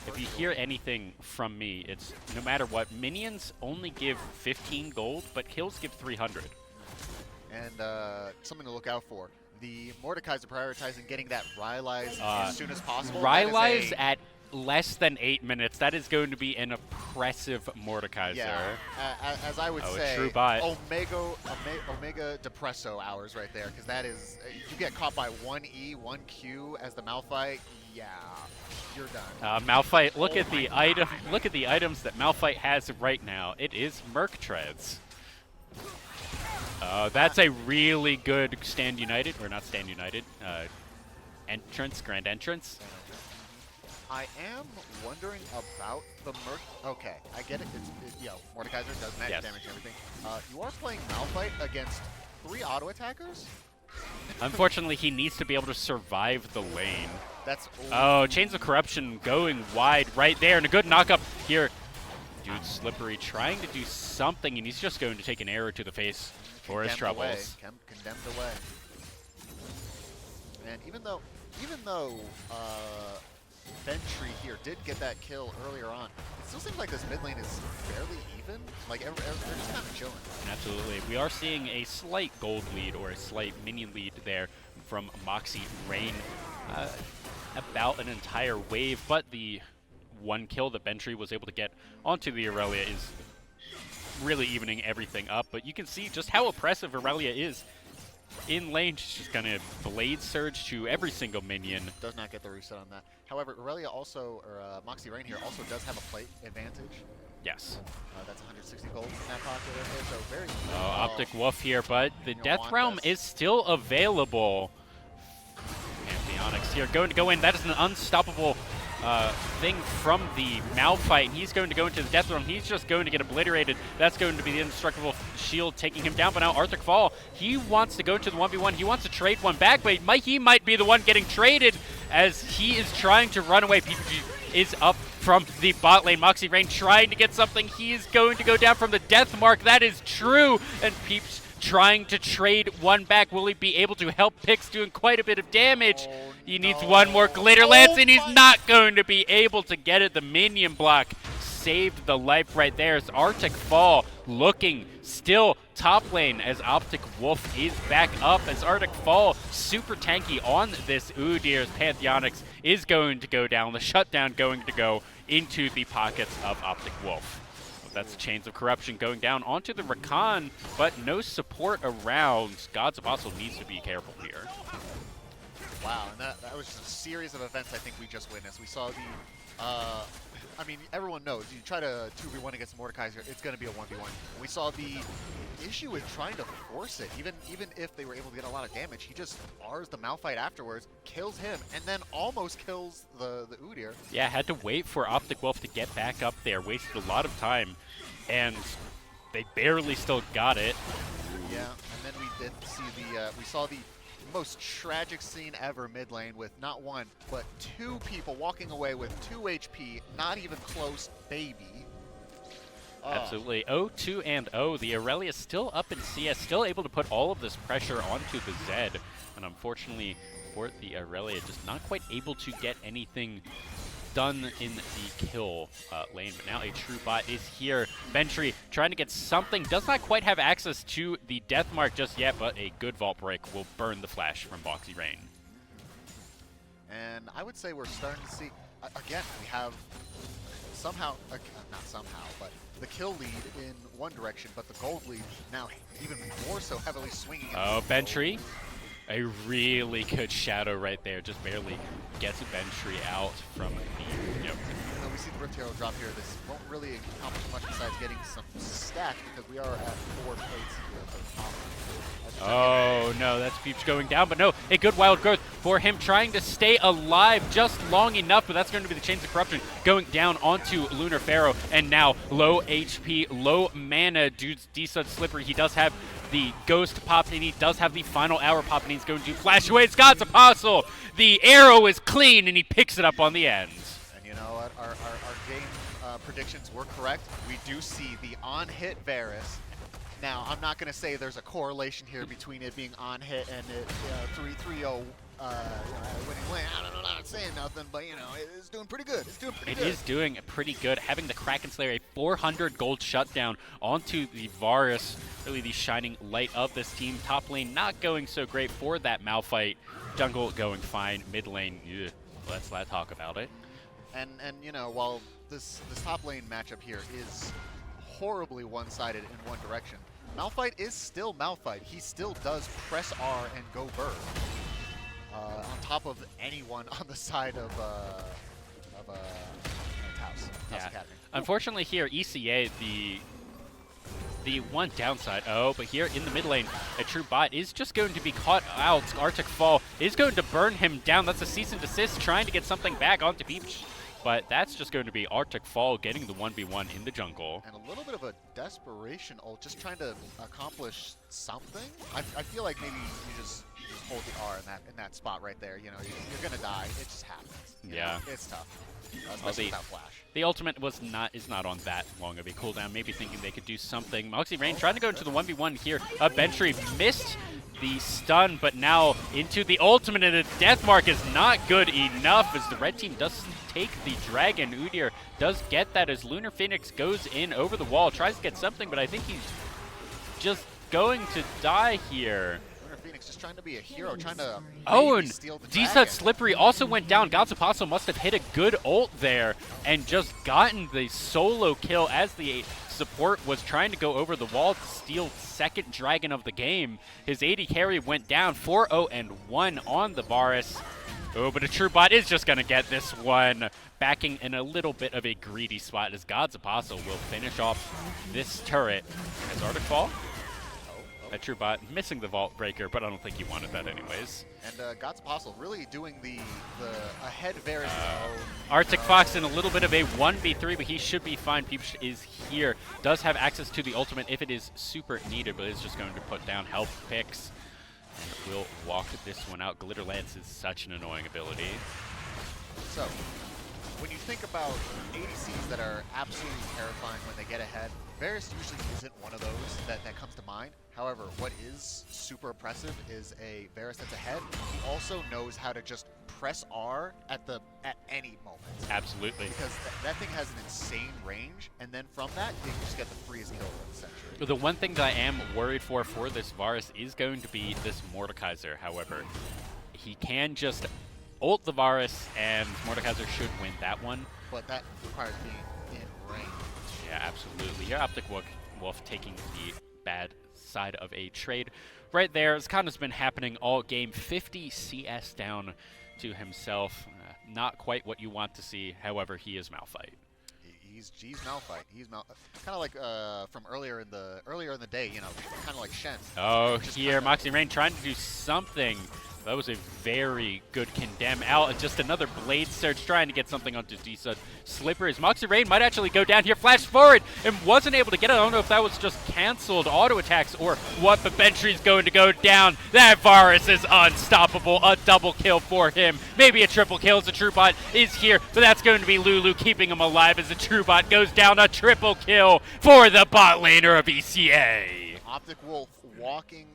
If you hear anything from me, it's no matter what, minions only give 15 gold, but kills give 300. And something to look out for. The Mordekaiser prioritizing getting that Rylai's as soon as possible. Rylai's at less than 8 minutes. That is going to be an oppressive Mordekaiser. Yeah, as I would say, true bot. Omega Depresso hours right there, because that is, you get caught by 1E, 1Q as the Malphite, yeah, you're done. Malphite, look at the item. Look at the items that Malphite has right now. It is Merc Treads. That's a really good Stand United, or not Stand United, Grand Entrance. I am wondering about the Merc. Okay, I get it. Mordekaiser does magic damage and everything. You are playing Malphite against 3 auto attackers? Unfortunately, he needs to be able to survive the lane. That's Oh, Chains of Corruption going wide right there, and a good knock-up here. Dude, Slippery trying to do something, and he's just going to take an arrow to the face for his troubles. Condemned away. And even though Ventry here did get that kill earlier on, it still seems like this mid lane is fairly even. Like, they're just kind of chilling. Absolutely. We are seeing a slight gold lead or a slight minion lead there from Moxie Rain. About an entire wave, but the one kill that Ventry was able to get onto the Aurelia is really evening everything up. But you can see just how oppressive Aurelia is. In lane, she's just going to Blade Surge to every single minion. Does not get the reset on that. However, Aurelia also, or Moxie Rain here, also does have a plate advantage. Yes. That's 160 gold in that pocket right there, so very... Optic Wolf here, but the Death Realm is still available. Pantheonics here going to go in. That is an unstoppable thing from the Malphite. He's going to go into the Death Realm. He's just going to get obliterated. That's going to be the indestructible shield taking him down. But now Arctic Fall, he wants to go to the 1v1. He wants to trade one back, but he might be the one getting traded as he is trying to run away. PPG is up from the bot lane. Moxie Rain trying to get something. He is going to go down from the death mark. That is true. And Peeps trying to trade one back. Will he be able to help Pix doing quite a bit of damage? He needs one more Glitter Lance, and he's not going to be able to get it. The minion block saved the life right there. As Arctic Fall looking still top lane as Optic Wolf is back up. As Arctic Fall super tanky on this Udyr's Pantheonics is going to go down. The shutdown going to go into the pockets of Optic Wolf. That's Chains of Corruption going down onto the Rakan, but no support around. God's Apostle needs to be careful here. Wow, and that was just a series of events I think we just witnessed. We saw the, I mean, everyone knows, you try to 2v1 against Mordekaiser, it's going to be a 1v1. We saw the issue with trying to force it. Even if they were able to get a lot of damage, he just R's the Malphite afterwards, kills him, and then almost kills the Udyr. Yeah, had to wait for Optic Wolf to get back up there, wasted a lot of time, and they barely still got it. Yeah, and then we did see we saw the most tragic scene ever mid lane with not one, but two people walking away with 2 HP, not even close, baby. Absolutely. 0-2 and 0. The Aurelia still up in CS, still able to put all of this pressure onto the Zed. And unfortunately for the Aurelia, just not quite able to get anything done in the kill lane. But now a true bot is here. Ventry trying to get something. Does not quite have access to the death mark just yet, but a good vault break will burn the flash from Moxie Rain. And I would say we're starting to see, again, we have somehow, not somehow, but the kill lead in one direction, but the gold lead now even more so heavily swinging. Oh, Ventry. A really good shadow right there. Just barely gets Ventry out from the, Even though we see the Rift Hero drop here, this won't really accomplish much besides getting some stack because we are at 4 plates here for the top. Oh no, that's Peeps going down, but no, a good wild growth for him trying to stay alive just long enough, but that's going to be the Chains of Corruption going down onto Lunar Pharaoh, and now low HP, low mana, dude's D-Sud Slippery. He does have the Ghost popped, and he does have the Final Hour pop, and he's going to flash away. It's God's Apostle! The arrow is clean, and he picks it up on the end. And you know what, our game predictions were correct. We do see the on-hit Varus. Now, I'm not going to say there's a correlation here between it being on hit and it 3-3-0 winning lane. I don't know, not saying nothing, but you know, it's doing pretty good. It's doing pretty good. It is doing pretty good. Having the Kraken Slayer, a 400 gold shutdown onto the Varus, really the shining light of this team. Top lane not going so great for that Malphite. Jungle going fine. Mid lane, let's not talk about it. And you know, while this top lane matchup here is horribly one-sided in one direction, Malphite is still Malphite. He still does press R and go bird on top of anyone on the side of Taos Academy. Unfortunately here, ECA, the one downside, but here in the mid lane, a true bot is just going to be caught out. Arctic Fall is going to burn him down. That's a cease and desist, trying to get something back onto Peach. but that's just going to be Arctic Fall getting the 1v1 in the jungle. And a little bit of a desperation ult, just trying to accomplish something. I feel like maybe you just hold the R in that spot right there. You know, you're gonna die. It just happens. Yeah, it's tough. Especially without flash. The ultimate is not on that long of a cooldown. Maybe thinking they could do something. Moxie Rain trying to go into the 1v1 here. Bentry missed the stun, but now into the ultimate, and the death mark is not good enough as the red team does take the dragon. Udyr does get that as Lunar Phoenix goes in over the wall, tries to get something, but I think he's just going to die here. Lunar Phoenix just trying to be a hero, trying to steal the Desut dragon. Slippery also went down. God's Apostle must have hit a good ult there and just gotten the solo kill as the support was trying to go over the wall to steal second dragon of the game. His AD carry went down 4-0-1 on the Varus. Oh, but a true bot is just going to get this one. Backing in a little bit of a greedy spot as God's Apostle will finish off this turret. As Arctic Fall? A true bot missing the Vault Breaker, but I don't think he wanted that anyways. And God's Apostle really doing the ahead Varus. Arctic Fox in a little bit of a 1v3, but he should be fine. Peeps is here. Does have access to the ultimate if it is super needed, but is just going to put down health picks. And will walk this one out. Glitter Lance is such an annoying ability. So, when you think about ADCs that are absolutely terrifying when they get ahead, Varus usually isn't one of those that comes to mind. However, what is super oppressive is a Varus that's ahead. He also knows how to just press R at any moment. Absolutely. Because that thing has an insane range, and then from that, you can just get the freest kill of the century. The one thing that I am worried for this Varus is going to be this Mordekaiser, however. He can just ult the Varus, and Mordekaiser should win that one. But that requires being in range. Yeah, absolutely. Your Optic Wolf taking the bad side of a trade right there. It's kind of been happening all game. 50 CS down to himself. Not quite what you want to see. However, he is Malphite. He's Malphite. He's kind of like from earlier in the day, you know, kind of like Shen. Oh, here Moxie Rain trying to do something. That was a very good condemn out. Just another Blade Surge trying to get something onto Desut Slippery. Moxie Rain might actually go down here, flash forward, and wasn't able to get it. I don't know if that was just canceled auto attacks or what, but Bentry's going to go down. That Varus is unstoppable. A double kill for him. Maybe a triple kill as the TrueBot is here, but that's going to be Lulu keeping him alive as the TrueBot goes down. A triple kill for the bot laner of ECA. Optic Wolf walking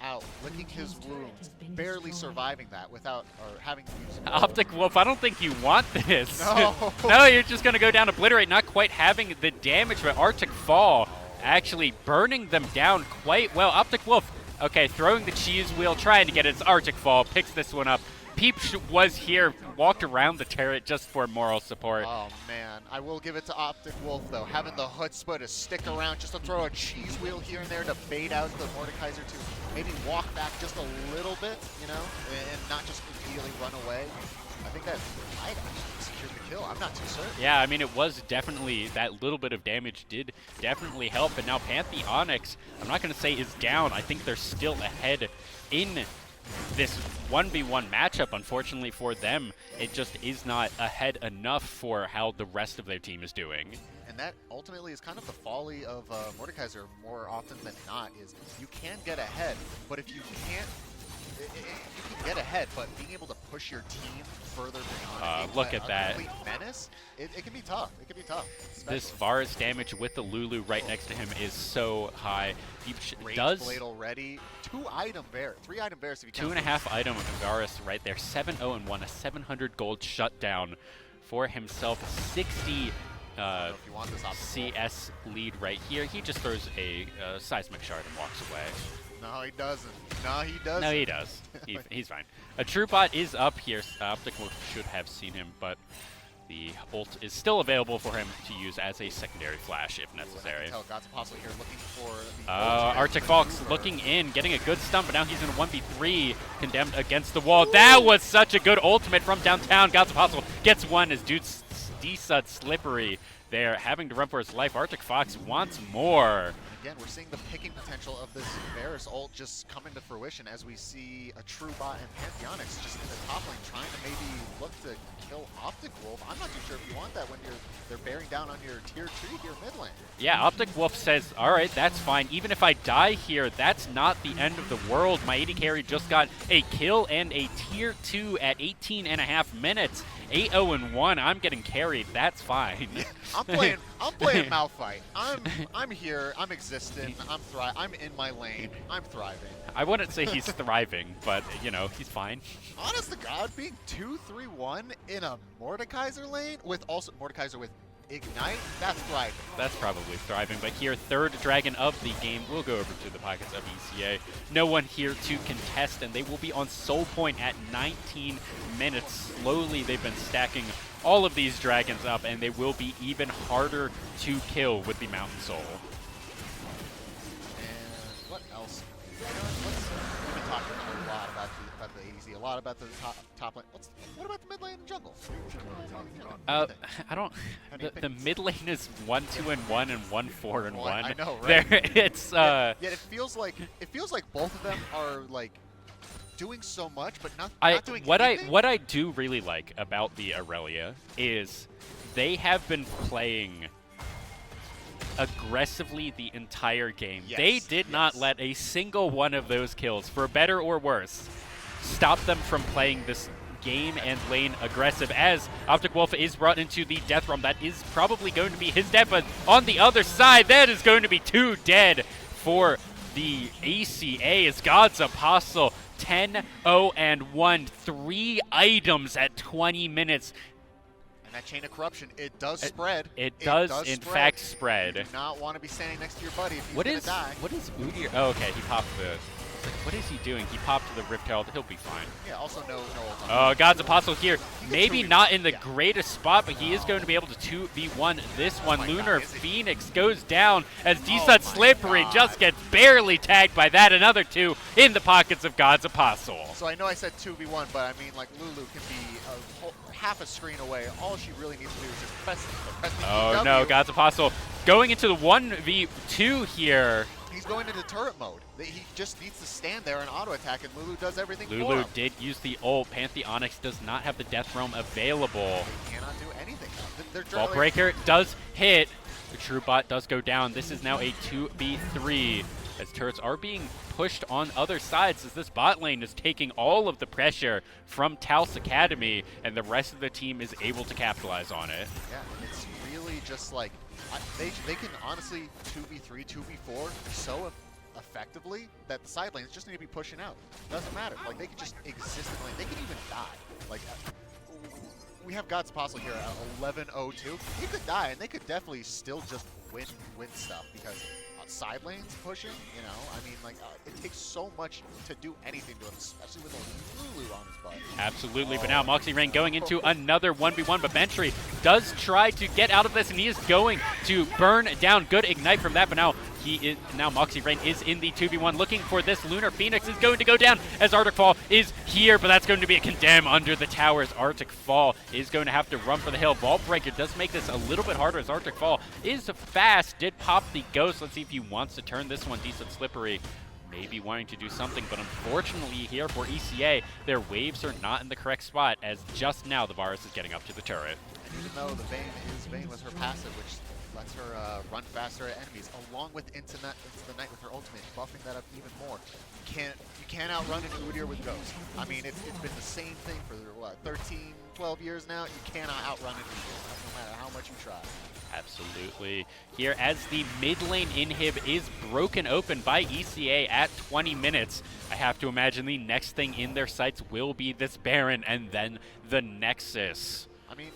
out, licking his wounds, barely surviving that without having to use Optic Wolf, I don't think you want this. No. No, you're just going to go down Obliterate, not quite having the damage, but Arctic Fall actually burning them down quite well. Optic Wolf, okay, throwing the cheese wheel, trying to get its Arctic Fall, picks this one up. Peep was here, walked around the turret just for moral support. Oh man, I will give it to Optic Wolf though, having the chutzpah to stick around just to throw a cheese wheel here and there to bait out the Mordekaiser to maybe walk back just a little bit, you know, and not just immediately run away. I think that might actually secure the kill. I'm not too certain. Yeah, I mean, it was definitely, that little bit of damage did definitely help, and now Pantheonix, I'm not going to say is down. I think they're still ahead in this 1v1 matchup. Unfortunately for them, it just is not ahead enough for how the rest of their team is doing. And that ultimately is kind of the folly of Mordekaiser more often than not, is you can get ahead, but if you can't, you can get ahead, but being able to push your team further beyond look at that. complete menace, it can be tough. It can be tough. This Varus damage with the Lulu right next to him is so high. He does Blade already. 3 item Varus if you count. 2.5 item Varus right there. 7-0-1, a 700 gold shutdown for himself. 60 CS lead right here. He just throws a seismic shard and walks away. No, he doesn't. No, he doesn't. No, he does. He's fine. A TrueBot is up here. Optic Wolf should have seen him, but the ult is still available for him to use as a secondary flash if necessary. God's Apostle here looking for the Arctic Fox looking in, getting a good stun, but now he's in a 1v3, condemned against the wall. That was such a good ultimate from downtown. God's Apostle gets one as Desut Slippery there, having to run for his life. Arctic Fox wants more. Again, we're seeing the picking potential of this Varus ult just come into fruition as we see a True Bot and Pantheonix just in the top lane trying to maybe look to kill Optic Wolf. I'm not too sure if you want that when they're bearing down on your tier 2 here mid lane. Yeah, Optic Wolf says, all right, that's fine. Even if I die here, that's not the end of the world. My AD carry just got a kill and a tier 2 at 18.5 minutes. 8-0-1, I'm getting carried. That's fine. I'm playing Malphite. I'm here. I'm existent. I'm in my lane. I'm thriving. I wouldn't say he's thriving, but you know, he's fine. Honest to God, being 2-3-1 in a Mordekaiser lane with also Mordekaiser with Ignite, that's thriving. That's probably thriving, but here, third dragon of the game will go over to the pockets of ECA. No one here to contest, and they will be on soul point at 19 minutes. Slowly, they've been stacking all of these dragons up, and they will be even harder to kill with the Mountain Soul. And what else? We've been talking a lot about the ADC, a lot about the top lane. What about the mid lane and jungle? I don't. The mid lane is 1-2-1 and 1-4-1. I know, right? It's yeah, it feels like both of them are like doing so much, but not doing anything. What I do really like about the Aurelia is they have been playing aggressively the entire game. Yes, they did not let a single one of those kills, for better or worse, stop them from playing this game and lane aggressive, as Optic Wolf is brought into the death realm. That is probably going to be his death, but on the other side, that is going to be 2 dead for the ACA as God's Apostle 10-0-1, 3 items at 20 minutes. And that chain of corruption, it does spread. It does in fact spread. You do not want to be standing next to your buddy if he's What going is to die. What is Udyr? Oh, okay, he popped the... What is he doing? He popped the Rift Herald. He'll be fine. Yeah, also no ult on Oh, God's Apostle here. Maybe not in the greatest spot, but he is going to be able to 2v1 this one. Lunar Phoenix goes down as Desut Slippery just gets barely tagged by that. Another 2 in the pockets of God's Apostle. So I know I said 2v1, but I mean, like, Lulu can be half a screen away. All she really needs to do is just press the Oh no, God's Apostle going into the 1v2 here. He's going into turret mode. He just needs to stand there and auto attack, and Lulu does everything for him. Lulu did use the ult. Pantheonix does not have the Death Realm available. He cannot do anything. Ball breaker does hit. The True Bot does go down. This is now a 2v3 as turrets are being pushed on other sides as this bot lane is taking all of the pressure from Taos Academy, and the rest of the team is able to capitalize on it. Yeah, it's really just like they can honestly 2v3, 2v4 so effectively that the side lanes just need to be pushing out. Doesn't matter. Like, they can just exist in the lane. They can even die. Like, we have God's Apostle here at 11-0-2. He could die, and they could definitely still just win stuff because side lanes pushing, you know, I mean, like, it takes so much to do anything to him, especially with a Lulu on his butt. Absolutely, but now Moxie Rain going into another 1v1, but Bentry does try to get out of this, and he is going to burn down. Good ignite from that, but now Moxie Rain is in the 2v1 looking for this. Lunar Phoenix is going to go down as Arctic Fall is here, but that's going to be a condemn under the towers. Arctic Fall is going to have to run for the hill. Ball Breaker does make this a little bit harder as Arctic Fall is fast, did pop the ghost. Let's see if he wants to turn this one. Decent Slippery maybe wanting to do something, but unfortunately here for ECA, their waves are not in the correct spot as just now the Varus is getting up to the turret. And even though the Vayne was her passive, which lets her run faster at enemies, along with into the Night with her ultimate, buffing that up even more. You can't outrun an Udyr with Ghost. I mean, it's been the same thing for, what, 13, 12 years now? You cannot outrun an Udyr, no matter how much you try. Absolutely. Here as the mid lane inhib is broken open by ECA at 20 minutes. I have to imagine the next thing in their sights will be this Baron and then the Nexus. I mean,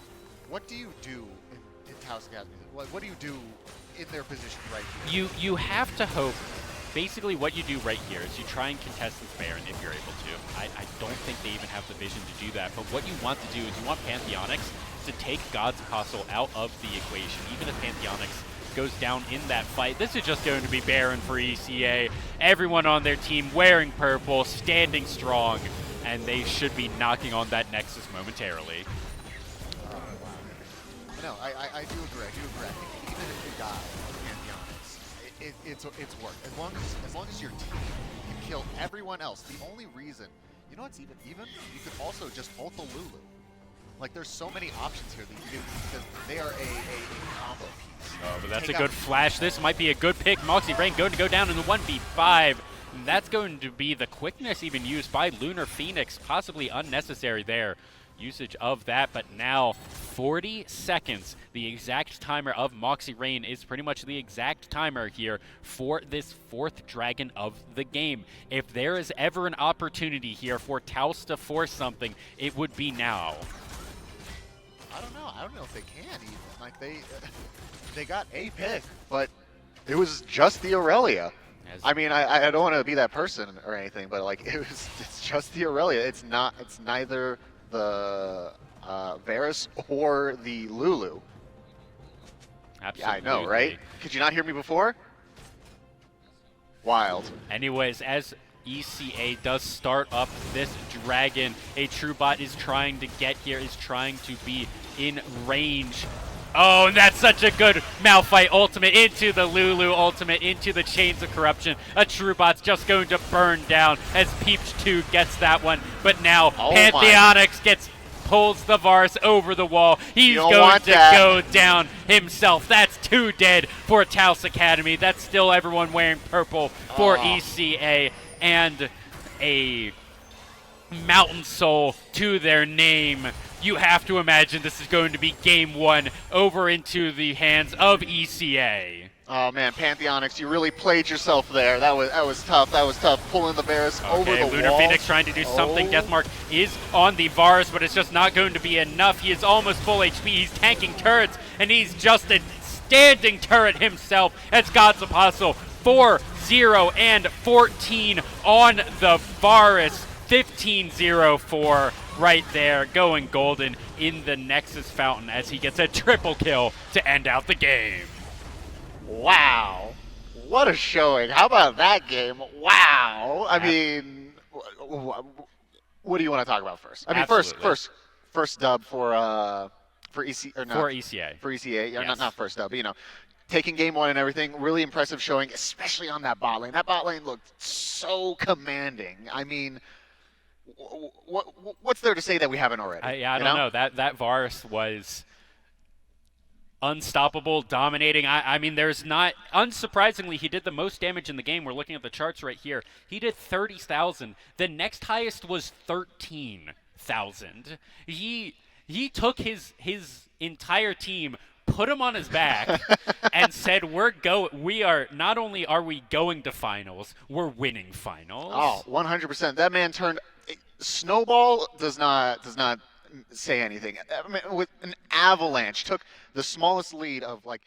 what do you do in Taos Academy? What do you do in their position right here? You have to hope. Basically what you do right here is you try and contest this Baron if you're able to. I don't think they even have the vision to do that, but what you want to do is you want Pantheonix to take God's Apostle out of the equation. Even if Pantheonix goes down in that fight, this is just going to be Baron for ECA. Everyone on their team wearing purple, standing strong, and they should be knocking on that Nexus momentarily. no, I do agree. I think even if you got Pantheonics, it's work. As long as your team can kill everyone else. The only reason, you know what's even? You could also just ult the Lulu. Like, there's so many options here that you can do because they are a combo piece. Oh, but that's a good flash. This might be a good pick. Moxie Rain going to go down in the 1v5. And that's going to be the quickness even used by Lunar Phoenix. Possibly unnecessary there. Usage of that, but now 40 seconds. The exact timer of Moxie Rain is pretty much the exact timer here for this 4th dragon of the game. If there is ever an opportunity here for Taos to force something, it would be now. I don't know. I don't know if they can even. Like, they got a pick, but it was just the Aurelia. I mean, I don't want to be that person or anything, but like it's just the Aurelia. It's neither the Varus or the Lulu. Absolutely. Yeah, I know, right? Could you not hear me before? Wild. Anyways, as ECA does start up this dragon, a Truebot is trying to get here, is trying to be in range. Oh, and that's such a good Malphite ultimate into the Lulu ultimate, into the Chains of Corruption. A Truebot's just going to burn down as Peach 2 gets that one. But now Pantheonics pulls the Varus over the wall. He's going to go down himself. That's 2 dead for Taos Academy. That's still everyone wearing purple for ECA. And a Mountain Soul to their name. You have to imagine this is going to be game 1 over into the hands of ECA. Oh man, Pantheonics, you really played yourself there. That was tough. That was tough. Pulling the Varus over the Lunar wall. Phoenix trying to do something. Deathmark is on the Varus, but it's just not going to be enough. He is almost full HP. He's tanking turrets, and he's just a standing turret himself as God's Apostle. 4-0 and 14 on the Varus. 15-0-4 right there, going golden in the Nexus Fountain as he gets a triple kill to end out the game. Wow. What a showing. How about that game? Wow. I mean, what do you want to talk about first? I mean, first dub for ECA. Or not, for ECA. For ECA. Yeah, Yes. not first dub, but, you know, taking game 1 and everything. Really impressive showing, especially on that bot lane. That bot lane looked so commanding. I mean, what's there to say that we haven't already? I don't know. That Varus was unstoppable, dominating. I mean, there's not, unsurprisingly, he did the most damage in the game. We're looking at the charts right here. He did 30,000. The next highest was 13,000. He took his entire team, put him on his back, and said, we are, not only are we going to finals, we're winning finals. Oh, 100%. That man turned, Snowball does not say anything. I mean, with an avalanche, took the smallest lead of like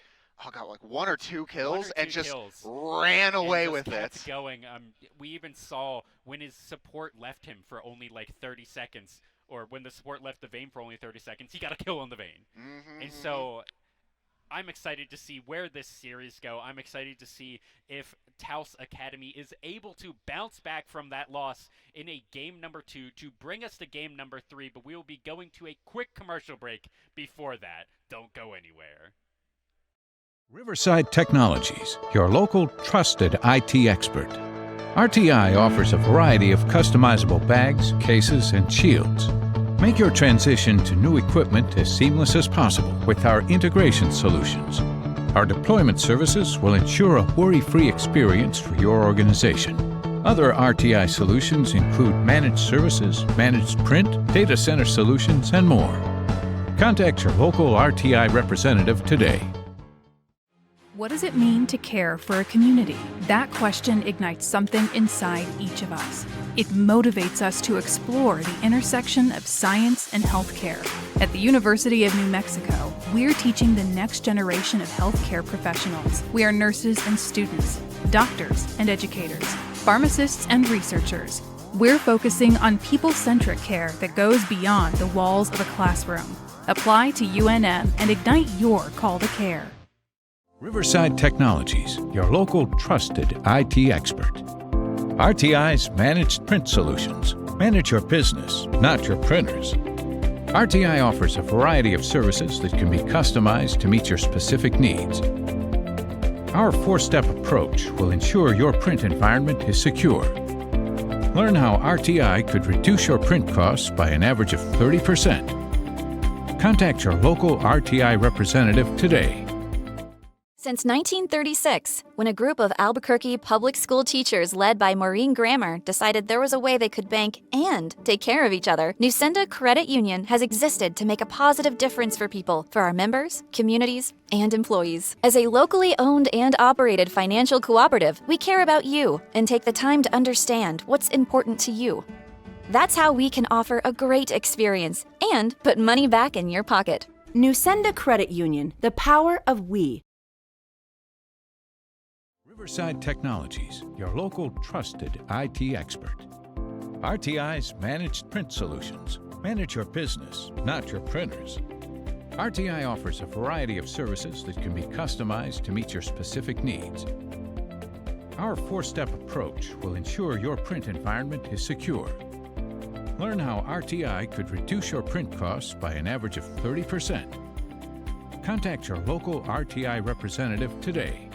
1 or 2 kills and just ran away with it. Going. We even saw when his support left him for only like 30 seconds, or when the support left the Vayne for only 30 seconds, he got a kill on the Vayne. And so I'm excited to see where this series go. I'm excited to see if Taos Academy is able to bounce back from that loss in a game number 2 to bring us to game number 3, but we will be going to a quick commercial break before that. Don't go anywhere. Riverside Technologies, your local trusted IT expert. RTI offers a variety of customizable bags, cases, and shields. Make your transition to new equipment as seamless as possible with our integration solutions. Our deployment services will ensure a worry-free experience for your organization. Other RTI solutions include managed services, managed print, data center solutions, and more. Contact your local RTI representative today. What does it mean to care for a community? That question ignites something inside each of us. It motivates us to explore the intersection of science and healthcare. At the University of New Mexico, we're teaching the next generation of healthcare professionals. We are nurses and students, doctors and educators, pharmacists and researchers. We're focusing on people-centric care that goes beyond the walls of a classroom. Apply to UNM and ignite your call to care. Riverside Technologies, your local trusted IT expert. RTI's managed print solutions. Manage your business, not your printers. RTI offers a variety of services that can be customized to meet your specific needs. Our four-step approach will ensure your print environment is secure. Learn how RTI could reduce your print costs by an average of 30%. Contact your local RTI representative today. Since 1936, when a group of Albuquerque public school teachers led by Maureen Grammer decided there was a way they could bank and take care of each other, Nusenda Credit Union has existed to make a positive difference for people, for our members, communities, and employees. As a locally owned and operated financial cooperative, we care about you and take the time to understand what's important to you. That's how we can offer a great experience and put money back in your pocket. Nusenda Credit Union, the power of we. Riverside Technologies, your local trusted IT expert. RTI's managed print solutions. Manage your business, not your printers. RTI offers a variety of services that can be customized to meet your specific needs. Our four-step approach will ensure your print environment is secure. Learn how RTI could reduce your print costs by an average of 30%. Contact your local RTI representative today.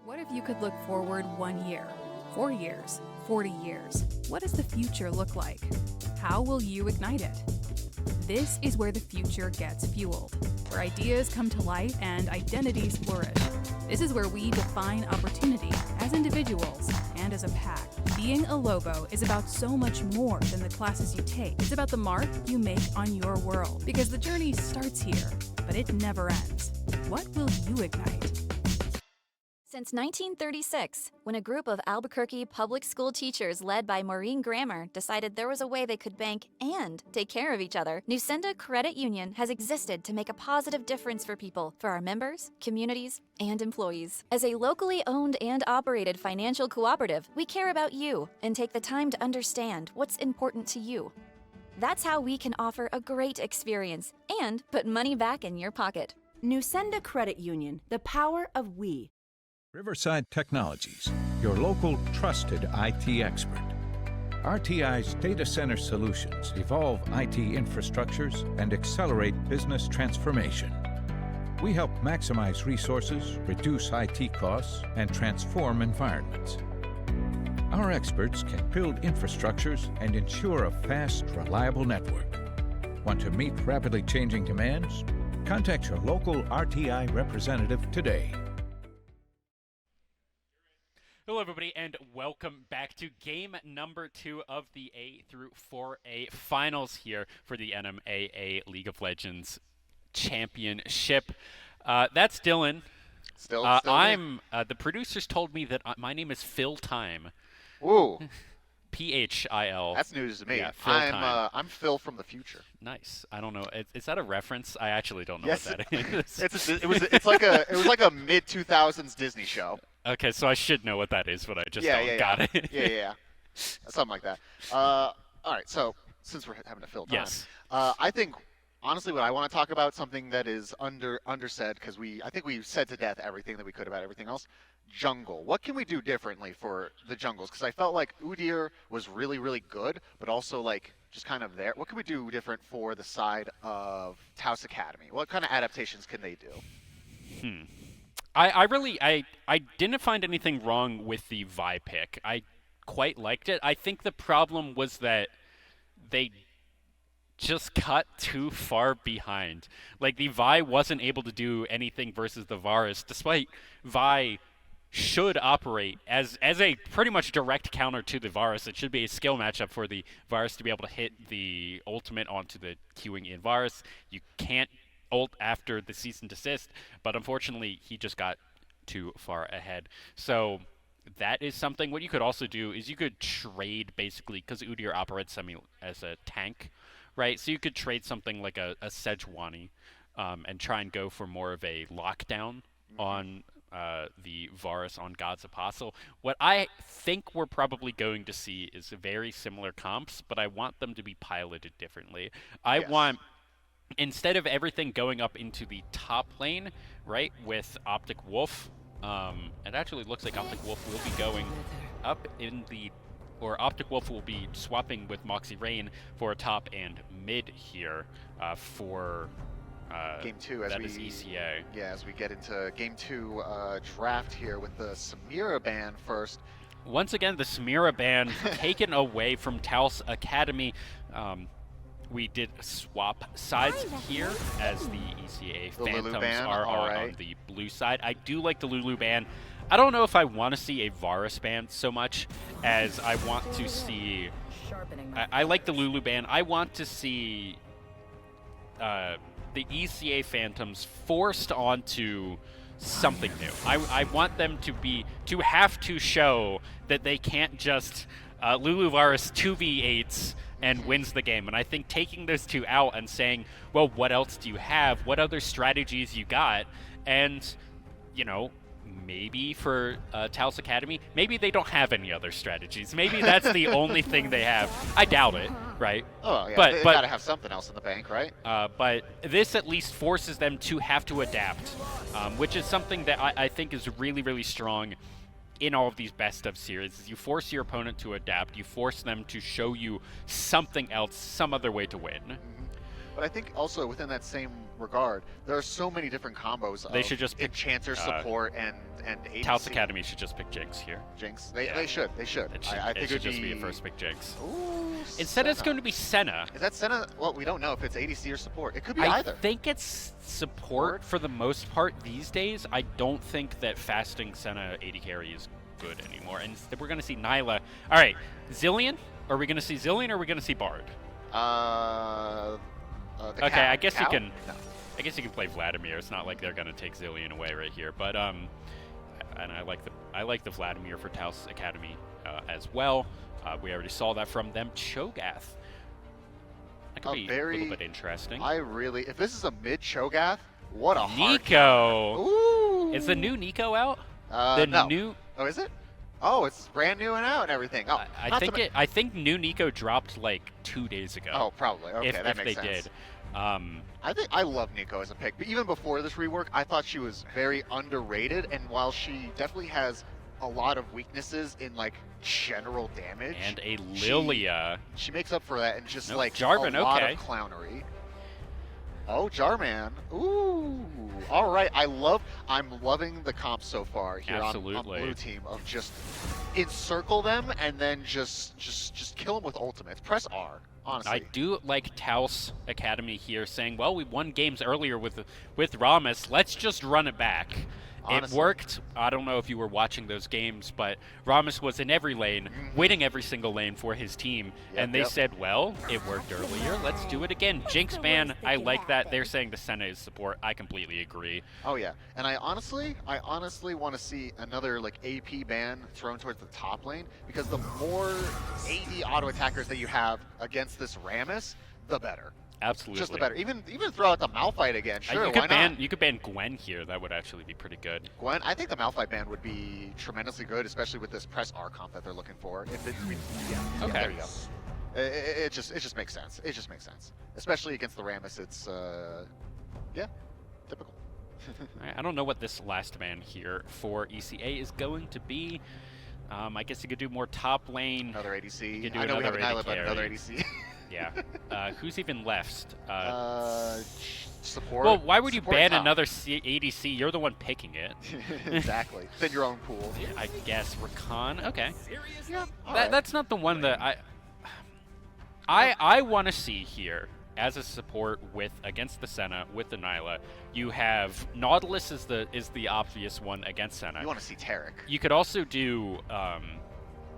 What if you could look forward 1 year, 4 years, 40 years? What does the future look like? How will you ignite it? This is where the future gets fueled, where ideas come to life and identities flourish. This is where we define opportunity as individuals and as a pack. Being a Lobo is about so much more than the classes you take. It's about the mark you make on your world, because the journey starts here, but it never ends. What will you ignite? Since 1936, when a group of Albuquerque public school teachers led by Maureen Grammer decided there was a way they could bank and take care of each other, Nusenda Credit Union has existed to make a positive difference for people, for our members, communities, and employees. As a locally owned and operated financial cooperative, we care about you and take the time to understand what's important to you. That's how we can offer a great experience and put money back in your pocket. Nusenda Credit Union, the power of we. Riverside Technologies, your local trusted IT expert. RTI's data center solutions evolve IT infrastructures and accelerate business transformation. We help maximize resources, reduce IT costs, and transform environments. Our experts can build infrastructures and ensure a fast, reliable network. Want to meet rapidly changing demands? Contact your local RTI representative today. Hello, everybody, and welcome back to game number 2 of the A through 4A finals here for the NMAA League of Legends Championship. That's Dylan. Still the producers told me that my name is Phil Time. Ooh. P-H-I-L. That's news to me. Yeah, Phil Time. I'm Phil from the future. Nice. I don't know. Is that a reference? I actually don't know Yes, what that is. it was like a mid 2000s Disney show. Okay, so I should know what that is, but I just got it. Yeah. Something like that. All right, so since we're having a Phil time, yes. I think honestly what I want to talk about, something that is undersaid, because I think we said to death everything that we could about everything else. Jungle. What can we do differently for the jungles? Because I felt like Udyr was really, really good, but also like just kind of there. What can we do different for the side of Taos Academy? What kind of adaptations can they do? I didn't find anything wrong with the Vi pick. I quite liked it. I think the problem was that they just got too far behind. Like, the Vi wasn't able to do anything versus the Varus, despite Vi should operate as a pretty much direct counter to the Varus. It should be a skill matchup for the Varus to be able to hit the ultimate onto the queuing in Varus. You can't ult after the cease and desist, but unfortunately he just got too far ahead. So that is something. What you could also do is you could trade, basically, because Udyr operates as a tank, right? So you could trade something like a Sejuani and try and go for more of a lockdown on the Varus on God's Apostle. What I think we're probably going to see is very similar comps, but I want them to be piloted differently. I want, instead of everything going up into the top lane, right, with Optic Wolf, it actually looks like Optic Wolf will be going up in the Optic Wolf will be swapping with Moxie Rain for top and mid here for Game 2 as that we is ECA. Yeah, as we get into Game 2 draft here with the Samira ban first. Once again, the Samira ban taken away from Taos Academy. We did swap sides here as the ECA Phantoms are on the blue side. I do like the Lulu ban. I don't know if I want to see a Varus ban so much as I want to see... I like the Lulu ban. I want to see the ECA Phantoms forced onto something new. I want them to have to show that they can't just Lulu Varus 2v8s and wins the game. And I think taking those two out and saying, well, what else do you have? What other strategies you got? And, you know, maybe for Taos Academy, maybe they don't have any other strategies. Maybe that's the only thing they have. I doubt it, right? Oh, yeah, they gotta have something else in the bank, right? But this at least forces them to have to adapt, which is something that I think is really, really strong in all of these best of series. You force your opponent to adapt. You force them to show you something else, some other way to win. But I think also within that same regard, there are so many different combos. They should just pick Enchanter support and ADC. Taos Academy should just pick Jinx here. Jinx, they should. I think it should just be a first pick Jinx. Ooh, Instead, it's going to be Senna. Is that Senna? Well, we don't know if it's ADC or support. It could be either. I think it's support for the most part these days. I don't think that fasting Senna AD carry is good anymore. And we're going to see Nyla. All right, Zillion? Are we going to see Zillion or are we going to see Bard? Okay, cow. I guess Cow? you can. No. I guess you can play Vladimir. It's not like they're gonna take Zillion away right here. But and I like the Vladimir for Taos Academy as well. We already saw that from them. Cho'Gath. That could be a little bit interesting. If this is a mid Cho'Gath, what a Nico. Ooh. Is the new Nico out? No. Oh, is it? Oh, it's brand new and out and everything. Oh, I think new Nico dropped like 2 days ago. Oh, probably. Okay, if that makes they sense. did. I love Nico as a pick, but even before this rework, I thought she was very underrated. And while she definitely has a lot of weaknesses in like general damage and a Lilia, she makes up for that in just like Jarvan, a lot of clownery. Oh, Jarman. Ooh. All right. I'm loving the comp so far here on blue team of just encircle them and then just kill them with ultimates. Press R. Honestly. I do like Taos Academy here saying, well, we won games earlier with Rammus. Let's just run it back. Honestly. It worked. I don't know if you were watching those games, but Rammus was in every lane, winning every single lane for his team. And they said, well, it worked earlier. Let's do it again. Jinx ban, I like that. They're saying the Senna is support. I completely agree. Oh, yeah. And I honestly want to see another like AP ban thrown towards the top lane, because the more AD auto attackers that you have against this Rammus, the better. Absolutely. Just the better. Even throw out the Malphite again. Sure, why not? You could ban Gwen here. That would actually be pretty good. Gwen, I think the Malphite ban would be tremendously good, especially with this press R comp that they're looking for. Okay. Yeah, there you go. It just makes sense. It just makes sense, especially against the Rammus. It's typical. I don't know what this last ban here for ECA is going to be. I guess you could do more top lane. Another ADC. You could do I know we have an AD but another ADC. Yeah. Who's even left? Support. Well, why would you ban top. another ADC? You're the one picking it. Exactly. It's in your own pool. I guess Rakan. Okay. Yeah. That's not the one that I want to see here as a support against the Senna with the Nyla. You have Nautilus is the obvious one against Senna. You want to see Taric. You could also do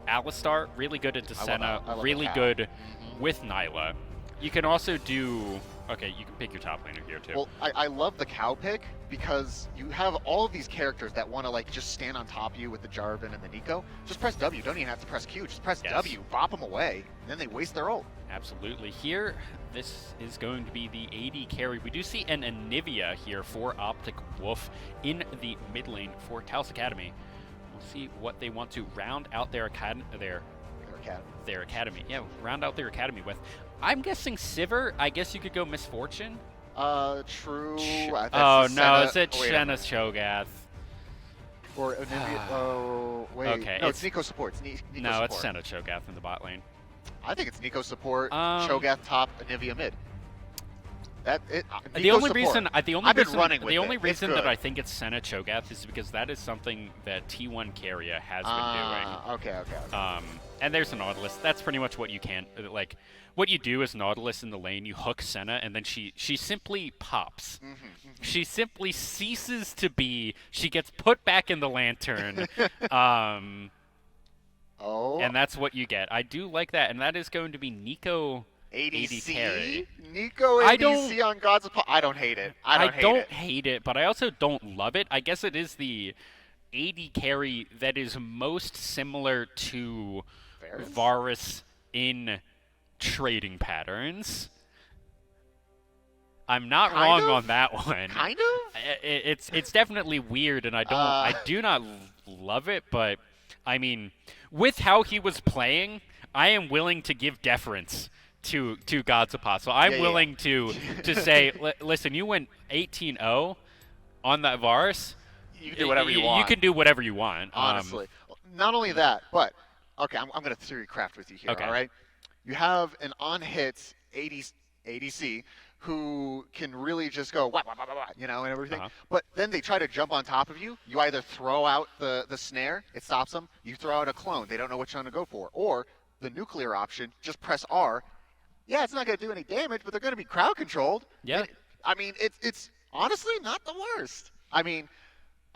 Alistar, really good into Senna, really good with Nyla. You can also do... Okay, you can pick your top laner here, too. Well, I love the cow pick because you have all of these characters that want to, like, just stand on top of you with the Jarvan and the Nico. Just press W. Don't even have to press Q. Just press W. Bop them away. And then they waste their ult. Absolutely. Here, this is going to be the AD carry. We do see an Anivia here for Optic Wolf in the mid lane for Taos Academy. We'll see what they want to round out their academy. Yeah, round out their academy with. I'm guessing Sivir. I guess you could go Misfortune. True. Oh no, is it Senna Cho'Gath? For Anivia, oh, wait. Okay, No, it's Nico support. Nico no, support. it's Senna Cho'Gath in the bot lane. I think it's Nico support, Cho'Gath top, Anivia mid. The only reason that I I think it's Senna Cho'Gath is because that is something that T1 Carrier has been doing. Okay. And there's a Nautilus. That's pretty much what you can like. What you do is Nautilus in the lane. You hook Senna, and then she simply pops. She simply ceases to be. She gets put back in the lantern. And that's what you get. I do like that, and that is going to be Nico. ADC? carry. Nico ADC on Gods of I don't hate it. I don't hate it, but I also don't love it. I guess it is the AD carry that is most similar to Varus in trading patterns. I'm not wrong on that one. Kind of? It's definitely weird, and I do not love it, but I mean, with how he was playing, I am willing to give deference to God's Apostle. I'm willing to say, listen, you went 18-0 on that Varus. You can do whatever you want. You can do whatever you want. Honestly. Not only that, but, okay, I'm going to theory craft with you here, all right? You have an on-hit ADC who can really just go, wah, wah, wah, wah, wah, you know, and everything. But then they try to jump on top of you. You either throw out the snare, it stops them. You throw out a clone. They don't know which one to go for. Or the nuclear option, just press R. Yeah, it's not going to do any damage, but they're going to be crowd controlled. Yeah. I mean, it's honestly not the worst. I mean,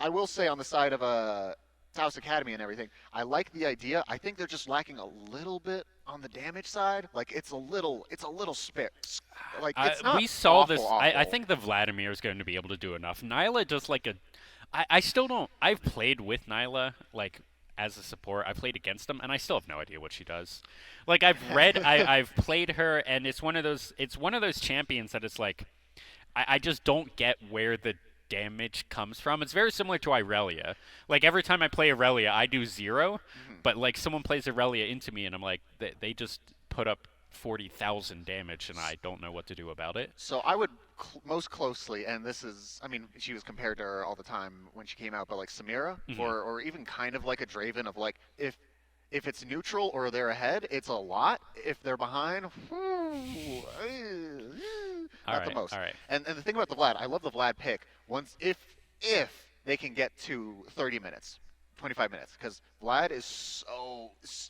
I will say on the side of Taos Academy and everything, I like the idea. I think they're just lacking a little bit on the damage side. Like it's a little spare. Like it's not we saw awful, this. awful. I think the Vladimir is going to be able to do enough. Nyla does like a. I still don't. I've played with Nyla like as a support. I played against them, and I still have no idea what she does. Like I've read, I've played her, and it's one of those champions that it's like, I just don't get where the damage comes from. It's very similar to Irelia. Like every time I play Irelia, I do 0, but like someone plays Irelia into me, and I'm like, they just put up 40,000 damage, and I don't know what to do about it. So I would most closely, and this is, I mean, she was compared to her all the time when she came out, but like Samira, or even kind of like a Draven of like, if it's neutral or they're ahead, it's a lot. If they're behind, not the most. All right. And the thing about the Vlad, I love the Vlad pick. Once if they can get to 30 minutes, 25 minutes, because Vlad is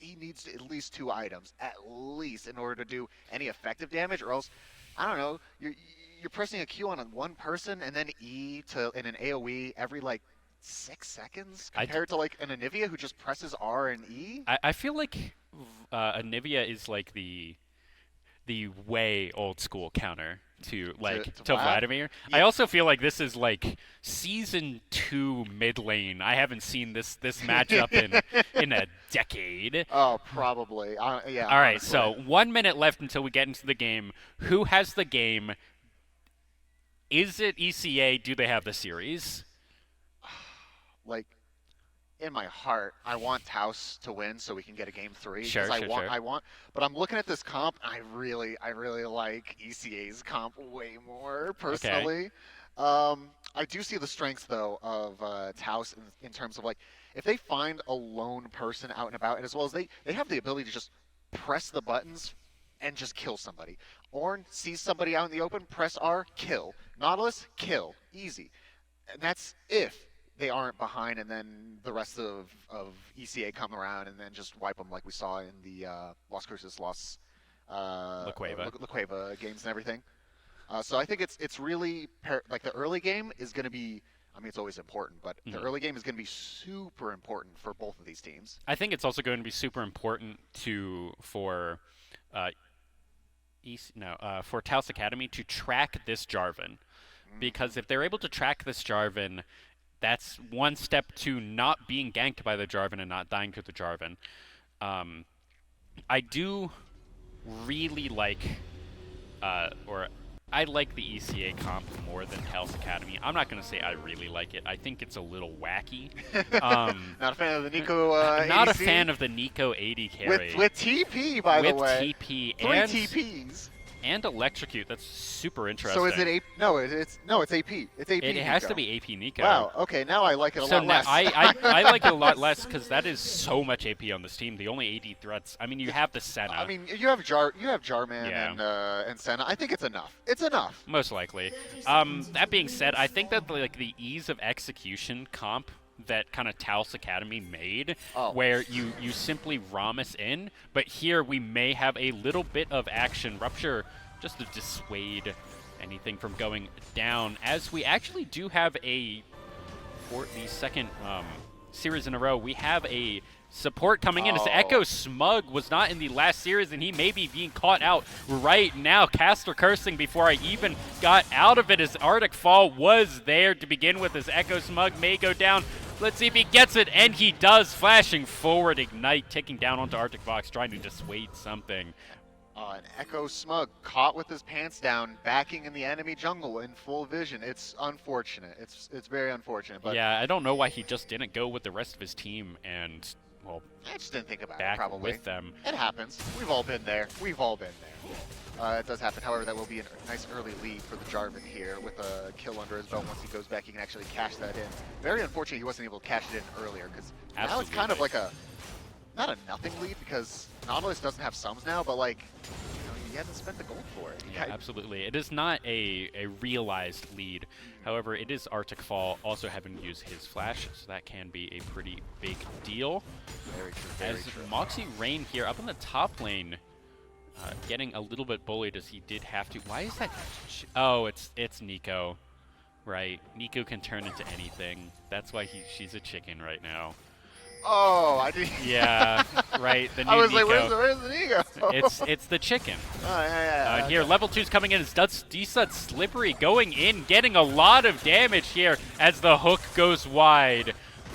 he needs at least 2 items at least in order to do any effective damage, or else I don't know. You're pressing a Q on one person and then E in an AOE every like 6 seconds compared to like an Anivia who just presses R and E. I feel like Anivia is like the way old school counter to Vladimir. Yeah. I also feel like this is like season 2 mid lane. I haven't seen this matchup in a decade. Oh, probably. Yeah. All right, so 1 minute left until we get into the game. Who has the game? Is it ECA? Do they have the series? Like, in my heart, I want Taos to win so we can get a game 3. Sure. I want. But I'm looking at this comp. I really like ECA's comp way more personally. Okay. I do see the strengths though of Taos in terms of like if they find a lone person out and about, and as well as they have the ability to just press the buttons and just kill somebody. Ornn sees somebody out in the open, press R, kill. Nautilus, kill. Easy. And that's if they aren't behind, and then the rest of ECA come around and then just wipe them like we saw in the Las Cruces, La Cueva games and everything. So I think it's really like the early game is going to be. I mean, it's always important, but the early game is going to be super important for both of these teams. I think it's also going to be super important for Taos Academy to track this Jarvan, because if they're able to track this Jarvan, that's one step to not being ganked by the Jarvan and not dying to the Jarvan. I do really like, I like the ECA comp more than Taos Academy. I'm not going to say I really like it. I think it's a little wacky. Not a fan of the Nico Not ADC? a fan of the Nico AD carry. With TP, by the way. With TP. 3 TPs. And electrocute. That's super interesting. So is it No, it's AP. It's AP. It has Nico. to be AP Nico. Wow. Okay, now I like it a So lot less. I like it a lot less because that is so much AP on this team. The only AD threats. I mean, you have the Senna. I mean, you have Jarman Yeah. and Senna. I think it's enough. It's enough. Most likely. That being said, I think that like the ease of execution comp that kind of Taos Academy made, where you simply Ramus in, but here we may have a little bit of action. Rupture just to dissuade anything from going down, as we actually do have for the second series in a row, we have a support coming in. As Echo Smug was not in the last series, and he may be being caught out right now. Caster cursing before I even got out of it, as Arctic Fall was there to begin with, as Echo Smug may go down. Let's see if he gets it, and he does. Flashing forward, Ignite, ticking down onto Arctic Fox, trying to dissuade something. An Echo Smug caught with his pants down, backing in the enemy jungle in full vision. It's unfortunate. It's very unfortunate. But yeah, I don't know why he just didn't go with the rest of his team and, well, I just didn't think about back it, probably. with them. It happens. We've all been there. We've all been there. It does happen. However, that will be a nice early lead for the Jarvan here with a kill under his belt. Once he goes back, he can actually cash that in. Very unfortunate he wasn't able to cash it in earlier, because now it's kind of like not a nothing lead, because Nautilus doesn't have sums now, but like, he hasn't spent the gold for it. Yeah, absolutely. It is not a realized lead. However, it is Arctic Fall also having to use his flash, so that can be a pretty big deal. Very true, very as true. Moxie Rain here up in the top lane, getting a little bit bullied as he did have to. Why is that? Oh, it's Nico. Right. Nico can turn into anything. That's why she's a chicken right now. Oh, I did. Yeah, right. The new I was Nico. like, where's the Nico? it's the chicken. Oh, yeah. Here, level 2's coming in. It's Desut Slippery going in, getting a lot of damage here as the hook goes wide.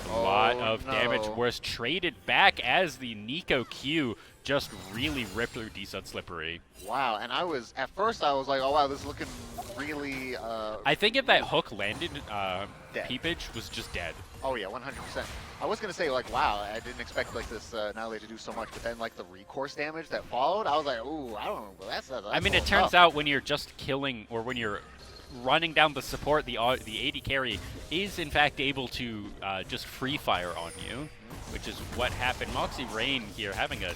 A lot of damage was traded back as the Nico Q just really ripped through Desut Slippery. Wow, and at first I was like, oh wow, this is looking really... I think if that hook landed, Peepage was just dead. Oh yeah, 100%. I was gonna say like, wow, I didn't expect like this Natalie to do so much, but then like the recourse damage that followed, I was like, ooh, I don't know, that's I mean, it turns out when you're just killing, or when you're running down the support, the AD carry is in fact able to just free fire on you, which is what happened. Moxie Rain here having a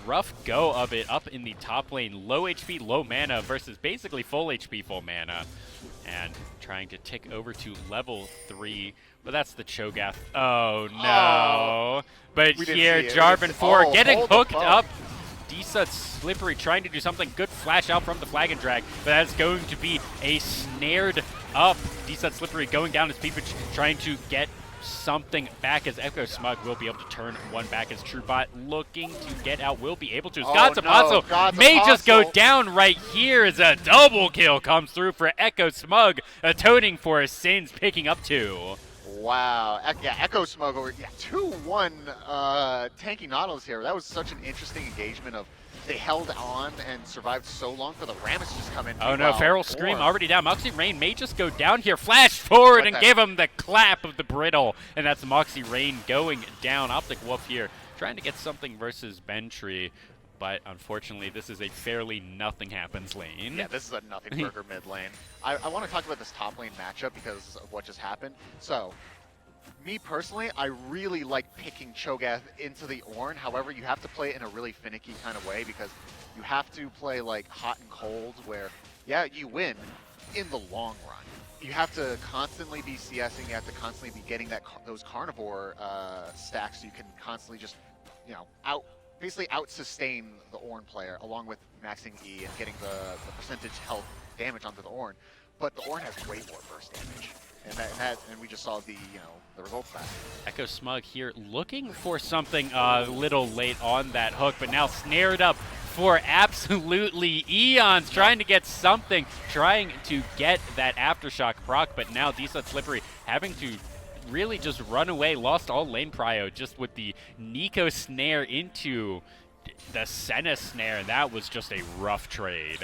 rough go of it up in the top lane. Low HP, low mana versus basically full HP, full mana. And trying to tick over to level 3. But that's the Cho'Gath. Oh, no. But here, Jarvan 4 getting hooked up. Desut Slippery trying to do something. Good flash out from the Flag and Drag. But that's going to be a snared up. Desut Slippery going down as Peepage trying to get something back, as Echo Smug will be able to turn one back, as TrueBot looking to get out, will be able to. God's Apostle may just go down right here as a double kill comes through for Echo Smug, atoning for his sins, picking up 2. Wow. Yeah, Echo Smug over 2-1 tanking Nautilus here. That was such an interesting engagement of they held on and survived so long for the Rammus just come in. Oh no, Feral Scream already down. Moxie Rain may just go down here. Flash forward and give him the clap of the brittle. And that's Moxie Rain going down. Optic Wolf here trying to get something versus Bentree. But unfortunately, this is a fairly nothing happens lane. Yeah, this is a nothing burger mid lane. I want to talk about this top lane matchup because of what just happened. So, me personally, I really like picking Cho'Gath into the Ornn. However, you have to play it in a really finicky kind of way, because you have to play like hot and cold, where, yeah, you win in the long run. You have to constantly be CSing, you have to constantly be getting those carnivore stacks, so you can constantly just, basically out-sustain the Ornn player, along with maxing E and getting the percentage health damage onto the Ornn. But the Ornn has way more burst damage. And we just saw the results of that. Echo Smug here looking for something a little late on that hook, but now snared up for absolutely eons, trying to get something, trying to get that Aftershock proc, but now Desut Slippery having to really just run away, lost all lane prio just with the Nico snare into the Senna snare. That was just a rough trade.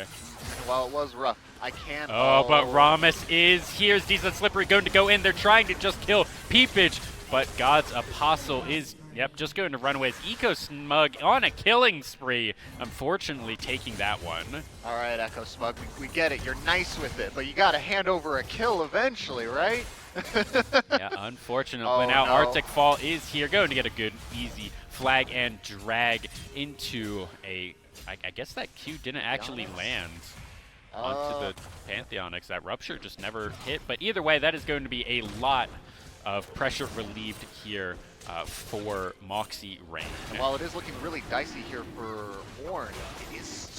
Well, it was rough. I can't. Oh, but Ramus is here's Desut Slippery going to go in. They're trying to just kill Peepage, but God's Apostle is Yep, just going to runaways. Eco Smug on a killing spree, unfortunately taking that one. All right, Echo Smug, we get it. You're nice with it, but you got to hand over a kill eventually, right? Yeah, unfortunately. Now Arctic Fall is here, going to get a good, easy flag and drag into a... I guess that Q didn't actually land onto the Pantheonyx. That Rupture just never hit. But either way, that is going to be a lot of pressure relieved here for Moxie Rain. And while it is looking really dicey here for Ornn, it's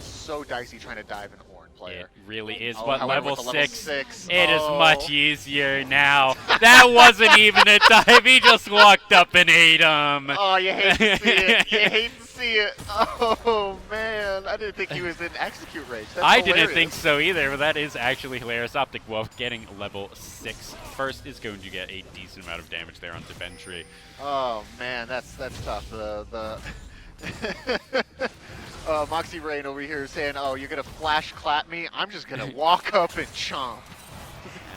so dicey trying to dive an Ornn player. It really is, but level with 6, it is much easier now. That wasn't even a dive, he just walked up and ate him. Oh, you hate to see it, you hate to see it. Oh, man, I didn't think he was in execute range. That's I hilarious. didn't think so either, but that is actually hilarious. Optic Wolf getting level 6 first is going to get a decent amount of damage there onto Ventry. Oh, man, that's tough. Moxie Rain over here saying, oh, you're going to flash clap me? I'm just going to walk up and chomp.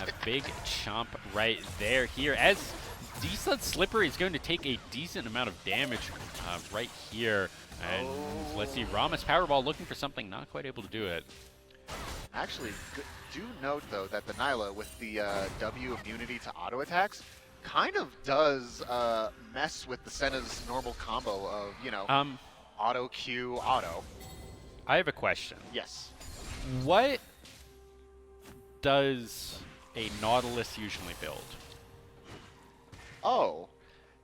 A big chomp right there here as Decent Slippery is going to take a decent amount of damage right here. And let's see, Ramos Powerball looking for something, not quite able to do it. Actually, do note, though, that the Nyla with the W immunity to auto attacks kind of does mess with the Senna's normal combo of, you know, auto Q, auto. I have a question. Yes. What does a Nautilus usually build? Oh.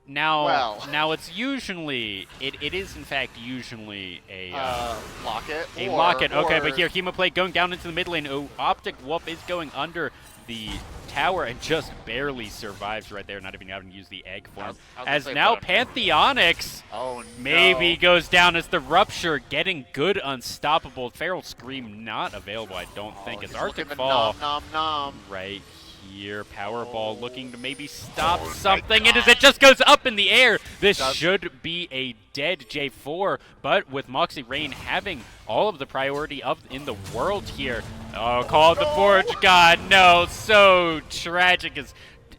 Now it's usually, it is in fact usually a locket. A locket, okay, but here, Hemoplate going down into the mid lane. Oh, Optic Wolf is going under the tower and just barely survives right there, not even having to use the egg form. As now Pantheonyx maybe goes down as the Rupture getting good unstoppable. Feral Scream not available, I don't think. It's Arctic Fall right here. Powerball looking to maybe stop something, and as it just goes up in the air, this should be a dead J4, but with Moxie Rain having all of the priority in the world here. Oh, called the Forge God, no, so tragic as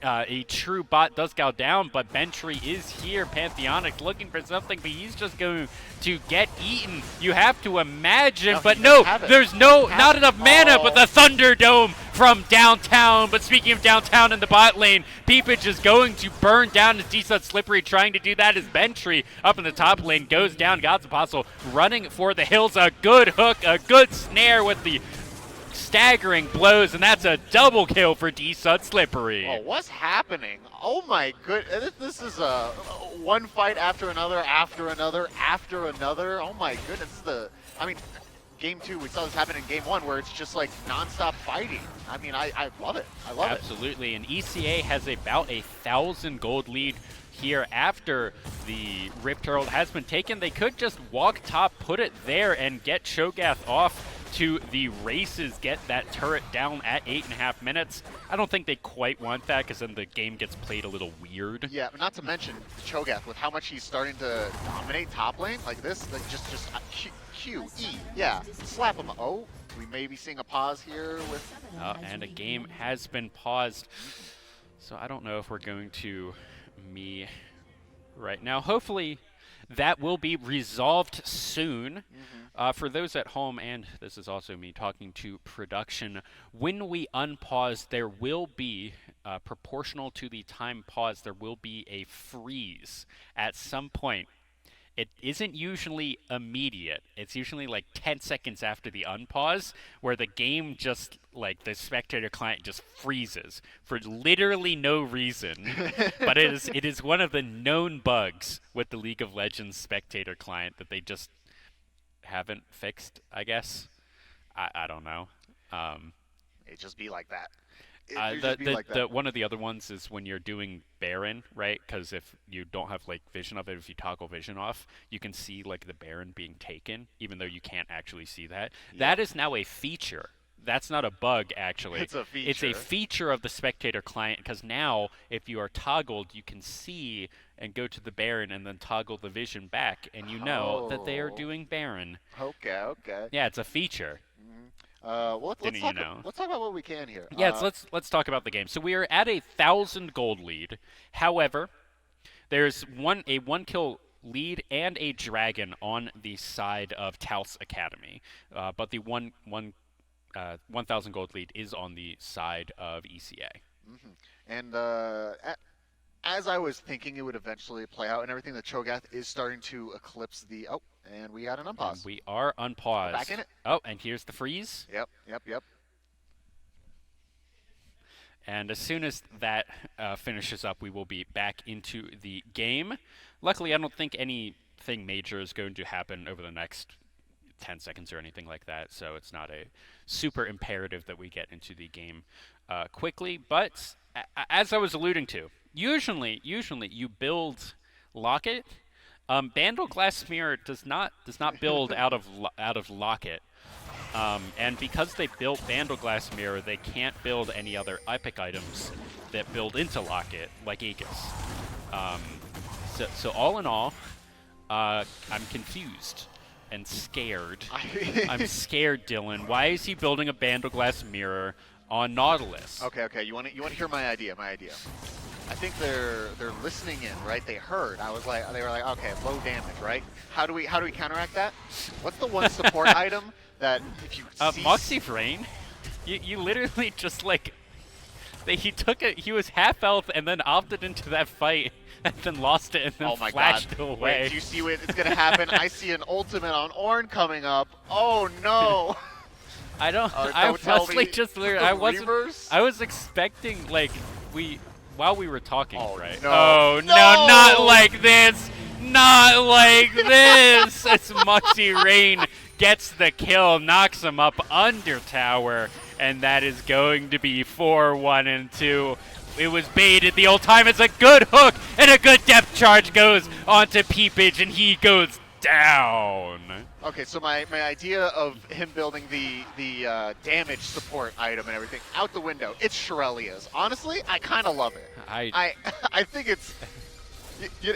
a true bot does go down, but Bentry is here. Pantheonyx looking for something, but he's just going to get eaten. You have to imagine, but no, there's not enough mana, but the Thunderdome from downtown. But speaking of downtown in the bot lane, Peepage is going to burn down as Decent Slippery trying to do that as Bentry up in the top lane goes down. God's Apostle running for the hills. A good hook, a good snare with the staggering blows, and that's a double kill for Decent Slippery. Oh, what's happening? Oh my goodness, this is a one fight after another, after another, after another. Oh my goodness, I mean, game 2, we saw this happen in game 1 where it's just like non-stop fighting. I mean, I love it. I love it. Absolutely, and ECA has about 1,000 gold lead here after the Rift Herald has been taken. They could just walk top, put it there, and get Cho'Gath off to the races, get that turret down at 8.5 minutes. I don't think they quite want that because then the game gets played a little weird. Yeah, but not to mention Cho'Gath with how much he's starting to dominate top lane like this, like just Q, E, yeah, slap him. Oh, we may be seeing a pause here with. And a game has been paused, so I don't know if we're going to right now. Hopefully that will be resolved soon. For those at home, and this is also me talking to production, when we unpause, there will be, proportional to the time pause, there will be a freeze at some point. It isn't usually immediate. It's usually like 10 seconds after the unpause, where the game just, like, the spectator client just freezes for literally no reason. But it is one of the known bugs with the League of Legends spectator client that they just haven't fixed, I guess. I don't know. It just be like that. One of the other ones is when you're doing Baron, right? Because if you don't have like vision of it, if you toggle vision off, you can see like the Baron being taken, even though you can't actually see that. Yeah. That is now a feature. That's not a bug, actually. It's a feature. It's a feature of the spectator client, because now if you are toggled, you can see and go to the Baron and then toggle the vision back, and you know that they are doing Baron. Okay. Yeah, it's a feature. Let's talk about what we can here. Yes, let's talk about the game. So we are at 1,000 gold lead. However, There's a 1-kill lead and a dragon on the side of Taos Academy, but the 1,000 gold lead is on the side of ECA. And as I was thinking it would eventually play out and everything, the Cho'Gath is starting to eclipse the... Oh, and we got an unpause. And we are unpaused. Back in it. Oh, and here's the freeze. Yep. And as soon as that finishes up, we will be back into the game. Luckily, I don't think anything major is going to happen over the next 10 seconds or anything like that, so it's not a super imperative that we get into the game quickly. But as I was alluding to, usually you build Locket. Bandle Glass Mirror does not build out of Locket. And because they built Bandle Glass Mirror, they can't build any other epic items that build into Locket, like Aegis. So all in all, I'm confused and scared. I'm scared, Dylan. Why is he building a Bandle Glass Mirror on Nautilus? Okay. You want to hear my idea? I think they're listening in, right? They heard. They were like, okay, low damage, right? How do we counteract that? What's the one support item that if you see... Moxie Rain? You literally just like... He was half health and then opted into that fight and then lost it and then flashed it away. Wait, do you see what it's going to happen? I see an ultimate on Ornn coming up. Oh, no. I don't... I was expecting, like, while we were talking, right? No. Oh, no, not like this! Not like this! As Moxie Rain gets the kill, knocks him up under tower, and that is going to be 4-1 and 2. It was baited the old time. It's a good hook, and a good depth charge goes onto Peepage, and he goes down. Okay, so my idea of him building the damage support item and everything out the window. It's Shirelia's. Honestly, I kind of love it. I think it's...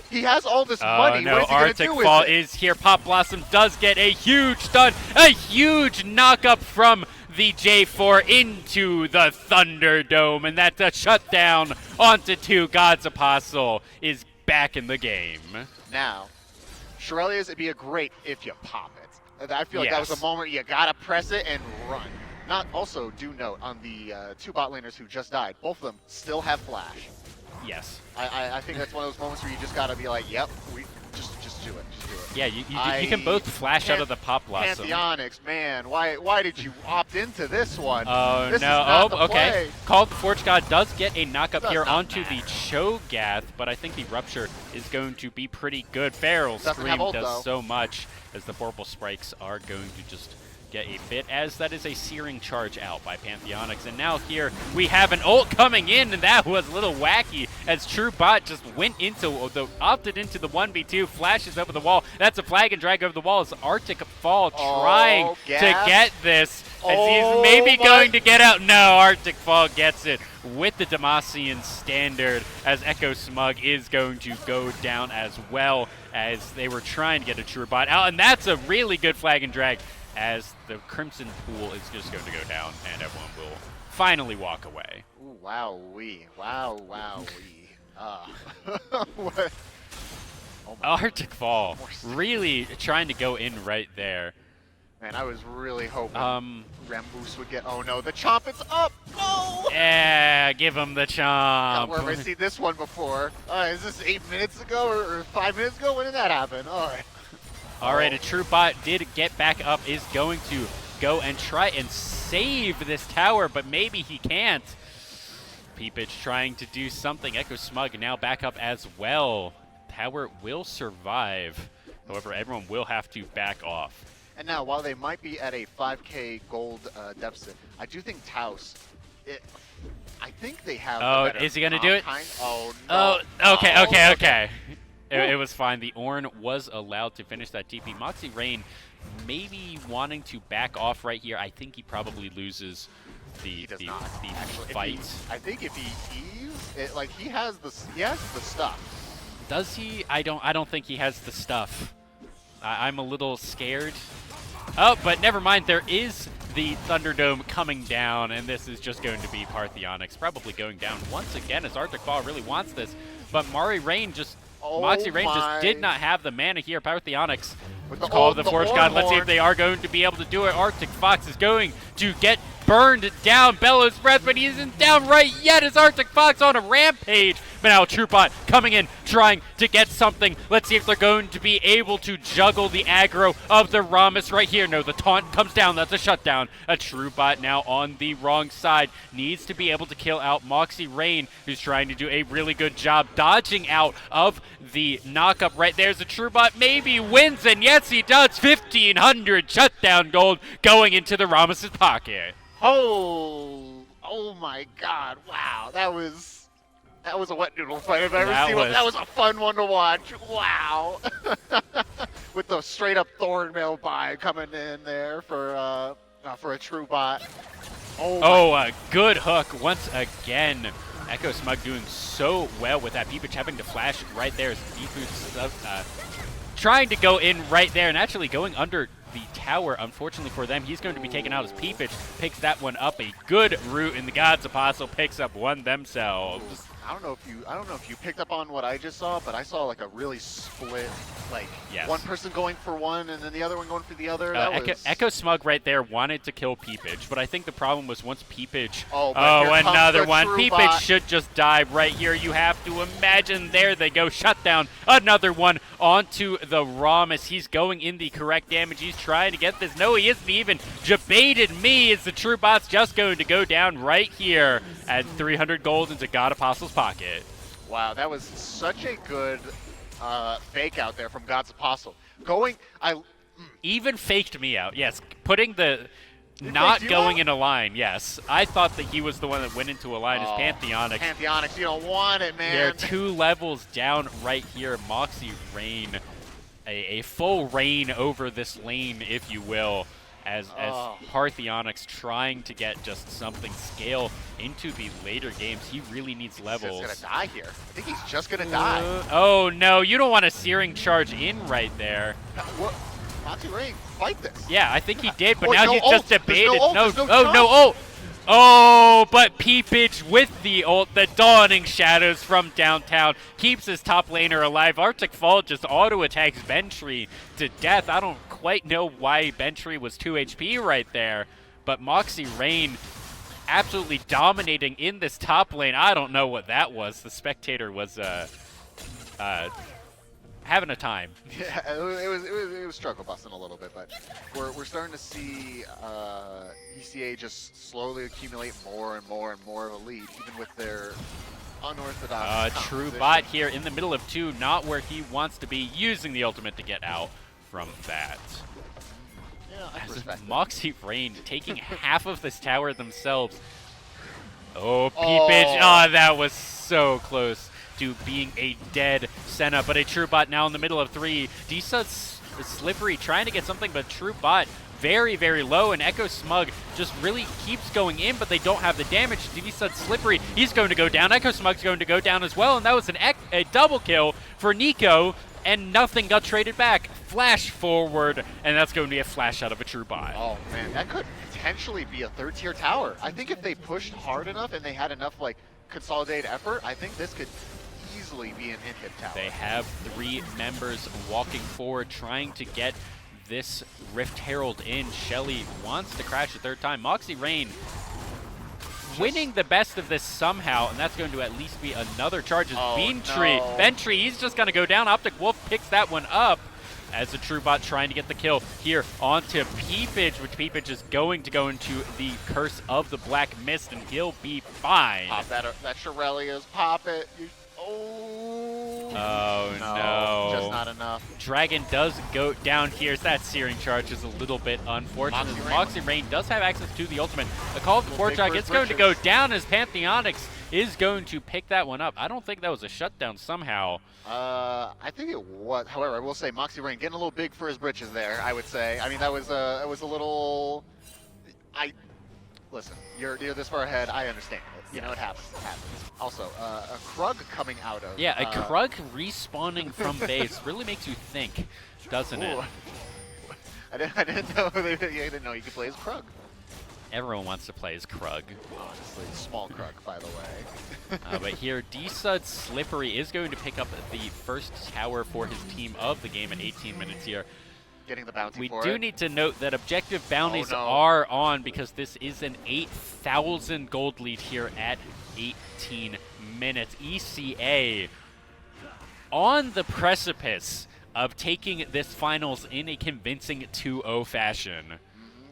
He has all this money. No, what is he Arctic gonna do Fall with it? is here. Pop Blossom does get a huge stun, a huge knock-up from the J4 into the Thunderdome, and that's a shutdown onto 2. God's Apostle is back in the game. Now, Shirelia's, it'd be a great if you pop it. I feel like that was a moment you gotta press it and run. Also, do note, on the 2 bot laners who just died, both of them still have flash. Yes. I think that's one of those moments where you just gotta be like, yep, we just do it. Yeah, you can both flash out of the Pop Blossom. Pantheonics, man, why did you opt into this one? Oh, this no. Is not the Okay. play. Call of the Forge God does get a knock-up here onto the Cho'Gath, but I think the Rupture is going to be pretty good. Feral Scream does so much as the Purple Spikes are going to just get a bit, as that is a searing charge out by Pantheonics. And now here we have an ult coming in, and that was a little wacky as TrueBot just opted into the 1v2, flashes over the wall. That's a flag and drag over the wall as Arctic Fall trying to get this, as he's maybe going to get out. No, Arctic Fall gets it with the Demacian standard, as Echo Smug is going to go down as well, as they were trying to get a TrueBot out. And that's a really good flag and drag, as the Crimson Pool is just going to go down, and everyone will finally walk away. Ooh, wow-wee. What? Oh my Arctic Fall really trying to go in right there. Man, I was really hoping Ramboose would get... Oh no, the chomp is up! No! Yeah, give him the chomp. Where have I seen this one before? Is this 8 minutes ago or 5 minutes ago? When did that happen? All right. All right, a TrueBot did get back up, is going to go and try and save this tower, but maybe he can't. Peepage trying to do something. Echo Smug now back up as well. Tower will survive. However, everyone will have to back off. And now, while they might be at a 5k gold deficit, I do think Taos, I think they have... Oh, is he going to do it? Oh, no. Oh, okay. It was fine. The Ornn was allowed to finish that TP. Moxie Rain maybe wanting to back off right here. I think he probably loses the fight. I think if he Eves, he has the stuff. Does he? I don't think he has the stuff. I'm a little scared. Oh, but never mind. There is the Thunderdome coming down, and this is just going to be Pantheonics probably going down once again, as Arctic Fall really wants this. But Mari Rain just Moxie Rain just did not have the mana here. Parthionics with the call of the Forge God. Let's see if they are going to be able to do it. Arctic Fox is going to get burned down. Bellows Breath, but he isn't down right yet as Arctic Fox on a rampage. But now TrueBot coming in, trying to get something. Let's see if they're going to be able to juggle the aggro of the Ramus right here. No, the taunt comes down. That's a shutdown. A TrueBot now on the wrong side. Needs to be able to kill out Moxie Rain, who's trying to do a really good job dodging out of the knockup right there. As a TrueBot maybe wins, and yes, he does. 1,500 shutdown gold going into the Ramus's pocket. Oh my God! Wow, that was a wet noodle fight I've ever seen. That was a fun one to watch. Wow, with the straight up Thornmail buy coming in there for a TrueBot. A good hook once again. Echo Smug doing so well with that. Peepage having to flash right there as Deepu's trying to go in right there and actually going under the tower. Unfortunately for them, he's going to be taken out as Peepage picks that one up. A good root, and the God's Apostle picks up one themselves. I don't know if you picked up on what I just saw, but I saw like a really split, like one person going for one and then the other one going for the other. Echo Smug right there wanted to kill Peepage, but I think the problem was once Peepage. Another one. Peepage should just die right here. You have to imagine. There they go. Shut down. Another one onto the Ramus. He's going in the correct damage. He's trying to get this. No, he isn't even. Debated me as the TrueBot's just going to go down right here at 300 gold into God Apostle's pocket. Wow, that was such a good fake out there from God's Apostle. Even faked me out. Yes, putting the not going in a line. Yes, I thought that he was the one that went into a line as Pantheonics. Pantheonics, you don't want it, man. They're 2 levels down right here. Moxie Rain, a full reign over this lane, if you will. As Parthionics trying to get just something scale into the later games. He really needs levels. He's just gonna die here. I think he's just gonna die. Oh no, you don't want a Searing Charge in right there. What? Moxie Rain, fight this. Yeah, I think he did, but now he's just debated. No, Oh, but Peepage with the ult, the Dawning Shadows from downtown, keeps his top laner alive. Arctic Fall just auto-attacks Bentry to death. I don't quite know why Bentry was 2 HP right there, but Moxie Rain absolutely dominating in this top lane. I don't know what that was. The spectator was having a time. Yeah, it was struggle busting a little bit, but we're starting to see ECA just slowly accumulate more and more and more of a lead, even with their unorthodox TrueBot here in the middle of 2, not where he wants to be, using the ultimate to get out from that. Yeah, I respect Moxie Rain taking half of this tower themselves. Oh, Peepage. Oh, that was so close to being a dead Senna, but a TrueBot now in the middle of 3. Disa Slippery trying to get something, but TrueBot very, very low, and Echo Smug just really keeps going in, but they don't have the damage. Disa Slippery, he's going to go down. Echo Smug's going to go down as well, and that was a double kill for Nico, and nothing got traded back. Flash forward, and that's going to be a flash out of a TrueBot. Oh man, that could potentially be a 3rd-tier tower. I think if they pushed hard enough and they had enough like consolidated effort, I think this could easily be an in-hit tower. They have 3 members walking forward, trying to get this Rift Herald in. Shelly wants to crash a 3rd time. Moxie Rain winning the best of this somehow, and that's going to at least be another charge as Bentry, he's just going to go down. Optic Wolf picks that one up as the TrueBot trying to get the kill here onto Peepage, which Peepage is going to go into the Curse of the Black Mist, and he'll be fine. Pop that Shirelia's, pop it. Oh no. Just not enough. Dragon does go down here. That Searing Charge is a little bit unfortunate. Moxie Rain does have access to the ultimate. The Call of the Forjog is going to go down as Pantheonics is going to pick that one up. I don't think that was a shutdown somehow. I think it was. However, I will say Moxie Rain getting a little big for his britches there, I would say. I mean, that was a little... Listen, you're this far ahead. I understand it. You know, it happens. It happens. Also, a Krug coming out of... Yeah, a Krug respawning from base really makes you think, doesn't it? I didn't know. I didn't know you could play as Krug. Everyone wants to play as Krug. Honestly, small Krug, by the way. But here, D-Sud Slippery is going to pick up the first tower for his team of the game at 18 minutes here. Getting the bounty We for do it. need to note that objective bounties Oh, no. are on because this is an 8,000 gold lead here at 18 minutes. ECA on the precipice of taking this finals in a convincing 2-0 fashion.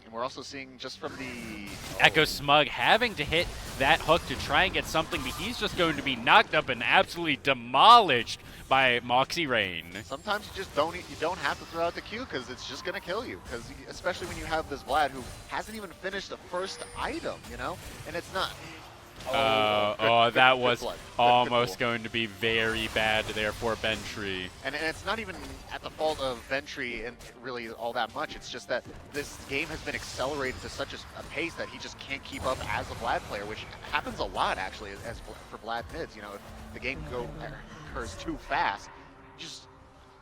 And we're also seeing just from the Echo Smug having to hit that hook to try and get something, but he's just going to be knocked up and absolutely demolished by Moxie Rain. Sometimes you just don't have to throw out the Q because it's just gonna kill you. Because especially when you have this Vlad who hasn't even finished the first item, you know, and it's not. That was blood. almost going to be very bad there for Bentry. And it's not even at the fault of Ventry and really all that much. It's just that this game has been accelerated to such a pace that he just can't keep up as a Vlad player, which happens a lot actually as for Vlad mids. You know, if the game occurs too fast, you just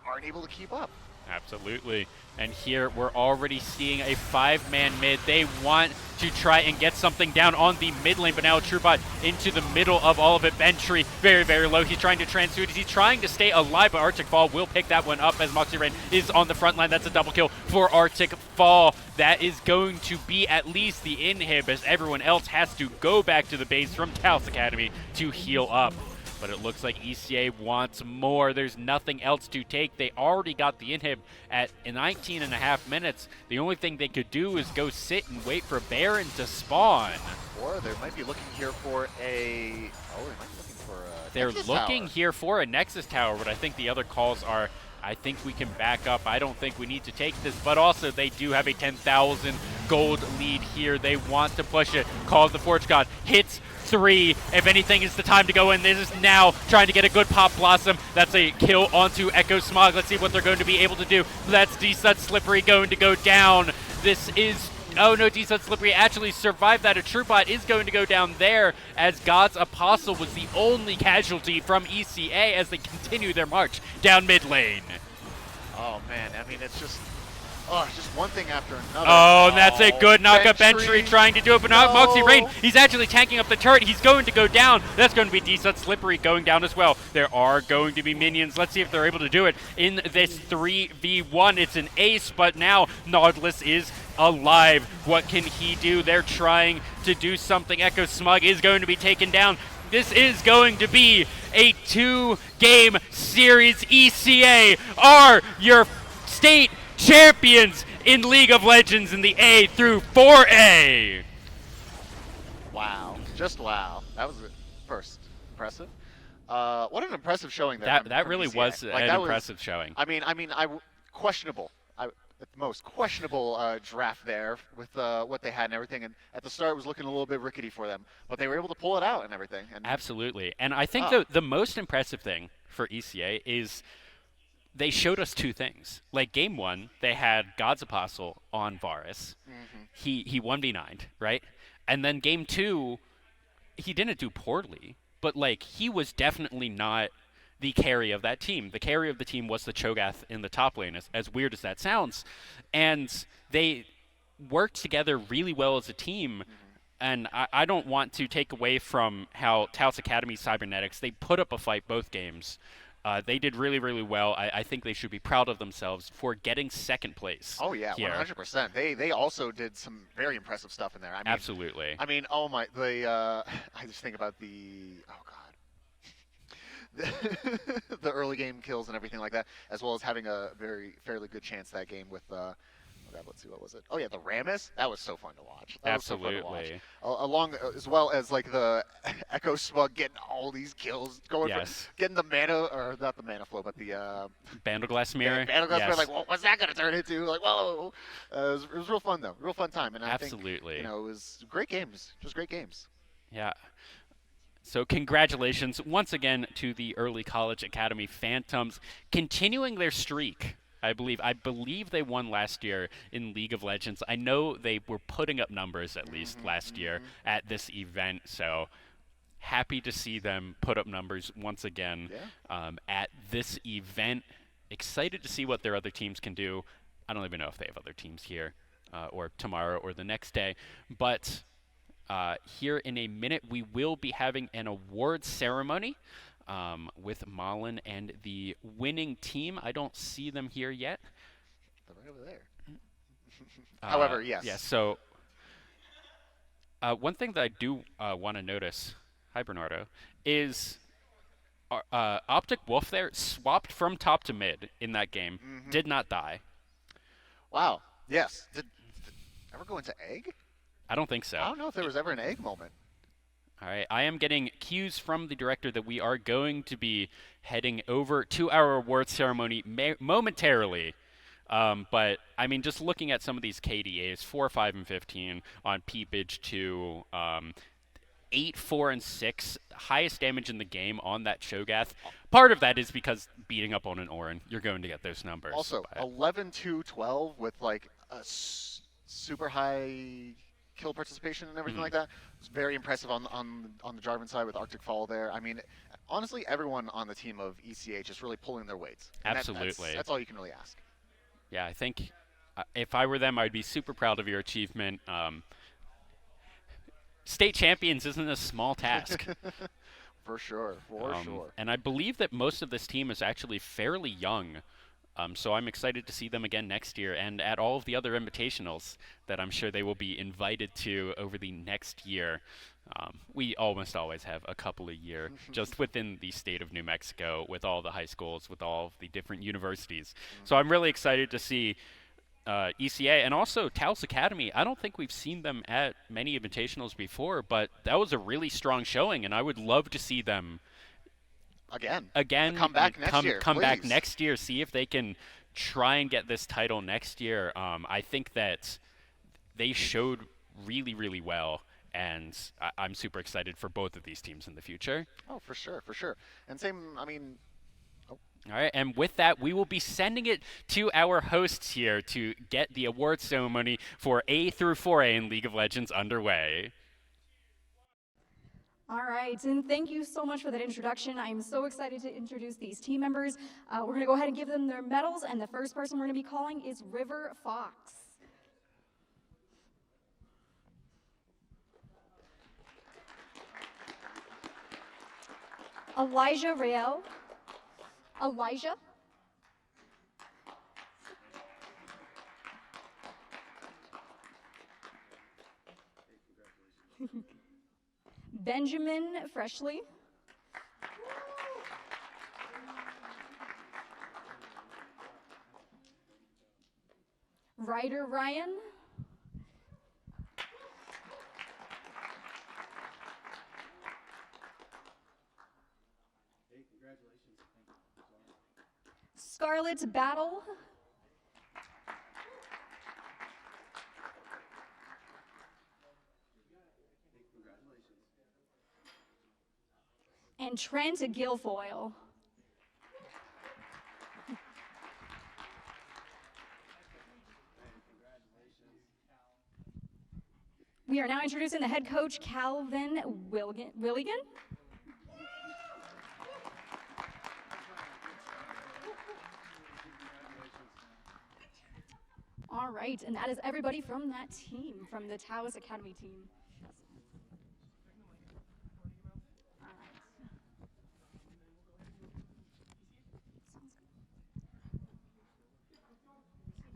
aren't able to keep up. Absolutely. And here we're already seeing a 5-man mid. They want to try and get something down on the mid lane, but now TrueBot into the middle of all of it. Bentry very, very low. He's trying to transsuit. He's trying to stay alive, but Arctic Fall will pick that one up as Moxie Rain is on the front line. That's a double kill for Arctic Fall. That is going to be at least the inhib as everyone else has to go back to the base from Taos Academy to heal up. But it looks like ECA wants more. There's nothing else to take. They already got the inhib at 19.5 minutes. The only thing they could do is go sit and wait for Baron to spawn. Or they might be looking here for a... Oh, they might be looking for a They're Nexus looking tower. here for a Nexus Tower, but I think the other calls are, I think we can back up. I don't think we need to take this, but also they do have a 10,000 gold lead here. They want to push it. Call of the Forge God hits 3. If anything, it's the time to go in. This is now trying to get a good Pop Blossom. That's a kill onto Echo Smog. Let's see what they're going to be able to do. That's D-Sud Slippery going to go down. This is... Oh no, D-Sud Slippery actually survived that. A TrueBot is going to go down there as God's Apostle was the only casualty from ECA as they continue their march down mid lane. Oh man, I mean it's just one thing after another. Oh, and that's a good knockup. Bentry Bentry trying to do it, but not Moxie Rain. He's actually tanking up the turret. He's going to go down. That's going to be D-Sud Slippery going down as well. There are going to be minions. Let's see if they're able to do it in this 3v1. It's an ace, but now Nautilus is alive. What can he do? They're trying to do something. Echo Smug is going to be taken down. This is going to be a 2-game series. ECA are your state champions in League of Legends in the A through 4A. Wow, just wow. That was first impressive. What an impressive showing there. That from really ECA. was Like, an that impressive showing. I mean, questionable. At the most questionable draft there with what they had and everything. And at the start, it was looking a little bit rickety for them, but they were able to pull it out and everything. And Absolutely. And I think the most impressive thing for ECA is they showed us two things. Like game 1, they had God's Apostle on Varus. He 1v9'd, right? And then game 2, he didn't do poorly, but like he was definitely not the carry of that team. The carry of the team was the Cho'Gath in the top lane, as weird as that sounds. And they worked together really well as a team. And I don't want to take away from how Taos Academy Cybernetics, they put up a fight both games. They did really, really well. I think they should be proud of themselves for getting second place. Oh yeah, here. 100%. They also did some very impressive stuff in there. I mean, Absolutely. I mean, oh my, I just think about the the early game kills and everything like that, as well as having a fairly good chance that game with let's see, what was it? Oh yeah, the Rammus. That was so fun to watch. That Absolutely. was so fun to watch. Along as well as like the Echo Smug getting all these kills, going for getting the mana, or not the mana flow, but the Bandleglass Mirror. Bandleglass Mirror. Like, what's that gonna turn into? Like, whoa! It was real fun though, real fun time, and I think it was great games, just great games. Yeah. So congratulations once again to the Early College Academy Phantoms, continuing their streak. I believe they won last year in League of Legends. I know they were putting up numbers at least last year at this event, so happy to see them put up numbers once again at this event. Excited to see what their other teams can do. I don't even know if they have other teams here. or tomorrow or the next day. But here in a minute, we will be having an awards ceremony with Malin and the winning team. I don't see them here yet. They're right over there. However, yes. Yeah, so one thing that I do want to notice, hi Bernardo, is Optic Wolf there swapped from top to mid in that game. Did not die. Wow. Yes. Did ever go into egg? I don't think so. I don't know if there was ever an egg moment. All right, I am getting cues from the director that we are going to be heading over to our awards ceremony momentarily. But, I mean, just looking at some of these KDAs, 4, 5, and 15 on Peepage 2, 8, 4, and 6, highest damage in the game on that Cho'Gath. Part of that is because beating up on an Orin, you're going to get those numbers. Also, 11, 2, 12 with, like, a super high kill participation and everything like that. It's very impressive on the Jarvan side with Arctic Fall there. I mean, honestly, everyone on the team of ECH is really pulling their weights. Absolutely. That's all you can really ask. Yeah, I think if I were them, I'd be super proud of your achievement. State champions isn't a small task. For sure, for sure. And I believe that most of this team is actually fairly young. So I'm excited to see them again next year and at all of the other invitationals that I'm sure they will be invited to over the next year. We almost always have a couple a year just within the state of New Mexico with all the high schools, with all of the different universities. So I'm really excited to see ECA and also Taos Academy. I don't think we've seen them at many invitationals before, but that was a really strong showing, and I would love to see them Again, come back next year. Come back next year. See if they can try and get this title next year. I think that they showed really, really well, and I'm super excited for both of these teams in the future. Oh, for sure, for sure. And same, I mean. All right, and with that, we will be sending it to our hosts here to get the award ceremony for A through 4A in League of Legends underway. All right, and thank you so much for that introduction. I am so excited to introduce these team members. We're going to go ahead and give them their medals, and the first person we're going to be calling is River Fox. Elijah Rael. Elijah. Benjamin Freshly. Ryder Ryan. Hey, congratulations. Scarlet Battle. And Trent Guilfoyle. We are now introducing the head coach, Calvin Willigan. All right, and that is everybody from that team, from the Taos Academy team.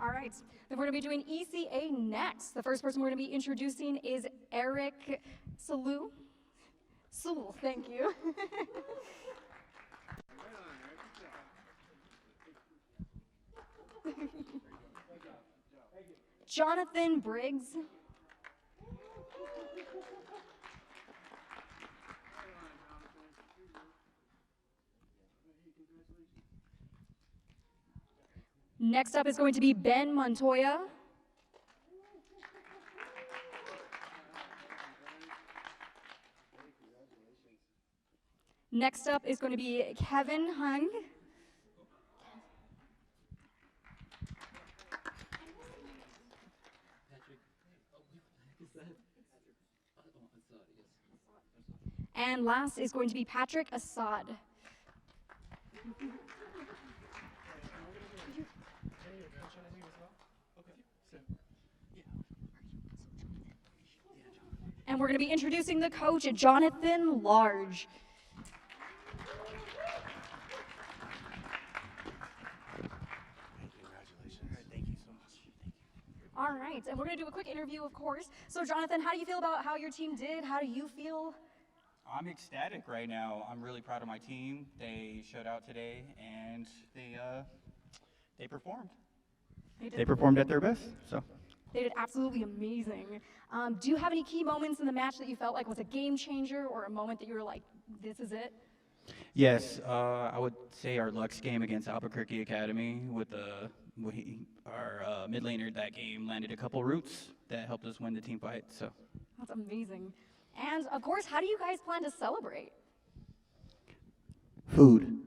All right, then we're going to be doing ECA next. The first person we're going to be introducing is Eric Sewell, thank you. Jonathan Briggs. Next up is going to be Ben Montoya. Next up is going to be Kevin Hung. And last is going to be Patrick Assad. we're going to be introducing the coach, Jonathan Large. All right, and we're going to do a quick interview, of course. So, Jonathan, how do you feel about how your team did? How do you feel? I'm ecstatic right now. I'm really proud of my team. They showed out today, and they performed. They performed at their best. So. They did absolutely amazing. Do you have any key moments in the match that you felt like was a game changer, or a moment that you were like, "This is it"? Yes, I would say our Lux game against Albuquerque Academy with our mid laner that game landed a couple roots that helped us win the team fight. So That's amazing. And of course, how do you guys plan to celebrate? food.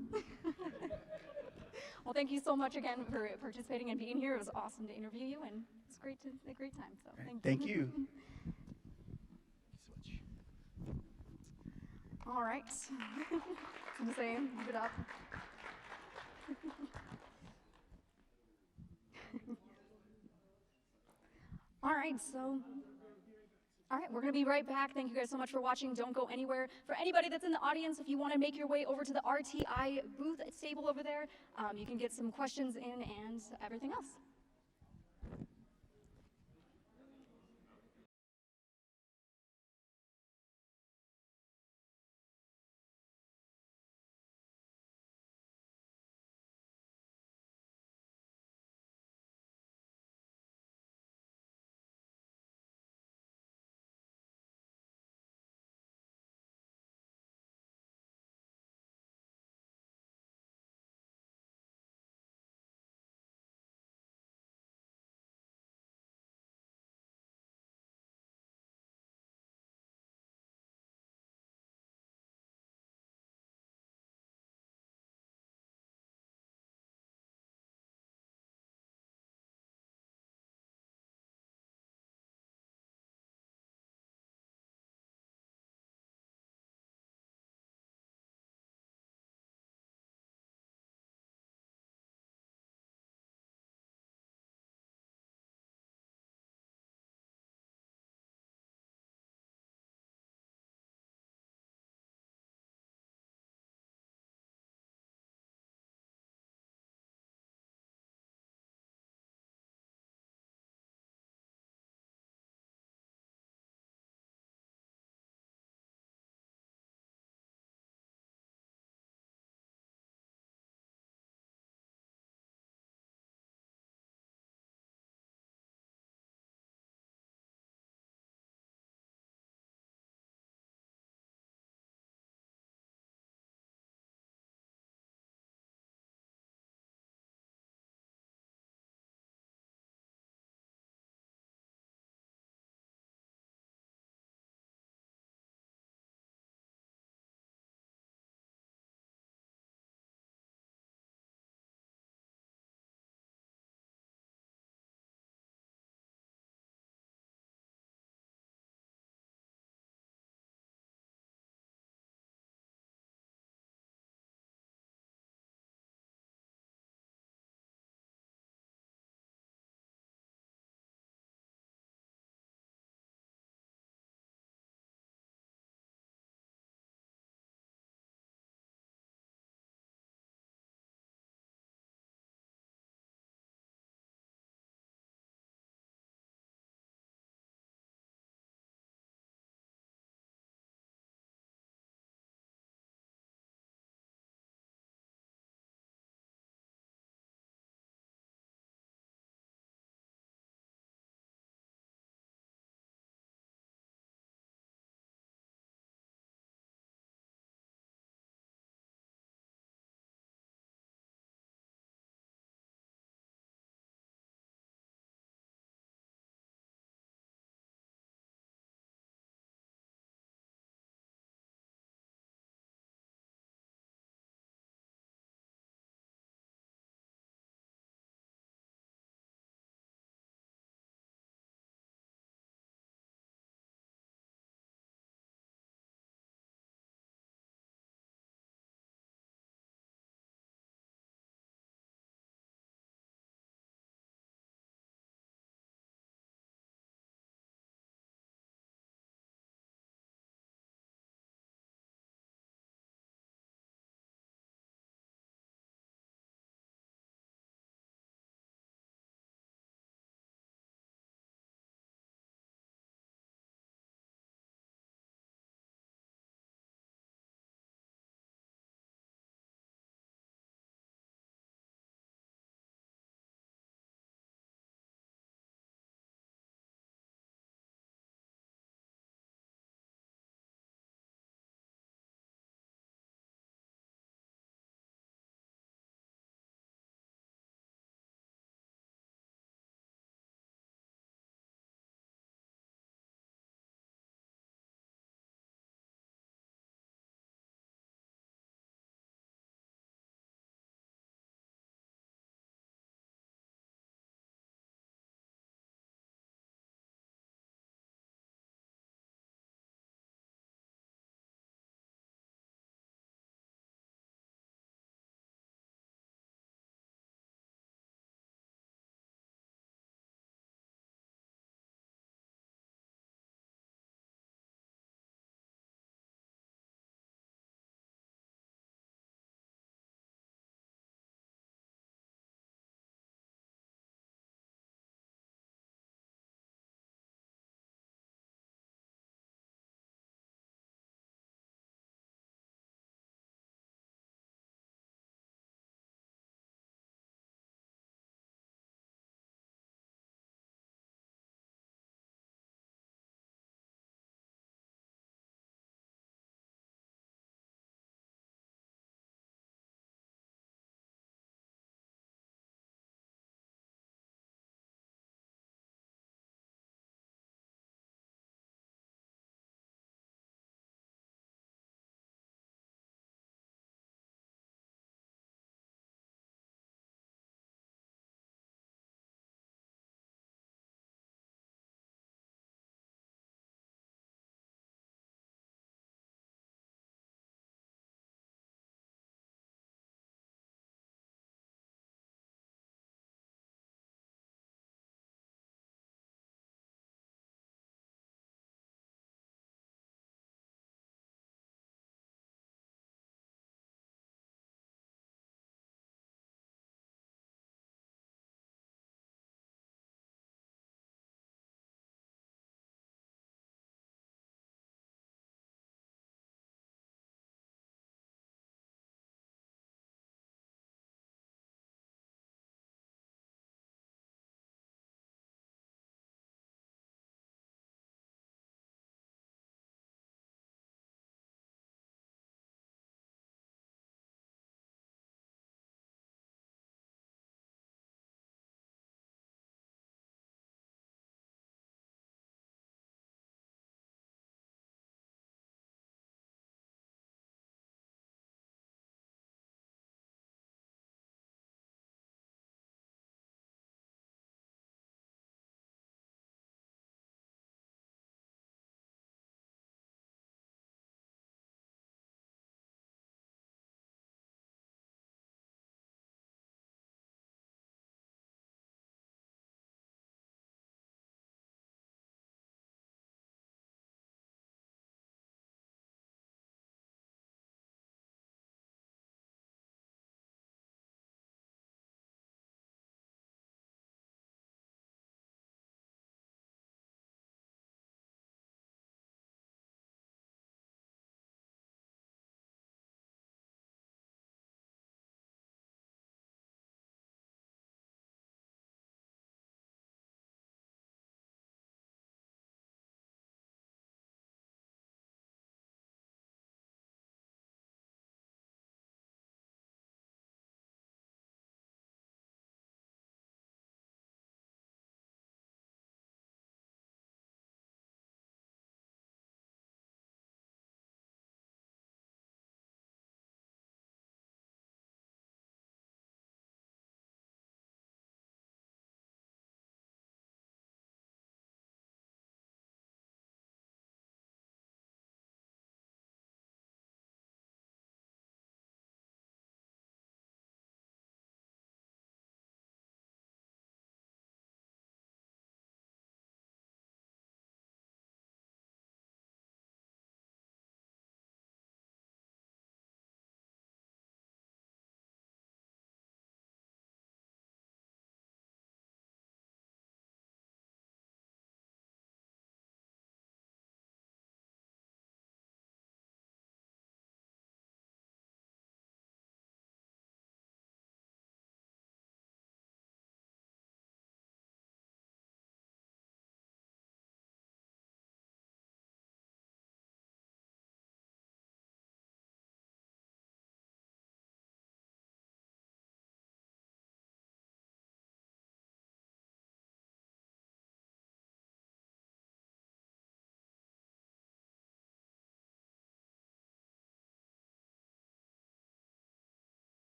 Well, thank you so much again for participating and being here. It was awesome to interview you, and it's a great time. So Thank you. All right. I'm just saying, keep it up. All right, we're going to be right back. Thank you guys so much for watching. Don't go anywhere. For anybody that's in the audience, if you want to make your way over to the RTI booth table over there, you can get some questions in and everything else.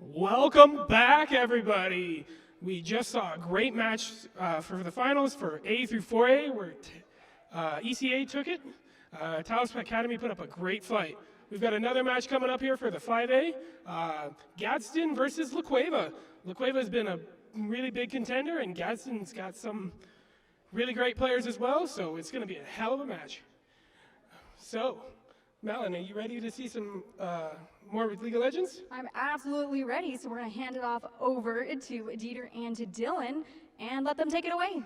Welcome back, everybody. We just saw a great match for the finals for A through 4A, where ECA took it. Taos Academy put up a great fight. We've got another match coming up here for the 5A. Gadsden versus La Cueva. La Cueva has been a really big contender, and Gadsden's got some really great players as well, so it's going to be a hell of a match. So, Malin, are you ready to see some more with League of Legends? I'm absolutely ready, so we're going to hand it off over to Dieter and to Dylan and let them take it away.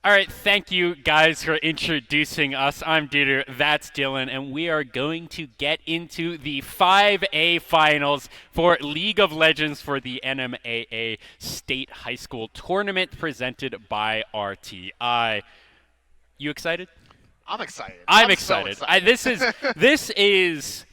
All right, thank you guys for introducing us. I'm Dieter, that's Dylan, and we are going to get into the 5A finals for League of Legends for the NMAA State High School Tournament presented by RTI. You excited? I'm excited. I'm so excited. excited. This is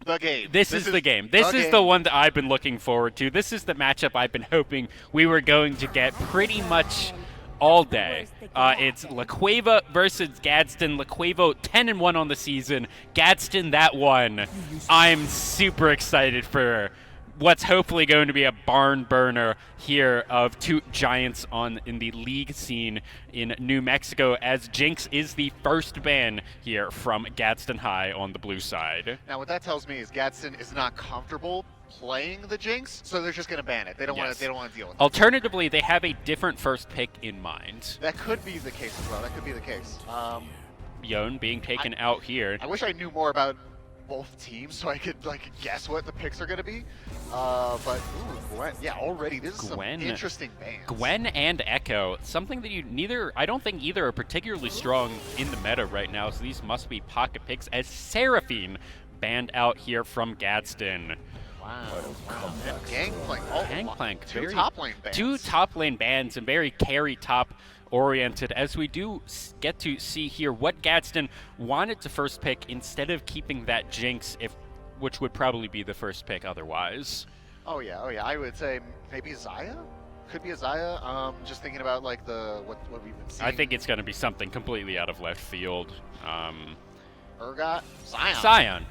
the game. This is the game. This is the one that I've been looking forward to. This is the matchup I've been hoping we were going to get pretty much all day. It's La Cueva versus Gadsden. La Cueva 10-1 on the season. Gadsden that one. I'm super excited for what's hopefully going to be a barn burner here of two giants in the league scene in New Mexico, as Jinx is the first ban here from Gadsden High on the blue side. Now what that tells me is Gadsden is not comfortable playing the Jinx, so they're just going to ban it. They don't want to. They don't want to deal with it. Alternatively, they have a different first pick in mind. That could be the case as well. That could be the case. Yon being taken out here. I wish I knew more about both teams so I could guess what the picks are going to be. But ooh, Gwen, yeah, already this is some interesting bans. Gwen and Echo, something that I don't think either are particularly strong in the meta right now. So these must be pocket picks, as Seraphine banned out here from Gadsden. Wow. And Gangplank. Oh, Gangplank. Two top lane bans. Two top lane bans and very carry top oriented, as we do get to see here what Gadsden wanted to first pick instead of keeping that Jinx, which would probably be the first pick otherwise. Oh yeah. I would say maybe Zaya. Could be a Zaya. Just thinking about what we've been seeing. I think it's going to be something completely out of left field. Urgot? Sion.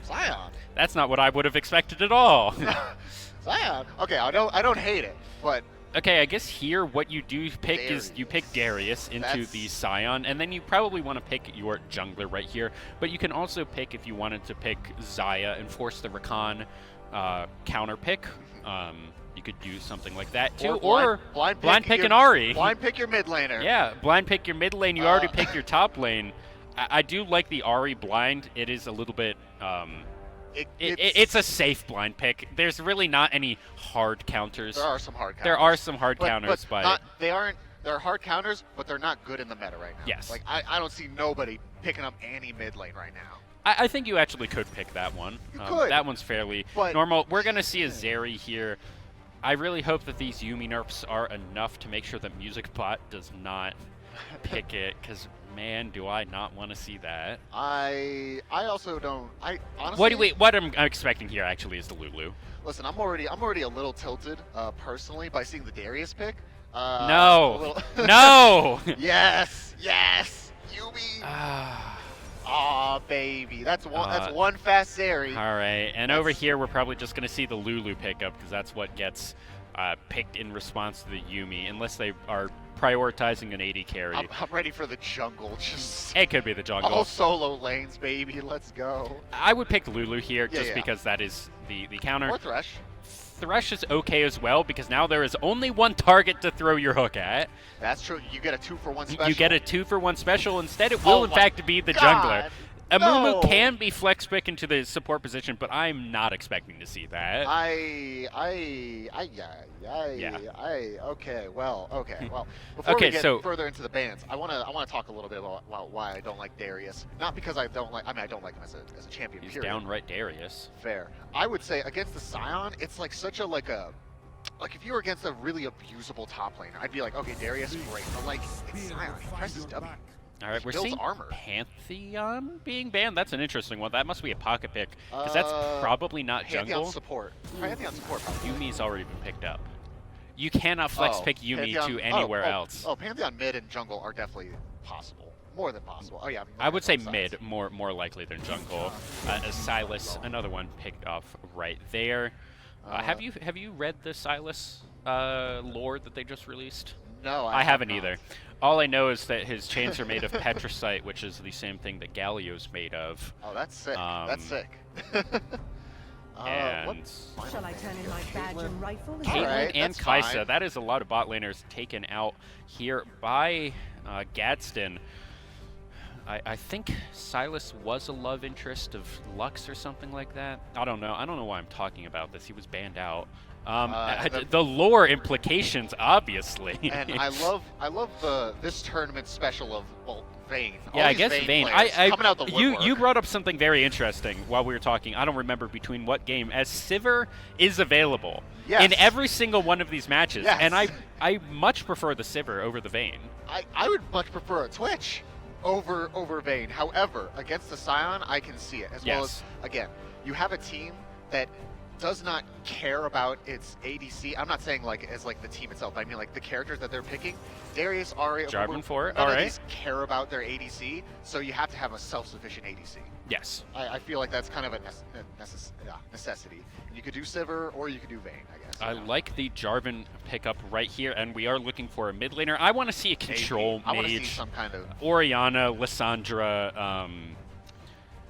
That's not what I would have expected at all. Sion. Okay, I don't hate it, but okay, I guess here what you do pick is you pick Darius into the Sion, and then you probably want to pick your jungler right here. But you can also pick, if you wanted to pick Zaya and force the Rakan counter pick. You could do something like that too, or blind pick an Ahri. Blind pick your mid laner. Yeah, blind pick your mid lane. You already picked your top lane. I do like the Ahri blind. It is a little bit. It's a safe blind pick. There's really not any hard counters. There are some hard counters. There are some hard counters, but they're hard counters, but they're not good in the meta right now. Yes. I don't see nobody picking up any mid lane right now. I think you actually could pick that one. You could. That one's fairly normal. We're going to see a Zeri here. I really hope that these Yuumi nerfs are enough to make sure that MusicBot does not pick it, because man, do I not want to see that. I also don't. I honestly. What I'm expecting here actually is the Lulu. Listen, I'm already a little tilted personally by seeing the Darius pick. No. No. Yes. Yuumi. Aw, baby. That's one fast Zeri. All right, and over here we're probably just going to see the Lulu pickup, because that's what gets picked in response to the Yuumi, unless they are prioritizing an AD carry. I'm ready for the jungle. It could be the jungle. All solo lanes, baby. Let's go. I would pick Lulu here because that is the counter. Or Thresh. Thresh is okay as well, because now there is only one target to throw your hook at. That's true. You get a 2-for-1 special. You get a 2-for-1 special. Instead, it will in fact be the jungler. Amumu can be flex pick into the support position, but I'm not expecting to see that. Okay. Well. Before we get further into the bans, I want to talk a little bit about why I don't like Darius. Not because I don't like. I mean, I don't like him as a champion. He's downright Darius. Fair. I would say against the Sion, it's like such a like if you were against a really abusable top laner, I'd be like, okay, Darius, great. But it's Sion. He presses W. All right, we're seeing Pantheon being banned. That's an interesting one. That must be a pocket pick, because that's probably not jungle. Pantheon support. Pantheon support. Yuumi's already been picked up. You cannot flex Oh, pick Yuumi Pantheon- to anywhere oh, else. Oh, Pantheon mid and jungle are definitely possible. More than possible. Oh yeah. I would say mid more likely than jungle. Silas, another one picked off right there. Have you read the Silas lore that they just released? No, I haven't either. All I know is that his chains are made of petricite, which is the same thing that Galio's made of. Oh, that's sick. That's sick. And Shall I turn in my badge and rifle? Caitlyn and Kaisa, that is a lot of bot laners taken out here by Gadsden. I think Silas was a love interest of Lux or something like that. I don't know. I don't know why I'm talking about this. He was banned out. The lore implications, obviously. And I love this tournament special of Vayne. Yeah, I guess Vayne. Coming out the woodwork. You brought up something very interesting while we were talking. I don't remember between what game. As Sivir is available in every single one of these matches, and I much prefer the Sivir over the Vayne. I would much prefer a Twitch over Vayne. However, against the Scion, I can see it. As well as, again, you have a team that does not care about its ADC. I'm not saying as the team itself. I mean the characters that they're picking. Darius, Ahri, Jarvan for it. None All of right. these care about their ADC, so you have to have a self-sufficient ADC. Yes. I feel like that's kind of a necessity. And you could do Sivir or you could do Vayne, I guess. I like the Jarvan pickup right here, and we are looking for a mid laner. I want to see a control mage. I want to see some kind of Orianna, Lissandra.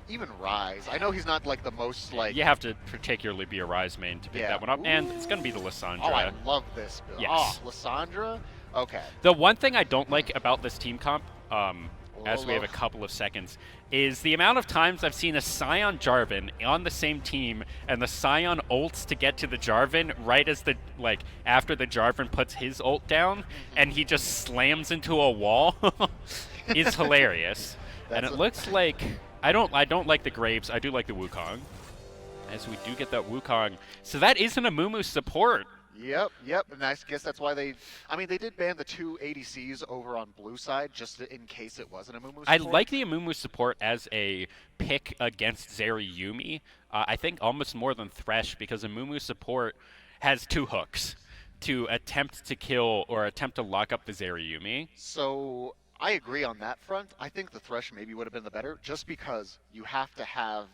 Even Ryze. I know he's not the most You have to particularly be a Ryze main to pick that one up, and it's going to be the Lissandra. Oh, I love this build. Yes. Oh, Lissandra? Okay. The one thing I don't like about this team comp, as we have a couple of seconds, is the amount of times I've seen a Scion Jarvan on the same team, and the Scion ults to get to the Jarvan right as after the Jarvan puts his ult down, and he just slams into a wall. Is hilarious. And it looks like I don't like the Graves. I do like the Wukong, as we do get that Wukong. So that is an Amumu support. Yep. And I guess that's why they did ban the 2 ADCs over on blue side just in case it wasn't a Amumu support. I like the Amumu support as a pick against Zeri Yuumi. I think almost more than Thresh, because Amumu support has 2 hooks to attempt to kill or attempt to lock up the Zeri Yuumi. So I agree on that front. I think the Thresh maybe would have been the better, just because you have to have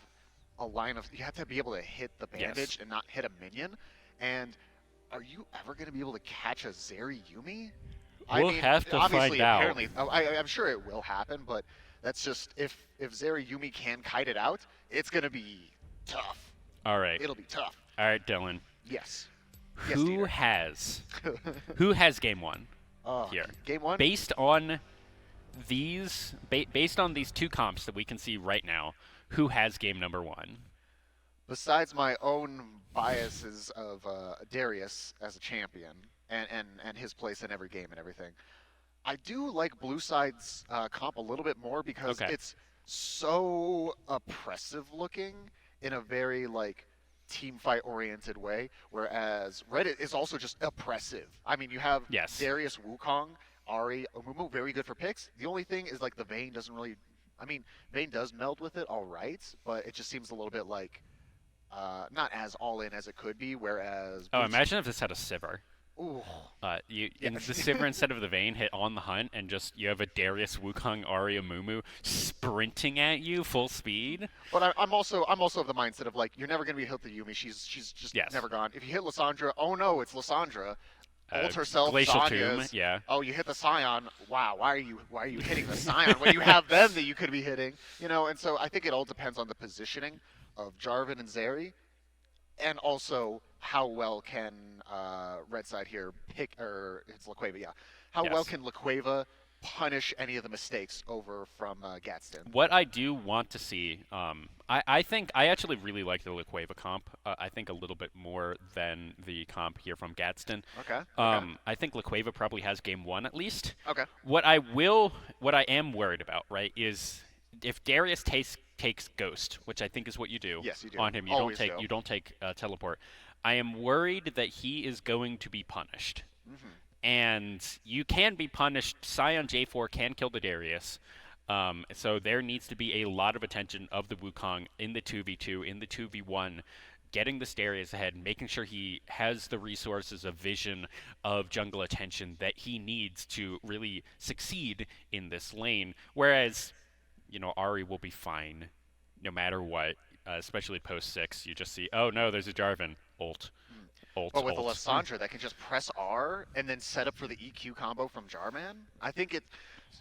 a line of, you have to be able to hit the bandage and not hit a minion. And are you ever going to be able to catch a Zeri Yuumi? We'll have to find out. Apparently, I'm sure it will happen, but that's just, if Zeri Yuumi can kite it out, it's going to be tough. All right. It'll be tough. All right, Dylan. Yes. Who has game 1 here? Game 1? Based on these 2 comps that we can see right now, who has game number 1? Besides my own biases of Darius as a champion and his place in every game and everything, I do like Blue Side's comp a little bit more because it's so oppressive looking in a very team fight oriented way, whereas Red is also just oppressive. I mean, you have Darius, Wukong, Ahri, Amumu, very good for picks. The only thing is the Vayne doesn't really, Vayne does meld with it all right, but it just seems a little bit not as all in as it could be, whereas... Oh, imagine if this had a Sivir. Ooh. The Sivir instead of the Vayne hit on the hunt, and just you have a Darius, Wukong, Ahri, Amumu sprinting at you full speed. But I'm also of the mindset of you're never gonna be hit the Yuumi. She's just never gone. If you hit Lissandra, oh no, it's Lissandra. Ult herself, Glacial Zanya's. Tomb, yeah. Oh, you hit the Scion. Wow, why are you hitting the Scion when you have them that you could be hitting? And so I think it all depends on the positioning of Jarvan and Zeri, and also how well can Red Side here pick, or it's Laqueva, yeah. How well can Laqueva punish any of the mistakes over from Gadsden? What I do want to see, I think I actually really like the Laqueva comp. I think a little bit more than the comp here from Gadsden. Okay. I think Laqueva probably has game 1 at least. Okay. What I am worried about, right, is if Darius takes Ghost, which I think is what you do. Yes, you do. On him. You don't take Teleport. I am worried that he is going to be punished. Mm-hmm. And you can be punished. Scion J4 can kill the Darius. So there needs to be a lot of attention of the Wukong in the 2v2, in the 2v1, getting this Darius ahead, making sure he has the resources of vision, of jungle attention that he needs to really succeed in this lane. Whereas, Ari will be fine no matter what, especially post 6. You just see, oh no, there's a Jarvan. Ult. But with a Lissandra that can just press R and then set up for the EQ combo from Jarman, I think it.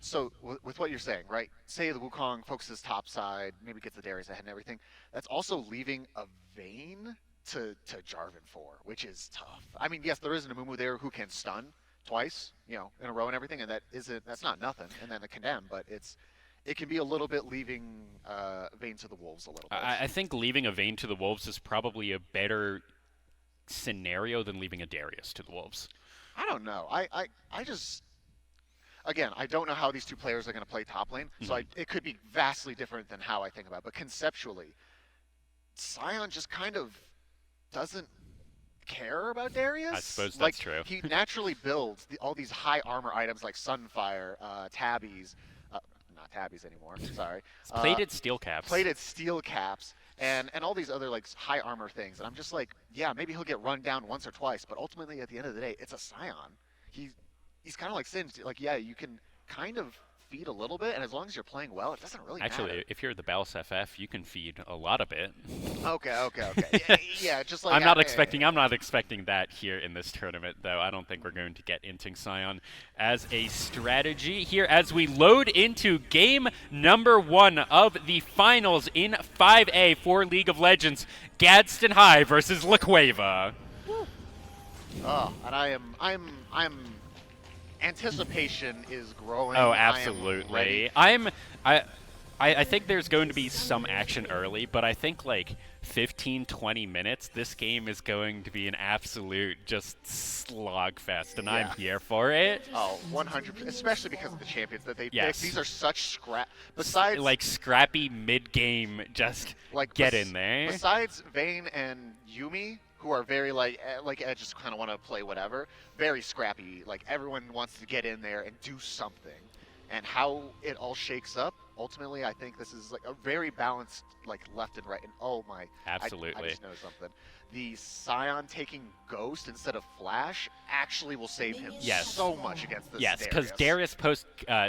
So with what you're saying, right? Say the Wukong focuses top side, maybe gets the Darius ahead and everything. That's also leaving a Vayne to Jarvan for, which is tough. I mean, yes, there is an Amumu there who can stun twice, in a row and everything, and that's not nothing. And then a Condemn, but it can be a little bit leaving Vayne to the Wolves a little bit. I think leaving a Vayne to the Wolves is probably a better scenario than leaving a Darius to the Wolves. I don't know. I just. Again, I don't know how these two players are going to play top lane, so it could be vastly different than how I think about it. But conceptually, Sion just kind of doesn't care about Darius. I suppose that's true. He naturally builds all these high armor items like Sunfire, Tabbies, not Tabbies anymore, sorry. Plated steel caps. Plated steel caps. And all these other high armor things. And I'm just like, yeah, maybe he'll get run down once or twice, but ultimately at the end of the day, it's a Sion. He's kind of like Singed. Yeah, you can kind of feed a little bit, and as long as you're playing well, it doesn't really matter. Actually, if you're the Ballas FF, you can feed a lot of it. Okay. yeah, just like I'm not expecting that here in this tournament, though. I don't think we're going to get into Sion as a strategy here as we load into game number 1 of the finals in 5A for League of Legends. Gadsden High versus La Cueva. Oh, and I'm anticipation is growing. Oh, absolutely. I think there's going to be some action early, but I think 15-20 minutes, this game is going to be an absolute just slog fest, and I'm here for it. Oh, 100%, especially because of the champions that they picked. These are such besides scrappy mid-game, just get in there. Besides Vayne and Yuumi, who are very I just kind of want to play whatever, very scrappy. Everyone wants to get in there and do something. And how it all shakes up, ultimately, I think this is a very balanced, left and right. And oh my, absolutely, I just know something. The Sion taking Ghost instead of Flash actually will save him so much against this. Yes, because Darius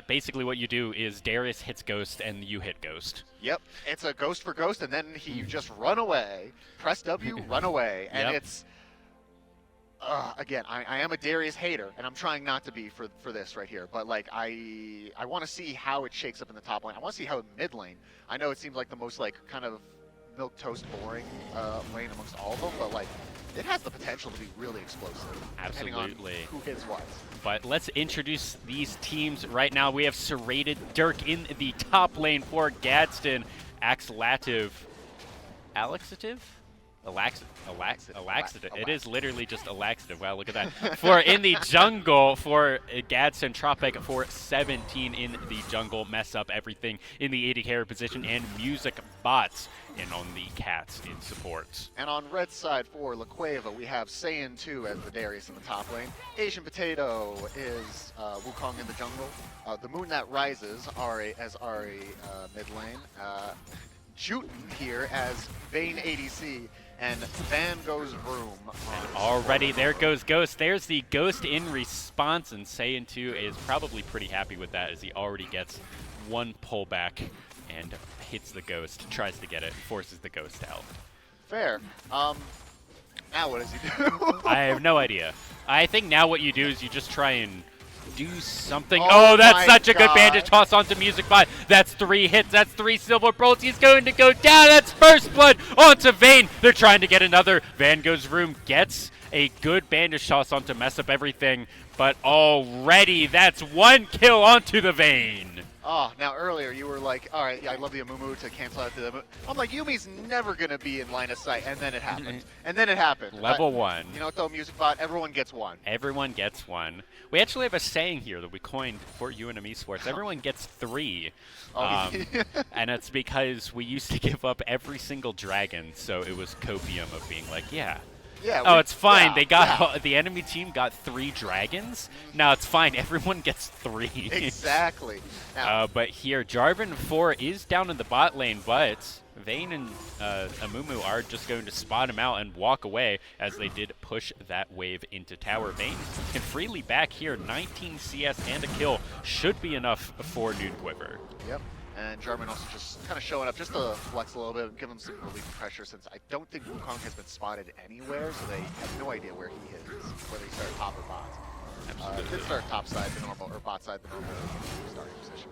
basically what you do is Darius hits Ghost and you hit Ghost. Yep, it's a Ghost for Ghost, and then you just run away, press W, run away, and it's. Again, I am a Darius hater, and I'm trying not to be for this right here. But I want to see how it shakes up in the top lane. I want to see how in mid lane. I know it seems like the most kind of milquetoast boring lane amongst all of them, but it has the potential to be really explosive. Absolutely. Depending on who hits what. But let's introduce these teams right now. We have Serrated Dirk in the top lane for Gadsden. Axlative. Alaxative? Laxative. It is literally just a laxative. Wow, look at that. For in the jungle for Gadsden, Tropic for 17 in the jungle. Mess up everything in the AD carry position, and Music Bots in on the Cats in support. And on red side for La Cueva, we have Saiyan 2 as the Darius in the top lane. Asian Potato is Wukong in the jungle. The Moon That Rises as Ari mid lane. Juten here as Vayne ADC. And Van goes Vroom. And already there goes Ghost. There's the Ghost in response, and Saiyan 2 is probably pretty happy with that as he already gets one pullback and hits the Ghost, tries to get it, forces the Ghost out. Fair. Now what does he do? I have no idea. I think now what you do is you just try and do something. Oh, that's such a good bandage toss onto Music Bot. That's 3 hits. That's 3 silver bolts. He's going to go down. That's first blood onto Vayne. They're trying to get another. Van goes room, gets a good bandage toss onto mess up everything. But already that's 1 kill onto the Vayne. Oh, now earlier you were like, all right, I love the Amumu to cancel out the. I'm like, Yumi's never going to be in line of sight. And then it happened. Level 1. You know what, though, Music Bot? Everyone gets 1. Everyone gets 1. We actually have a saying here that we coined for UNM Esports. Everyone gets 3. And it's because we used to give up every single dragon. So it was copium of being like, yeah, it's fine. They got the enemy team got 3 dragons. No, it's fine. Everyone gets 3. Exactly. But here, Jarvan 4 is down in the bot lane, but Vayne and Amumu are just going to spot him out and walk away as they did push that wave into tower. Vayne can freely back here. 19 CS and a kill should be enough for Nude Quiver. Yep. And Jarman also just kind of showing up just to flex a little bit and give him some relief pressure, since I don't think Wukong has been spotted anywhere, so they have no idea where he is, whether he started top or bot. Did start top side the normal, or bot side the normal starting position.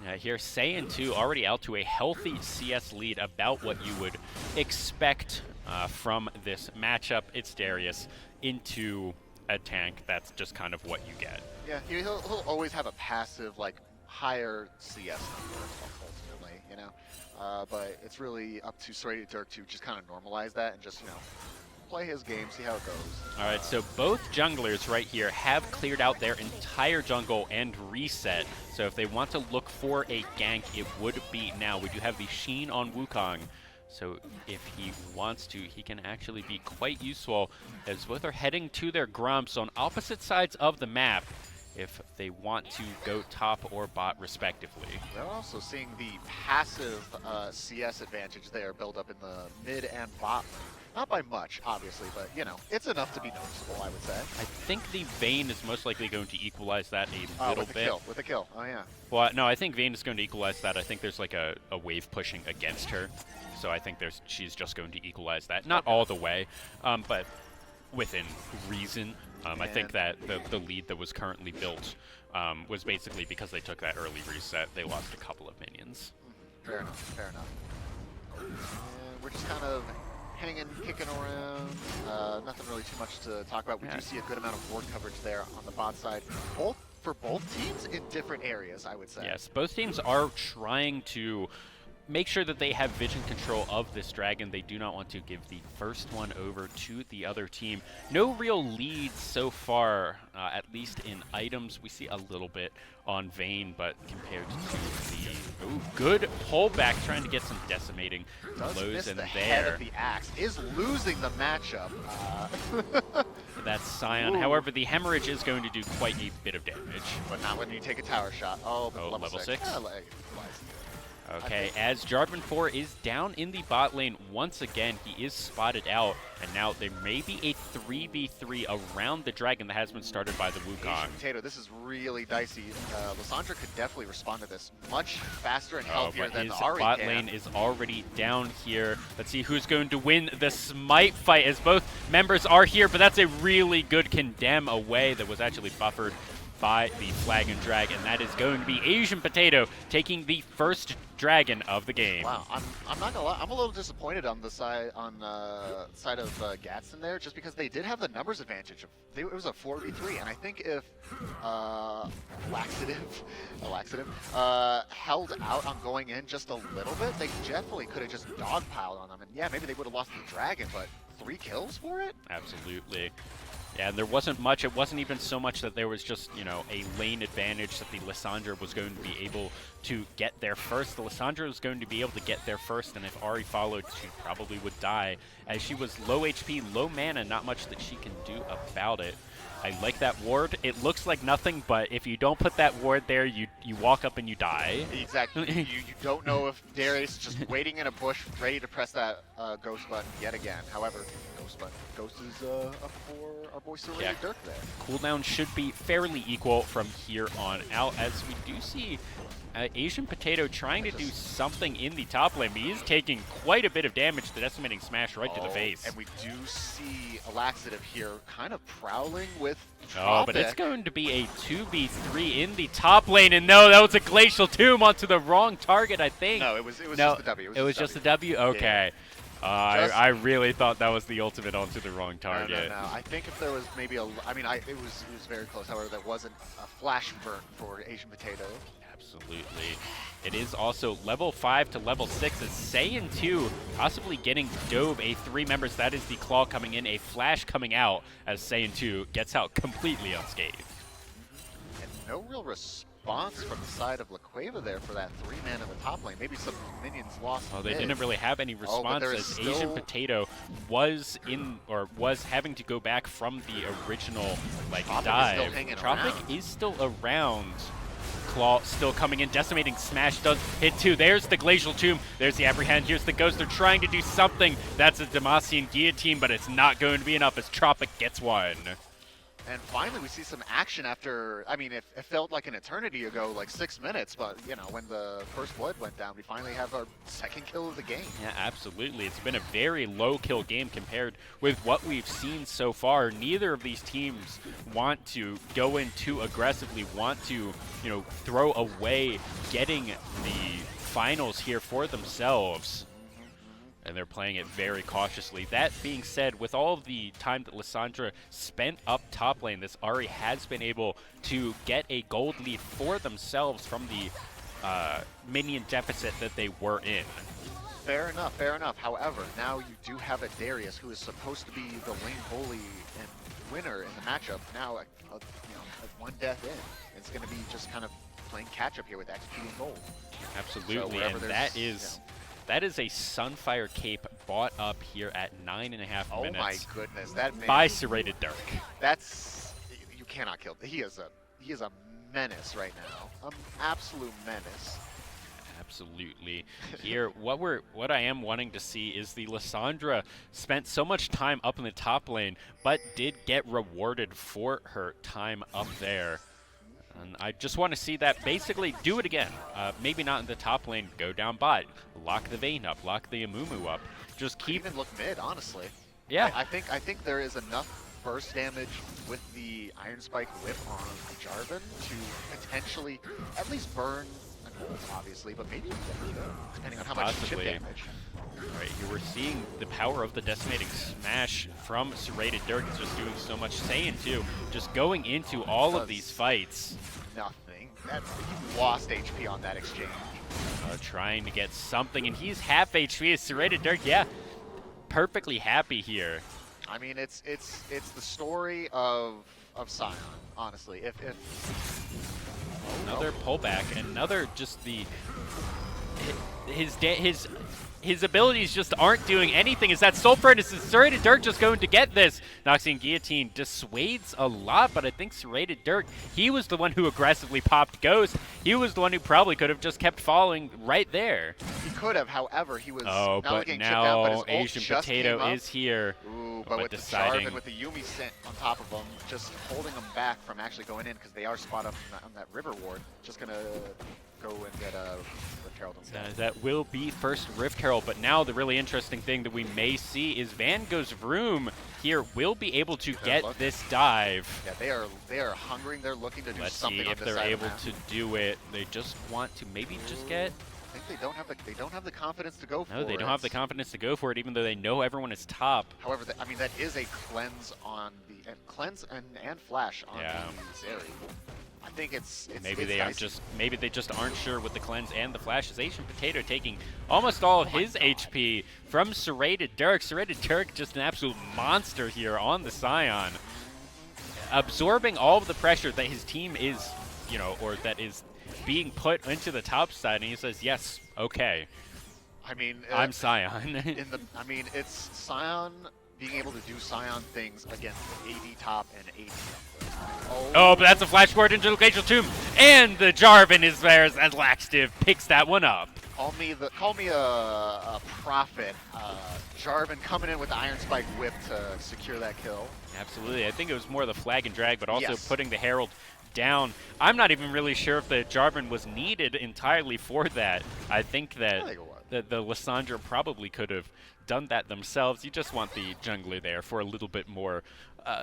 Yeah, here Saiyan 2 already out to a healthy CS lead, about what you would expect from this matchup. It's Darius into a tank. That's just kind of what you get. Yeah, he'll always have a passive, like, higher CS number, ultimately, you know? But it's really up to Serrated Dirk to just kind of normalize that and just, you know, play his game, see how it goes. All right, so both junglers right here have cleared out their entire jungle and reset. So if they want to look for a gank, it would be now. We do have the Sheen on Wukong. So if he wants to, he can actually be quite useful, as both are heading to their grumps on opposite sides of the map if they want to go top or bot respectively. We're also seeing the passive CS advantage there build up in the mid and bot lane. Not by much, obviously, but, you know, it's enough to be noticeable, I would say. I think the Vayne is most likely going to equalize that a little bit. With a kill, oh yeah. Well, no, I think Vayne is going to equalize that. I think there's like a wave pushing against her. So I think she's just going to equalize that. Not all the way, but within reason. I think that the lead that was currently built was basically because they took that early reset. They lost a couple of minions. Fair enough, fair enough. And we're just kind of hanging, kicking around. Nothing really too much to talk about. We do see a good amount of ward coverage there on the bot side, for both teams in different areas, I would say. Yes, both teams are trying to make sure that they have vision control of this dragon. They do not want to give the first one over to the other team. No real leads so far, at least in items. We see a little bit on Vayne, but compared to the good pullback, trying to get some decimating blows in the there. Head of the axe is losing the matchup. That's Scion. However, the hemorrhage is going to do quite a bit of damage. But not when you take a tower shot. Oh, but level 6. Okay, as Jarvan 4 is down in the bot lane once again, he is spotted out, and now there may be a 3v3 around the dragon that has been started by the Wukong. Potato, this is really dicey. Lysandra could definitely respond to this much faster and healthier than Ari bot lane is already down here. Let's see who's going to win the smite fight, as both members are here, but that's a really good condemn away that was actually buffered by the Flag and Drag, and that is going to be Asian Potato taking the first dragon of the game. Wow, I'm not gonna lie, I'm a little disappointed on the side of Gadsden there, just because they did have the numbers advantage. It was a 4v3, and I think if Laxative held out on going in just a little bit, they definitely could have just dogpiled on them, and yeah, maybe they would have lost the dragon, but 3 kills for it? Absolutely. Yeah, and there wasn't much. It wasn't even so much that there was just, you know, a lane advantage that the Lysandra was going to be able to get there first. The Lysandra was going to be able to get there first, and if Ari followed, she probably would die, as she was low HP, low mana, not much that she can do about it. I like that ward. It looks like nothing, but if you don't put that ward there, you walk up and you die. Exactly. you don't know if Darius is just waiting in a bush, ready to press that ghost button yet again. However, Ghost is up for our boy Serrated Dirk there. Cooldown should be fairly equal from here on out, as we do see Asian Potato trying to do something in the top lane. He is taking quite a bit of damage. The Decimating Smash right to the face. And we do see a Laxative here kind of prowling with Tropic. Oh, but it's going to be a 2v3 in the top lane, and no, that was a Glacial Tomb onto the wrong target, I think. No, it was just the W. It was just the W? Okay. Yeah. I really thought that was the ultimate onto the wrong target. No. I think if there was maybe it was very close. However, there wasn't a flash burn for Asian Potato. Absolutely. It is also level 5 to level 6 as Saiyan 2 possibly getting Dove, a 3 members. That is the Claw coming in, a flash coming out as Saiyan 2 gets out completely unscathed. And no real response from the side of La Cueva there for that 3-man in the top lane. Maybe some minions lost. Oh, they didn't really have any response, as Asian Potato was having to go back from the original dive. Tropic is still around. Claw still coming in. Decimating Smash does hit 2. There's the Glacial Tomb. There's the Apprehend. Here's the Ghost. They're trying to do something. That's a Demacian Guillotine, but it's not going to be enough as Tropic gets one. And finally, we see some action after, I mean, it felt like an eternity ago, like 6 minutes, but, you know, when the first blood went down, we finally have our second kill of the game. Yeah, absolutely. It's been a very low kill game compared with what we've seen so far. Neither of these teams want to go in too aggressively, want to, you know, throw away getting the finals here for themselves. And they're playing it very cautiously. That being said, with all of the time that Lissandra spent up top lane, this Ahri has been able to get a gold lead for themselves from the minion deficit that they were in. Fair enough, fair enough. However, now you do have a Darius who is supposed to be the lane bully and winner in the matchup. Now, you know, one death in, it's going to be just kind of playing catch-up here with XP and gold. Absolutely, So and that is... That is a Sunfire Cape bought up here at 9.5 minutes. Oh my goodness, that man, by Serrated Dirk. That's, you cannot kill. He is a menace right now, an absolute menace. Absolutely. Here, what I am wanting to see is the Lissandra spent so much time up in the top lane, but did get rewarded for her time up there. And I just want to see that basically do it again. Maybe not in the top lane, go down bot, lock the Vayne up, lock the Amumu up. Just keep... Even look mid, honestly. Yeah. I think there is enough burst damage with the Iron Spike whip on Jarvan to potentially at least burn an ult, obviously, but maybe depending on how much chip damage. All right, here we're seeing the power of the Decimating Smash from Serrated Dirk. It's just doing so much. Saiyan, too, just going into all of these fights. Nothing. He lost HP on that exchange. Trying to get something, and he's half HP. Serrated Dirk, yeah, perfectly happy here. I mean, it's the story of Sion, honestly. If another pullback, another just his abilities just aren't doing anything. Is that Soul Furnace? Is Serrated Dirk just going to get this? Noxian Guillotine dissuades a lot, but I think Serrated Dirk, he was the one who aggressively popped Ghost. He was the one who probably could have just kept following right there. He could have, however, he was now getting chipped down, but his ult Asian just Potato came up. is here. Ooh, but with deciding. the Jarvan, with the Yuumi sent on top of them, just holding them back from actually going in because they are spot up on that river ward. Just gonna go and get a Rift Herald himself. That will be first Rift Herald, but now the really interesting thing that we may see is Van Gogh's Vroom here will be able to get this dive. Yeah, they are hungering. They're looking to do something. Let's see if they're able to do it. They just want to maybe just get... I think they don't have the confidence to go for it. No, they don't have the confidence to go for it, even though they know everyone is top. However, I mean, that is a cleanse on the cleanse and flash on the Zeri. I think it's maybe they just aren't sure with the cleanse and the flash. Is Asian Potato taking almost all of his HP from Serrated Dirk. Serrated Dirk just an absolute monster here on the Scion, absorbing all of the pressure that his team is, you know, or that is being put into the top side, and he says, "Yes, okay." I mean, I'm Scion. I mean, it's Scion being able to do Scion things against AD top and AD jungle. Oh, but that's a flash forward into the Glacial Tomb, and the Jarvan is there as Laxtiv picks that one up. Call me a prophet. Jarvan coming in with the Iron Spike whip to secure that kill. Absolutely, I think it was more the flag and drag, but also putting the Herald down. I'm not even really sure if the Jarvan was needed entirely for that. I think that the Lissandra probably could have done that themselves. You just want the jungler there for a little bit more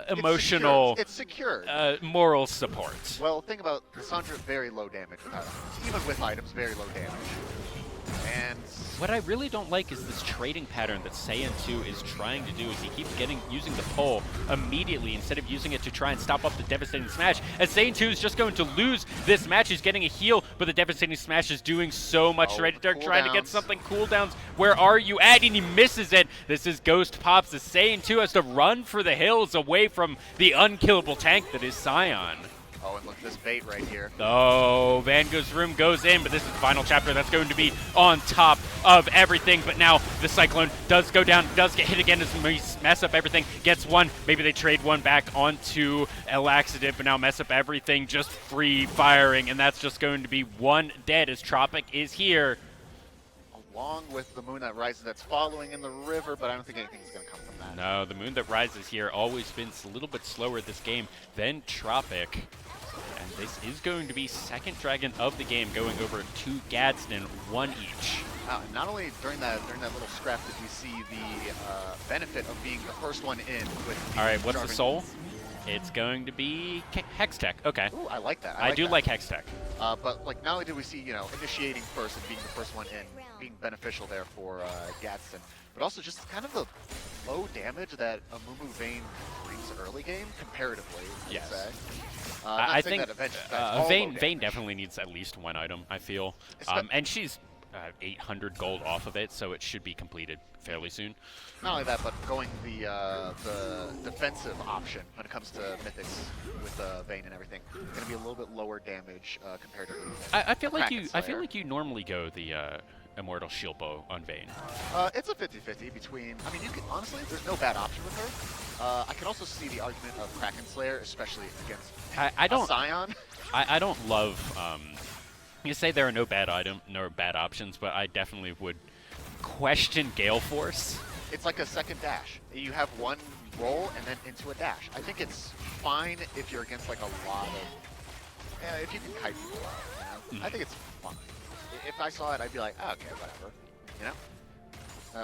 emotional, it's secure. Moral support. Well, think about Lissandra, very low damage without items. Even with items, very low damage. And what I really don't like is this trading pattern that Saiyan 2 is trying to do, is he keeps using the pull immediately instead of using it to try and stop up the Devastating Smash. As Saiyan 2 is just going to lose this match, he's getting a heal, but the Devastating Smash is doing so much. Serrated Dirk trying to get something. Cooldowns, where are you at? And he misses it. This is Ghost Pops as Saiyan 2 has to run for the hills away from the unkillable tank that is Scion. Oh, and look at this bait right here. Oh, Van Gogh's room goes in, but this is the final chapter that's going to be on top of everything. But now the Cyclone does go down, does get hit again as mess up everything, gets one. Maybe they trade one back onto a laxative, but now mess up everything, just free firing, and that's just going to be one dead as Tropic is here. Along with the Moon That Rises that's following in the river, but I don't think anything's going to come from that. No, the Moon That Rises here always been a little bit slower this game than Tropic. And this is going to be second Dragon of the game, going over to Gadsden, one each. Wow, and not only during that little scrap did we see the benefit of being the first one in with. All right, what's the soul? It's going to be Hextech. Okay. Ooh, I like that. I do like Hextech. But like, not only did we see initiating first and being the first one in, being beneficial there for Gadsden, but also just kind of the low damage that a Mumu Vayne brings early game comparatively. Yes. Say. I think Vayne definitely needs at least one item, I feel. And she's 800 gold off of it, so it should be completed fairly soon. Not only that, but going the defensive option when it comes to Mythics with Vayne and everything, going to be a little bit lower damage compared to. I feel like you normally go the Immortal Shield Bow on Vayne. It's a 50-50 between. I mean, you can honestly, there's no bad option with her. I can also see the argument of Kraken Slayer, especially against Scion. I don't love. You say there are no bad options, but I definitely would question Gale Force. It's like a second dash. You have one roll and then into a dash. I think it's fine if you're against like a lot of. If you can kite people out, I think it's fine. If I saw it, I'd be like, oh, okay, whatever,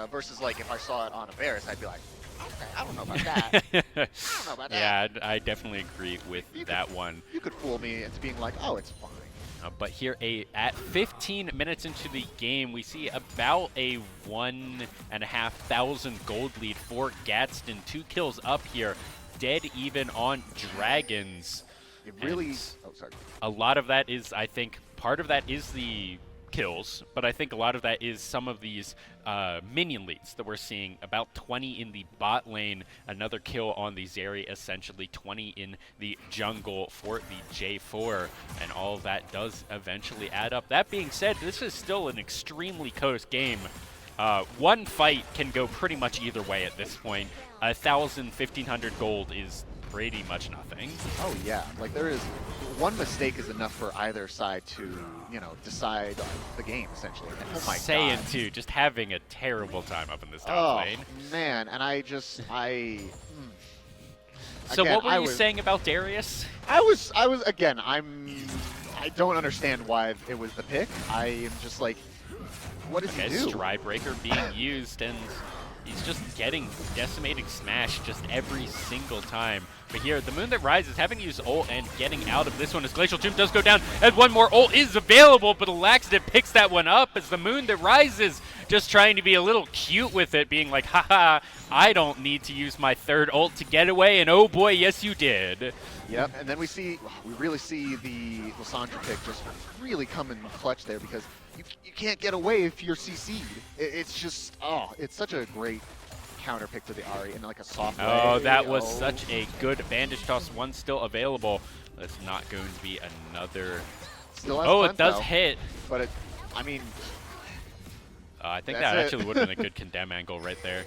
versus like if I saw it on a Varus, I'd be like, okay, I don't know about that. I don't know about that. Yeah, I definitely agree with that one. You could fool me into being like, oh, it's fine. But here, at 15 minutes into the game, we see about a 1,500 gold lead for Gadsden. 2 kills up here, dead even on Dragons. It really. Oh, sorry. A lot of that is, I think, part of that is the kills, but I think a lot of that is some of these minion leads that we're seeing. About 20 in the bot lane, another kill on the Zeri, essentially 20 in the jungle for the J4, and all of that does eventually add up. That being said, this is still an extremely close game. One fight can go pretty much either way at this point. 1,000, 1,500 gold is pretty much nothing. Oh yeah, like there is one mistake is enough for either side to, decide the game essentially. And, oh my Saiyan God. too, just having a terrible time up in this top lane. Oh man, and So again, what were you saying about Darius? I was again. I don't understand why it was the pick. I am just like, what does he do? Stride Breaker being used, and he's just getting decimating smash just every single time. But here, the Moon That Rises, having used ult and getting out of this one as Glacial Tomb does go down, and one more ult is available, but Laxative picks that one up as the Moon That Rises just trying to be a little cute with it, being like, haha, I don't need to use my third ult to get away, and oh boy, yes you did. Yep, and then we really see the Lissandra pick just really come in clutch there, because you can't get away if you're CC'd. It's just, it's such a great counter pick to the Ahri in like a soft way. Oh, that was such a good bandage toss. One still available. That's not going to be another. Still has it does though. hit. But I think that actually would have been a good condemn angle right there.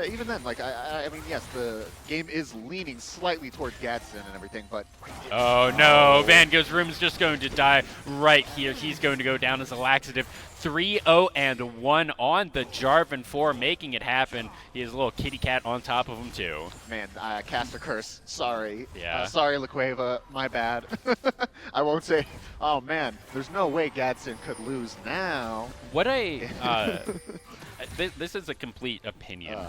Even then, like, I mean, yes, the game is leaning slightly toward Gadsden and everything, but... Oh, no. Van Gogh's room's just going to die right here. He's going to go down as a laxative. 3-0-1 on the Jarvan 4, making it happen. He has a little kitty cat on top of him, too. Man, I cast a curse. Sorry. Yeah. Sorry, Laqueva. My bad. I won't say, oh, man, there's no way Gadsden could lose now. What this is a complete opinion,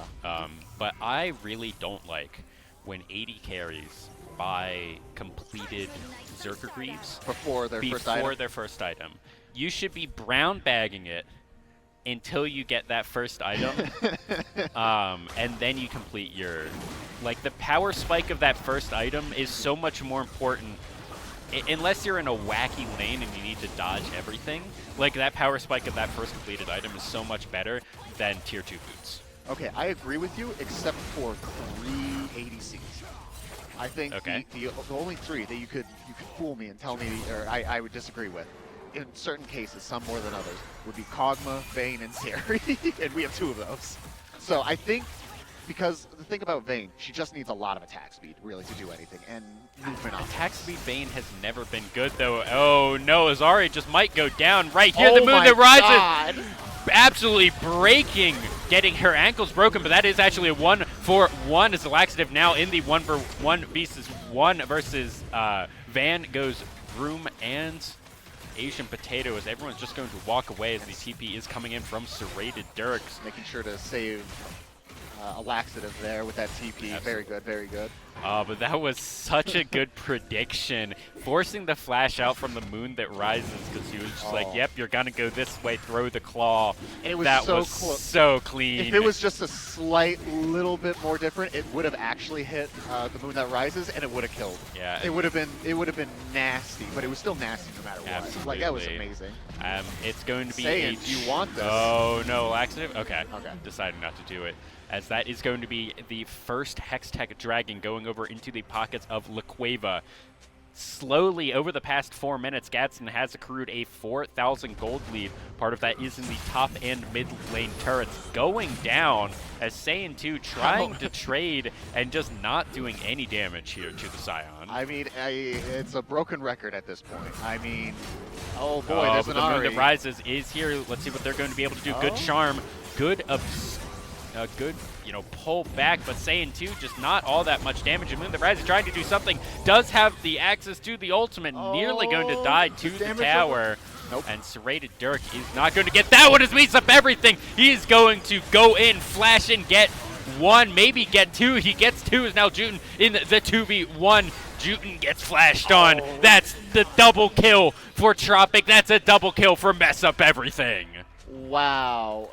but I really don't like when 80 carries buy completed Zerker Greaves before their first item. You should be brown bagging it until you get that first item, and then you complete your... Like, the power spike of that first item is so much more important. Unless you're in a wacky lane and you need to dodge everything, like that power spike of that first completed item is so much better than tier 2 boots. Okay, I agree with you, except for 3 ADCs. I think the only three that you could fool me and tell me, or I would disagree with, in certain cases, some more than others, would be Kog'Maw, Vayne, and Zeri, and we have 2 of those. So I think, because the thing about Vayne, she just needs a lot of attack speed, really, to do anything, and movement on. Attack speed Vayne has never been good, though. Oh, no, Azari just might go down right here. The moon that rises. Absolutely breaking, getting her ankles broken, but that is actually a 1-for-1 as the laxative now in the 1-for-1 versus Van goes Vroom and Asian Potato, as everyone's just going to walk away as the TP is coming in from Serrated Dirks. Making sure to save a laxative there with that TP. Absolutely. Very good, very good. But that was such a good prediction. Forcing the flash out from the moon that rises, because he was just like, yep, you're going to go this way, throw the claw. And it was that so was close. So clean. If it was just a slight little bit more different, it would have actually hit the moon that rises, and it would have killed. Yeah. It would have been nasty, but it was still nasty no matter what. Absolutely. Like, that was amazing. It's going to be Saiyan, do you want this? Oh, no, laxative? Okay. Okay. Decided not to do it. As that is going to be the first Hextech Dragon going over into the pockets of La Cueva. Slowly, over the past 4 minutes, Gadsden has accrued a 4,000 gold lead. Part of that is in the top and mid lane turrets. Going down as Saiyan 2 trying to trade and just not doing any damage here to the Scion. I mean, it's a broken record at this point. I mean, oh boy, there's an the moon Ari. that rises is here. Let's see what they're going to be able to do. Good charm, good good, pull back, but Saiyan 2 just not all that much damage. And Moon that Rises trying to do something, does have the access to the ultimate, nearly going to die to the tower. Nope. And Serrated Dirk is not going to get that one as he meets up everything. He is going to go in, flash in, get 1, maybe get 2. He gets 2 as now Juten in the 2v1. Juten gets flashed on. That's the double kill for Tropic. That's a double kill for Mess Up Everything. Wow.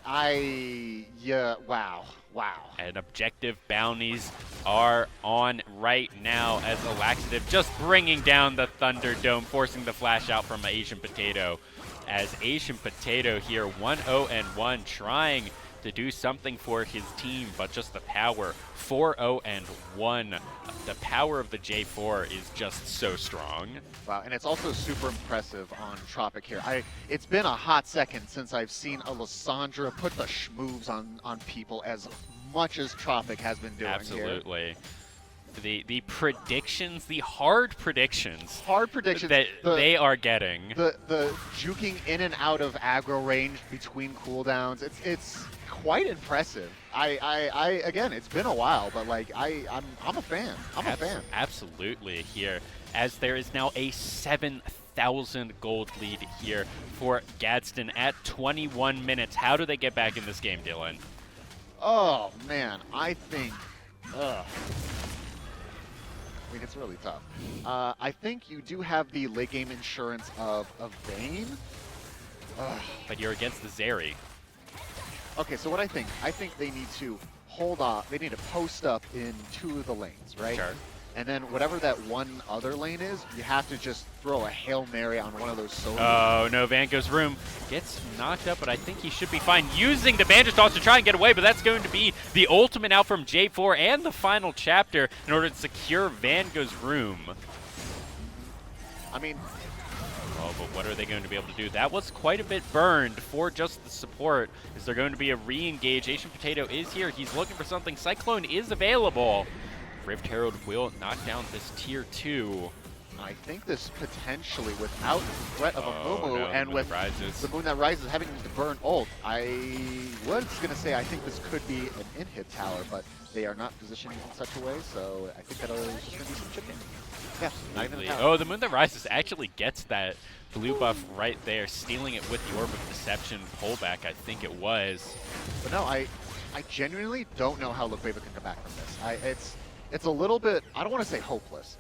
Wow. And objective bounties are on right now as the laxative just bringing down the Thunderdome, forcing the flash out from Asian Potato. As Asian Potato here 1-0-1, trying to do something for his team, but just the power. 4-0-1. The power of the J4 is just so strong. Wow, and it's also super impressive on Tropic here. It's been a hot second since I've seen Alessandra put the schmoves on people as much as Tropic has been doing. Absolutely. Here. The predictions, the hard predictions that they are getting. The juking in and out of aggro range between cooldowns, it's quite impressive. Again, it's been a while, but like I'm a fan. I'm a fan. Absolutely here, as there is now a 7,000 gold lead here for Gadsden at 21 minutes. How do they get back in this game, Dylan? Oh man, I think. I mean, it's really tough. I think you do have the late game insurance of Vayne. But you're against the Zeri. Okay, so what I think they need to hold off. They need to post up in 2 of the lanes, right? Sure. And then whatever that one other lane is, you have to just throw a Hail Mary on one of those solos. Oh, no, Van Gogh's room gets knocked up, but I think he should be fine. Using the Bandage Toss to try and get away, but that's going to be the ultimate out from J4 and the final chapter in order to secure Van Gogh's room. I mean... Oh, but what are they going to be able to do? That was quite a bit burned for just the support. Is there going to be a re-engage? Asian Potato is here. He's looking for something. Cyclone is available. Rift Herald will knock down this tier 2. I think this potentially, without the threat of a Mumu and with the Moon that Rises having to burn ult, I was going to say I think this could be an in-hit tower, but they are not positioning in such a way, so I think that there's just going to be some chipping. Yeah, not even a tower. Oh, the Moon that Rises actually gets that blue buff right there, stealing it with the Orb of Deception pullback, I think it was. But no, I genuinely don't know how Lukweva can come back from this. It's a little bit, I don't want to say hopeless,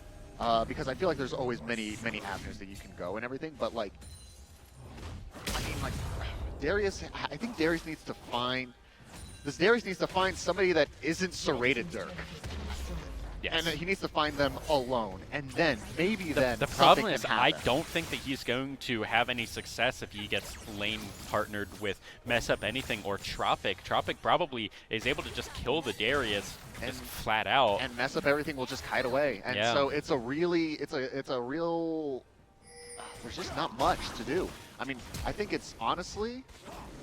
because I feel like there's always many avenues that you can go and everything, but like, I mean, like, Darius, I think Darius needs to find somebody that isn't Serrated Dirk. And he needs to find them alone, and then maybe The problem is I don't think that he's going to have any success if he gets lane partnered with Mess Up Anything or Tropic. Tropic probably is able to just kill the Darius just flat out. And Mess Up Everything will just kite away. And so it's a real there's just not much to do. I mean, I think it's honestly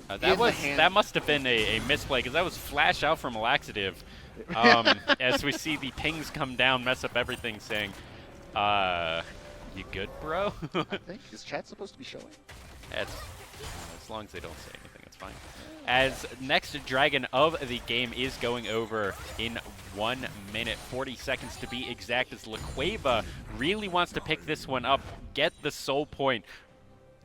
that must have been a misplay, because that was flash out from Laxative. As we see the pings come down, Mess Up Everything saying, you good, bro? I think. Is chat supposed to be showing? As long as they don't say anything, it's fine. As next dragon of the game is going over in 1 minute, 40 seconds to be exact, as LaQueva really wants to pick this one up, get the soul point.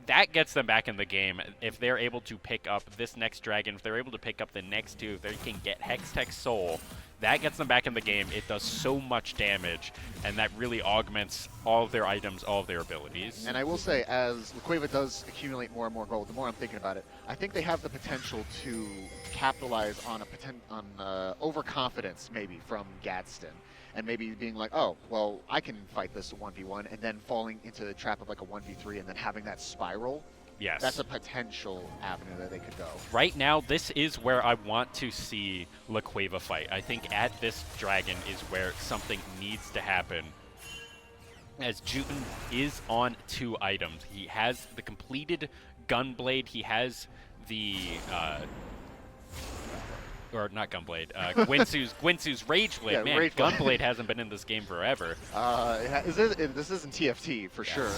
That gets them back in the game if they're able to pick up this next dragon, if they're able to pick up the next two, if they can get Hextech Soul. That gets them back in the game. It does so much damage, and that really augments all of their items, all of their abilities. And I will say, as LaQueva does accumulate more and more gold, the more I'm thinking about it, I think they have the potential to capitalize on overconfidence maybe from Gadsden. And maybe being like, oh, well, I can fight this 1v1, and then falling into the trap of like a 1v3 and then having that spiral. Yes. That's a potential avenue that they could go. Right now, this is where I want to see LaQueva fight. I think at this dragon is where something needs to happen. As Juten is on 2 items. He has the completed Gunblade. He has the... or not Gunblade, Gwinsu's Rage Blade. Yeah, Man, Rage Blade. Gunblade hasn't been in this game forever. This isn't TFT, for sure.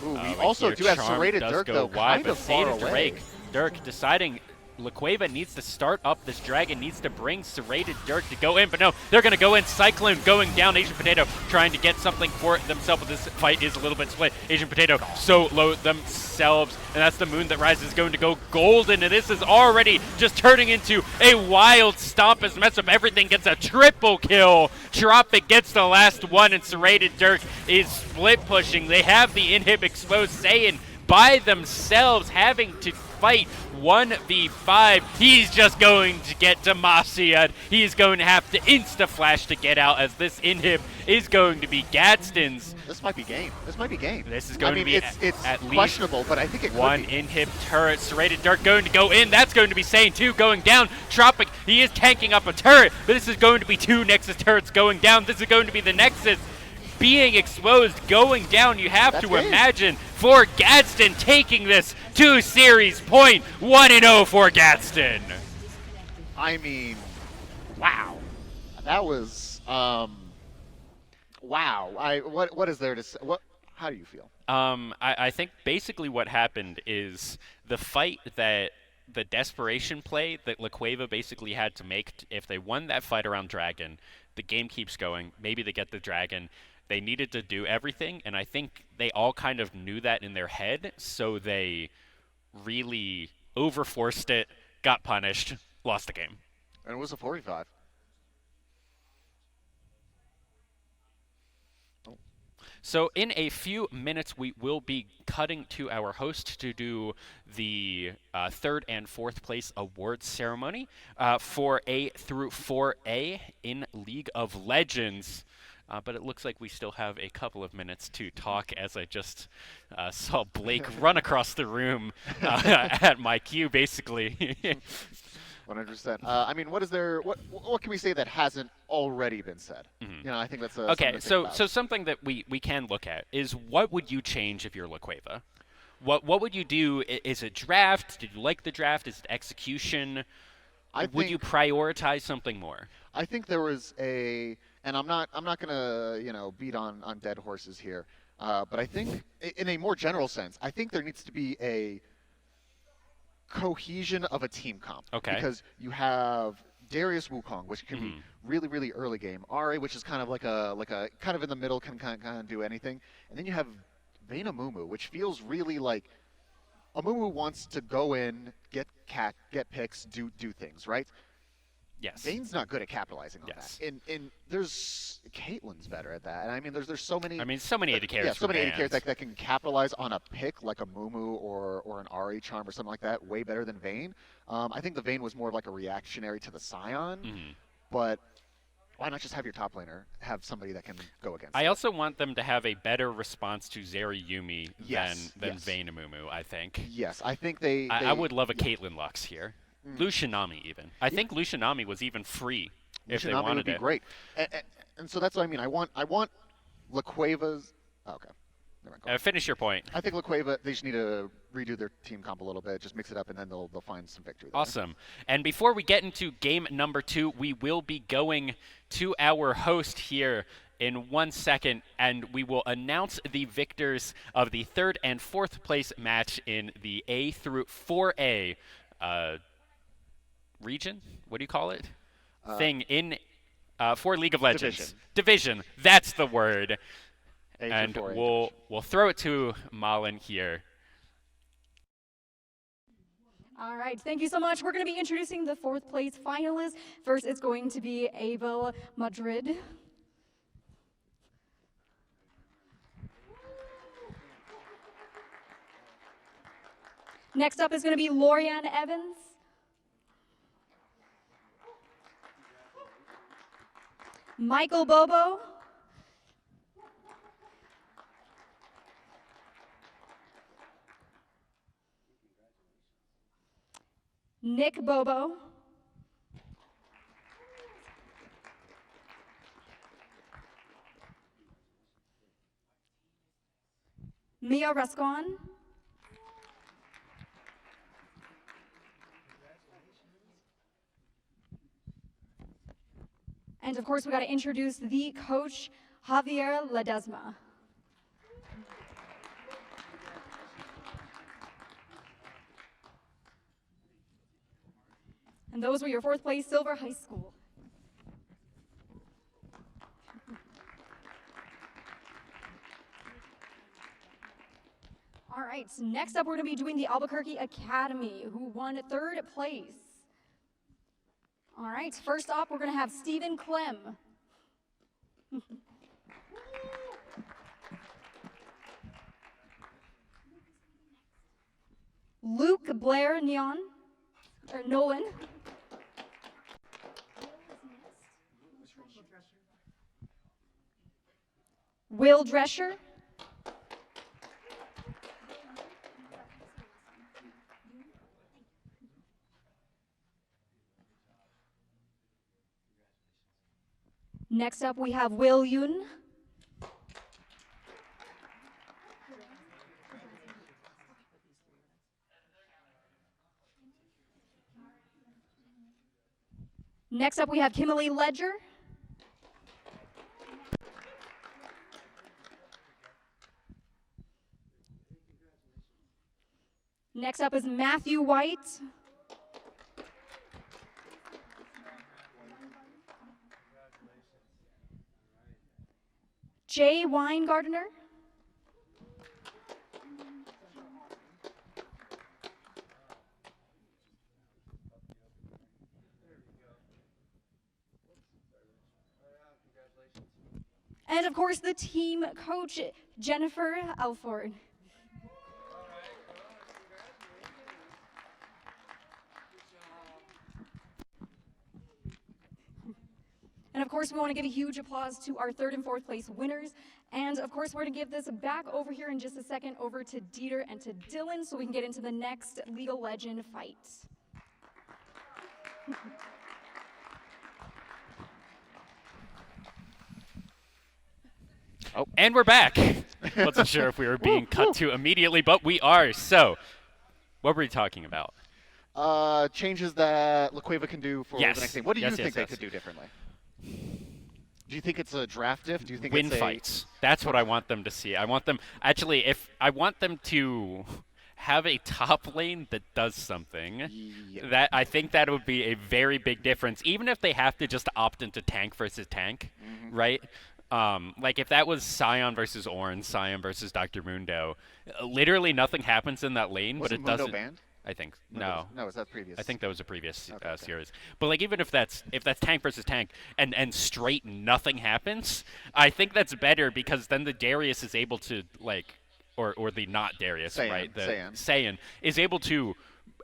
Ooh, we But also here do have Charm Serrated does Dirk, go though, wide, kind but of far Save to away. Rake. Dirk deciding LaQueva needs to start up this dragon, needs to bring Serrated Dirk to go in, but no, they're going to go in. Cyclone going down. Asian Potato trying to get something for themselves, but this fight is a little bit split. Asian Potato so low themselves, and that's the Moon that rises going to go golden, and this is already just turning into a wild stomp as Mess Up Everything gets a triple kill. Tropic gets the last one, and Serrated Dirk is split pushing. They have the inhib exposed Saiyan by themselves, having to fight 1v5. He's just going to get Demasiad. He's going to have to insta-flash to get out, as this inhib is going to be Gadsden's. This might be game. This might be game. This is going to be it's at least questionable, but I think it could one be. inhib turret. Serrated Dirk going to go in. That's going to be Saiyan 2 going down. Tropic, he is tanking up a turret, but this is going to be 2 Nexus turrets going down. This is going to be the Nexus being exposed, going down. You have to imagine for Gadsden taking this to series point. 1-0 for Gadsden. I mean, wow. That was, wow. What is there to say? How do you feel? I think basically what happened is the fight that the desperation play that LaQueva basically had to make. If they won that fight around Dragon, the game keeps going. Maybe they get the Dragon. They needed to do everything, and I think they all kind of knew that in their head, so they really overforced it, got punished, lost the game. And it was a 45. So in a few minutes, we will be cutting to our host to do the 3rd and 4th place awards ceremony for A through 4A in League of Legends. But it looks like we still have a couple of minutes to talk, as I just saw Blake run across the room at my cue, basically. 100%. I mean, what is there? What can we say that hasn't already been said? Mm-hmm. You know, I think that's okay. So something that we can look at is, what would you change if you're LaQueva? What would you do? Is it draft? Did you like the draft? Is it execution? Would you prioritize something more? I think there was and I'm not gonna beat on dead horses here, but I think in a more general sense, I think there needs to be a cohesion of a team comp. Okay. Because you have Darius Wukong, which can be really, really early game. Ra, which is kind of like a kind of in the middle, can kind of do anything. And then you have Vayne Amumu, which feels really like Amumu wants to go in, get picks, do things, right? Yes. Vayne's not good at capitalizing on that. And there's Caitlyn's better at that. And I mean, there's so many. I mean, so many AD carries. Yeah, so many AD carries that can capitalize on a pick like a Mumu or an Ari charm or something like that way better than Vayne. I think the Vayne was more of like a reactionary to the Scion, but why not just have your top laner have somebody that can go against? I also want them to have a better response to Zeri Yumi than yes. Vayne Amumu, I think. Yes, I think they I would love a Caitlyn Lux here. Mm. Lucianami even. I think Lucianami was even free if they Lucianami wanted would be it. great. And so that's what I mean. I want LaQueva's. Oh, okay. Finish your point. I think LaQueva, they just need to redo their team comp a little bit, just mix it up, and then they'll find some victory there. Awesome. And before we get into game number 2, we will be going to our host here in 1 second, and we will announce the victors of the 3rd and 4th place match in the A through 4A region? What do you call it? Thing in for League of Legends. Division. That's the word. And we'll throw it to Malin here. All right, thank you so much. We're going to be introducing the 4th place finalists. First, it's going to be Abel Madrid. Next up is going to be Lorianne Evans. Michael Bobo. Nick Bobo. Mia Rascon. And of course, we got to introduce the coach, Javier Ledesma. And those were your 4th place Silver High School. All right, so next up we're going to be doing the Albuquerque Academy, who won 3rd place. All right, first up we're going to have Stephen Clem. Luke Blair Nolan. Will Drescher. Next up, we have Will Yoon. Next up, we have Kimberly Ledger. Next up is Matthew White. Jay Weingartner. And of course, the team coach, Jennifer Alford. And of course, we want to give a huge applause to our 3rd and 4th place winners. And of course, we're going to give this back over here in just a second over to Dieter and to Dylan so we can get into the next League of Legends fight. Oh, and we're back. Wasn't sure if we were being cut to immediately, but we are. So, what were we talking about? Changes that LaQueva can do for the next game. What do you think they could do differently? Do you think it's a draft diff? Do you think win it's fights? That's what I want them to see. I want them I want them to have a top lane that does something. Yeah. That I think that would be a very big difference, even if they have to just opt into tank versus tank, right? Like if that was Sion versus Orange, Sion versus Dr. Mundo, literally nothing happens in that lane, but it doesn't. Banned? I think no. Was that previous? I think that was a previous okay. series. But like even if that's tank versus tank and straight nothing happens, I think that's better because then the Darius is able to like, or the not Darius, Saiyan, right? The Saiyan is able to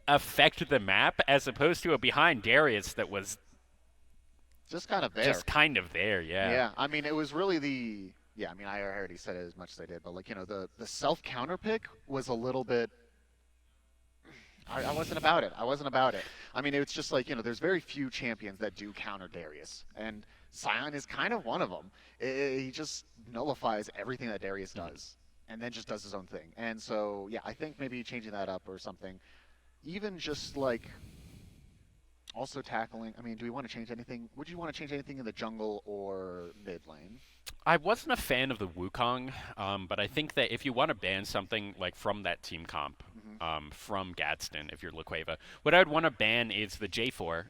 affect the map as opposed to a behind Darius that was just kind of there. Just kind of there, yeah. Yeah, I mean, it was really the. Yeah, I mean, I already said it as much as I did, but like, you know, the self counter pick was a little bit. I wasn't about it. I mean, it's just like, you know, there's very few champions that do counter Darius, and Sion is kind of one of them. He just nullifies everything that Darius does, and then just does his own thing. And so, yeah, I think maybe changing that up or something. Even just like also tackling. I mean, do we want to change anything? Would you want to change anything in the jungle or mid lane? I wasn't a fan of the Wukong, but I think that if you want to ban something like from that team comp, from Gadsden, if you're Laqueva, what I'd want to ban is the J4.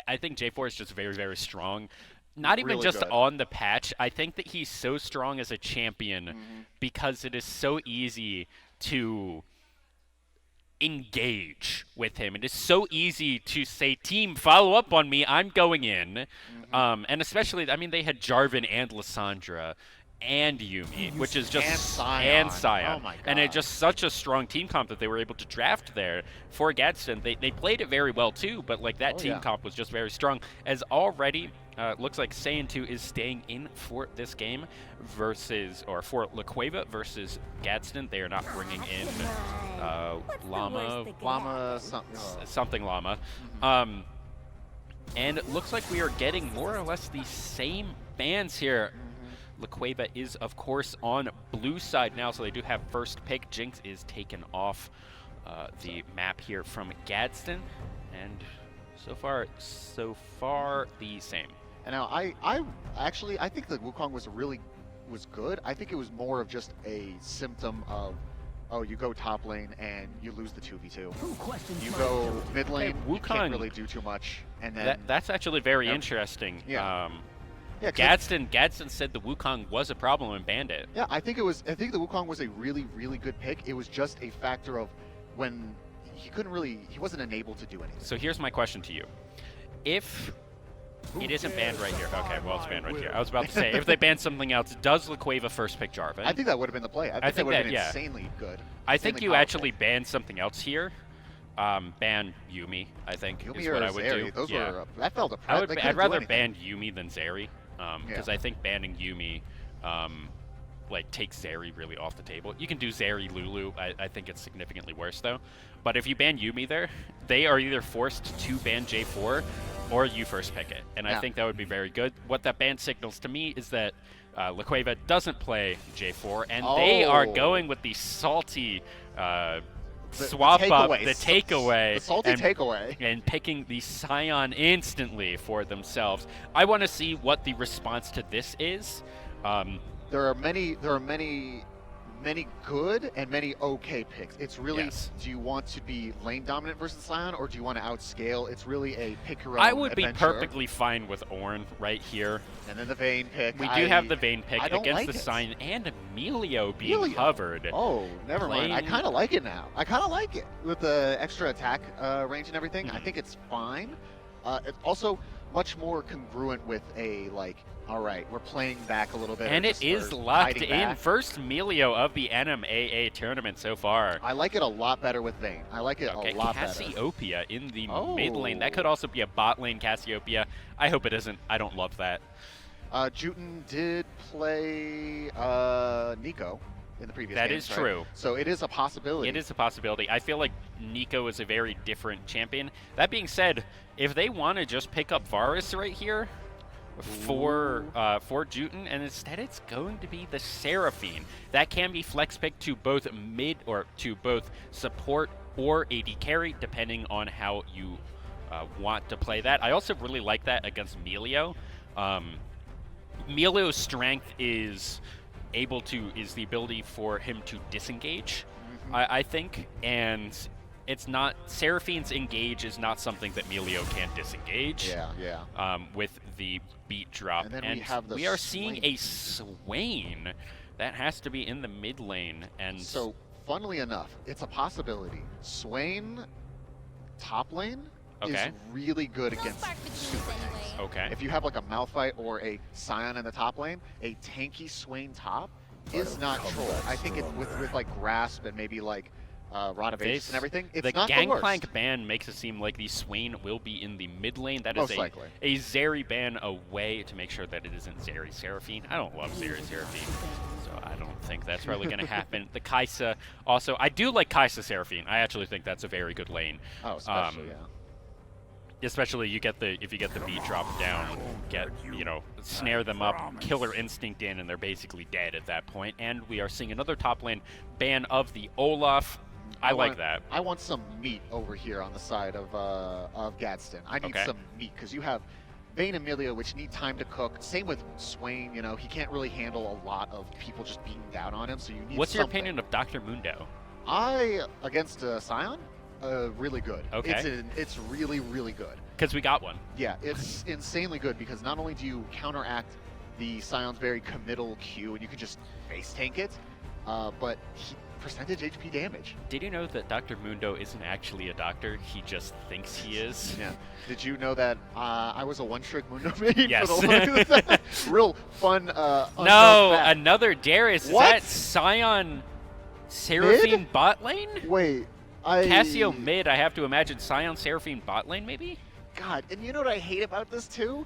I think J4 is just very, very strong. Not even Really just good. on the patch. I think that he's so strong as a champion because it is so easy to engage with him. It is so easy to say, team, follow up on me, I'm going in. And especially, I mean, they had Jarvan and Lissandra and Yuumi, which is just... And Sion. Oh my And it's God. just such a strong team comp that they were able to draft there for Gadsden. They played it very well too, but like that team comp was just very strong. As already... looks like Saiyan 2 is staying in for this game versus, or for Laqueva versus Gadsden. They are not bringing in something Llama. And it looks like we are getting more or less the same bans here. Laqueva is, of course, on blue side now, so they do have first pick. Jinx is taken off the map here from Gadsden, and so far the same. And now I think the Wukong was good. I think it was more of just a symptom of, oh, you go top lane and you lose the 2v2. You go mid lane, you can't really do too much, and then that's actually very interesting. Yeah. Gadsden said the Wukong was a problem and banned it. Yeah, I think the Wukong was a really, really good pick. It was just a factor of when he wasn't enabled to do anything. So here's my question to you. If it isn't banned right here. Okay, well, it's banned right here. I was about to say, if they ban something else, does Laqueva first pick Jarvan? I think that would have been the play. I think that would have been insanely good. I think you actually ban something else here. Ban Yuumi, I think, Yuumi is what or I would Zeri, do. Those were, that felt a I'd rather ban Yuumi than Zeri, because I think banning Yuumi like takes Zeri really off the table. You can do Zeri Lulu. I think it's significantly worse though. But if you ban Yuumi there, they are either forced to ban J4 or you first pick it. And I think that would be very good. What that ban signals to me is that Laqueva doesn't play J4, and they are going with the salty swap up, the takeaway. The salty takeaway. And picking the Sion instantly for themselves. I want to see what the response to this is. There are many good and many okay picks. It's really, do you want to be lane dominant versus Sion, or do you want to outscale? It's really a pick your own I would adventure. be perfectly fine with Ornn right here. And then the Vayne pick. We do have the Vayne pick against like the it. Sion and Emilio being covered. Oh, never mind. I kind of like it now. I kind of like it with the extra attack range and everything. I think it's fine. It's also much more congruent with a, like, all right, we're playing back a little bit. And it is locked in. Back. First Emilio of the NMAA tournament so far. I like it a lot better with Vayne. I like it a lot better. Cassiopeia in the mid lane. That could also be a bot lane Cassiopeia. I hope it isn't. I don't love that. Juten did play Nico in the previous That games, is right? true. So it is a possibility. It is a possibility. I feel like Nico is a very different champion. That being said, if they want to just pick up Varus right here for Juten, and instead it's going to be the Seraphine. That can be flex pick to both mid or to both support or AD carry, depending on how you want to play that. I also really like that against Emilio. Emilio's strength is the ability for him to disengage, I think, and it's not, Seraphine's engage is not something that Emilio can disengage. With the beat drop. And then we are seeing a Swain. That has to be in the mid lane. And so, funnily enough, it's a possibility. Swain top lane is really good against super tanks. Okay. If you have like a Malphite or a Sion in the top lane, a tanky Swain top is not troll. I think it's with like Grasp and maybe like Rotavius and everything. It's the not the worst. Gangplank ban makes it seem like the Swain will be in the mid lane. That is Most likely. a Zeri ban away to make sure that it isn't Zeri Seraphine. I don't love Zeri Seraphine, so I don't think that's probably going to happen. The Kaisa also, I do like Kaisa Seraphine. I actually think that's a very good lane. Oh, especially, yeah. Especially if you get the beat drop down, snare them up, killer instinct in, and they're basically dead at that point. And we are seeing another top lane ban of the Olaf. I like that. I want some meat over here on the side of Gadsden. I need some meat because you have Vayne and Emilio, which need time to cook. Same with Swain. He can't really handle a lot of people just beating down on him. So you need. What's your opinion of Dr. Mundo? Against Sion. Really good. Okay. It's really, really good. Because we got one. Yeah, it's insanely good because not only do you counteract the Sion's very committal Q and you can just face tank it, but percentage HP damage. Did you know that Dr. Mundo isn't actually a doctor? He just thinks he is. Yeah. Did you know that I was a one-trick Mundo main? Yes. For the real fun. No, another Darius. What? Is that Sion Seraphine bot lane? Wait. Cassio mid, I have to imagine. Sion Seraphine bot lane, maybe? God, and you know what I hate about this too?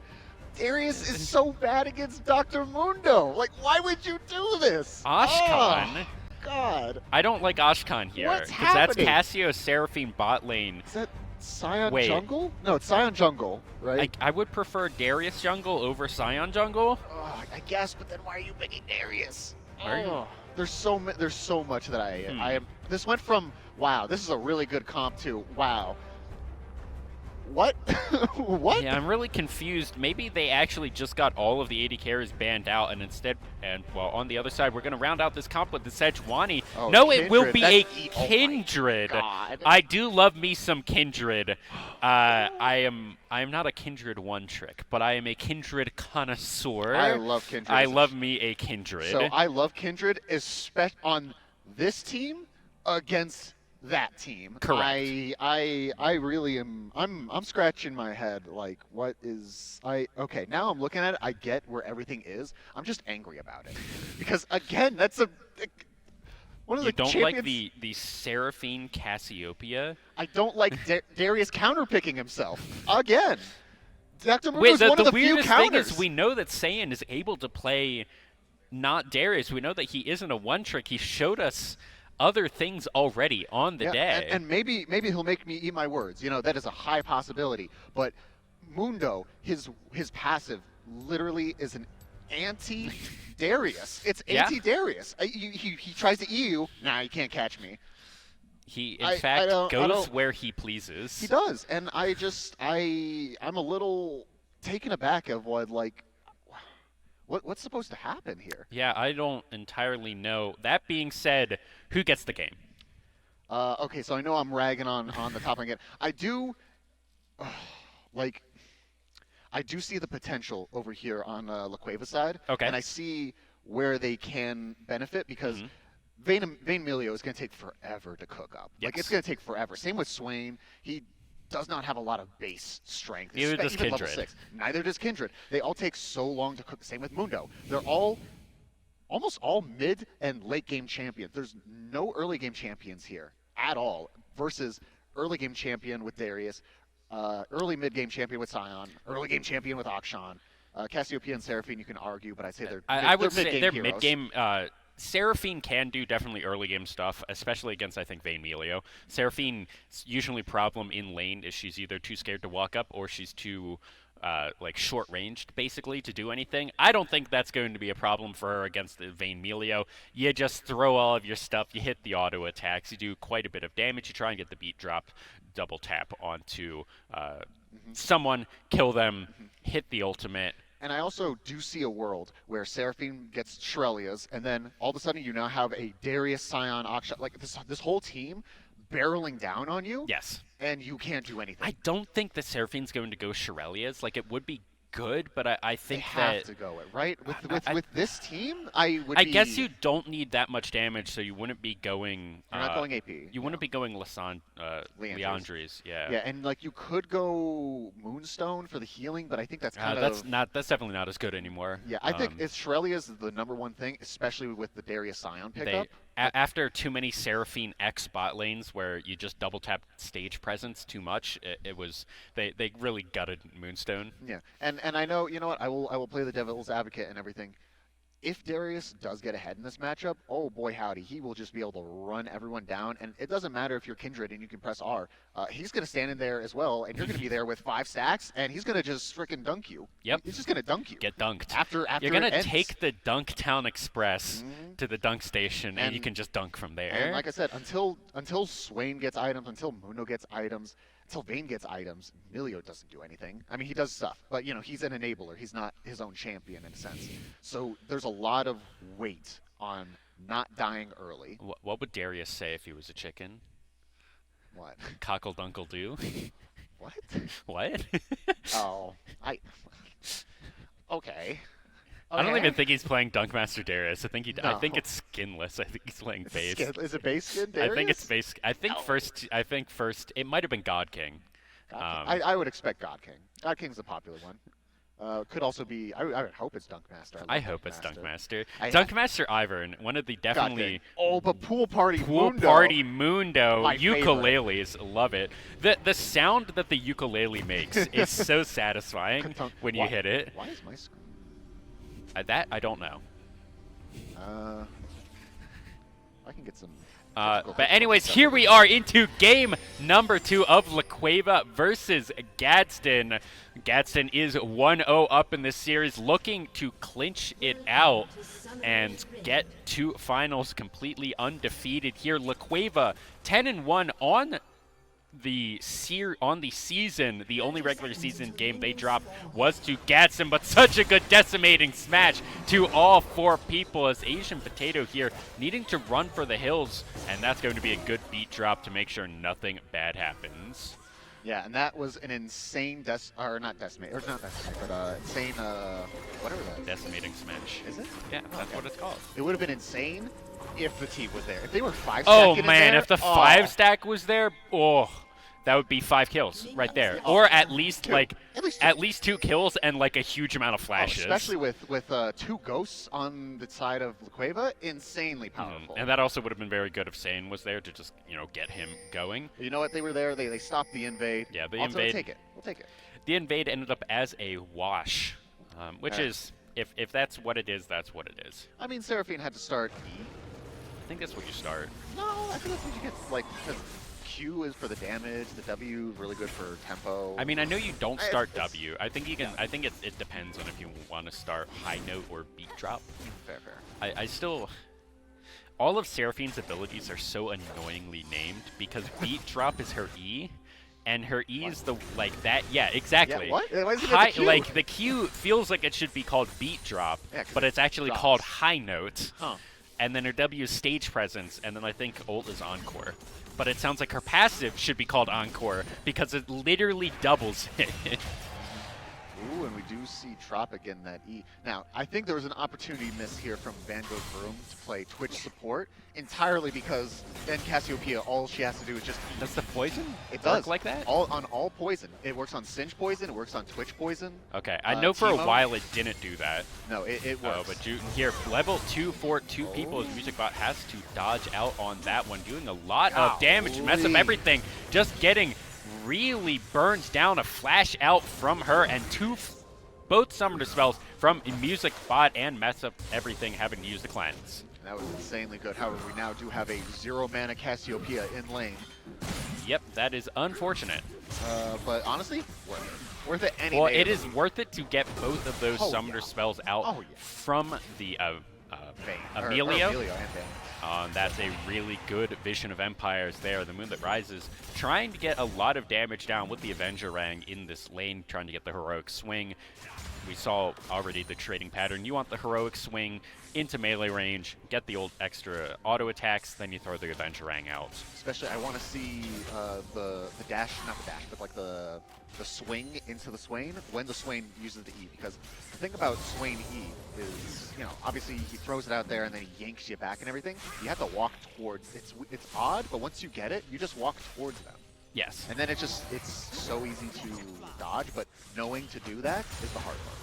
Darius is so bad against Dr. Mundo. Like, why would you do this? Ashkan? Oh, God. I don't like Ashkan here. What's Because that's happening? Cassio Seraphine bot lane. Is that Sion Wait. jungle? No, it's Sion jungle, right? I would prefer Darius jungle over Sion jungle. Oh, I guess, but then why are you picking Darius? Are you? There's so much that I am. This went from wow, this is a really good comp to wow. What? What? Yeah, I'm really confused. Maybe they actually just got all of the AD carries banned out, and instead, on the other side, we're going to round out this comp with the Sejuani. Oh, no, Kindred. it will be a That's Kindred. Oh my God. I do love me some Kindred. I am not a Kindred one trick, but I am a Kindred connoisseur. I love Kindred. I love me a Kindred. So I love Kindred, especially on this team against that team. Correct. I really am. I'm scratching my head. Like, what is Okay, now I'm looking at it. I get where everything is. I'm just angry about it because again, that's one of the champions. You don't like the Seraphine Cassiopeia? I don't like Darius counterpicking himself again. Dr. Mundo Wait, is one of the few weirdest counters. thing is we know that Saiyan is able to play not Darius. We know that he isn't a one trick. He showed us other things already on the day. And maybe he'll make me eat my words. That is a high possibility. But Mundo, his passive literally is an anti-Darius. It's anti-Darius. He tries to E you. Nah, you can't catch me. He, in fact, goes where he pleases. He does. And I'm a little taken aback of what's supposed to happen here. Yeah, I don't entirely know. That being said, who gets the game? Okay, so I know I'm ragging on the top again. I do see the potential over here on La Cueva side. Okay. And I see where they can benefit because Vayne Emilio is going to take forever to cook up. Yes. Like, it's going to take forever. Same with Swain. He does not have a lot of base strength. Neither does even level Kindred. 6. Neither does Kindred. They all take so long to cook. Same with Mundo. They're almost all mid and late game champions. There's no early game champions here at all versus early game champion with Darius, early mid game champion with Sion, early game champion with Akshan. Cassiopeia and Seraphine, you can argue, but I'd say they're mid game. Seraphine can do definitely early game stuff, especially against, I think, Vayne Melio. Seraphine's usually problem in lane is she's either too scared to walk up or she's too short-ranged, basically, to do anything. I don't think that's going to be a problem for her against Vayne Melio. You just throw all of your stuff, you hit the auto attacks, you do quite a bit of damage, you try and get the beat drop, double tap onto someone, kill them, hit the ultimate. And I also do see a world where Seraphine gets Shrelia's, and then all of a sudden you now have a Darius, Sion, Akshan, like this whole team barreling down on you. Yes. And you can't do anything. I don't think that Seraphine's going to go Shirelia's. Like, it would be good, but I think they have to go it, right? With this team, I guess you don't need that much damage, so you wouldn't be going... You're not going AP. You wouldn't be going Leandri's, yeah. Yeah, and you could go Moonstone for the healing, but I think that's that's definitely not as good anymore. Yeah, I think Shrelia's the number one thing, especially with the Darius Sion pickup. After too many Seraphine X bot lanes where you just double tap stage presence too much, it was they really gutted Moonstone. Yeah, and I know, you know what, I will play the devil's advocate and everything. If Darius does get ahead in this matchup, oh boy howdy, he will just be able to run everyone down, and it doesn't matter if you're Kindred and you can press R. He's going to stand in there as well, and you're going to be there with 5 stacks, and he's going to just frickin' dunk you. Yep. He's just going to dunk you. Get dunked. After you're going it to ends. take the Dunktown Express to the dunk station, and you can just dunk from there. And like I said, until Swain gets items, until Muno gets items, until Vayne gets items, Emilio doesn't do anything. I mean, he does stuff, but, you know, he's an enabler. He's not his own champion in a sense. So there's a lot of weight on not dying early. What would Darius say if he was a chicken? What? Cockle dunkle do. What? What? Oh, okay. I don't even think he's playing Dunkmaster Darius. I think No. I think it's skinless. I think he's playing base. Is it base skin Darius? I think it's base. I think first. It might have been God King. I would expect God King. God King's the popular one. Could also be. I would hope it's Dunkmaster. I hope it's Dunkmaster. I- Dunkmaster Ivern, one of the definitely. Oh, but Pool Party Mundo My ukuleles. Love it. The sound that the ukulele makes is so satisfying when you hit it. Why is my screen? That I don't know. I can get some. But anyways, here we are into game number 2 of La Cueva versus Gadsden. Gadsden is 1-0 up in this series, looking to clinch it out and get to finals completely undefeated here. La Cueva 10-1 on the season. The only regular season game they dropped was to Gadsden, but such a good decimating smash to all 4 people as Asian Potato here needing to run for the hills, and that's going to be a good beat drop to make sure nothing bad happens. Yeah, and that was an insane not decimating, but insane, whatever that is. Decimating smash. Is it? Yeah, that's what it's called. It would have been insane if the team was there. If they were 5 Oh stacking man, in there, if the 5 stack was there, that would be 5 kills right there, or at least at least 2 kills and like a huge amount of flashes. Especially with 2 ghosts on the side of La Cueva, insanely powerful. And that also would have been very good if Sane was there to just get him going. You know what? They were there. They stopped the invade. Yeah, the also, invade. We'll take it. The invade ended up as a wash, which is if that's what it is, that's what it is. I mean, Seraphine had to start E. I think that's what you start. No, I think that's what you get. Like, because Q is for the damage, the W is really good for tempo. I mean, I know you don't start W. I think you can. I think it depends on if you want to start high note or beat drop. Fair. I still. All of Seraphine's abilities are so annoyingly named because beat drop is her E. And her E is that. Yeah, exactly. Yeah, what? Why is it the Q? Like the Q feels like it should be called beat drop, but it's actually called high note. Huh. And then her W is stage presence, and then I think ult is encore. But it sounds like her passive should be called encore because it literally doubles it. Ooh, and we do see Tropic in that E. Now, I think there was an opportunity missed here from Van Gogh Broom to play Twitch support entirely because then Cassiopeia, all she has to do is just E. Does the poison It work does. like that? On all poison. It works on Singe poison, it works on Twitch poison. Okay, I know for a Teemo. while it didn't do that. No, it Oh, works. but here, level 2 for 2 people as MusicBot has to dodge out on that one, doing a lot of damage, mess up everything, just getting really burned down. A flash out from her and both summoner spells from MusicBot and mess up everything, having to use the cleanse. That was insanely good. However, we now do have a 0 mana Cassiopeia in lane. Yep, that is unfortunate. But honestly, worth it any Well, day it of is the week. worth it to get both of those summoner spells out from the Emilio. Emilio and Vayne. That's a really good Vision of Empires there. The Moon That Rises trying to get a lot of damage down with the Avenger Rang in this lane, trying to get the heroic swing. We saw already the trading pattern. You want the heroic swing into melee range, get the old extra auto attacks, then you throw the Avenger Rang out. Especially, I want to see the dash, not the dash, but like the swing into the Swain when the Swain uses the E. Because the thing about Swain E is, obviously he throws it out there and then he yanks you back and everything. You have to walk towards. It's odd, but once you get it, you just walk towards them. Yes. And then it's so easy to dodge, but knowing to do that is the hard part.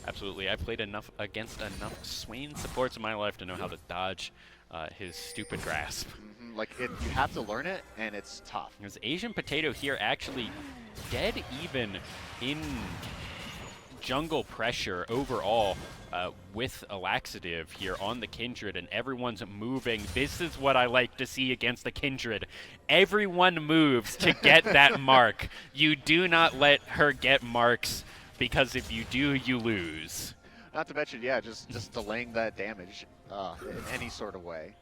Absolutely. I've played against enough Swain supports in my life to know how to dodge his stupid grasp. Like, you have to learn it, and it's tough. Because Asian Potato here actually dead even in jungle pressure overall with a laxative here on the Kindred, and everyone's moving. This is what I like to see against the Kindred. Everyone moves to get that mark. You do not let her get marks, because if you do, you lose. Not to mention, yeah, just delaying that damage in any sort of way.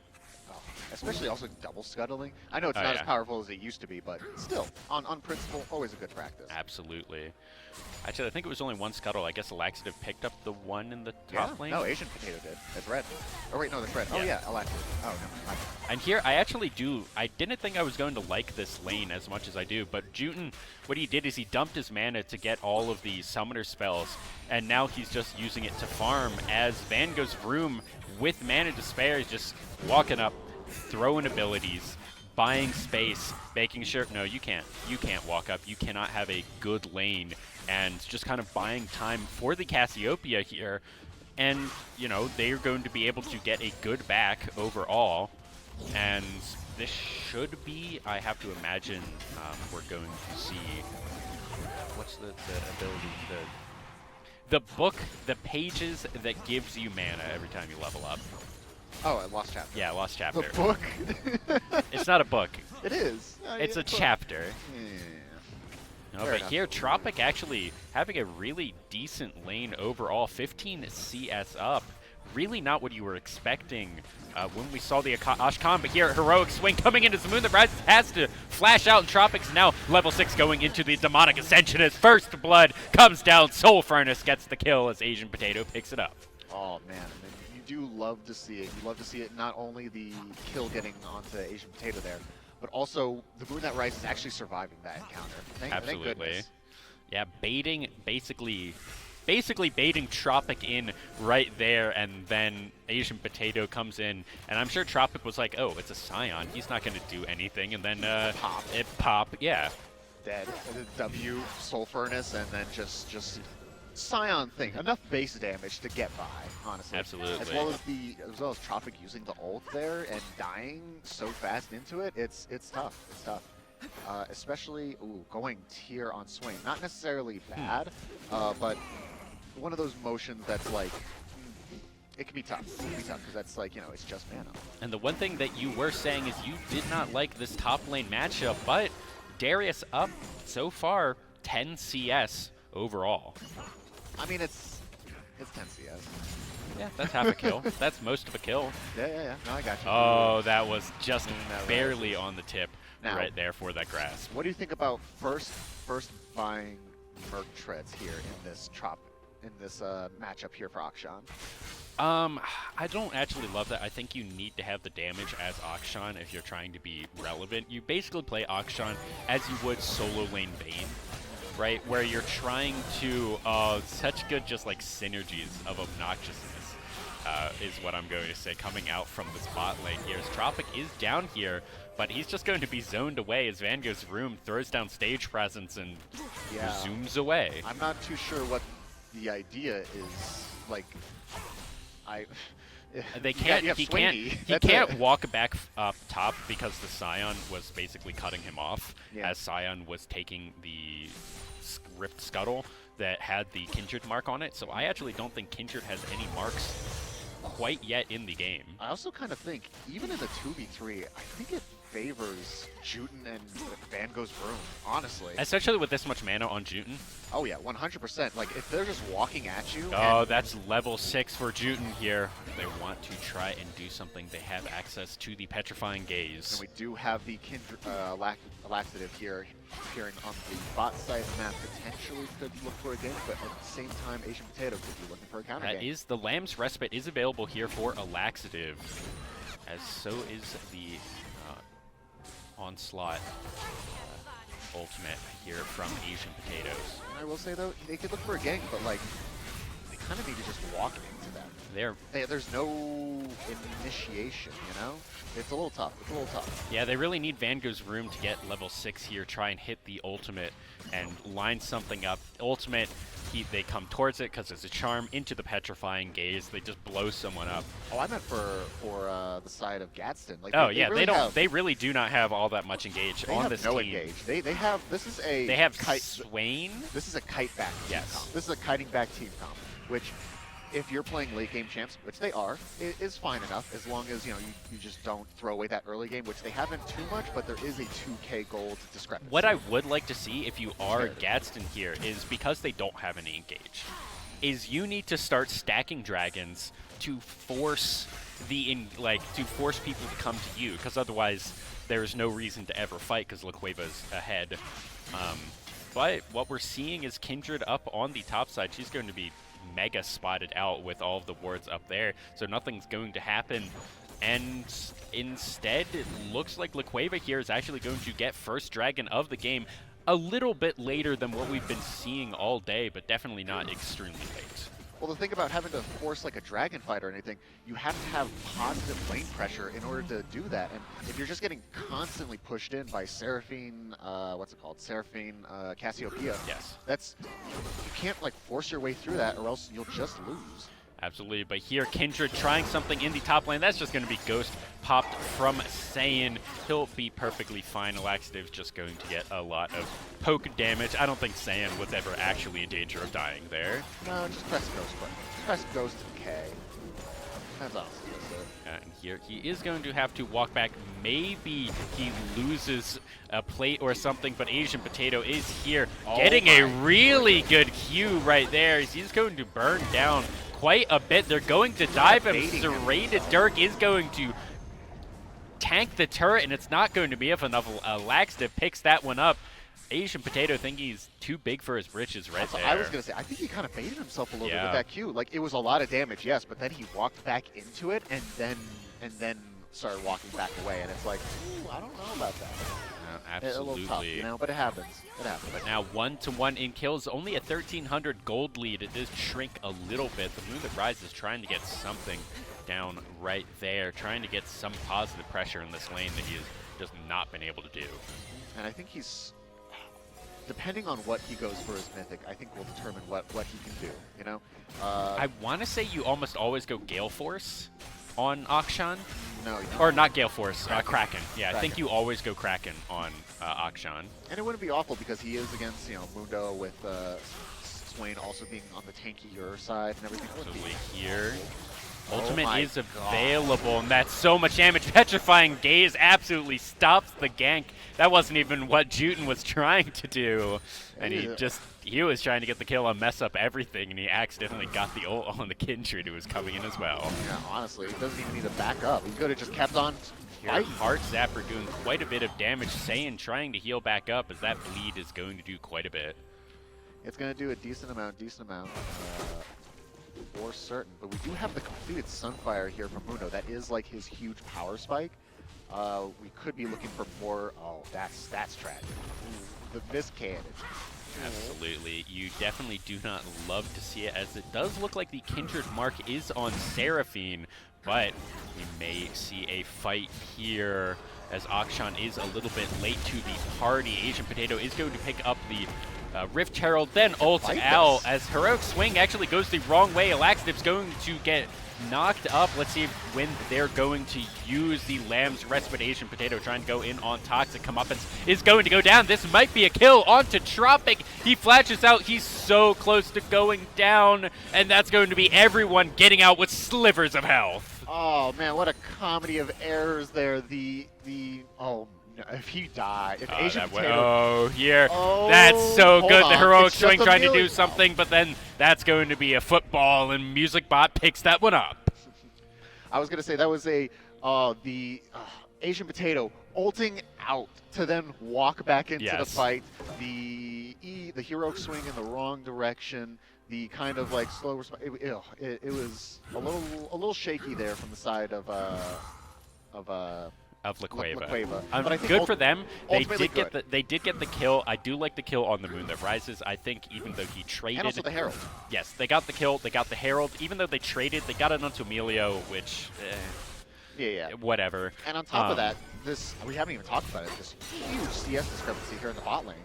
Especially also double scuttling. I know it's not as powerful as it used to be, but still, on principle, always a good practice. Absolutely. Actually, I think it was only one scuttle. I guess a laxative picked up the one in the top lane. No, Asian Potato did. It's red. Oh, wait, no, that's red. Yeah. Oh, yeah, a laxative. Oh, no. And here, I actually I didn't think I was going to like this lane as much as I do, but Juten, what he did is he dumped his mana to get all of the summoner spells, and now he's just using it to farm, as Van Gogh's Vroom, with mana to spare, is just walking up, throwing abilities, buying space, making sure, no, you can't walk up, you cannot have a good lane, and just kind of buying time for the Cassiopeia here, and, you know, they're going to be able to get a good back overall, and this should be, I have to imagine, we're going to see, what's the ability, the book, the pages that gives you mana every time you level up. Oh, Lost Chapter. Yeah, Lost Chapter. The book? It's not a book. It is. It's a chapter. Yeah. No, but here, Tropic actually having a really decent lane overall, 15 CS up. Really not what you were expecting when we saw the Ashkan, but here, Heroic Swing coming into the Moon that Rises has to flash out, and Tropic's now level 6 going into the Demonic Ascension as First Blood comes down. Soul Furnace gets the kill as Asian Potato picks it up. Oh, man. Do love to see it. You love to see it, not only the kill getting onto Asian Potato there, but also the Moon that Rises actually surviving that encounter. Absolutely. Yeah, baiting, basically baiting Tropic in right there, and then Asian Potato comes in, and I'm sure Tropic was like, oh, it's a Scion, he's not going to do anything, and then pop, yeah. Dead. W, Soul Furnace, and then just Scion thing, enough base damage to get by, honestly. Absolutely. As well as Tropic using the ult there and dying so fast into it, it's tough. It's tough. Especially going tier on swing. Not necessarily bad, but one of those motions that's like, it can be tough. It can be tough because that's like, you know, it's just mana. And the one thing that you were saying is you did not like this top lane matchup, but Darius up so far 10 CS overall. I mean, it's 10 CS. Yeah, that's half a kill. That's most of a kill. Yeah. No, I got you. Oh, that was just barely on the tip now, right there for that grasp. What do you think about first buying Merc Treads here in this matchup here for Akshan? I don't actually love that. I think you need to have the damage as Akshan if you're trying to be relevant. You basically play Akshan as you would solo lane Vayne, right? Where you're trying to, such good just like synergies of obnoxiousness is what I'm going to say coming out from the spot lane here. As Tropic is down here, but he's just going to be zoned away as Van Gogh's Room throws down stage presence and zooms away. I'm not too sure what the idea is. Like, he can't walk back up top because the Scion was basically cutting him off as Scion was taking the Rift Scuttle that had the Kindred mark on it. So I actually don't think Kindred has any marks quite yet in the game. I also kind of think, even in the 2v3, I think it favors Juten and Van Gogh's Room, honestly. Especially with this much mana on Juten. Oh yeah, 100%. Like, if they're just walking at you... Oh, that's level 6 for Juten here. They want to try and do something. They have access to the Petrifying Gaze. And we do have the Kindred, Laxative here appearing on the bot side of the map. Potentially could look for a gank, but at the same time, Asian Potato could be looking for a counter gank. That is, the Lamb's Respite is available here for a Laxative, as so is the Onslaught ultimate here from Asian Potatoes. And I will say though, they could look for a gank, but like, they kind of need to just walk into them. There's no initiation, you know? It's a little tough. It's a little tough. Yeah, they really need Van Gogh's Room to get level 6 here, try and hit the ultimate and line something up. Ultimate they come towards it because it's a charm into the petrifying gaze. They just blow someone up. Oh, I meant for the side of Gadsden. Like, Oh they yeah, really they really do not have all that much engage on this no team. engage. They have this is a They have kite, Swain. This is a kite back. Yes. Team comp. This is a kiting back team comp, which, if you're playing late game champs, which they are, is fine enough as long as you just don't throw away that early game, which they haven't too much. But there is a 2K gold discrepancy. What I would like to see if you are Gadsden here is, because they don't have any engage, is you need to start stacking dragons to force force people to come to you, because otherwise there's no reason to ever fight because La Cueva's ahead. But what we're seeing is Kindred up on the top side. She's going to be mega spotted out with all of the wards up there, so nothing's going to happen. And instead, it looks like La Cueva here is actually going to get first dragon of the game a little bit later than what we've been seeing all day, but definitely not extremely late. Well, the thing about having to force like a dragon fight or anything, you have to have positive lane pressure in order to do that. And if you're just getting constantly pushed in by Seraphine, Seraphine Cassiopeia. Yes. You can't like force your way through that, or else you'll just lose. Absolutely, but here Kindred trying something in the top lane. That's just going to be Ghost popped from Saiyan. He'll be perfectly fine. Laxative's just going to get a lot of poke damage. I don't think Saiyan was ever actually in danger of dying there. No, just press Ghost button. Press Ghost K. That's awesome. And here he is going to have to walk back. Maybe he loses a plate or something, but Asian Potato is here, getting a really good Q right there. He's going to burn down quite a bit. They're going to dive him. Serrated Dirk is going to tank the turret, and it's not going to be enough. Laxative picks that one up. Asian Potato think he's too big for his britches right there. I was going to say, I think he kind of baited himself a little bit with that Q. Like, it was a lot of damage, yes, but then he walked back into it and then started walking back away, and it's like, ooh, I don't know about that. Absolutely. A little tough, but it happens. It happens. But now 1-to-1 in kills, only a 1,300 gold lead. It does shrink a little bit. The Moon That Rises trying to get something down right there, trying to get some positive pressure in this lane that he has just not been able to do. And I think he's, depending on what he goes for his mythic, I think will determine what he can do, you know? I want to say you almost always go Gale Force on Akshan. No, you don't. Or not Gale Force, Kraken. Kraken. Yeah, I think you always go Kraken on Akshan. And it wouldn't be awful because he is against, Mundo with Swain also being on the tankier side and everything. Absolutely here. Ultimate Oh is available, and that's so much damage. Petrifying Gaze absolutely stops the gank. That wasn't even what Juten was trying to do. And he was trying to get the kill on Mess Up Everything, and he accidentally got the ult on the Kindred who was coming in as well. Yeah, honestly, he doesn't even need to back up. He could have just kept on fighting. Heart Zapper doing quite a bit of damage. Saiyan trying to heal back up, as that bleed is going to do quite a bit. It's going to do a decent amount. For certain, but we do have the completed Sunfire here from Mundo. That is like his huge power spike. We could be looking for more. Oh, that's tragic. The miscannon. Absolutely. You definitely do not love to see it, as it does look like the Kindred mark is on Seraphine, but we may see a fight here as Akshan is a little bit late to the party. Asian Potato is going to pick up the Rift Herald, then ult out as Heroic Swing actually goes the wrong way. Laxative's going to get knocked up. Let's see when they're going to use the Lamb's Respite. Asian Potato trying to go in on Toxic. Comeuppance is going to go down. This might be a kill onto Tropic. He flashes out. He's so close to going down, and that's going to be everyone getting out with slivers of health. Oh man, what a comedy of errors there. Oh, if he died, if Asian Potato... That's so good. The Heroic It's Swing just trying to do something, but then that's going to be a football, and MusicBot picks that one up. I was going to say that was the Asian Potato ulting out to then walk back into the fight. The Heroic Swing in the wrong direction. The kind of like slow response. It was a little shaky there from the side of La Cueva. But I think good for them. They did get the kill. I do like the kill on the Moon That Rises. I think even though he traded, and also the Herald. Yes, they got the kill. They got the Herald. Even though they traded, they got it onto Emilio, which whatever. And on top of that, we haven't even talked about it. This huge CS discrepancy here in the bot lane.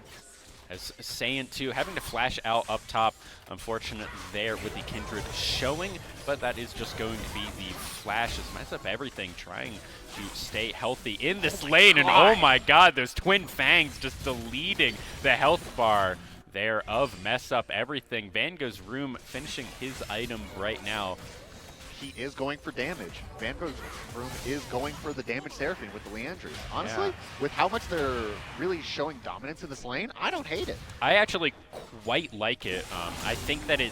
As Saiyan 2 having to flash out up top. Unfortunate there with the Kindred showing, but that is just going to be the flashes. Mess up everything, trying to stay healthy in this lane. And oh my god, those twin fangs just deleting the health bar there of Mess Up Everything. Van Gogh's Room finishing his item right now. He is going for damage. Van Gogh's Room is going for the damage Seraphine with the Leandries. Honestly, with how much they're really showing dominance in this lane, I don't hate it. I actually quite like it. I think that it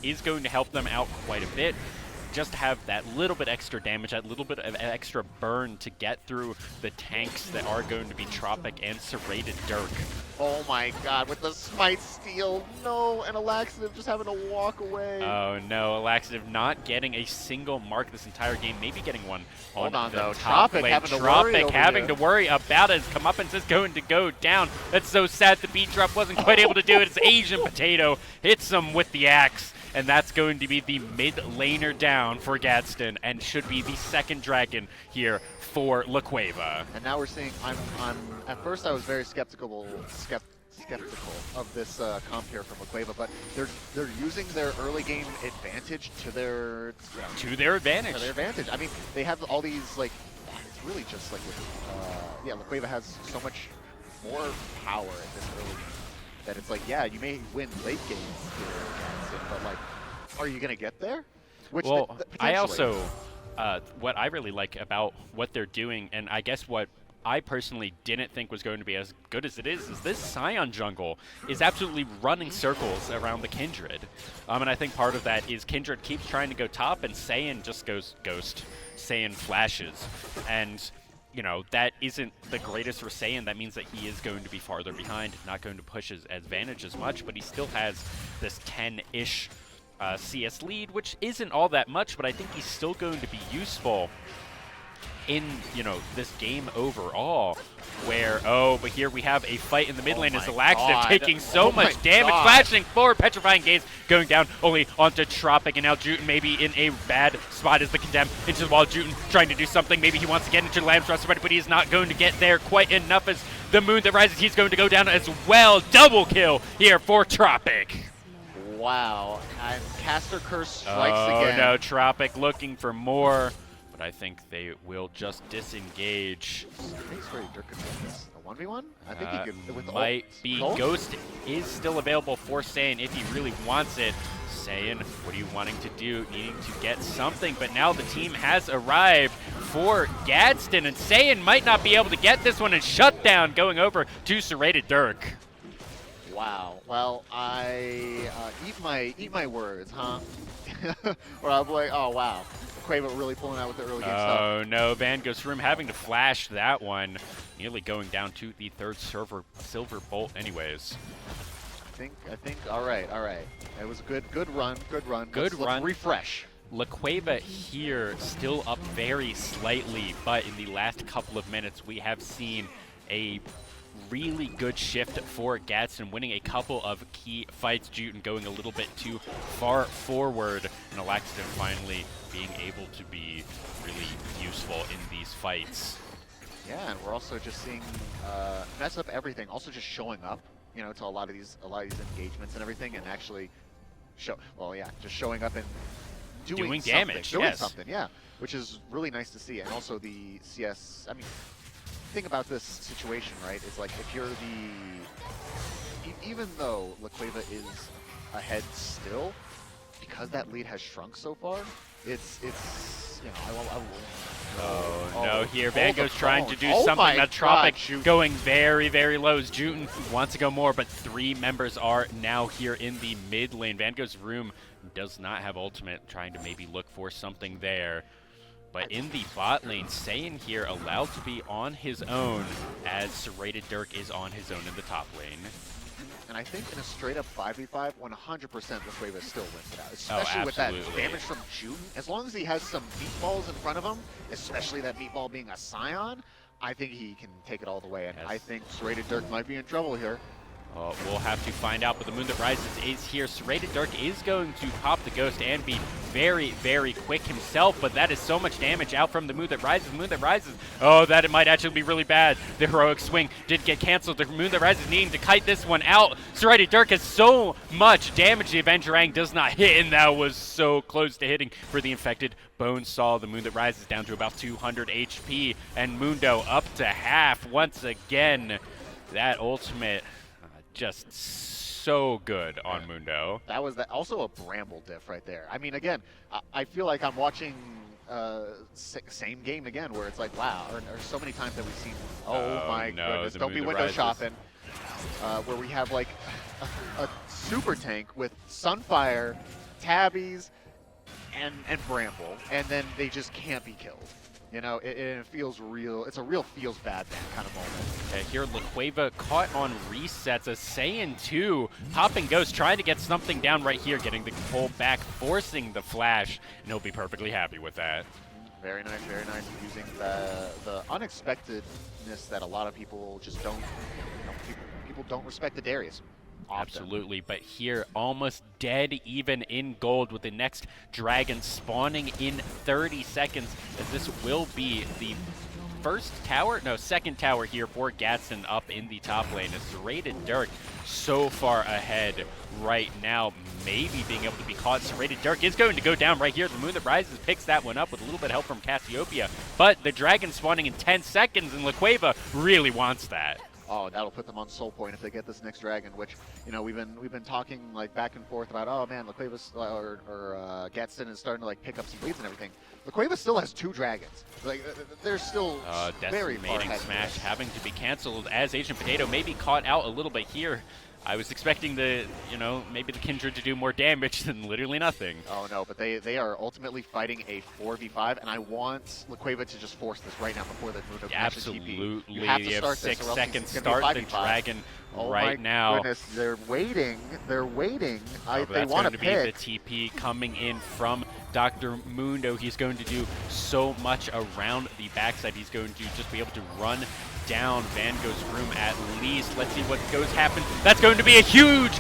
is going to help them out quite a bit. Just have that little bit extra damage, that little bit of extra burn to get through the tanks that are going to be Tropic and Serrated Dirk. Oh my god, with the Smite Steal, no, and a Laxative just having to walk away. Oh no, a Laxative not getting a single mark this entire game, maybe getting one on the though. top Tropic lane. having to Tropic worry over having here. to worry about it. His comeuppance is going to go down. That's so sad the beat drop wasn't quite able to do it. It's Asian Potato hits him with the axe. And that's going to be the mid laner down for Gadsden, and should be the second dragon here for La Cueva. And now we're seeing, at first I was very skeptical of this comp here from La Cueva, but they're using their early game advantage to their advantage. I mean, they have all these, like, it's really just like with, La Cueva has so much more power in this early game that it's like, yeah, you may win late games here against it, but like, are you gonna get there? Which I also, what I really like about what they're doing, and I guess what I personally didn't think was going to be as good as it is this Scion jungle is absolutely running circles around the Kindred. And I think part of that is Kindred keeps trying to go top, and Saiyan just goes ghost. Saiyan flashes. And you know, that isn't the greatest for Saiyan. That means that he is going to be farther behind, not going to push his advantage as much, but he still has this 10-ish CS lead, which isn't all that much, but I think he's still going to be useful in, you know, this game overall, where, but here we have a fight in the mid lane as the Laxative taking so much damage, flashing forward, Petrifying Gaze going down only onto Tropic, and now Juten maybe in a bad spot as the Condemn into the wall. Juten trying to do something, maybe he wants to get into Lamb's Thrust, but he is not going to get there quite enough as the Moon that rises, he's going to go down as well. Double kill here for Tropic. Wow, and Caster Curse strikes again. Oh no, Tropic looking for more. I think they will just disengage. I think Serrated Dirk could win this. A 1v1? I think he could. With might be. Cont? Ghost is still available for Saiyan if he really wants it. Saiyan, what are you wanting to do? Needing to get something, but now the team has arrived for Gadsden, and Saiyan might not be able to get this one, and Shutdown going over to Serrated Dirk. Wow. Well, I eat my words, huh? Or I'll be like, oh wow. Cueva really pulling out with the early game stuff. Oh no, Van Gogh's Room having to flash that one. Nearly going down to the third silver bolt anyways. I think, all right. It was a good run. Good run. Let's refresh. La Cueva here still up very slightly, but in the last couple of minutes we have seen a really good shift for Gadsden, winning a couple of key fights. Juten going a little bit too far forward, and Laxative finally being able to be really useful in these fights. Yeah, and we're also just seeing Mess Up Everything, also just showing up, you know, to a lot of these engagements and everything, and actually just showing up and doing damage, something, yeah, which is really nice to see. And also the CS, I mean, thing about this situation, right, is like if you're even though La Cueva is ahead still, because that lead has shrunk so far, it's you know, no, here Van Gogh's trying to do something. That Tropic going very, very low. Juten wants to go more, but 3 members are now here in the mid lane. Van Gogh's Room does not have ultimate, trying to maybe look for something there. But in the bot lane, Saiyan here allowed to be on his own, as Serrated Dirk is on his own in the top lane. And I think in a straight-up 5v5, 100% La Cueva still wins it out. Especially with that damage from Juten. As long as he has some meatballs in front of him, especially that meatball being a Scion, I think he can take it all the way. And I think Serrated Dirk might be in trouble here. We'll have to find out, but the Moon That Rises is here. Serrated Dirk is going to pop the Ghost and be very, very quick himself, but that is so much damage out from the Moon That Rises. Moon That Rises, oh, that it might actually be really bad. The Heroic Swing did get canceled. The Moon That Rises needing to kite this one out. Serrated Dirk has so much damage. The Avengerang does not hit, and that was so close to hitting for the Infected Bonesaw. The Moon That Rises down to about 200 HP, and Mundo up to half once again. That ultimate, just so good on Mundo. That was also a Bramble diff right there. I mean, again, I feel like I'm watching same game again, where it's like, wow, or so many times that we've seen, oh my goodness, don't be window shopping, where we have like a super tank with Sunfire, Tabbies, and Bramble, and then they just can't be killed. You know, it feels real. It's a real feels bad kind of moment. Here, LaQueva caught on resets. A Saiyan 2 popping Ghost, trying to get something down right here, getting the pull back, forcing the flash, and he'll be perfectly happy with that. Very nice, very nice. Using the unexpectedness that a lot of people just don't. People don't respect the Darius. Often. Absolutely, but here almost dead even in gold with the next dragon spawning in 30 seconds, as this will be the second tower here for Gadsden up in the top lane. As Serrated Dirk so far ahead right now, maybe being able to be caught. Serrated Dirk is going to go down right here. The Moon That Rises picks that one up with a little bit of help from Cassiopeia, but the dragon spawning in 10 seconds, and LaQueva really wants that. Oh, that'll put them on soul point if they get this next dragon, which, you know, we've been talking like back and forth about, oh man, LaQueva's or Gadsden is starting to like pick up some leads and everything. LaQueva still has 2 dragons. Like they're still very far ahead. Smash having to be canceled as Asian Potato may be caught out a little bit here. I was expecting maybe the Kindred to do more damage than literally nothing. Oh no, but they are ultimately fighting a 4v5, and I want LaQueva to just force this right now before the Mundo catches TP. Absolutely, you have to start 6 this, or else seconds. it's gonna Start be the 5v5. dragon Oh right my now. Goodness, they're waiting. They're waiting. They want to pick. Be the TP coming in from Dr. Mundo. He's going to do so much around the backside. He's going to just be able to run down Van Gogh's room at least. Let's see what goes happen. That's going to be a huge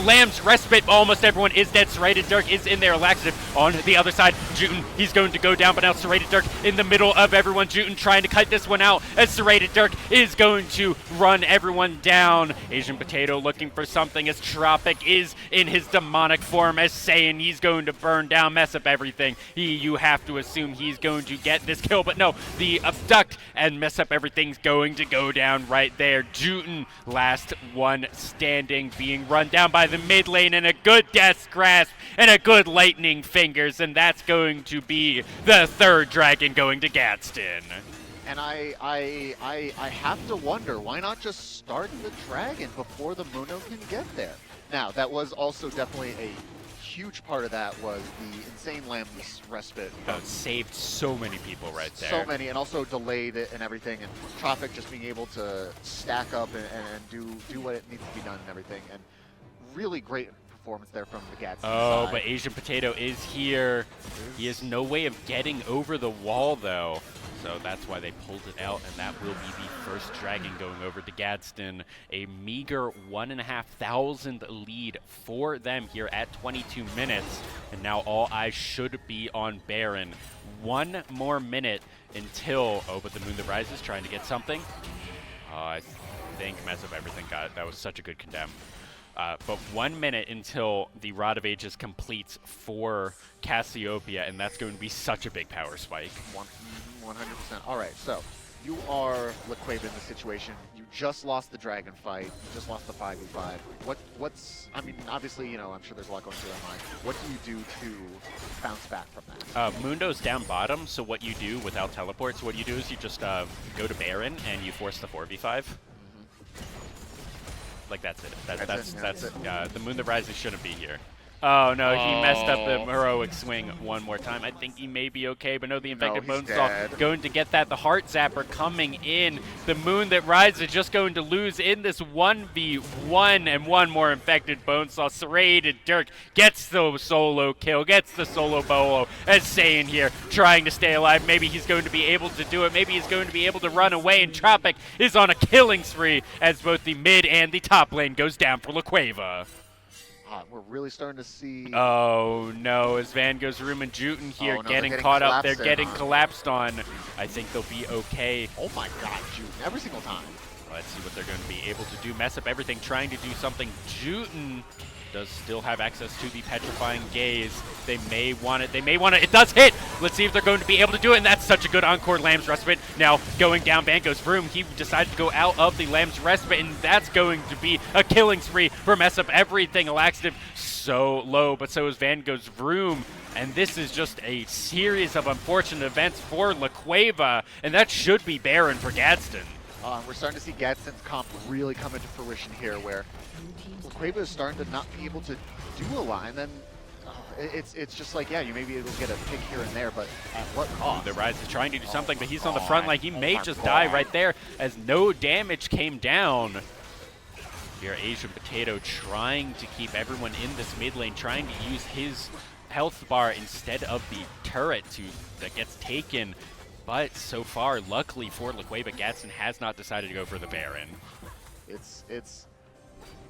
Lamb's respite. Almost everyone is dead. Serrated Dirk is in there. Laxative on the other side. Juten, he's going to go down, but now Serrated Dirk in the middle of everyone. Juten trying to cut this one out as Serrated Dirk is going to run everyone down. Asian Potato looking for something as Tropic is in his demonic form as saying he's going to burn down, mess up everything. You have to assume he's going to get this kill, but no, the abduct and mess up everything's going to go down right there. Juten, last one standing, being run down by the mid lane, and a good Death's Grasp and a good Lightning Fingers, and that's going to be the 3rd dragon going to Gadsden. And I have to wonder, why not just start the dragon before the Mundo can get there? Now, that was also definitely a huge part of that was the insane Lamb's respite. Saved so many people right there. So many, and also delayed it and everything, and Tropic just being able to stack up and do what it needs to be done and everything. And really great performance there from the Gadsden side. But Asian Potato is here. He has no way of getting over the wall, though. So that's why they pulled it out, and that will be the first dragon going over to Gadsden. A meager 1,500 lead for them here at 22 minutes. And now all eyes should be on Baron. 1 more minute until, but the Moon That Rises trying to get something. I think mess up everything. God, that was such a good condemn. But 1 minute until the Rod of Ages completes for Cassiopeia, and that's going to be such a big power spike. 100%. All right, so you are LaQueva in this situation. You just lost the dragon fight. You just lost the 5v5. I mean, obviously, you know, I'm sure there's a lot going through your mind. What do you do to bounce back from that? Mundo's down bottom, so what you do without teleports, what you do is you just go to Baron and you force the 4v5. Like that's it. That's it. Yeah. The Moon That Rises shouldn't be here. Oh, no, he messed up the heroic swing one more time. I think he may be okay, but no, the infected Bonesaw going to get that. The Heart Zapper coming in. The Moon that rides is just going to lose in this 1v1, and one more infected Bonesaw. Serrated Dirk gets the solo kill, gets the solo bolo, as Saiyan here trying to stay alive. Maybe he's going to be able to do it. Maybe he's going to be able to run away, and Tropic is on a killing spree as both the mid and the top lane goes down for LaQueva. We're really starting to see. Oh no, as Van goes Room and Juten here getting caught up. They're getting collapsed on. I think they'll be okay. Oh my god, Juten, every single time. Let's see what they're going to be able to do. Mess up everything, trying to do something. Juten does still have access to the Petrifying Gaze. They may want it. They may want it. It does hit. Let's see if they're going to be able to do it. And that's such a good encore. Lamb's Respite now going down. Van goes Vroom. He decided to go out of the Lamb's Respite, and that's going to be a killing spree for Mess Up Everything. A laxative so low, but so is Van goes Vroom. And this is just a series of unfortunate events for LaQueva, and that should be Baron for Gadsden. We're starting to see Gadsden's comp really come into fruition here, where LaQueva is starting to not be able to do a line. Then it's just like, yeah, you may be able to get a pick here and there, but at what cost? The Rise is trying to do something, but he's on the front line. He may just die right there as no damage came down. Here, Asian Potato trying to keep everyone in this mid lane, trying to use his health bar instead of the turret that gets taken. But so far, luckily for LaQueva, Gadsden has not decided to go for the Baron. It's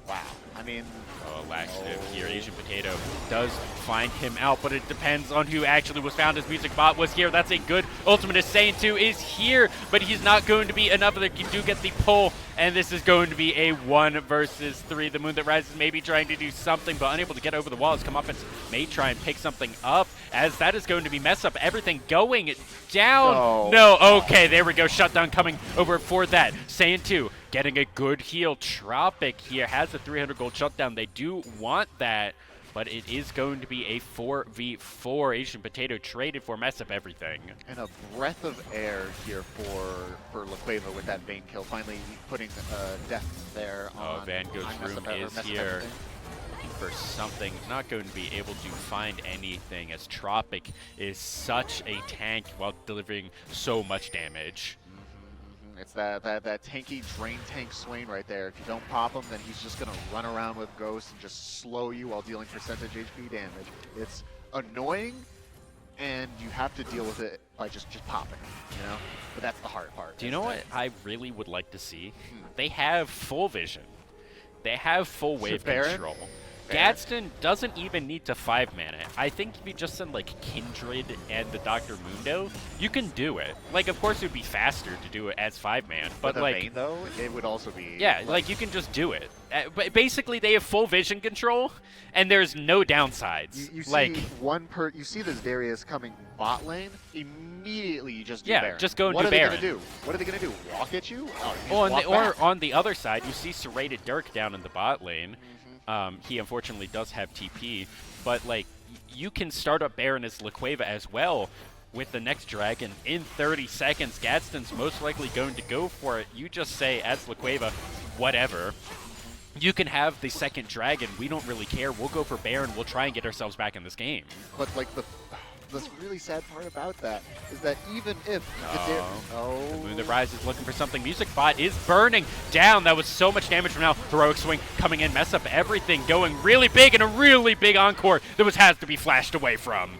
wow. I mean, laxative here. Asian Potato does find him out, but it depends on who actually was found. His music bot was here. That's a good ultimate. As Saiyan 2 is here, but he's not going to be enough. They do get the pull, and this is going to be a 1 versus 3. The Moon that rises may be trying to do something, but unable to get over the walls. Comeuppance may try and pick something up, as that is going to be Mess Up Everything going down. No, okay, there we go. Shutdown coming over for that. Saiyan 2 getting a good heal. Tropic here has a 300 gold shutdown. They do want that, but it is going to be a 4v4. Asian Potato traded for Mess Up Everything. And a breath of air here for LaQueva with that Vayne kill, finally putting death there. Van Gogh's Room is here. Looking for something, not going to be able to find anything, as Tropic is such a tank while delivering so much damage. It's that tanky drain tank Swain right there. If you don't pop him, then he's just going to run around with Ghost and just slow you while dealing percentage HP damage. It's annoying, and you have to deal with it by just popping, you know? But that's the hard part. Do you know what I really would like to see? They have full vision. They have full wave control. Gadsden doesn't even need to 5-man it. I think if you just send like Kindred and the Dr. Mundo, you can do it. Like, of course it would be faster to do it as 5-man, but like Vayne, though, it would also be like you can just do it. But basically they have full vision control, and there's no downsides. You like see you see this Darius coming bot lane, immediately you just do Baron. Just go and do Baron. What are they gonna do? What are they gonna do? Walk at you? Or on the other side, you see Serrated Dirk down in the bot lane. He unfortunately does have TP, but like you can start up Baron as LaQueva as well with the next dragon in 30 seconds. Gadsden's most likely going to go for it. You just say as LaQueva, whatever. You can have the second dragon. We don't really care. We'll go for Baron. We'll try and get ourselves back in this game. But like the really sad part about that is that even if the Moon that Rise is looking for something. Music Bot is burning down. That was so much damage from now. Heroic Swing coming in, Mess Up Everything, going really big, and a really big encore that has to be flashed away from.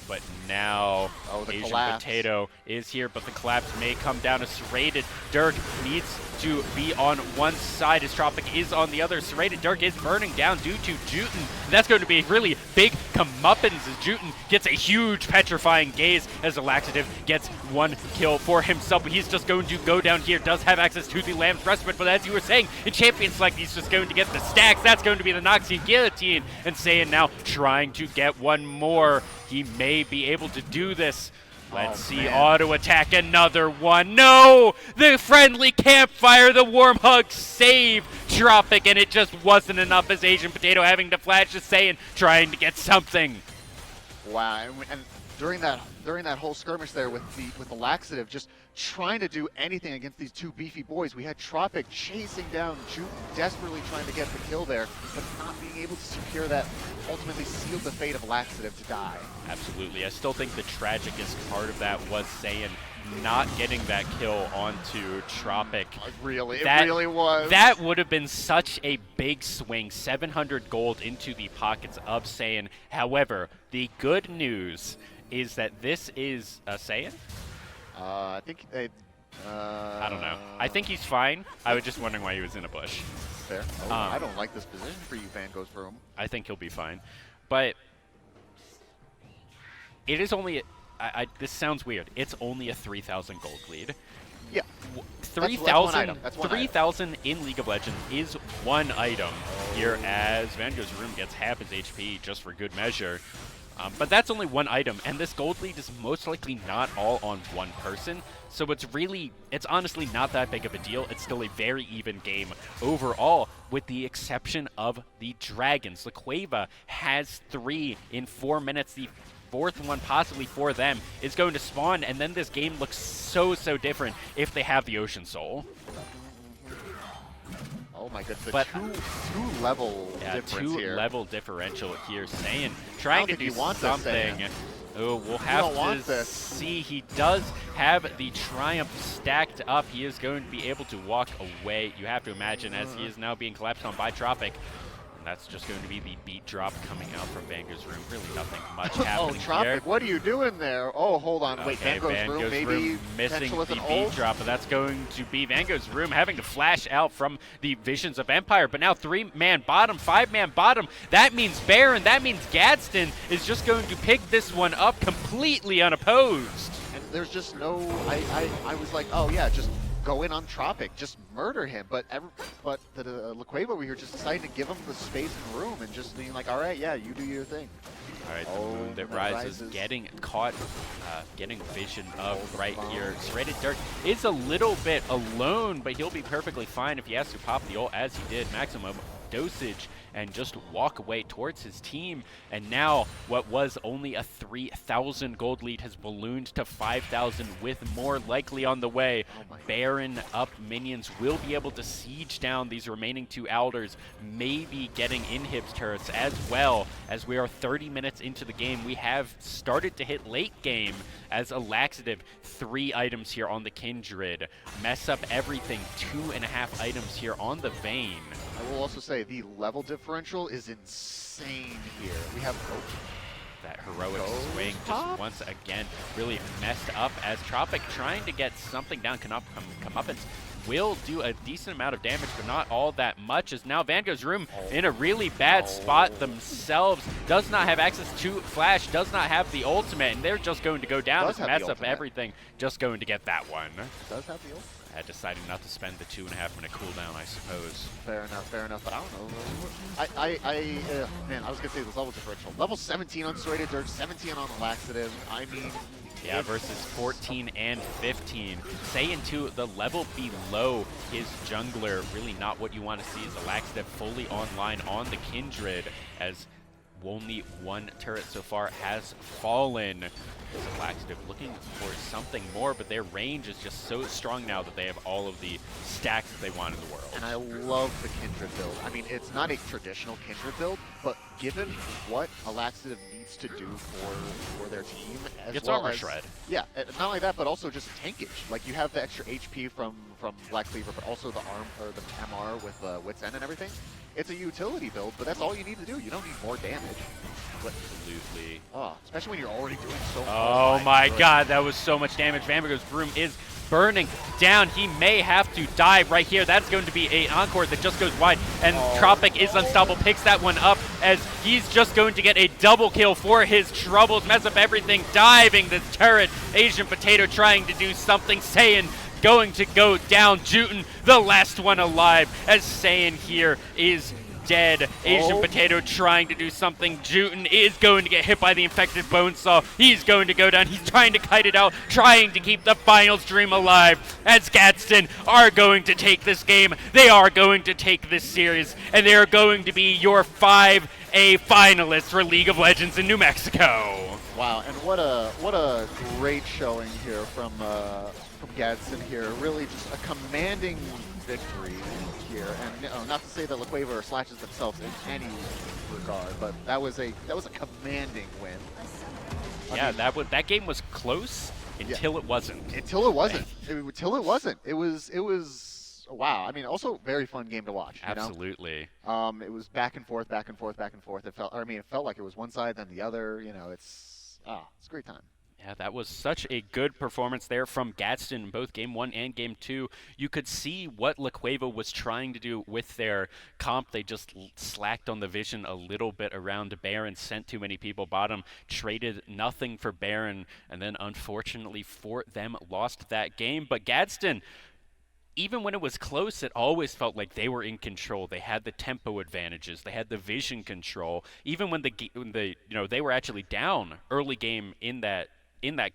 But now Asian Potato is here, but the collapse may come down. A Serrated Dirk needs to be on one side as Tropic is on the other. Serrated Dirk is burning down due to Juten. That's going to be a really big comeuppance as Juten gets a huge Petrifying Gaze as a laxative gets 1 kill for himself. But he's just going to go down here, does have access to the Lamb's Respite, but as you were saying, in Champions Select, he's just going to get the stacks. That's going to be the Noxian Guillotine, and Saiyan now trying to get one more. He may be able to do this. Let's see, auto attack, another one. No! The friendly campfire, the warm hug save Tropic, and it just wasn't enough as Asian Potato having to flash to Saiyan, trying to get something. Wow, and during that whole skirmish there with the laxative, just trying to do anything against these two beefy boys. We had Tropic chasing down Juke, desperately trying to get the kill there, but not being able to secure that, ultimately sealed the fate of Laxative to die. Absolutely. I still think the tragicest part of that was Saiyan not getting that kill onto Tropic. It really was. That would have been such a big swing, 700 gold into the pockets of Saiyan. However, the good news is that this is a Saiyan? I think they... I don't know. I think he's fine. I was just wondering why he was in a bush. Fair. Oh, I don't like this position for you, Van Gogh's room. I think he'll be fine. But it is only... this sounds weird. It's only a 3,000 gold lead. Yeah. 3,000 in League of Legends is one item here, as Van Gogh's room gets half his HP just for good measure. But that's only one item, and this gold lead is most likely not all on one person, so it's honestly not that big of a deal. It's still a very even game overall, with the exception of the Dragons. Laqueva has 3 in 4 minutes. The fourth one, possibly for them, is going to spawn, and then this game looks so different if they have the Ocean Soul. Oh my goodness, the two level difference here. Two-level differential here. Saiyan trying to do something. Oh, we'll have to see. He does have the Triumph stacked up. He is going to be able to walk away, you have to imagine, as he is now being collapsed on by Tropic. That's just going to be the beat drop coming out from Van Gogh's room. Really nothing much happening Tropic, here. what are you doing there? Oh, hold on. Wait, Okay, Van Gogh's room maybe missing the beat ult? drop, but that's going to be Van Gogh's room having to flash out from the Visions of Empire. But now 3-man bottom, 5-man bottom. That means Baron, that means Gadsden is just going to pick this one up completely unopposed. And there's just no, I was like, oh yeah, just go in on Tropic, just murder him. But the Laqueva over here just decided to give him the space and room and just being like, all right, yeah, you do your thing. All right, the moon that rises, getting caught, getting vision of right here. Serrated Dirt is a little bit alone, but he'll be perfectly fine if he has to pop the ult as he did. Maximum dosage and just walk away towards his team. And now what was only a 3,000 gold lead has ballooned to 5,000 with more likely on the way. Baron up, minions will be able to siege down these remaining 2 Alders, maybe getting inhibs turrets as well. As we are 30 minutes into the game, we have started to hit late game as a Laxative. 3 items here on the Kindred. Mess up everything, 2.5 items here on the Vayne. I will also say the level differential is insane here. We have that heroic swing just once again really messed up as Tropic trying to get something down. Comeuppance will do a decent amount of damage, but not all that much, as now Van Gogh's room in a really bad spot themselves. Does not have access to Flash, does not have the ultimate, and they're just going to go down and mess up everything. Just going to get that one. Does have the ult? I decided not to spend the 2.5-minute cooldown, I suppose. Fair enough, but I don't know. Man, I was going to say this level differential. Level 17 on Serrated Dirt, 17 on the Laxative. I mean... Yeah, versus 14 and 15. Saiyan 2, the level below his jungler, really not what you want to see as a Laxative fully online on the Kindred, as only 1 turret so far has fallen. As a Laxative looking for something more, but their range is just so strong now that they have all of the stacks that they want in the world. And I love the Kindred build. I mean, it's not a traditional Kindred build, but given what a Laxative needs to do for their team, as it's well armor as, shred. Yeah, not only that, but also just tankage. Like, you have the extra HP from Black Cleaver, but also the the MR with Wit's End and everything. It's a utility build, but that's all you need to do. You don't need more damage. Absolutely. Oh, especially when you're already doing so much. Oh my god, that was so much damage. Van Gogh's room is burning down. He may have to dive right here. That's going to be an encore that just goes wide, and Tropic is unstoppable, picks that one up as he's just going to get a double kill for his troubles. Mess up everything, diving the turret. Asian Potato trying to do something. Saiyan going to go down. Juten, the last one alive, as Saiyan here is dead. Asian Potato trying to do something. Juten is going to get hit by the infected Bonesaw. He's going to go down. He's trying to kite it out, trying to keep the finals dream alive, as Gadsden are going to take this game. They are going to take this series, and they are going to be your 5A finalists for League of Legends in New Mexico. Wow, and what a great showing here from Gadsden here. Really just a commanding victory here. And not to say that LaQueva or Slashes themselves in any regard, but that was a commanding win. Yeah, that game was close until it wasn't. Until it wasn't. Until it wasn't. It was wow. I mean, also very fun game to watch. Absolutely. It was back and forth, back and forth, back and forth. It felt like it was one side then the other. It's a great time. Yeah, that was such a good performance there from Gadsden in both Game 1 and Game 2. You could see what LaQueva was trying to do with their comp. They just slacked on the vision a little bit around Baron, sent too many people bottom, traded nothing for Baron, and then unfortunately for them lost that game. But Gadsden, even when it was close, it always felt like they were in control. They had the tempo advantages. They had the vision control. Even when they were actually down early game in that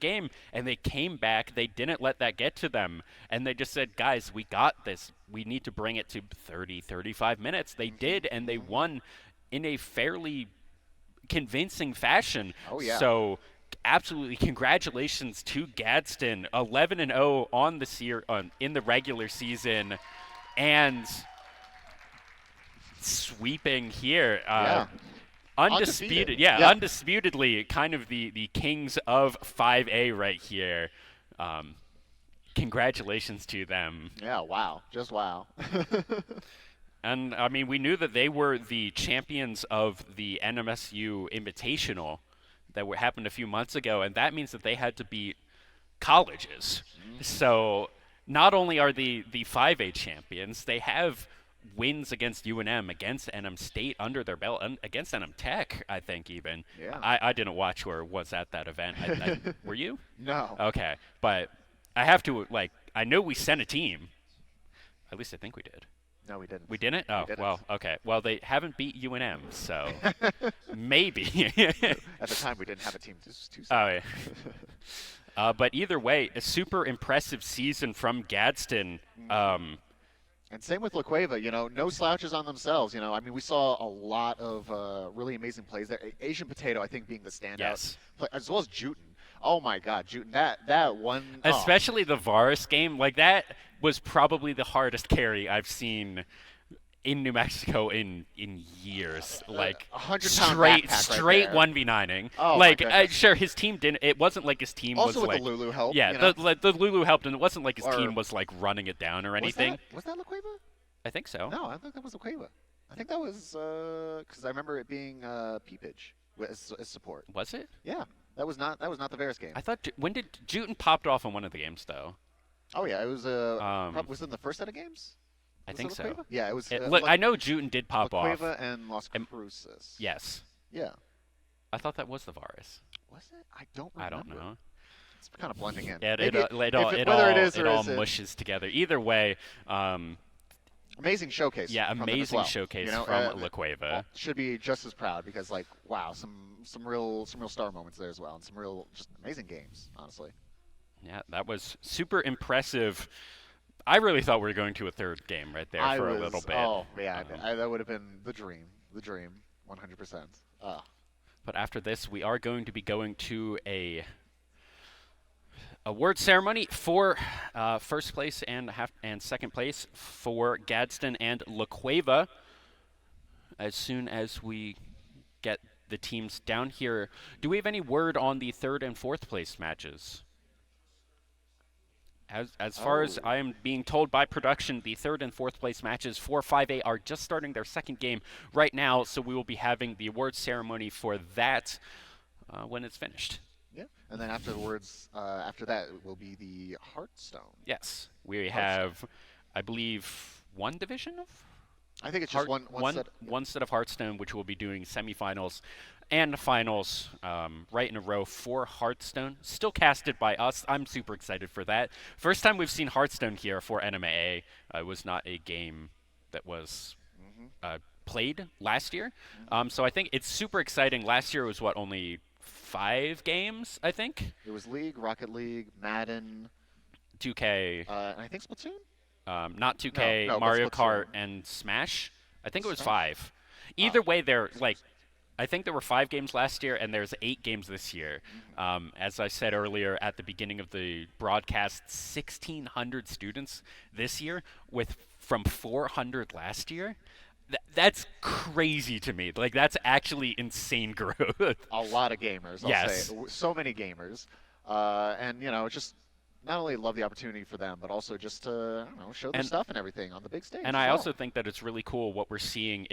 game, and they came back. They didn't let that get to them, and they just said, guys, we got this. We need to bring it to 30, 35 minutes. They did, and they won in a fairly convincing fashion. Oh, yeah. So absolutely congratulations to Gadsden, 11-0 on in the regular season, and sweeping here. Undisputed, undisputedly, kind of the kings of 5A right here. Congratulations to them. Yeah, wow. Just wow. And, I mean, we knew that they were the champions of the NMSU Invitational that happened a few months ago, and that means that they had to beat colleges. So not only are the 5A champions, they have wins against UNM, against NM State under their belt, and against NM Tech, I think even. Yeah. I didn't watch or was at that event. Were you? No. Okay. But I have to, I know we sent a team. At least I think we did. No, we didn't. We didn't? Oh, we didn't. Well, okay. Well, they haven't beat UNM, so maybe. At the time, we didn't have a team to say. Oh, yeah. But either way, a super impressive season from Gadsden. And same with LaQueva, no slouches on themselves. I mean, we saw a lot of really amazing plays there. Asian Potato, I think, being the standout, play, as well as Juten. Oh my God, Juten! That one, especially the Varus game, that was probably the hardest carry I've seen in New Mexico in years. 100-pound straight 1v9ing. Oh, sure, his team didn't. It wasn't like his team also was with the Lulu help. Yeah, the Lulu helped, and it wasn't like his team was running it down or anything. Was that LaQueva? I think so. No, I think that was LaQueva. I think that was because I remember it being Peepage as support. Was it? Yeah, that was not the Varus game. I thought when did Juten popped off in one of the games though? Oh yeah, it was was it in the first set of games? I think so. Yeah, it was. I know Juten did pop off. LaQueva and Las Cruces. Yes. Yeah. I thought that was the Varus. Was it? I don't remember. I don't know. It's kind of blending in. Yeah, it all mushes together. Either way, amazing showcase. Yeah, amazing showcase from LaQueva. Should be just as proud because, wow, some real star moments there as well, and some real just amazing games, honestly. Yeah, that was super impressive. I really thought we were going to a third game right there for a little bit. Oh, yeah, that would have been the dream, 100%. But after this, we are going to be going to a award ceremony for first place and second place for Gadsden and LaQueva. As soon as we get the teams down here, do we have any word on the third and fourth place matches? As far as I am being told by production, the third and fourth place matches for 5A are just starting their second game right now, so we will be having the awards ceremony for that when it's finished. Yeah, and then afterwards, after that, it will be the Hearthstone. Yes, we have, I believe, one division of? I think it's just one set of Hearthstone, which will be doing semifinals and finals right in a row for Hearthstone. Still casted by us. I'm super excited for that. First time we've seen Hearthstone here for NMAA. It was not a game that was played last year. So I think it's super exciting. Last year was only 5 games, I think? It was League, Rocket League, Madden, 2K. And I think Splatoon? Not 2K, Mario Kart, and Smash. I think it was 5. Either way, they're I think there were 5 games last year, and there's 8 games this year. As I said earlier at the beginning of the broadcast, 1,600 students this year, from 400 last year. That's crazy to me. Like, that's actually insane growth. A lot of gamers, I'll say. So many gamers. And, just not only love the opportunity for them, but also just to show their stuff and everything on the big stage. And I also think that it's really cool what we're seeing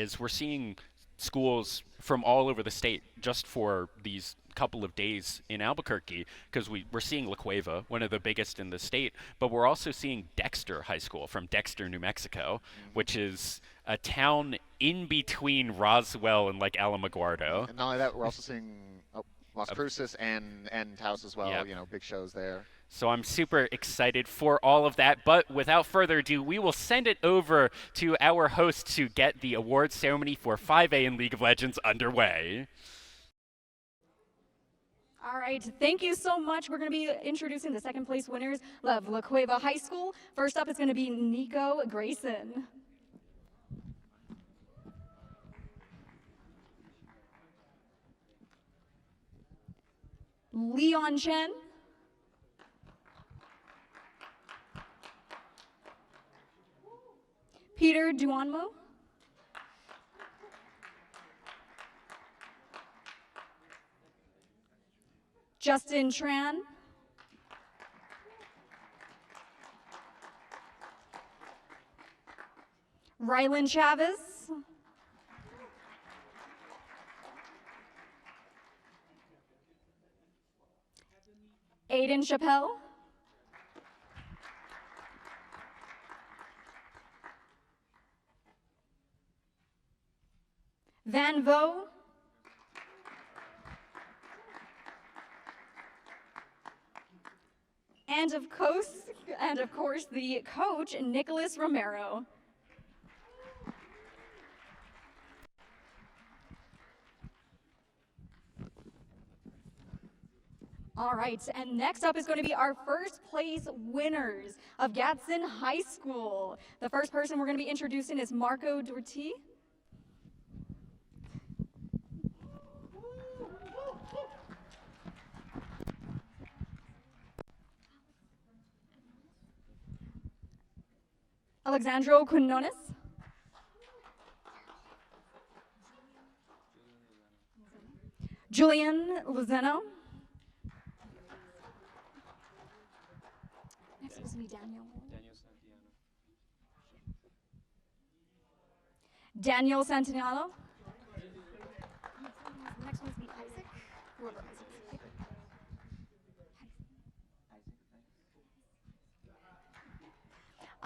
schools from all over the state just for these couple of days in Albuquerque, because we're seeing La Cueva, one of the biggest in the state, but we're also seeing Dexter High School from Dexter, New Mexico, which is a town in between Roswell and like Alamogordo. And not only that, we're also seeing Las Cruces and Taos as well, big shows there. So I'm super excited for all of that, but without further ado, we will send it over to our host to get the awards ceremony for 5A in League of Legends underway. All right, thank you so much. We're going to be introducing the second place winners of La Cueva High School. First up is going to be Nico Grayson. Leon Chen. Peter Duanmo. Justin Tran. Rylan Chavez. Aiden Chappelle. Van Vo. And of course, the coach, Nicholas Romero. All right, and next up is going to be our first place winners of Gadsden High School. The first person we're going to be introducing is Marco Dorti. Alexandro Quinones. Julian Lozano. Next is going to be Daniel Santiniano. Next one's be Isaac. Whoever Isaac is.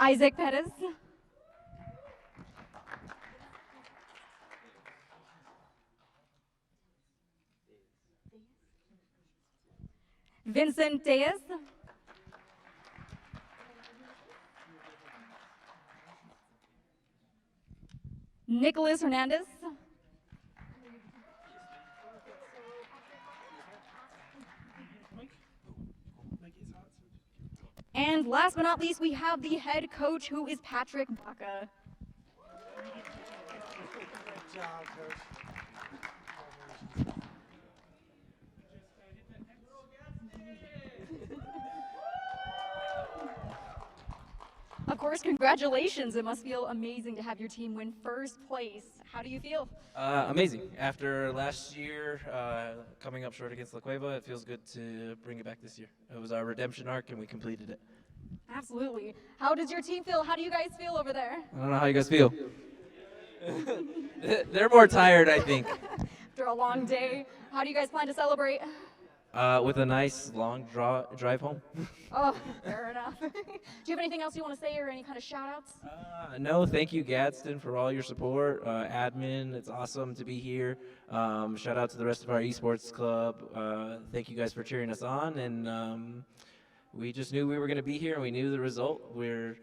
Isaac Perez. Vincent Diaz. Nicholas Hernandez. And last but not least, we have the head coach, who is Patrick Baca. Good job, Coach. Of course, congratulations. It must feel amazing to have your team win first place. How do you feel? Amazing. After last year, coming up short against La Cueva, it feels good to bring it back this year. It was our redemption arc, and we completed it. Absolutely. How does your team feel? How do you guys feel over there? I don't know how you guys feel. They're more tired, I think. After a long day, how do you guys plan to celebrate? With a nice long drive home. Oh, fair enough. Do you have anything else you want to say or any kind of shout-outs? No, thank you, Gadsden, for all your support. Admin, it's awesome to be here. Shout out to the rest of our esports club. Thank you guys for cheering us on. And we just knew we were going to be here, and we knew the result. We're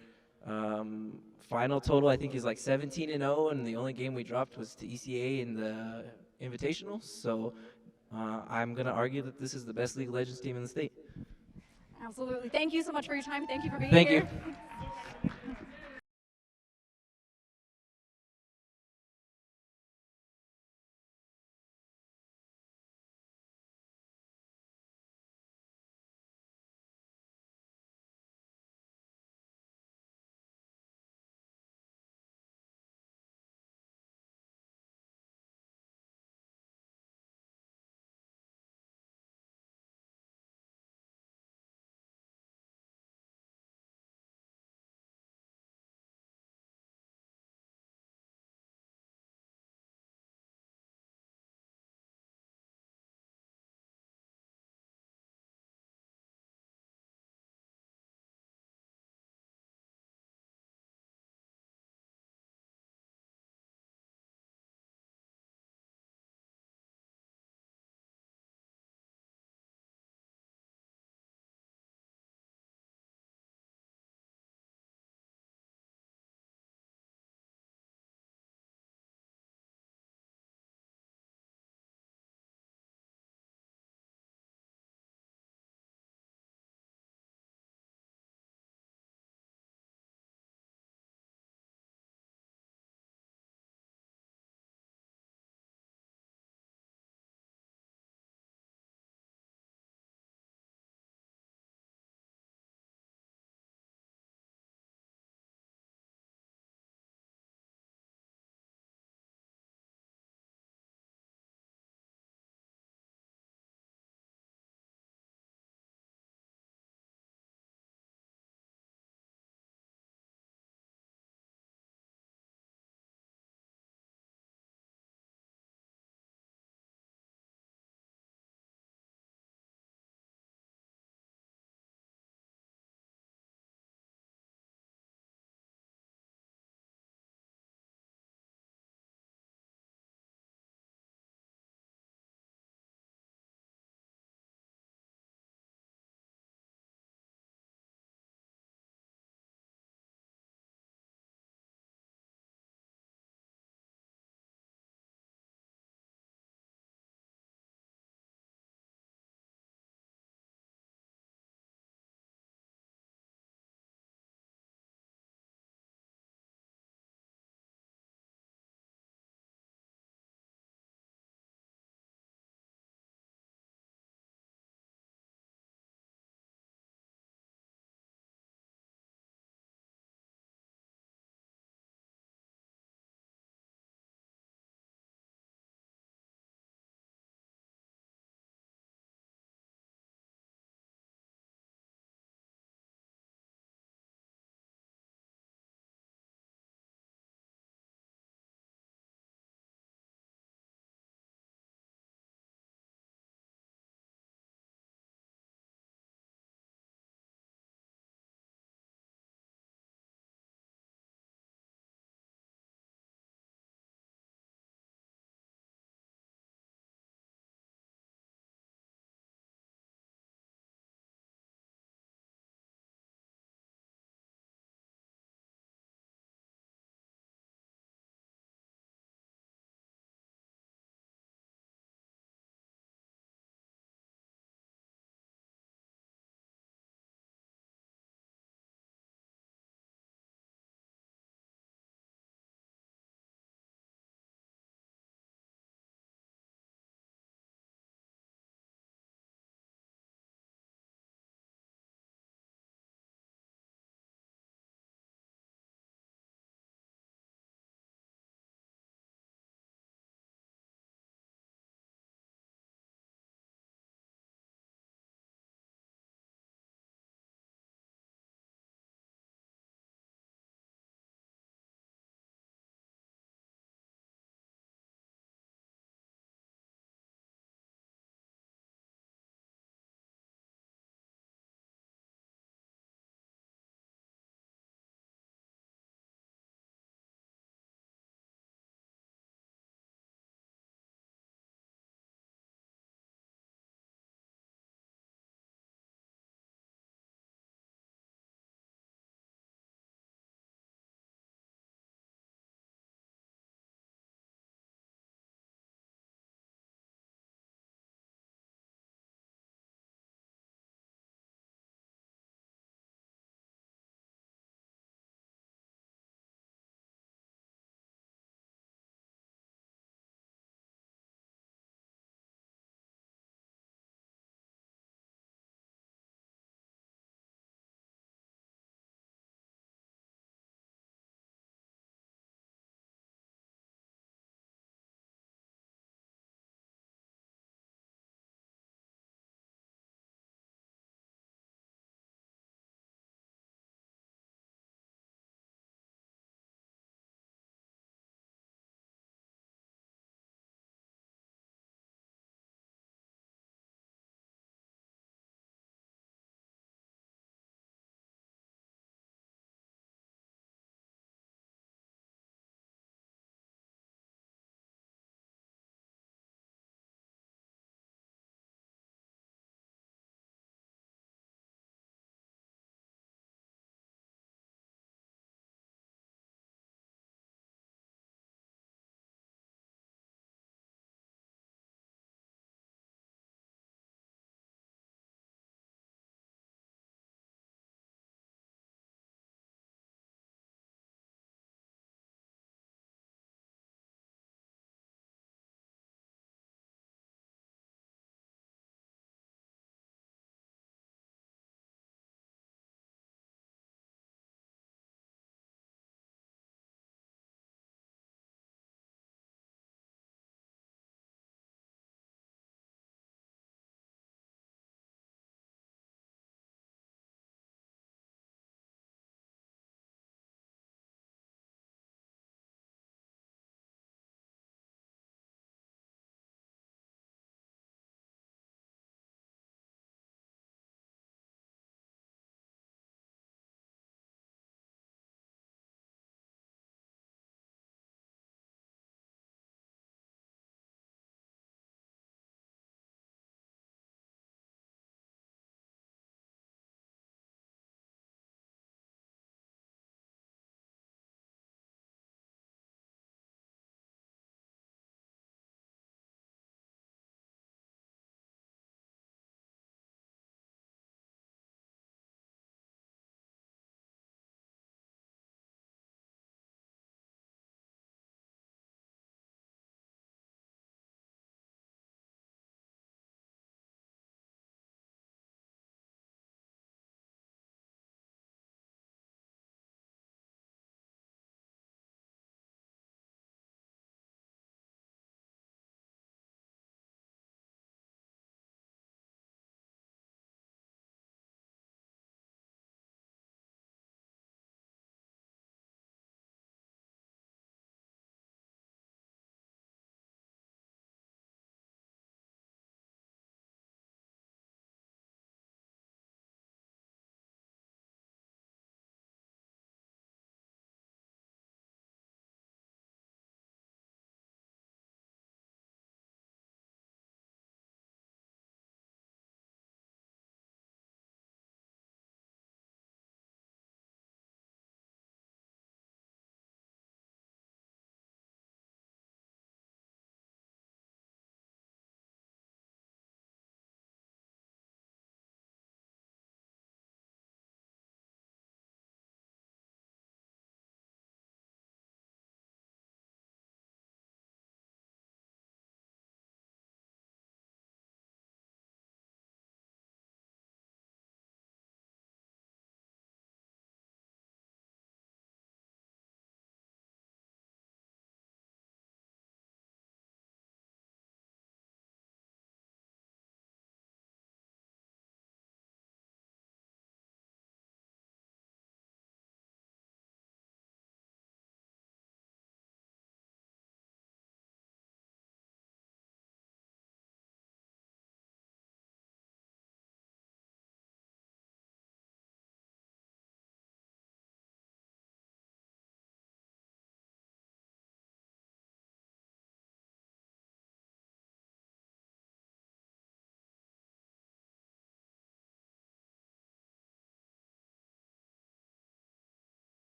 final total, I think, is like 17-0, and the only game we dropped was to ECA in the Invitational. So I'm going to argue that this is the best League of Legends team in the state. Absolutely. Thank you so much for your time. Thank you for being here. Thank you.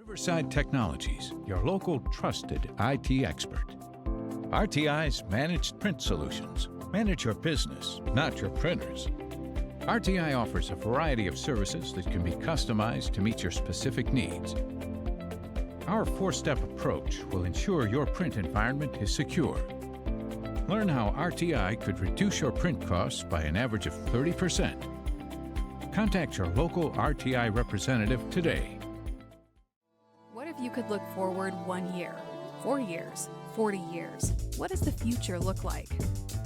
Riverside Technologies, your local trusted IT expert. RTI's Managed Print Solutions. Manage your business, not your printers. RTI offers a variety of services that can be customized to meet your specific needs. Our four-step approach will ensure your print environment is secure. Learn how RTI could reduce your print costs by an average of 30%. Contact your local RTI representative today. What if you could look forward 1 year, 4 years, 40 years? What does the future look like?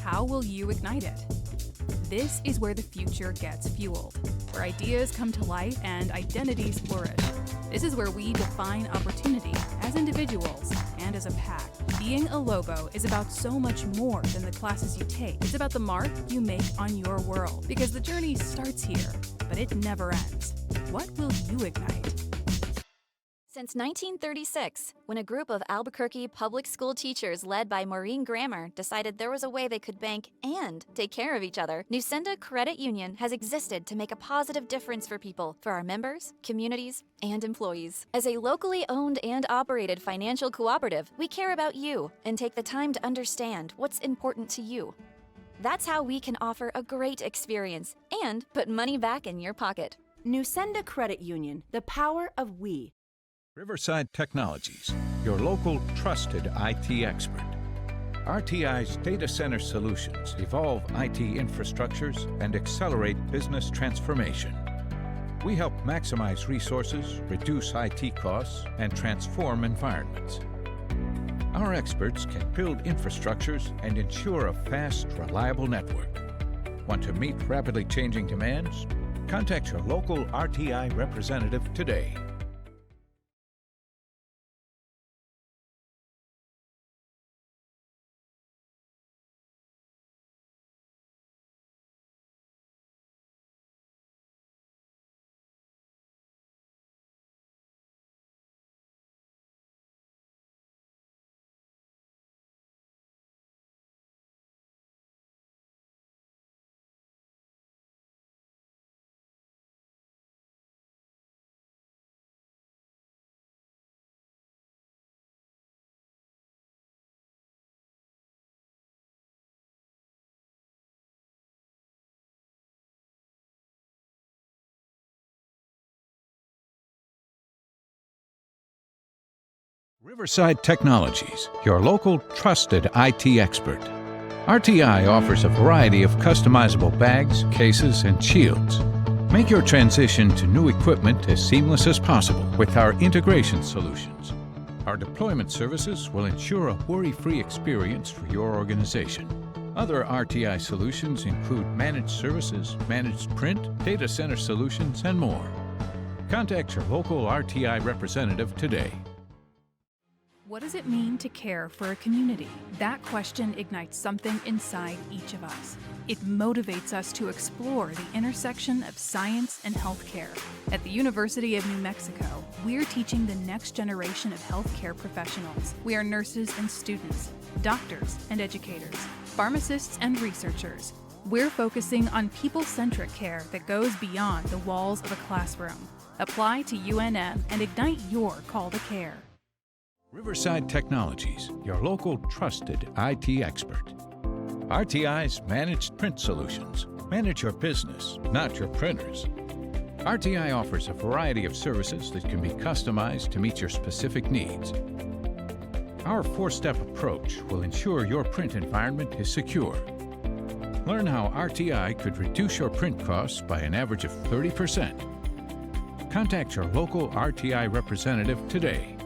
How will you ignite it? This is where the future gets fueled, where ideas come to life and identities flourish. This is where we define opportunity as individuals and as a pack. Being a Lobo is about so much more than the classes you take. It's about the mark you make on your world, because the journey starts here, but it never ends. What will you ignite? Since 1936, when a group of Albuquerque public school teachers led by Maureen Grammer decided there was a way they could bank and take care of each other, Nusenda Credit Union has existed to make a positive difference for people, for our members, communities, and employees. As a locally owned and operated financial cooperative, we care about you and take the time to understand what's important to you. That's how we can offer a great experience and put money back in your pocket. Nusenda Credit Union, the power of we. Riverside Technologies, your local trusted IT expert. RTI's data center solutions evolve IT infrastructures and accelerate business transformation. We help maximize resources, reduce IT costs, and transform environments. Our experts can build infrastructures and ensure a fast, reliable network. Want to meet rapidly changing demands? Contact your local RTI representative today. Riverside Technologies, your local trusted IT expert. RTI offers a variety of customizable bags, cases, and shields. Make your transition to new equipment as seamless as possible with our integration solutions. Our deployment services will ensure a worry-free experience for your organization. Other RTI solutions include managed services, managed print, data center solutions, and more. Contact your local RTI representative today. What does it mean to care for a community? That question ignites something inside each of us. It motivates us to explore the intersection of science and healthcare. At the University of New Mexico, we're teaching the next generation of healthcare professionals. We are nurses and students, doctors and educators, pharmacists and researchers. We're focusing on people-centric care that goes beyond the walls of a classroom. Apply to UNM and ignite your call to care. Riverside Technologies, your local trusted IT expert. RTI's Managed Print Solutions. Manage your business, not your printers. RTI offers a variety of services that can be customized to meet your specific needs. Our four-step approach will ensure your print environment is secure. Learn how RTI could reduce your print costs by an average of 30%. Contact your local RTI representative today.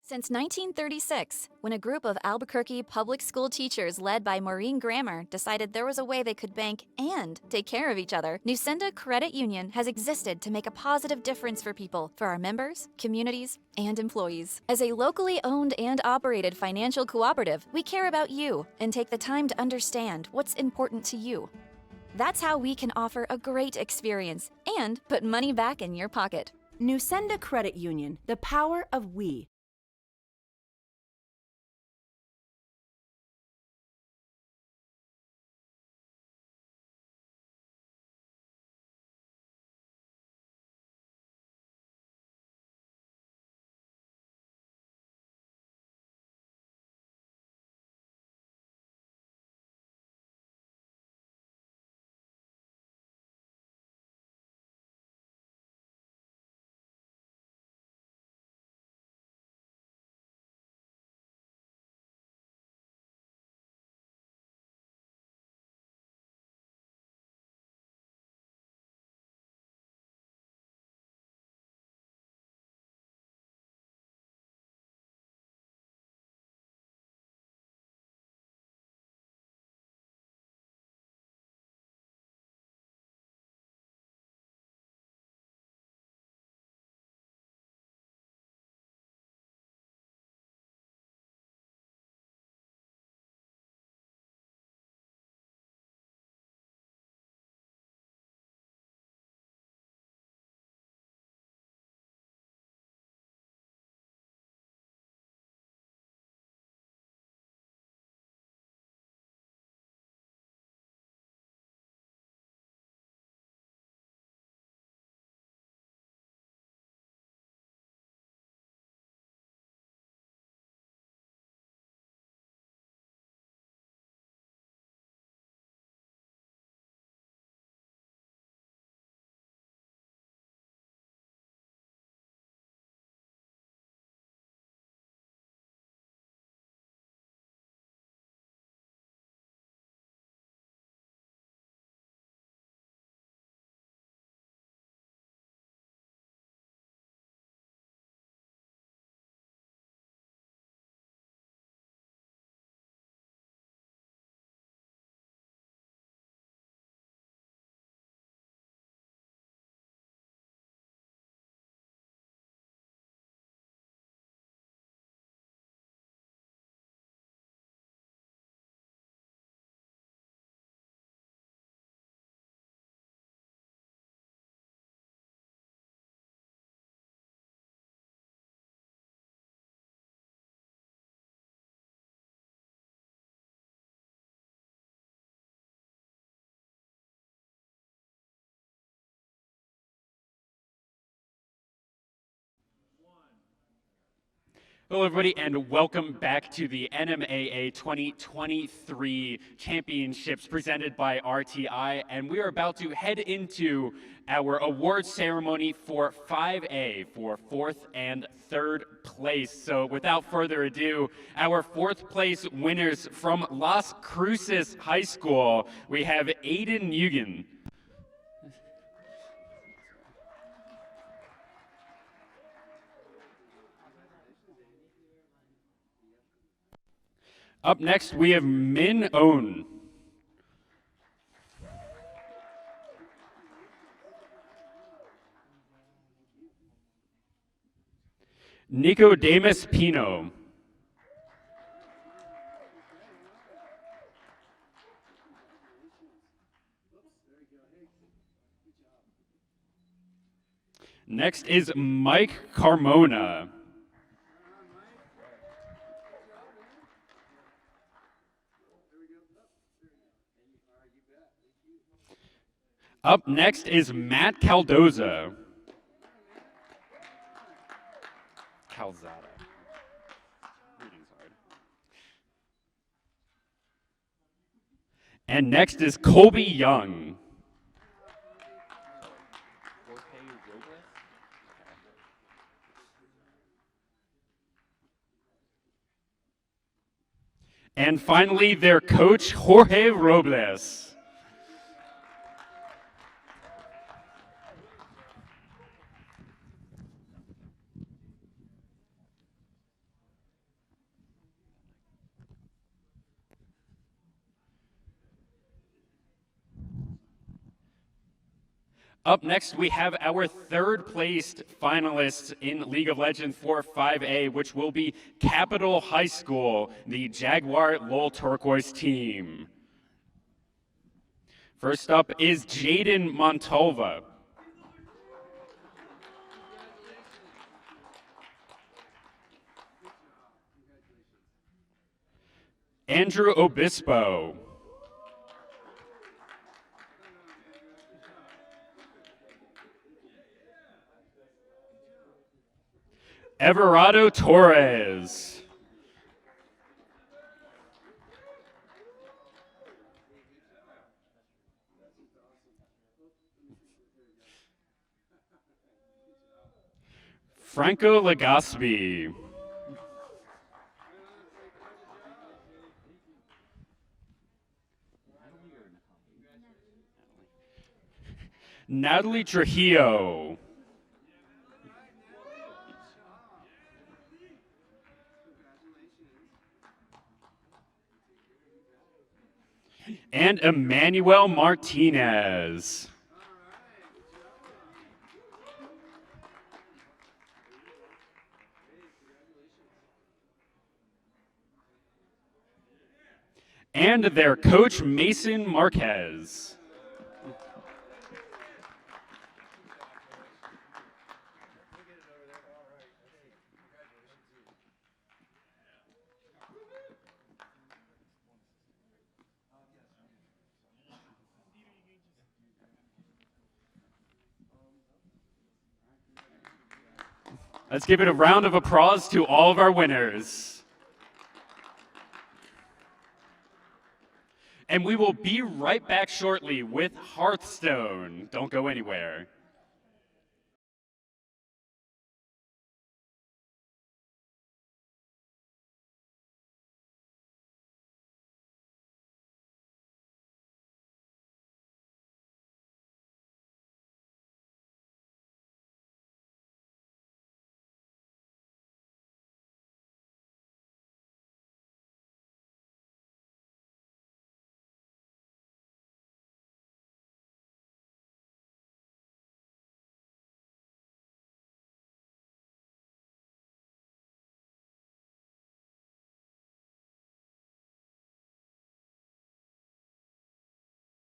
Since 1936, when a group of Albuquerque public school teachers led by Maureen Grammer decided there was a way they could bank and take care of each other, Nusenda Credit Union has existed to make a positive difference for people, for our members, communities, and employees. As a locally owned and operated financial cooperative, we care about you and take the time to understand what's important to you. That's how we can offer a great experience and put money back in your pocket. Nusenda Credit Union, the power of we. Hello, everybody, and welcome back to the NMAA 2023 Championships presented by RTI. And we are about to head into our award ceremony for 5A for 4th and 3rd place. So without further ado, our 4th place winners from Las Cruces High School, we have Aiden Eugen. Up next, we have Min On. Nicodemus Pino. Next is Mike Carmona. Up next is Matt Caldoza. Calzada. Reading's hard. And next is Colby Young. And finally, their coach, Jorge Robles. Up next, we have our 3rd placed finalists in League of Legends for 5A, which will be Capital High School, the Jaguar Lowell Turquoise team. First up is Jaden Montalva. Andrew Obispo. Everardo Torres. Franco Legaspi. Natalie Trujillo. And Emmanuel Martinez. And their coach, Mason Marquez. Let's give it a round of applause to all of our winners. And we will be right back shortly with Hearthstone. Don't go anywhere.